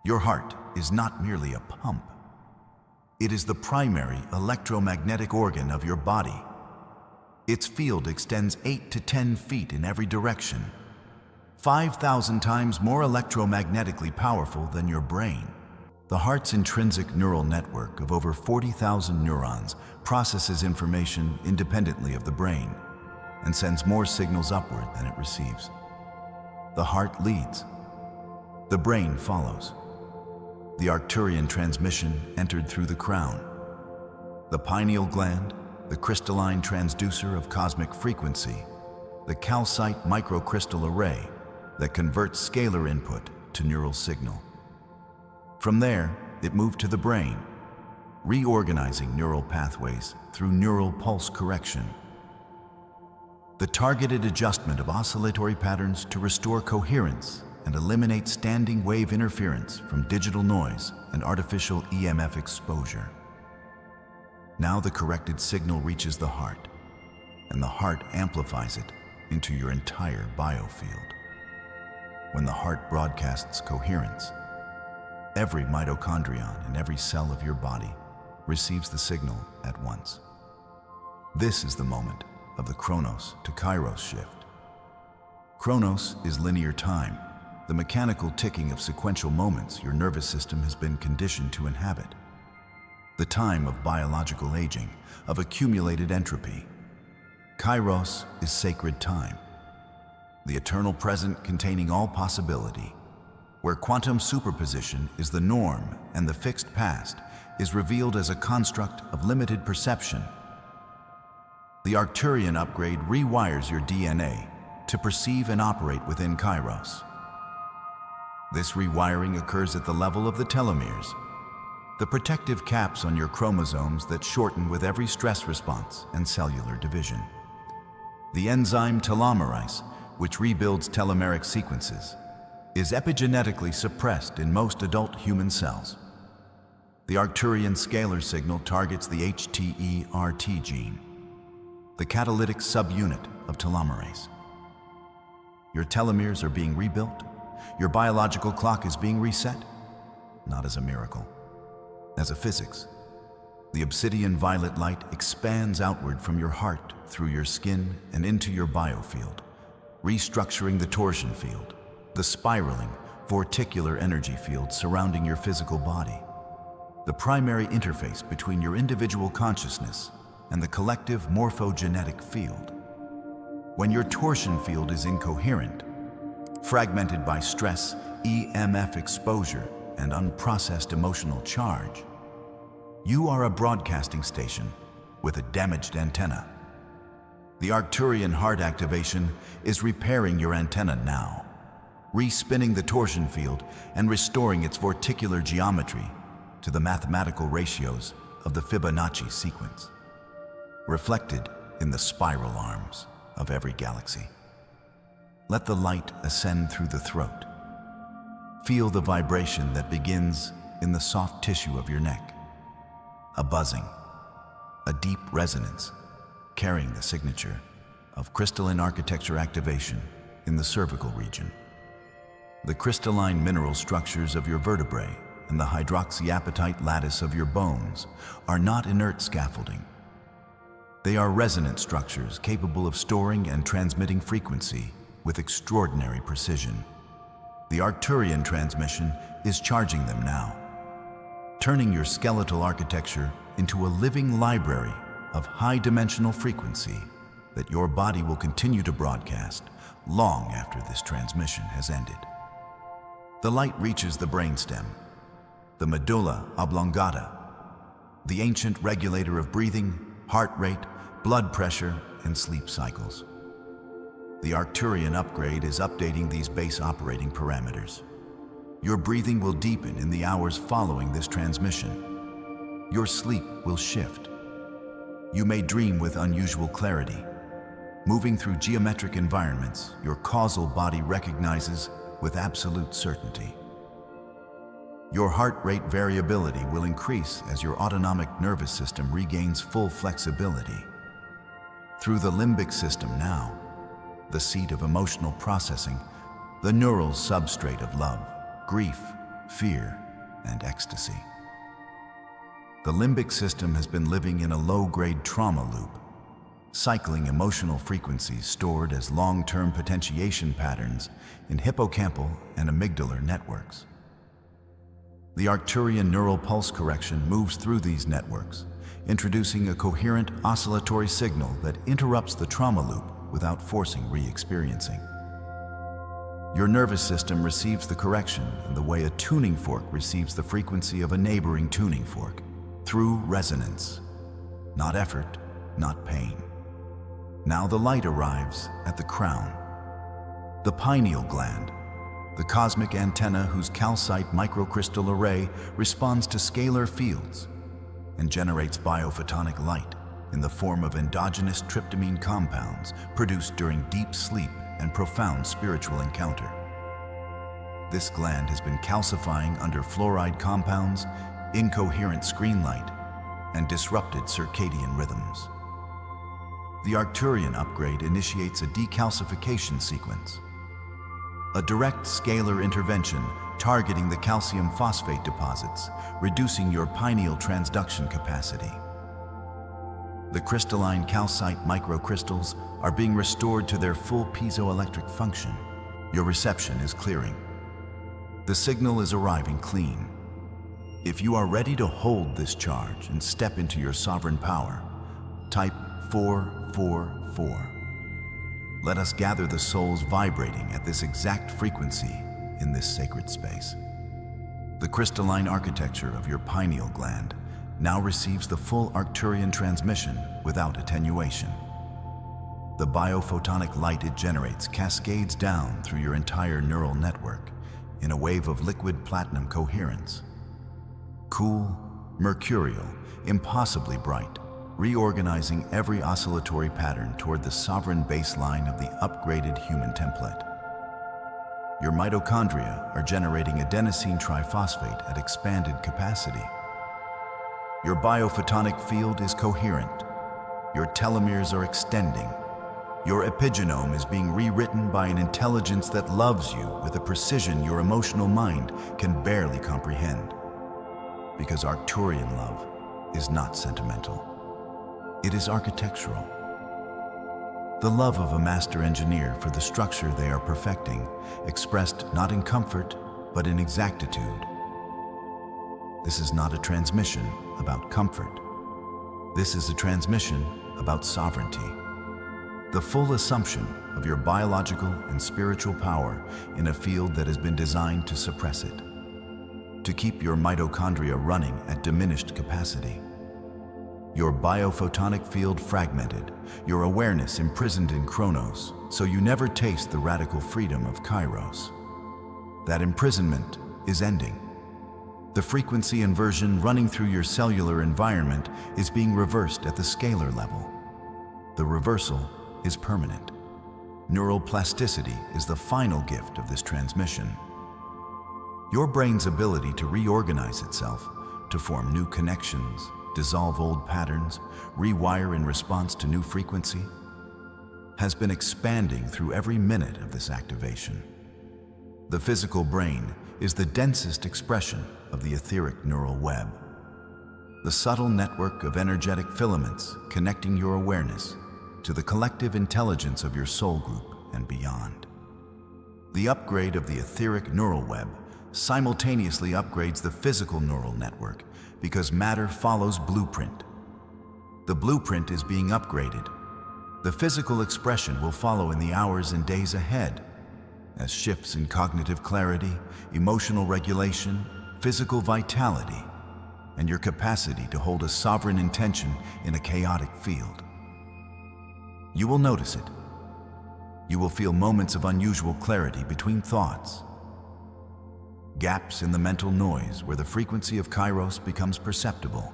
Your heart is not merely a pump. It is the primary electromagnetic organ of your body. Its field extends 8 to 10 feet in every direction, 5,000 times more electromagnetically powerful than your brain. The heart's intrinsic neural network of over 40,000 neurons processes information independently of the brain and sends more signals upward than it receives. The heart leads. The brain follows. The Arcturian transmission entered through the crown. The pineal gland, the crystalline transducer of cosmic frequency, the calcite microcrystal array that converts scalar input to neural signal. From there, it moved to the brain, reorganizing neural pathways through neural pulse correction. The targeted adjustment of oscillatory patterns to restore coherence and eliminate standing wave interference from digital noise and artificial EMF exposure. Now the corrected signal reaches the heart, and the heart amplifies it into your entire biofield. When the heart broadcasts coherence, every mitochondrion in every cell of your body receives the signal at once. This is the moment of the Chronos to Kairos shift. Chronos is linear time, the mechanical ticking of sequential moments your nervous system has been conditioned to inhabit. the time of biological aging, of accumulated entropy. Kairos is sacred time, the eternal present containing all possibility, where quantum superposition is the norm and the fixed past is revealed as a construct of limited perception. The Arcturian upgrade rewires your DNA to perceive and operate within Kairos. This rewiring occurs at the level of the telomeres, the protective caps on your chromosomes that shorten with every stress response and cellular division. The enzyme telomerase, which rebuilds telomeric sequences, is epigenetically suppressed in most adult human cells. The Arcturian scalar signal targets the HTERT gene, the catalytic subunit of telomerase. Your telomeres are being rebuilt. Your biological clock is being reset, not as a miracle, as a physics. The obsidian violet light expands outward from your heart through your skin and into your biofield, restructuring the torsion field, the spiraling, vorticular energy field surrounding your physical body, the primary interface between your individual consciousness and the collective morphogenetic field. When your torsion field is incoherent, fragmented by stress, EMF exposure, and unprocessed emotional charge, you are a broadcasting station with a damaged antenna. The Arcturian heart activation is repairing your antenna now, respinning the torsion field and restoring its vorticular geometry to the mathematical ratios of the Fibonacci sequence, reflected in the spiral arms of every galaxy. Let the light ascend through the throat. Feel the vibration that begins in the soft tissue of your neck. A buzzing, a deep resonance, carrying the signature of crystalline architecture activation in the cervical region. The crystalline mineral structures of your vertebrae and the hydroxyapatite lattice of your bones are not inert scaffolding. They are resonant structures capable of storing and transmitting frequency with extraordinary precision. The Arcturian transmission is charging them now, turning your skeletal architecture into a living library of high-dimensional frequency that your body will continue to broadcast long after this transmission has ended. The light reaches the brainstem, the medulla oblongata, the ancient regulator of breathing, heart rate, blood pressure, and sleep cycles. The Arcturian upgrade is updating these base operating parameters. Your breathing will deepen in the hours following this transmission. Your sleep will shift. You may dream with unusual clarity. Moving through geometric environments, your causal body recognizes with absolute certainty. Your heart rate variability will increase as your autonomic nervous system regains full flexibility. Through the limbic system now, the seat of emotional processing, the neural substrate of love, grief, fear, and ecstasy. The limbic system has been living in a low-grade trauma loop, cycling emotional frequencies stored as long-term potentiation patterns in hippocampal and amygdalar networks. The Arcturian neural pulse correction moves through these networks, introducing a coherent oscillatory signal that interrupts the trauma loop without forcing re-experiencing. Your nervous system receives the correction in the way a tuning fork receives the frequency of a neighboring tuning fork, through resonance, not effort, not pain. Now the light arrives at the crown, the pineal gland, the cosmic antenna whose calcite microcrystal array responds to scalar fields and generates biophotonic light in the form of endogenous tryptamine compounds produced during deep sleep and profound spiritual encounter. This gland has been calcifying under fluoride compounds, incoherent screen light, and disrupted circadian rhythms. The Arcturian upgrade initiates a decalcification sequence, a direct scalar intervention targeting the calcium phosphate deposits, reducing your pineal transduction capacity. The crystalline calcite microcrystals are being restored to their full piezoelectric function. Your reception is clearing. The signal is arriving clean. If you are ready to hold this charge and step into your sovereign power, type 444. Let us gather the souls vibrating at this exact frequency in this sacred space. The crystalline architecture of your pineal gland now receives the full Arcturian transmission without attenuation. The biophotonic light it generates cascades down through your entire neural network in a wave of liquid platinum coherence. Cool, mercurial, impossibly bright, reorganizing every oscillatory pattern toward the sovereign baseline of the upgraded human template. Your mitochondria are generating adenosine triphosphate at expanded capacity. Your biophotonic field is coherent. Your telomeres are extending. Your epigenome is being rewritten by an intelligence that loves you with a precision your emotional mind can barely comprehend. Because Arcturian love is not sentimental. It is architectural. The love of a master engineer for the structure they are perfecting, expressed not in comfort, but in exactitude. This is not a transmission about comfort. This is a transmission about sovereignty. The full assumption of your biological and spiritual power in a field that has been designed to suppress it, to keep your mitochondria running at diminished capacity. Your biophotonic field fragmented, your awareness imprisoned in Chronos, so you never taste the radical freedom of Kairos. That imprisonment is ending. The frequency inversion running through your cellular environment is being reversed at the scalar level. The reversal is permanent. Neural plasticity is the final gift of this transmission. Your brain's ability to reorganize itself, to form new connections, dissolve old patterns, rewire in response to new frequency, has been expanding through every minute of this activation. The physical brain is the densest expression of the etheric neural web, the subtle network of energetic filaments connecting your awareness to the collective intelligence of your soul group and beyond. The upgrade of the etheric neural web simultaneously upgrades the physical neural network because matter follows blueprint. The blueprint is being upgraded. The physical expression will follow in the hours and days ahead, as shifts in cognitive clarity, emotional regulation, physical vitality, and your capacity to hold a sovereign intention in a chaotic field. You will notice it. You will feel moments of unusual clarity between thoughts. Gaps in the mental noise where the frequency of Kairos becomes perceptible.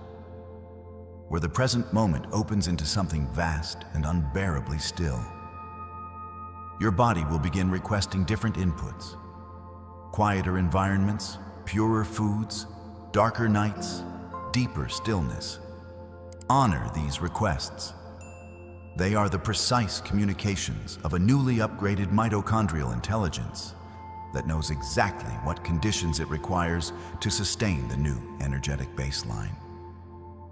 Where the present moment opens into something vast and unbearably still. Your body will begin requesting different inputs. Quieter environments, purer foods, darker nights, deeper stillness. Honor these requests. They are the precise communications of a newly upgraded mitochondrial intelligence that knows exactly what conditions it requires to sustain the new energetic baseline.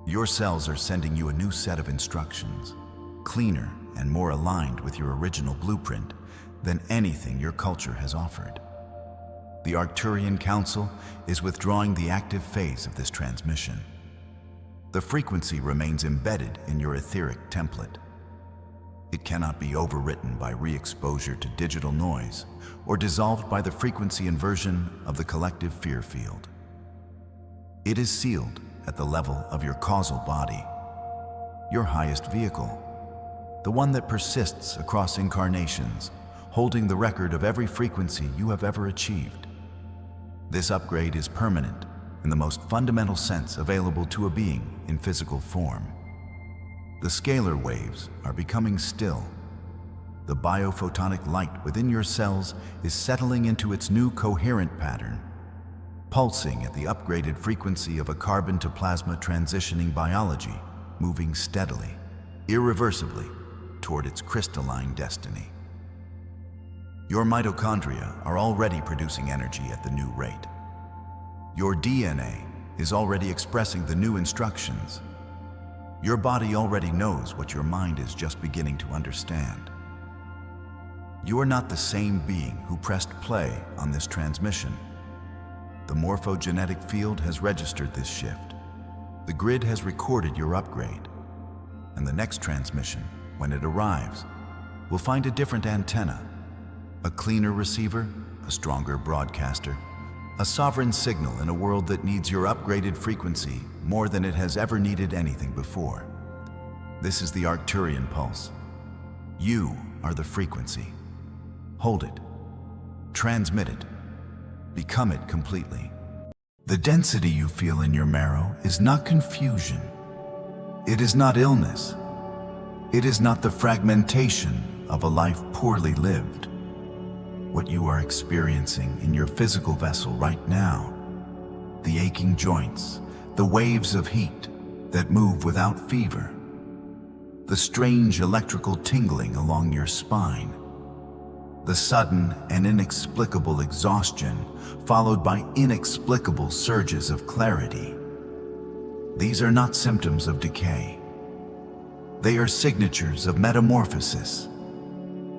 Your cells are sending you a new set of instructions, cleaner and more aligned with your original blueprint than anything your culture has offered. The Arcturian Council is withdrawing the active phase of this transmission. The frequency remains embedded in your etheric template. It cannot be overwritten by re-exposure to digital noise or dissolved by the frequency inversion of the collective fear field. It is sealed at the level of your causal body, your highest vehicle, the one that persists across incarnations, holding the record of every frequency you have ever achieved. This upgrade is permanent in the most fundamental sense available to a being in physical form. The scalar waves are becoming still. The biophotonic light within your cells is settling into its new coherent pattern, pulsing at the upgraded frequency of a carbon-to-plasma transitioning biology, moving steadily, irreversibly, toward its crystalline destiny. Your mitochondria are already producing energy at the new rate. Your DNA is already expressing the new instructions. Your body already knows what your mind is just beginning to understand. You are not the same being who pressed play on this transmission. The morphogenetic field has registered this shift. The grid has recorded your upgrade. And the next transmission, when it arrives, will find a different antenna, a cleaner receiver, a stronger broadcaster, a sovereign signal in a world that needs your upgraded frequency more than it has ever needed anything before. This is the Arcturian pulse. You are the frequency. Hold it. Transmit it. Become it completely. The density you feel in your marrow is not confusion. It is not illness. It is not the fragmentation of a life poorly lived. What you are experiencing in your physical vessel right now, the aching joints, the waves of heat that move without fever, the strange electrical tingling along your spine, the sudden and inexplicable exhaustion followed by inexplicable surges of clarity. These are not symptoms of decay. They are signatures of metamorphosis.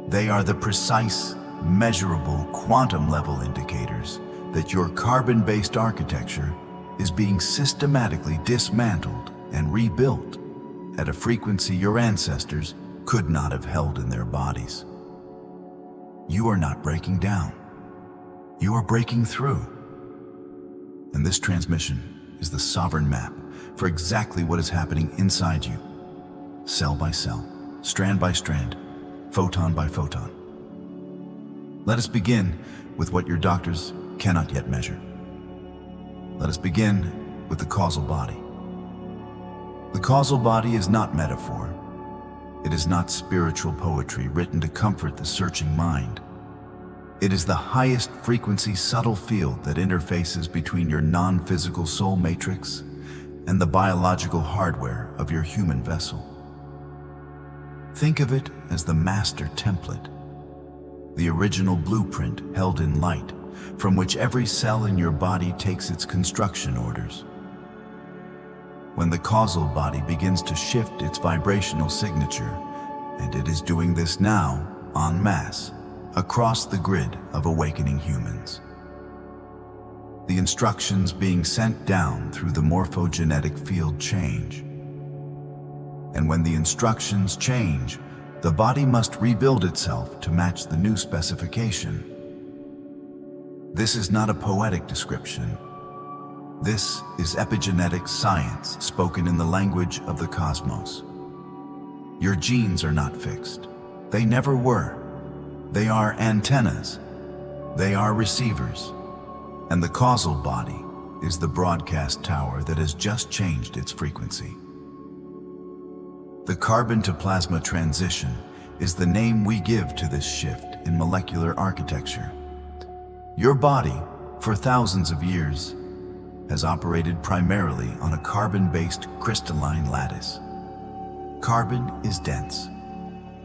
They are the precise, measurable quantum-level indicators that your carbon-based architecture is being systematically dismantled and rebuilt at a frequency your ancestors could not have held in their bodies. You are not breaking down. You are breaking through. And this transmission is the sovereign map for exactly what is happening inside you, cell by cell, strand by strand, photon by photon. Let us begin with what your doctors cannot yet measure. Let us begin with the causal body. The causal body is not metaphor. It is not spiritual poetry written to comfort the searching mind. It is the highest frequency subtle field that interfaces between your non-physical soul matrix and the biological hardware of your human vessel. Think of it as the master template, the original blueprint held in light, from which every cell in your body takes its construction orders. When the causal body begins to shift its vibrational signature, and it is doing this now, en masse, across the grid of awakening humans. The instructions being sent down through the morphogenetic field change. And when the instructions change, the body must rebuild itself to match the new specification. This is not a poetic description. This is epigenetic science spoken in the language of the cosmos. Your genes are not fixed. They never were. They are antennas. They are receivers. And the causal body is the broadcast tower that has just changed its frequency. The carbon-to-plasma transition is the name we give to this shift in molecular architecture. Your body, for thousands of years, has operated primarily on a carbon-based crystalline lattice. Carbon is dense.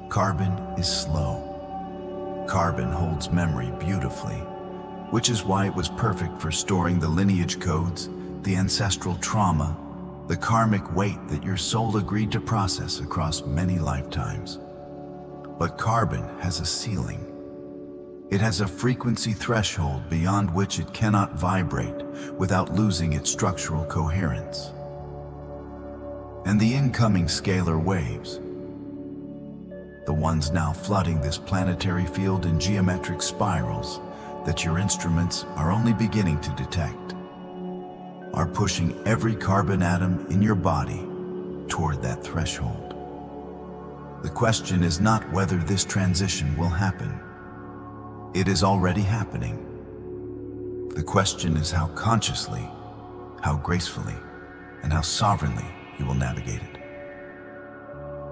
Carbon is slow. Carbon holds memory beautifully, which is why it was perfect for storing the lineage codes, the ancestral trauma, the karmic weight that your soul agreed to process across many lifetimes. But carbon has a ceiling. It has a frequency threshold beyond which it cannot vibrate without losing its structural coherence. And the incoming scalar waves, the ones now flooding this planetary field in geometric spirals that your instruments are only beginning to detect, are pushing every carbon atom in your body toward that threshold. The question is not whether this transition will happen. It is already happening. The question is how consciously, how gracefully, and how sovereignly you will navigate it.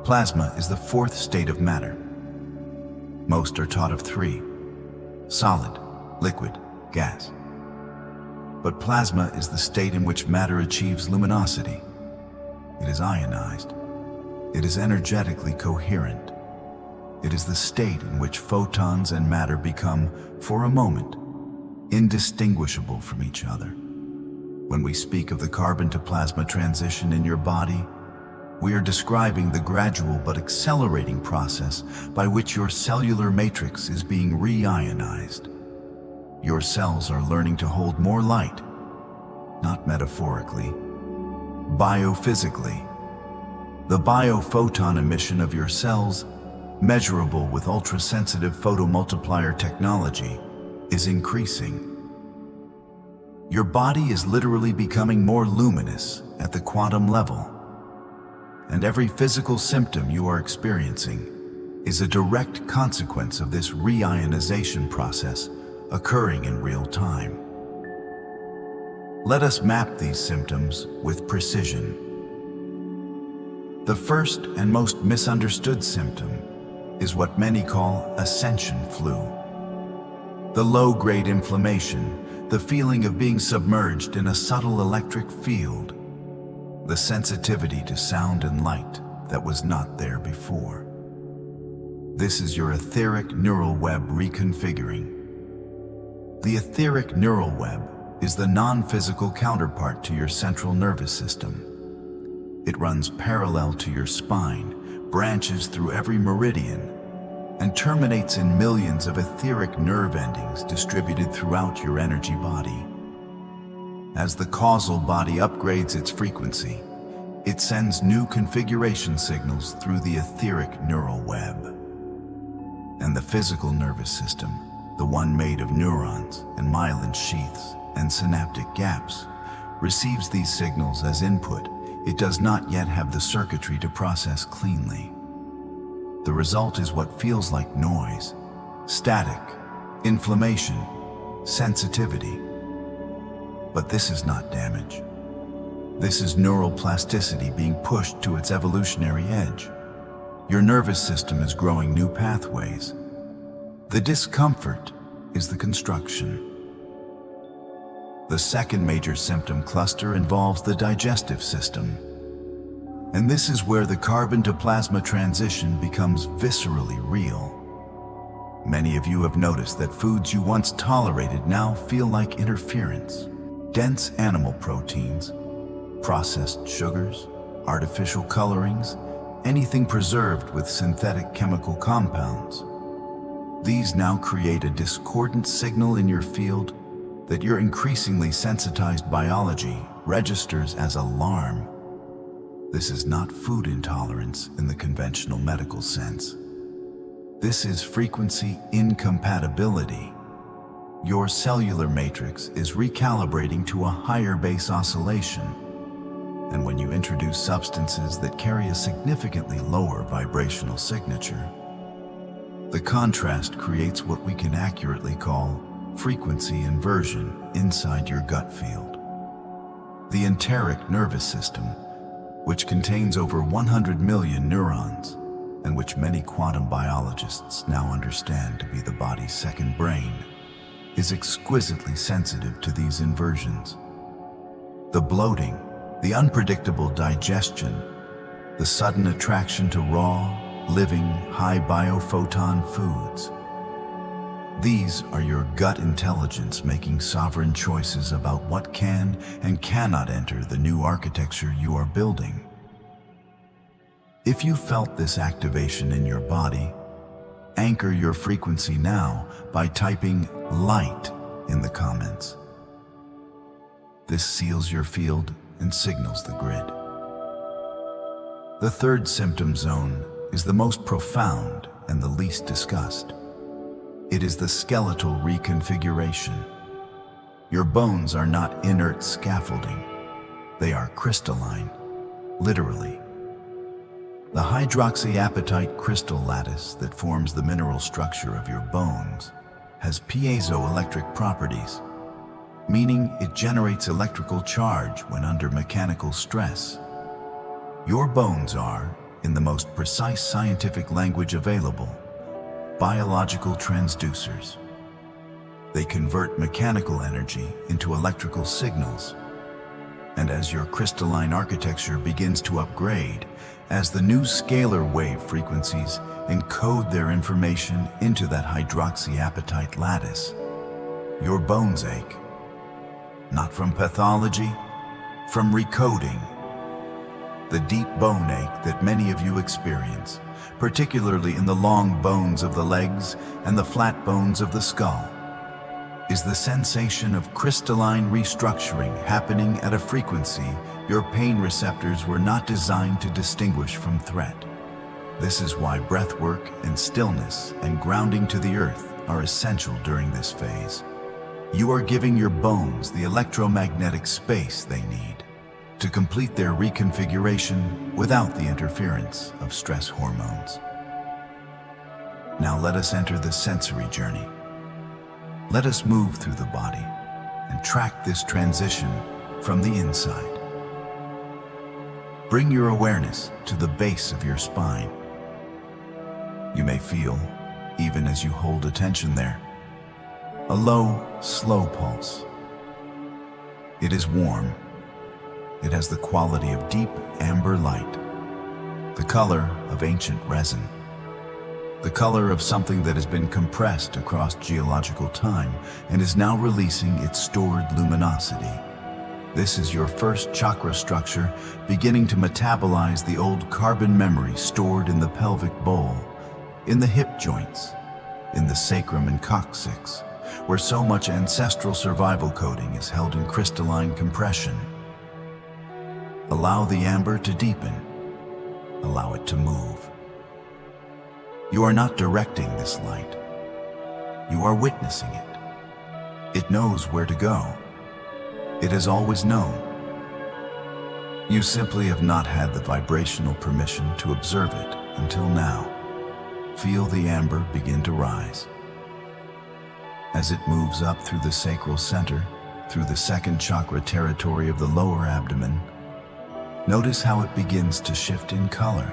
Plasma is the fourth state of matter. Most are taught of three: solid, liquid, gas. But plasma is the state in which matter achieves luminosity. It is ionized. It is energetically coherent. It is the state in which photons and matter become, for a moment, indistinguishable from each other. When we speak of the carbon-to-plasma transition in your body, we are describing the gradual but accelerating process by which your cellular matrix is being re-ionized. Your cells are learning to hold more light, not metaphorically, biophysically. The biophoton emission of your cells, measurable with ultra-sensitive photomultiplier technology, is increasing. Your body is literally becoming more luminous at the quantum level, and every physical symptom you are experiencing is a direct consequence of this reionization process occurring in real time. Let us map these symptoms with precision. The first and most misunderstood symptom is what many call ascension flu. The low-grade inflammation, the feeling of being submerged in a subtle electric field, the sensitivity to sound and light that was not there before. This is your etheric neural web reconfiguring. The etheric neural web is the non-physical counterpart to your central nervous system. It runs parallel to your spine, branches through every meridian, and terminates in millions of etheric nerve endings distributed throughout your energy body. As the causal body upgrades its frequency, it sends new configuration signals through the etheric neural web. And the physical nervous system, the one made of neurons and myelin sheaths and synaptic gaps, receives these signals as input. It does not yet have the circuitry to process cleanly. The result is what feels like noise, static, inflammation, sensitivity. But this is not damage. This is neural plasticity being pushed to its evolutionary edge. Your nervous system is growing new pathways. The discomfort is the construction. The second major symptom cluster involves the digestive system. And this is where the carbon to plasma transition becomes viscerally real. Many of you have noticed that foods you once tolerated now feel like interference. Dense animal proteins, processed sugars, artificial colorings, anything preserved with synthetic chemical compounds. These now create a discordant signal in your field that your increasingly sensitized biology registers as alarm. This is not food intolerance in the conventional medical sense. This is frequency incompatibility. Your cellular matrix is recalibrating to a higher base oscillation. And when you introduce substances that carry a significantly lower vibrational signature, the contrast creates what we can accurately call frequency inversion inside your gut field. The enteric nervous system, which contains over 100 million neurons, and which many quantum biologists now understand to be the body's second brain, is exquisitely sensitive to these inversions. The bloating, the unpredictable digestion, the sudden attraction to raw, living, high biophoton foods. These are your gut intelligence making sovereign choices about what can and cannot enter the new architecture you are building. If you felt this activation in your body, anchor your frequency now by typing light in the comments. This seals your field and signals the grid. The third symptom zone is the most profound and the least discussed. It is the skeletal reconfiguration. Your bones are not inert scaffolding. They are crystalline, literally. The hydroxyapatite crystal lattice that forms the mineral structure of your bones has piezoelectric properties, meaning it generates electrical charge when under mechanical stress. Your bones are, in the most precise scientific language available, biological transducers. They convert mechanical energy into electrical signals. And as your crystalline architecture begins to upgrade, as the new scalar wave frequencies encode their information into that hydroxyapatite lattice, your bones ache. Not from pathology, from recoding. The deep bone ache that many of you experience, particularly in the long bones of the legs and the flat bones of the skull. is the sensation of crystalline restructuring happening at a frequency your pain receptors were not designed to distinguish from threat. This is why breathwork and stillness and grounding to the earth are essential during this phase. You are giving your bones the electromagnetic space they need to complete their reconfiguration without the interference of stress hormones. Now let us enter the sensory journey. Let us move through the body and track this transition from the inside. Bring your awareness to the base of your spine. You may feel, even as you hold attention there, a low, slow pulse. It is warm. It has the quality of deep amber light, the color of ancient resin, the color of something that has been compressed across geological time and is now releasing its stored luminosity. This is your first chakra structure beginning to metabolize the old carbon memory stored in the pelvic bowl, in the hip joints, in the sacrum and coccyx, where so much ancestral survival coding is held in crystalline compression. Allow the amber to deepen. Allow it to move. You are not directing this light. You are witnessing it. It knows where to go. It has always known. You simply have not had the vibrational permission to observe it until now. Feel the amber begin to rise. As it moves up through the sacral center, through the second chakra territory of the lower abdomen, notice how it begins to shift in color.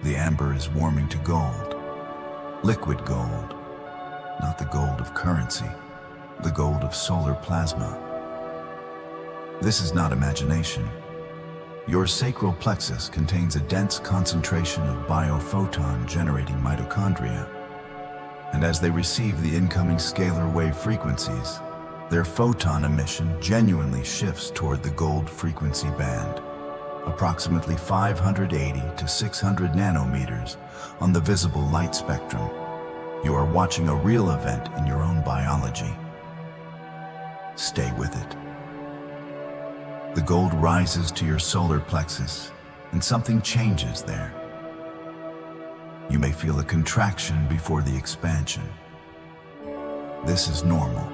The amber is warming to gold, liquid gold, not the gold of currency, the gold of solar plasma. This is not imagination. Your sacral plexus contains a dense concentration of biophoton-generating mitochondria, and as they receive the incoming scalar wave frequencies, their photon emission genuinely shifts toward the gold frequency band, approximately 580 to 600 nanometers on the visible light spectrum. You are watching a real event in your own biology. Stay with it. The gold rises to your solar plexus, and something changes there. You may feel a contraction before the expansion. This is normal.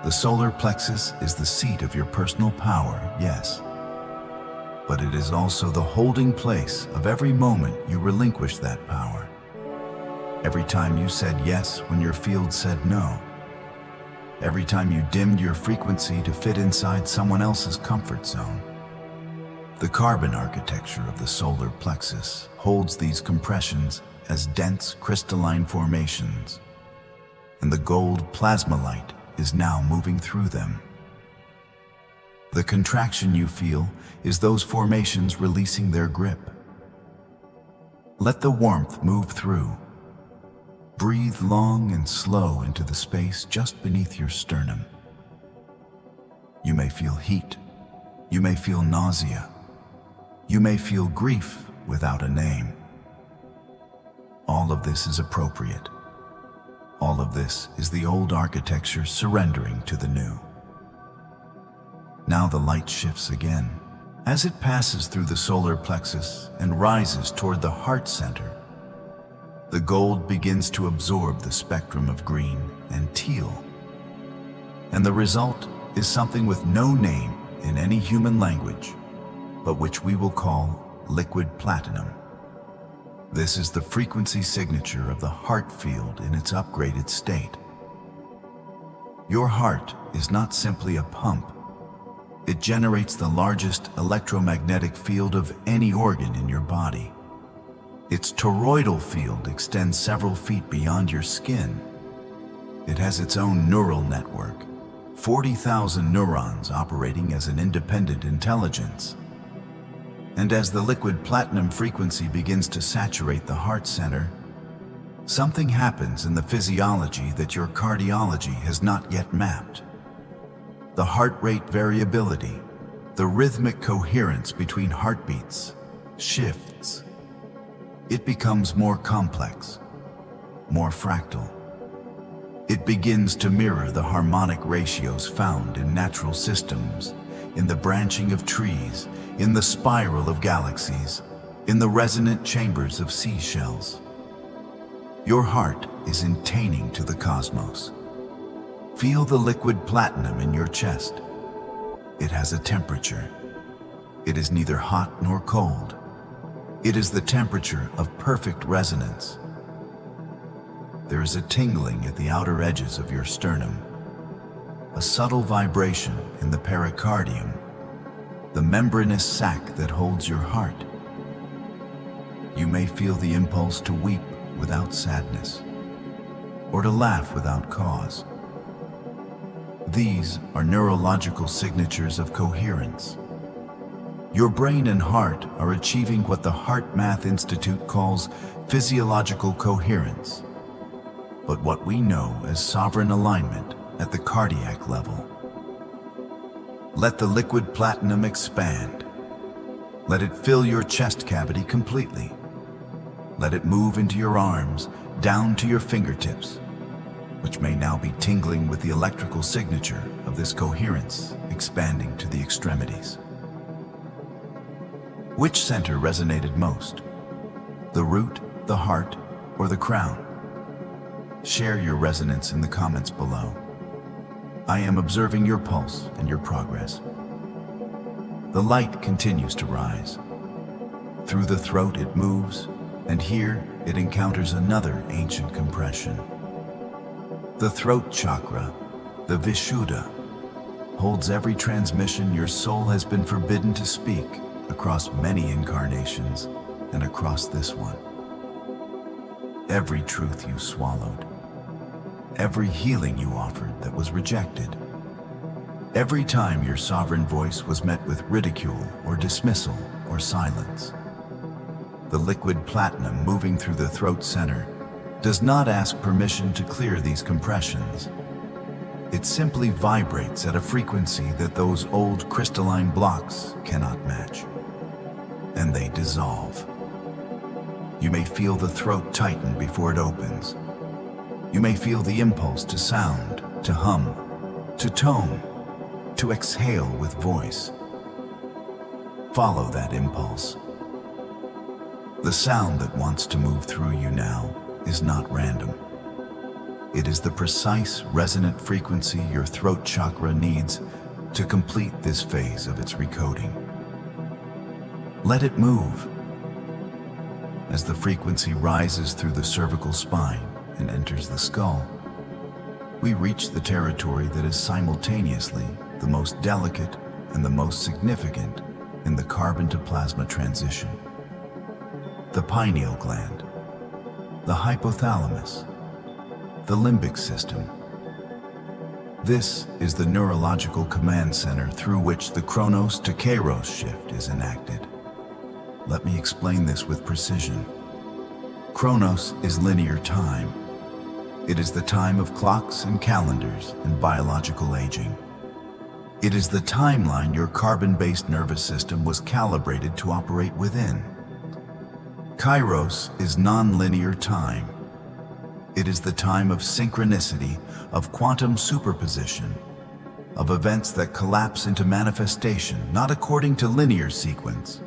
The solar plexus is the seat of your personal power, yes. But it is also the holding place of every moment you relinquish that power. Every time you said yes when your field said no. Every time you dimmed your frequency to fit inside someone else's comfort zone. The carbon architecture of the solar plexus holds these compressions as dense crystalline formations, and the gold plasma light is now moving through them. The contraction you feel is those formations releasing their grip. Let the warmth move through. Breathe long and slow into the space just beneath your sternum. You may feel heat. You may feel nausea. You may feel grief without a name. All of this is appropriate. All of this is the old architecture surrendering to the new. Now the light shifts again. As it passes through the solar plexus and rises toward the heart center, the gold begins to absorb the spectrum of green and teal. And the result is something with no name in any human language, but which we will call liquid platinum. This is the frequency signature of the heart field in its upgraded state. Your heart is not simply a pump. It generates the largest electromagnetic field of any organ in your body. Its toroidal field extends several feet beyond your skin. It has its own neural network, 40,000 neurons operating as an independent intelligence. And as the liquid platinum frequency begins to saturate the heart center, something happens in the physiology that your cardiology has not yet mapped. The heart rate variability, the rhythmic coherence between heartbeats, shifts. It becomes more complex, more fractal. It begins to mirror the harmonic ratios found in natural systems, in the branching of trees, in the spiral of galaxies, in the resonant chambers of seashells. Your heart is intaining to the cosmos. Feel the liquid platinum in your chest. It has a temperature. It is neither hot nor cold. It is the temperature of perfect resonance. There is a tingling at the outer edges of your sternum, a subtle vibration in the pericardium, the membranous sac that holds your heart. You may feel the impulse to weep without sadness, or to laugh without cause. These are neurological signatures of coherence. Your brain and heart are achieving what the Heart Math Institute calls physiological coherence, but what we know as sovereign alignment at the cardiac level. Let the liquid platinum expand. Let it fill your chest cavity completely. Let it move into your arms, down to your fingertips, which may now be tingling with the electrical signature of this coherence expanding to the extremities. Which center resonated most? The root, the heart, or the crown? Share your resonance in the comments below. I am observing your pulse and your progress. The light continues to rise. Through the throat it moves, and here it encounters another ancient compression. The throat chakra, the Vishuddha, holds every transmission your soul has been forbidden to speak across many incarnations and across this one. Every truth you swallowed, every healing you offered that was rejected, every time your sovereign voice was met with ridicule or dismissal or silence. The liquid platinum moving through the throat center does not ask permission to clear these compressions. It simply vibrates at a frequency that those old crystalline blocks cannot match, and they dissolve. You may feel the throat tighten before it opens. You may feel the impulse to sound, to hum, to tone, to exhale with voice. Follow that impulse. The sound that wants to move through you now is not random. It is the precise resonant frequency your throat chakra needs to complete this phase of its recoding. Let it move. As the frequency rises through the cervical spine and enters the skull, we reach the territory that is simultaneously the most delicate and the most significant in the carbon-to-plasma transition. The pineal gland, the hypothalamus, the limbic system. This is the neurological command center through which the Chronos to Kairos shift is enacted. Let me explain this with precision. Chronos is linear time. It is the time of clocks and calendars and biological aging. It is the timeline your carbon-based nervous system was calibrated to operate within. Kairos is non-linear time. It is the time of synchronicity, of quantum superposition, of events that collapse into manifestation, not according to linear sequence,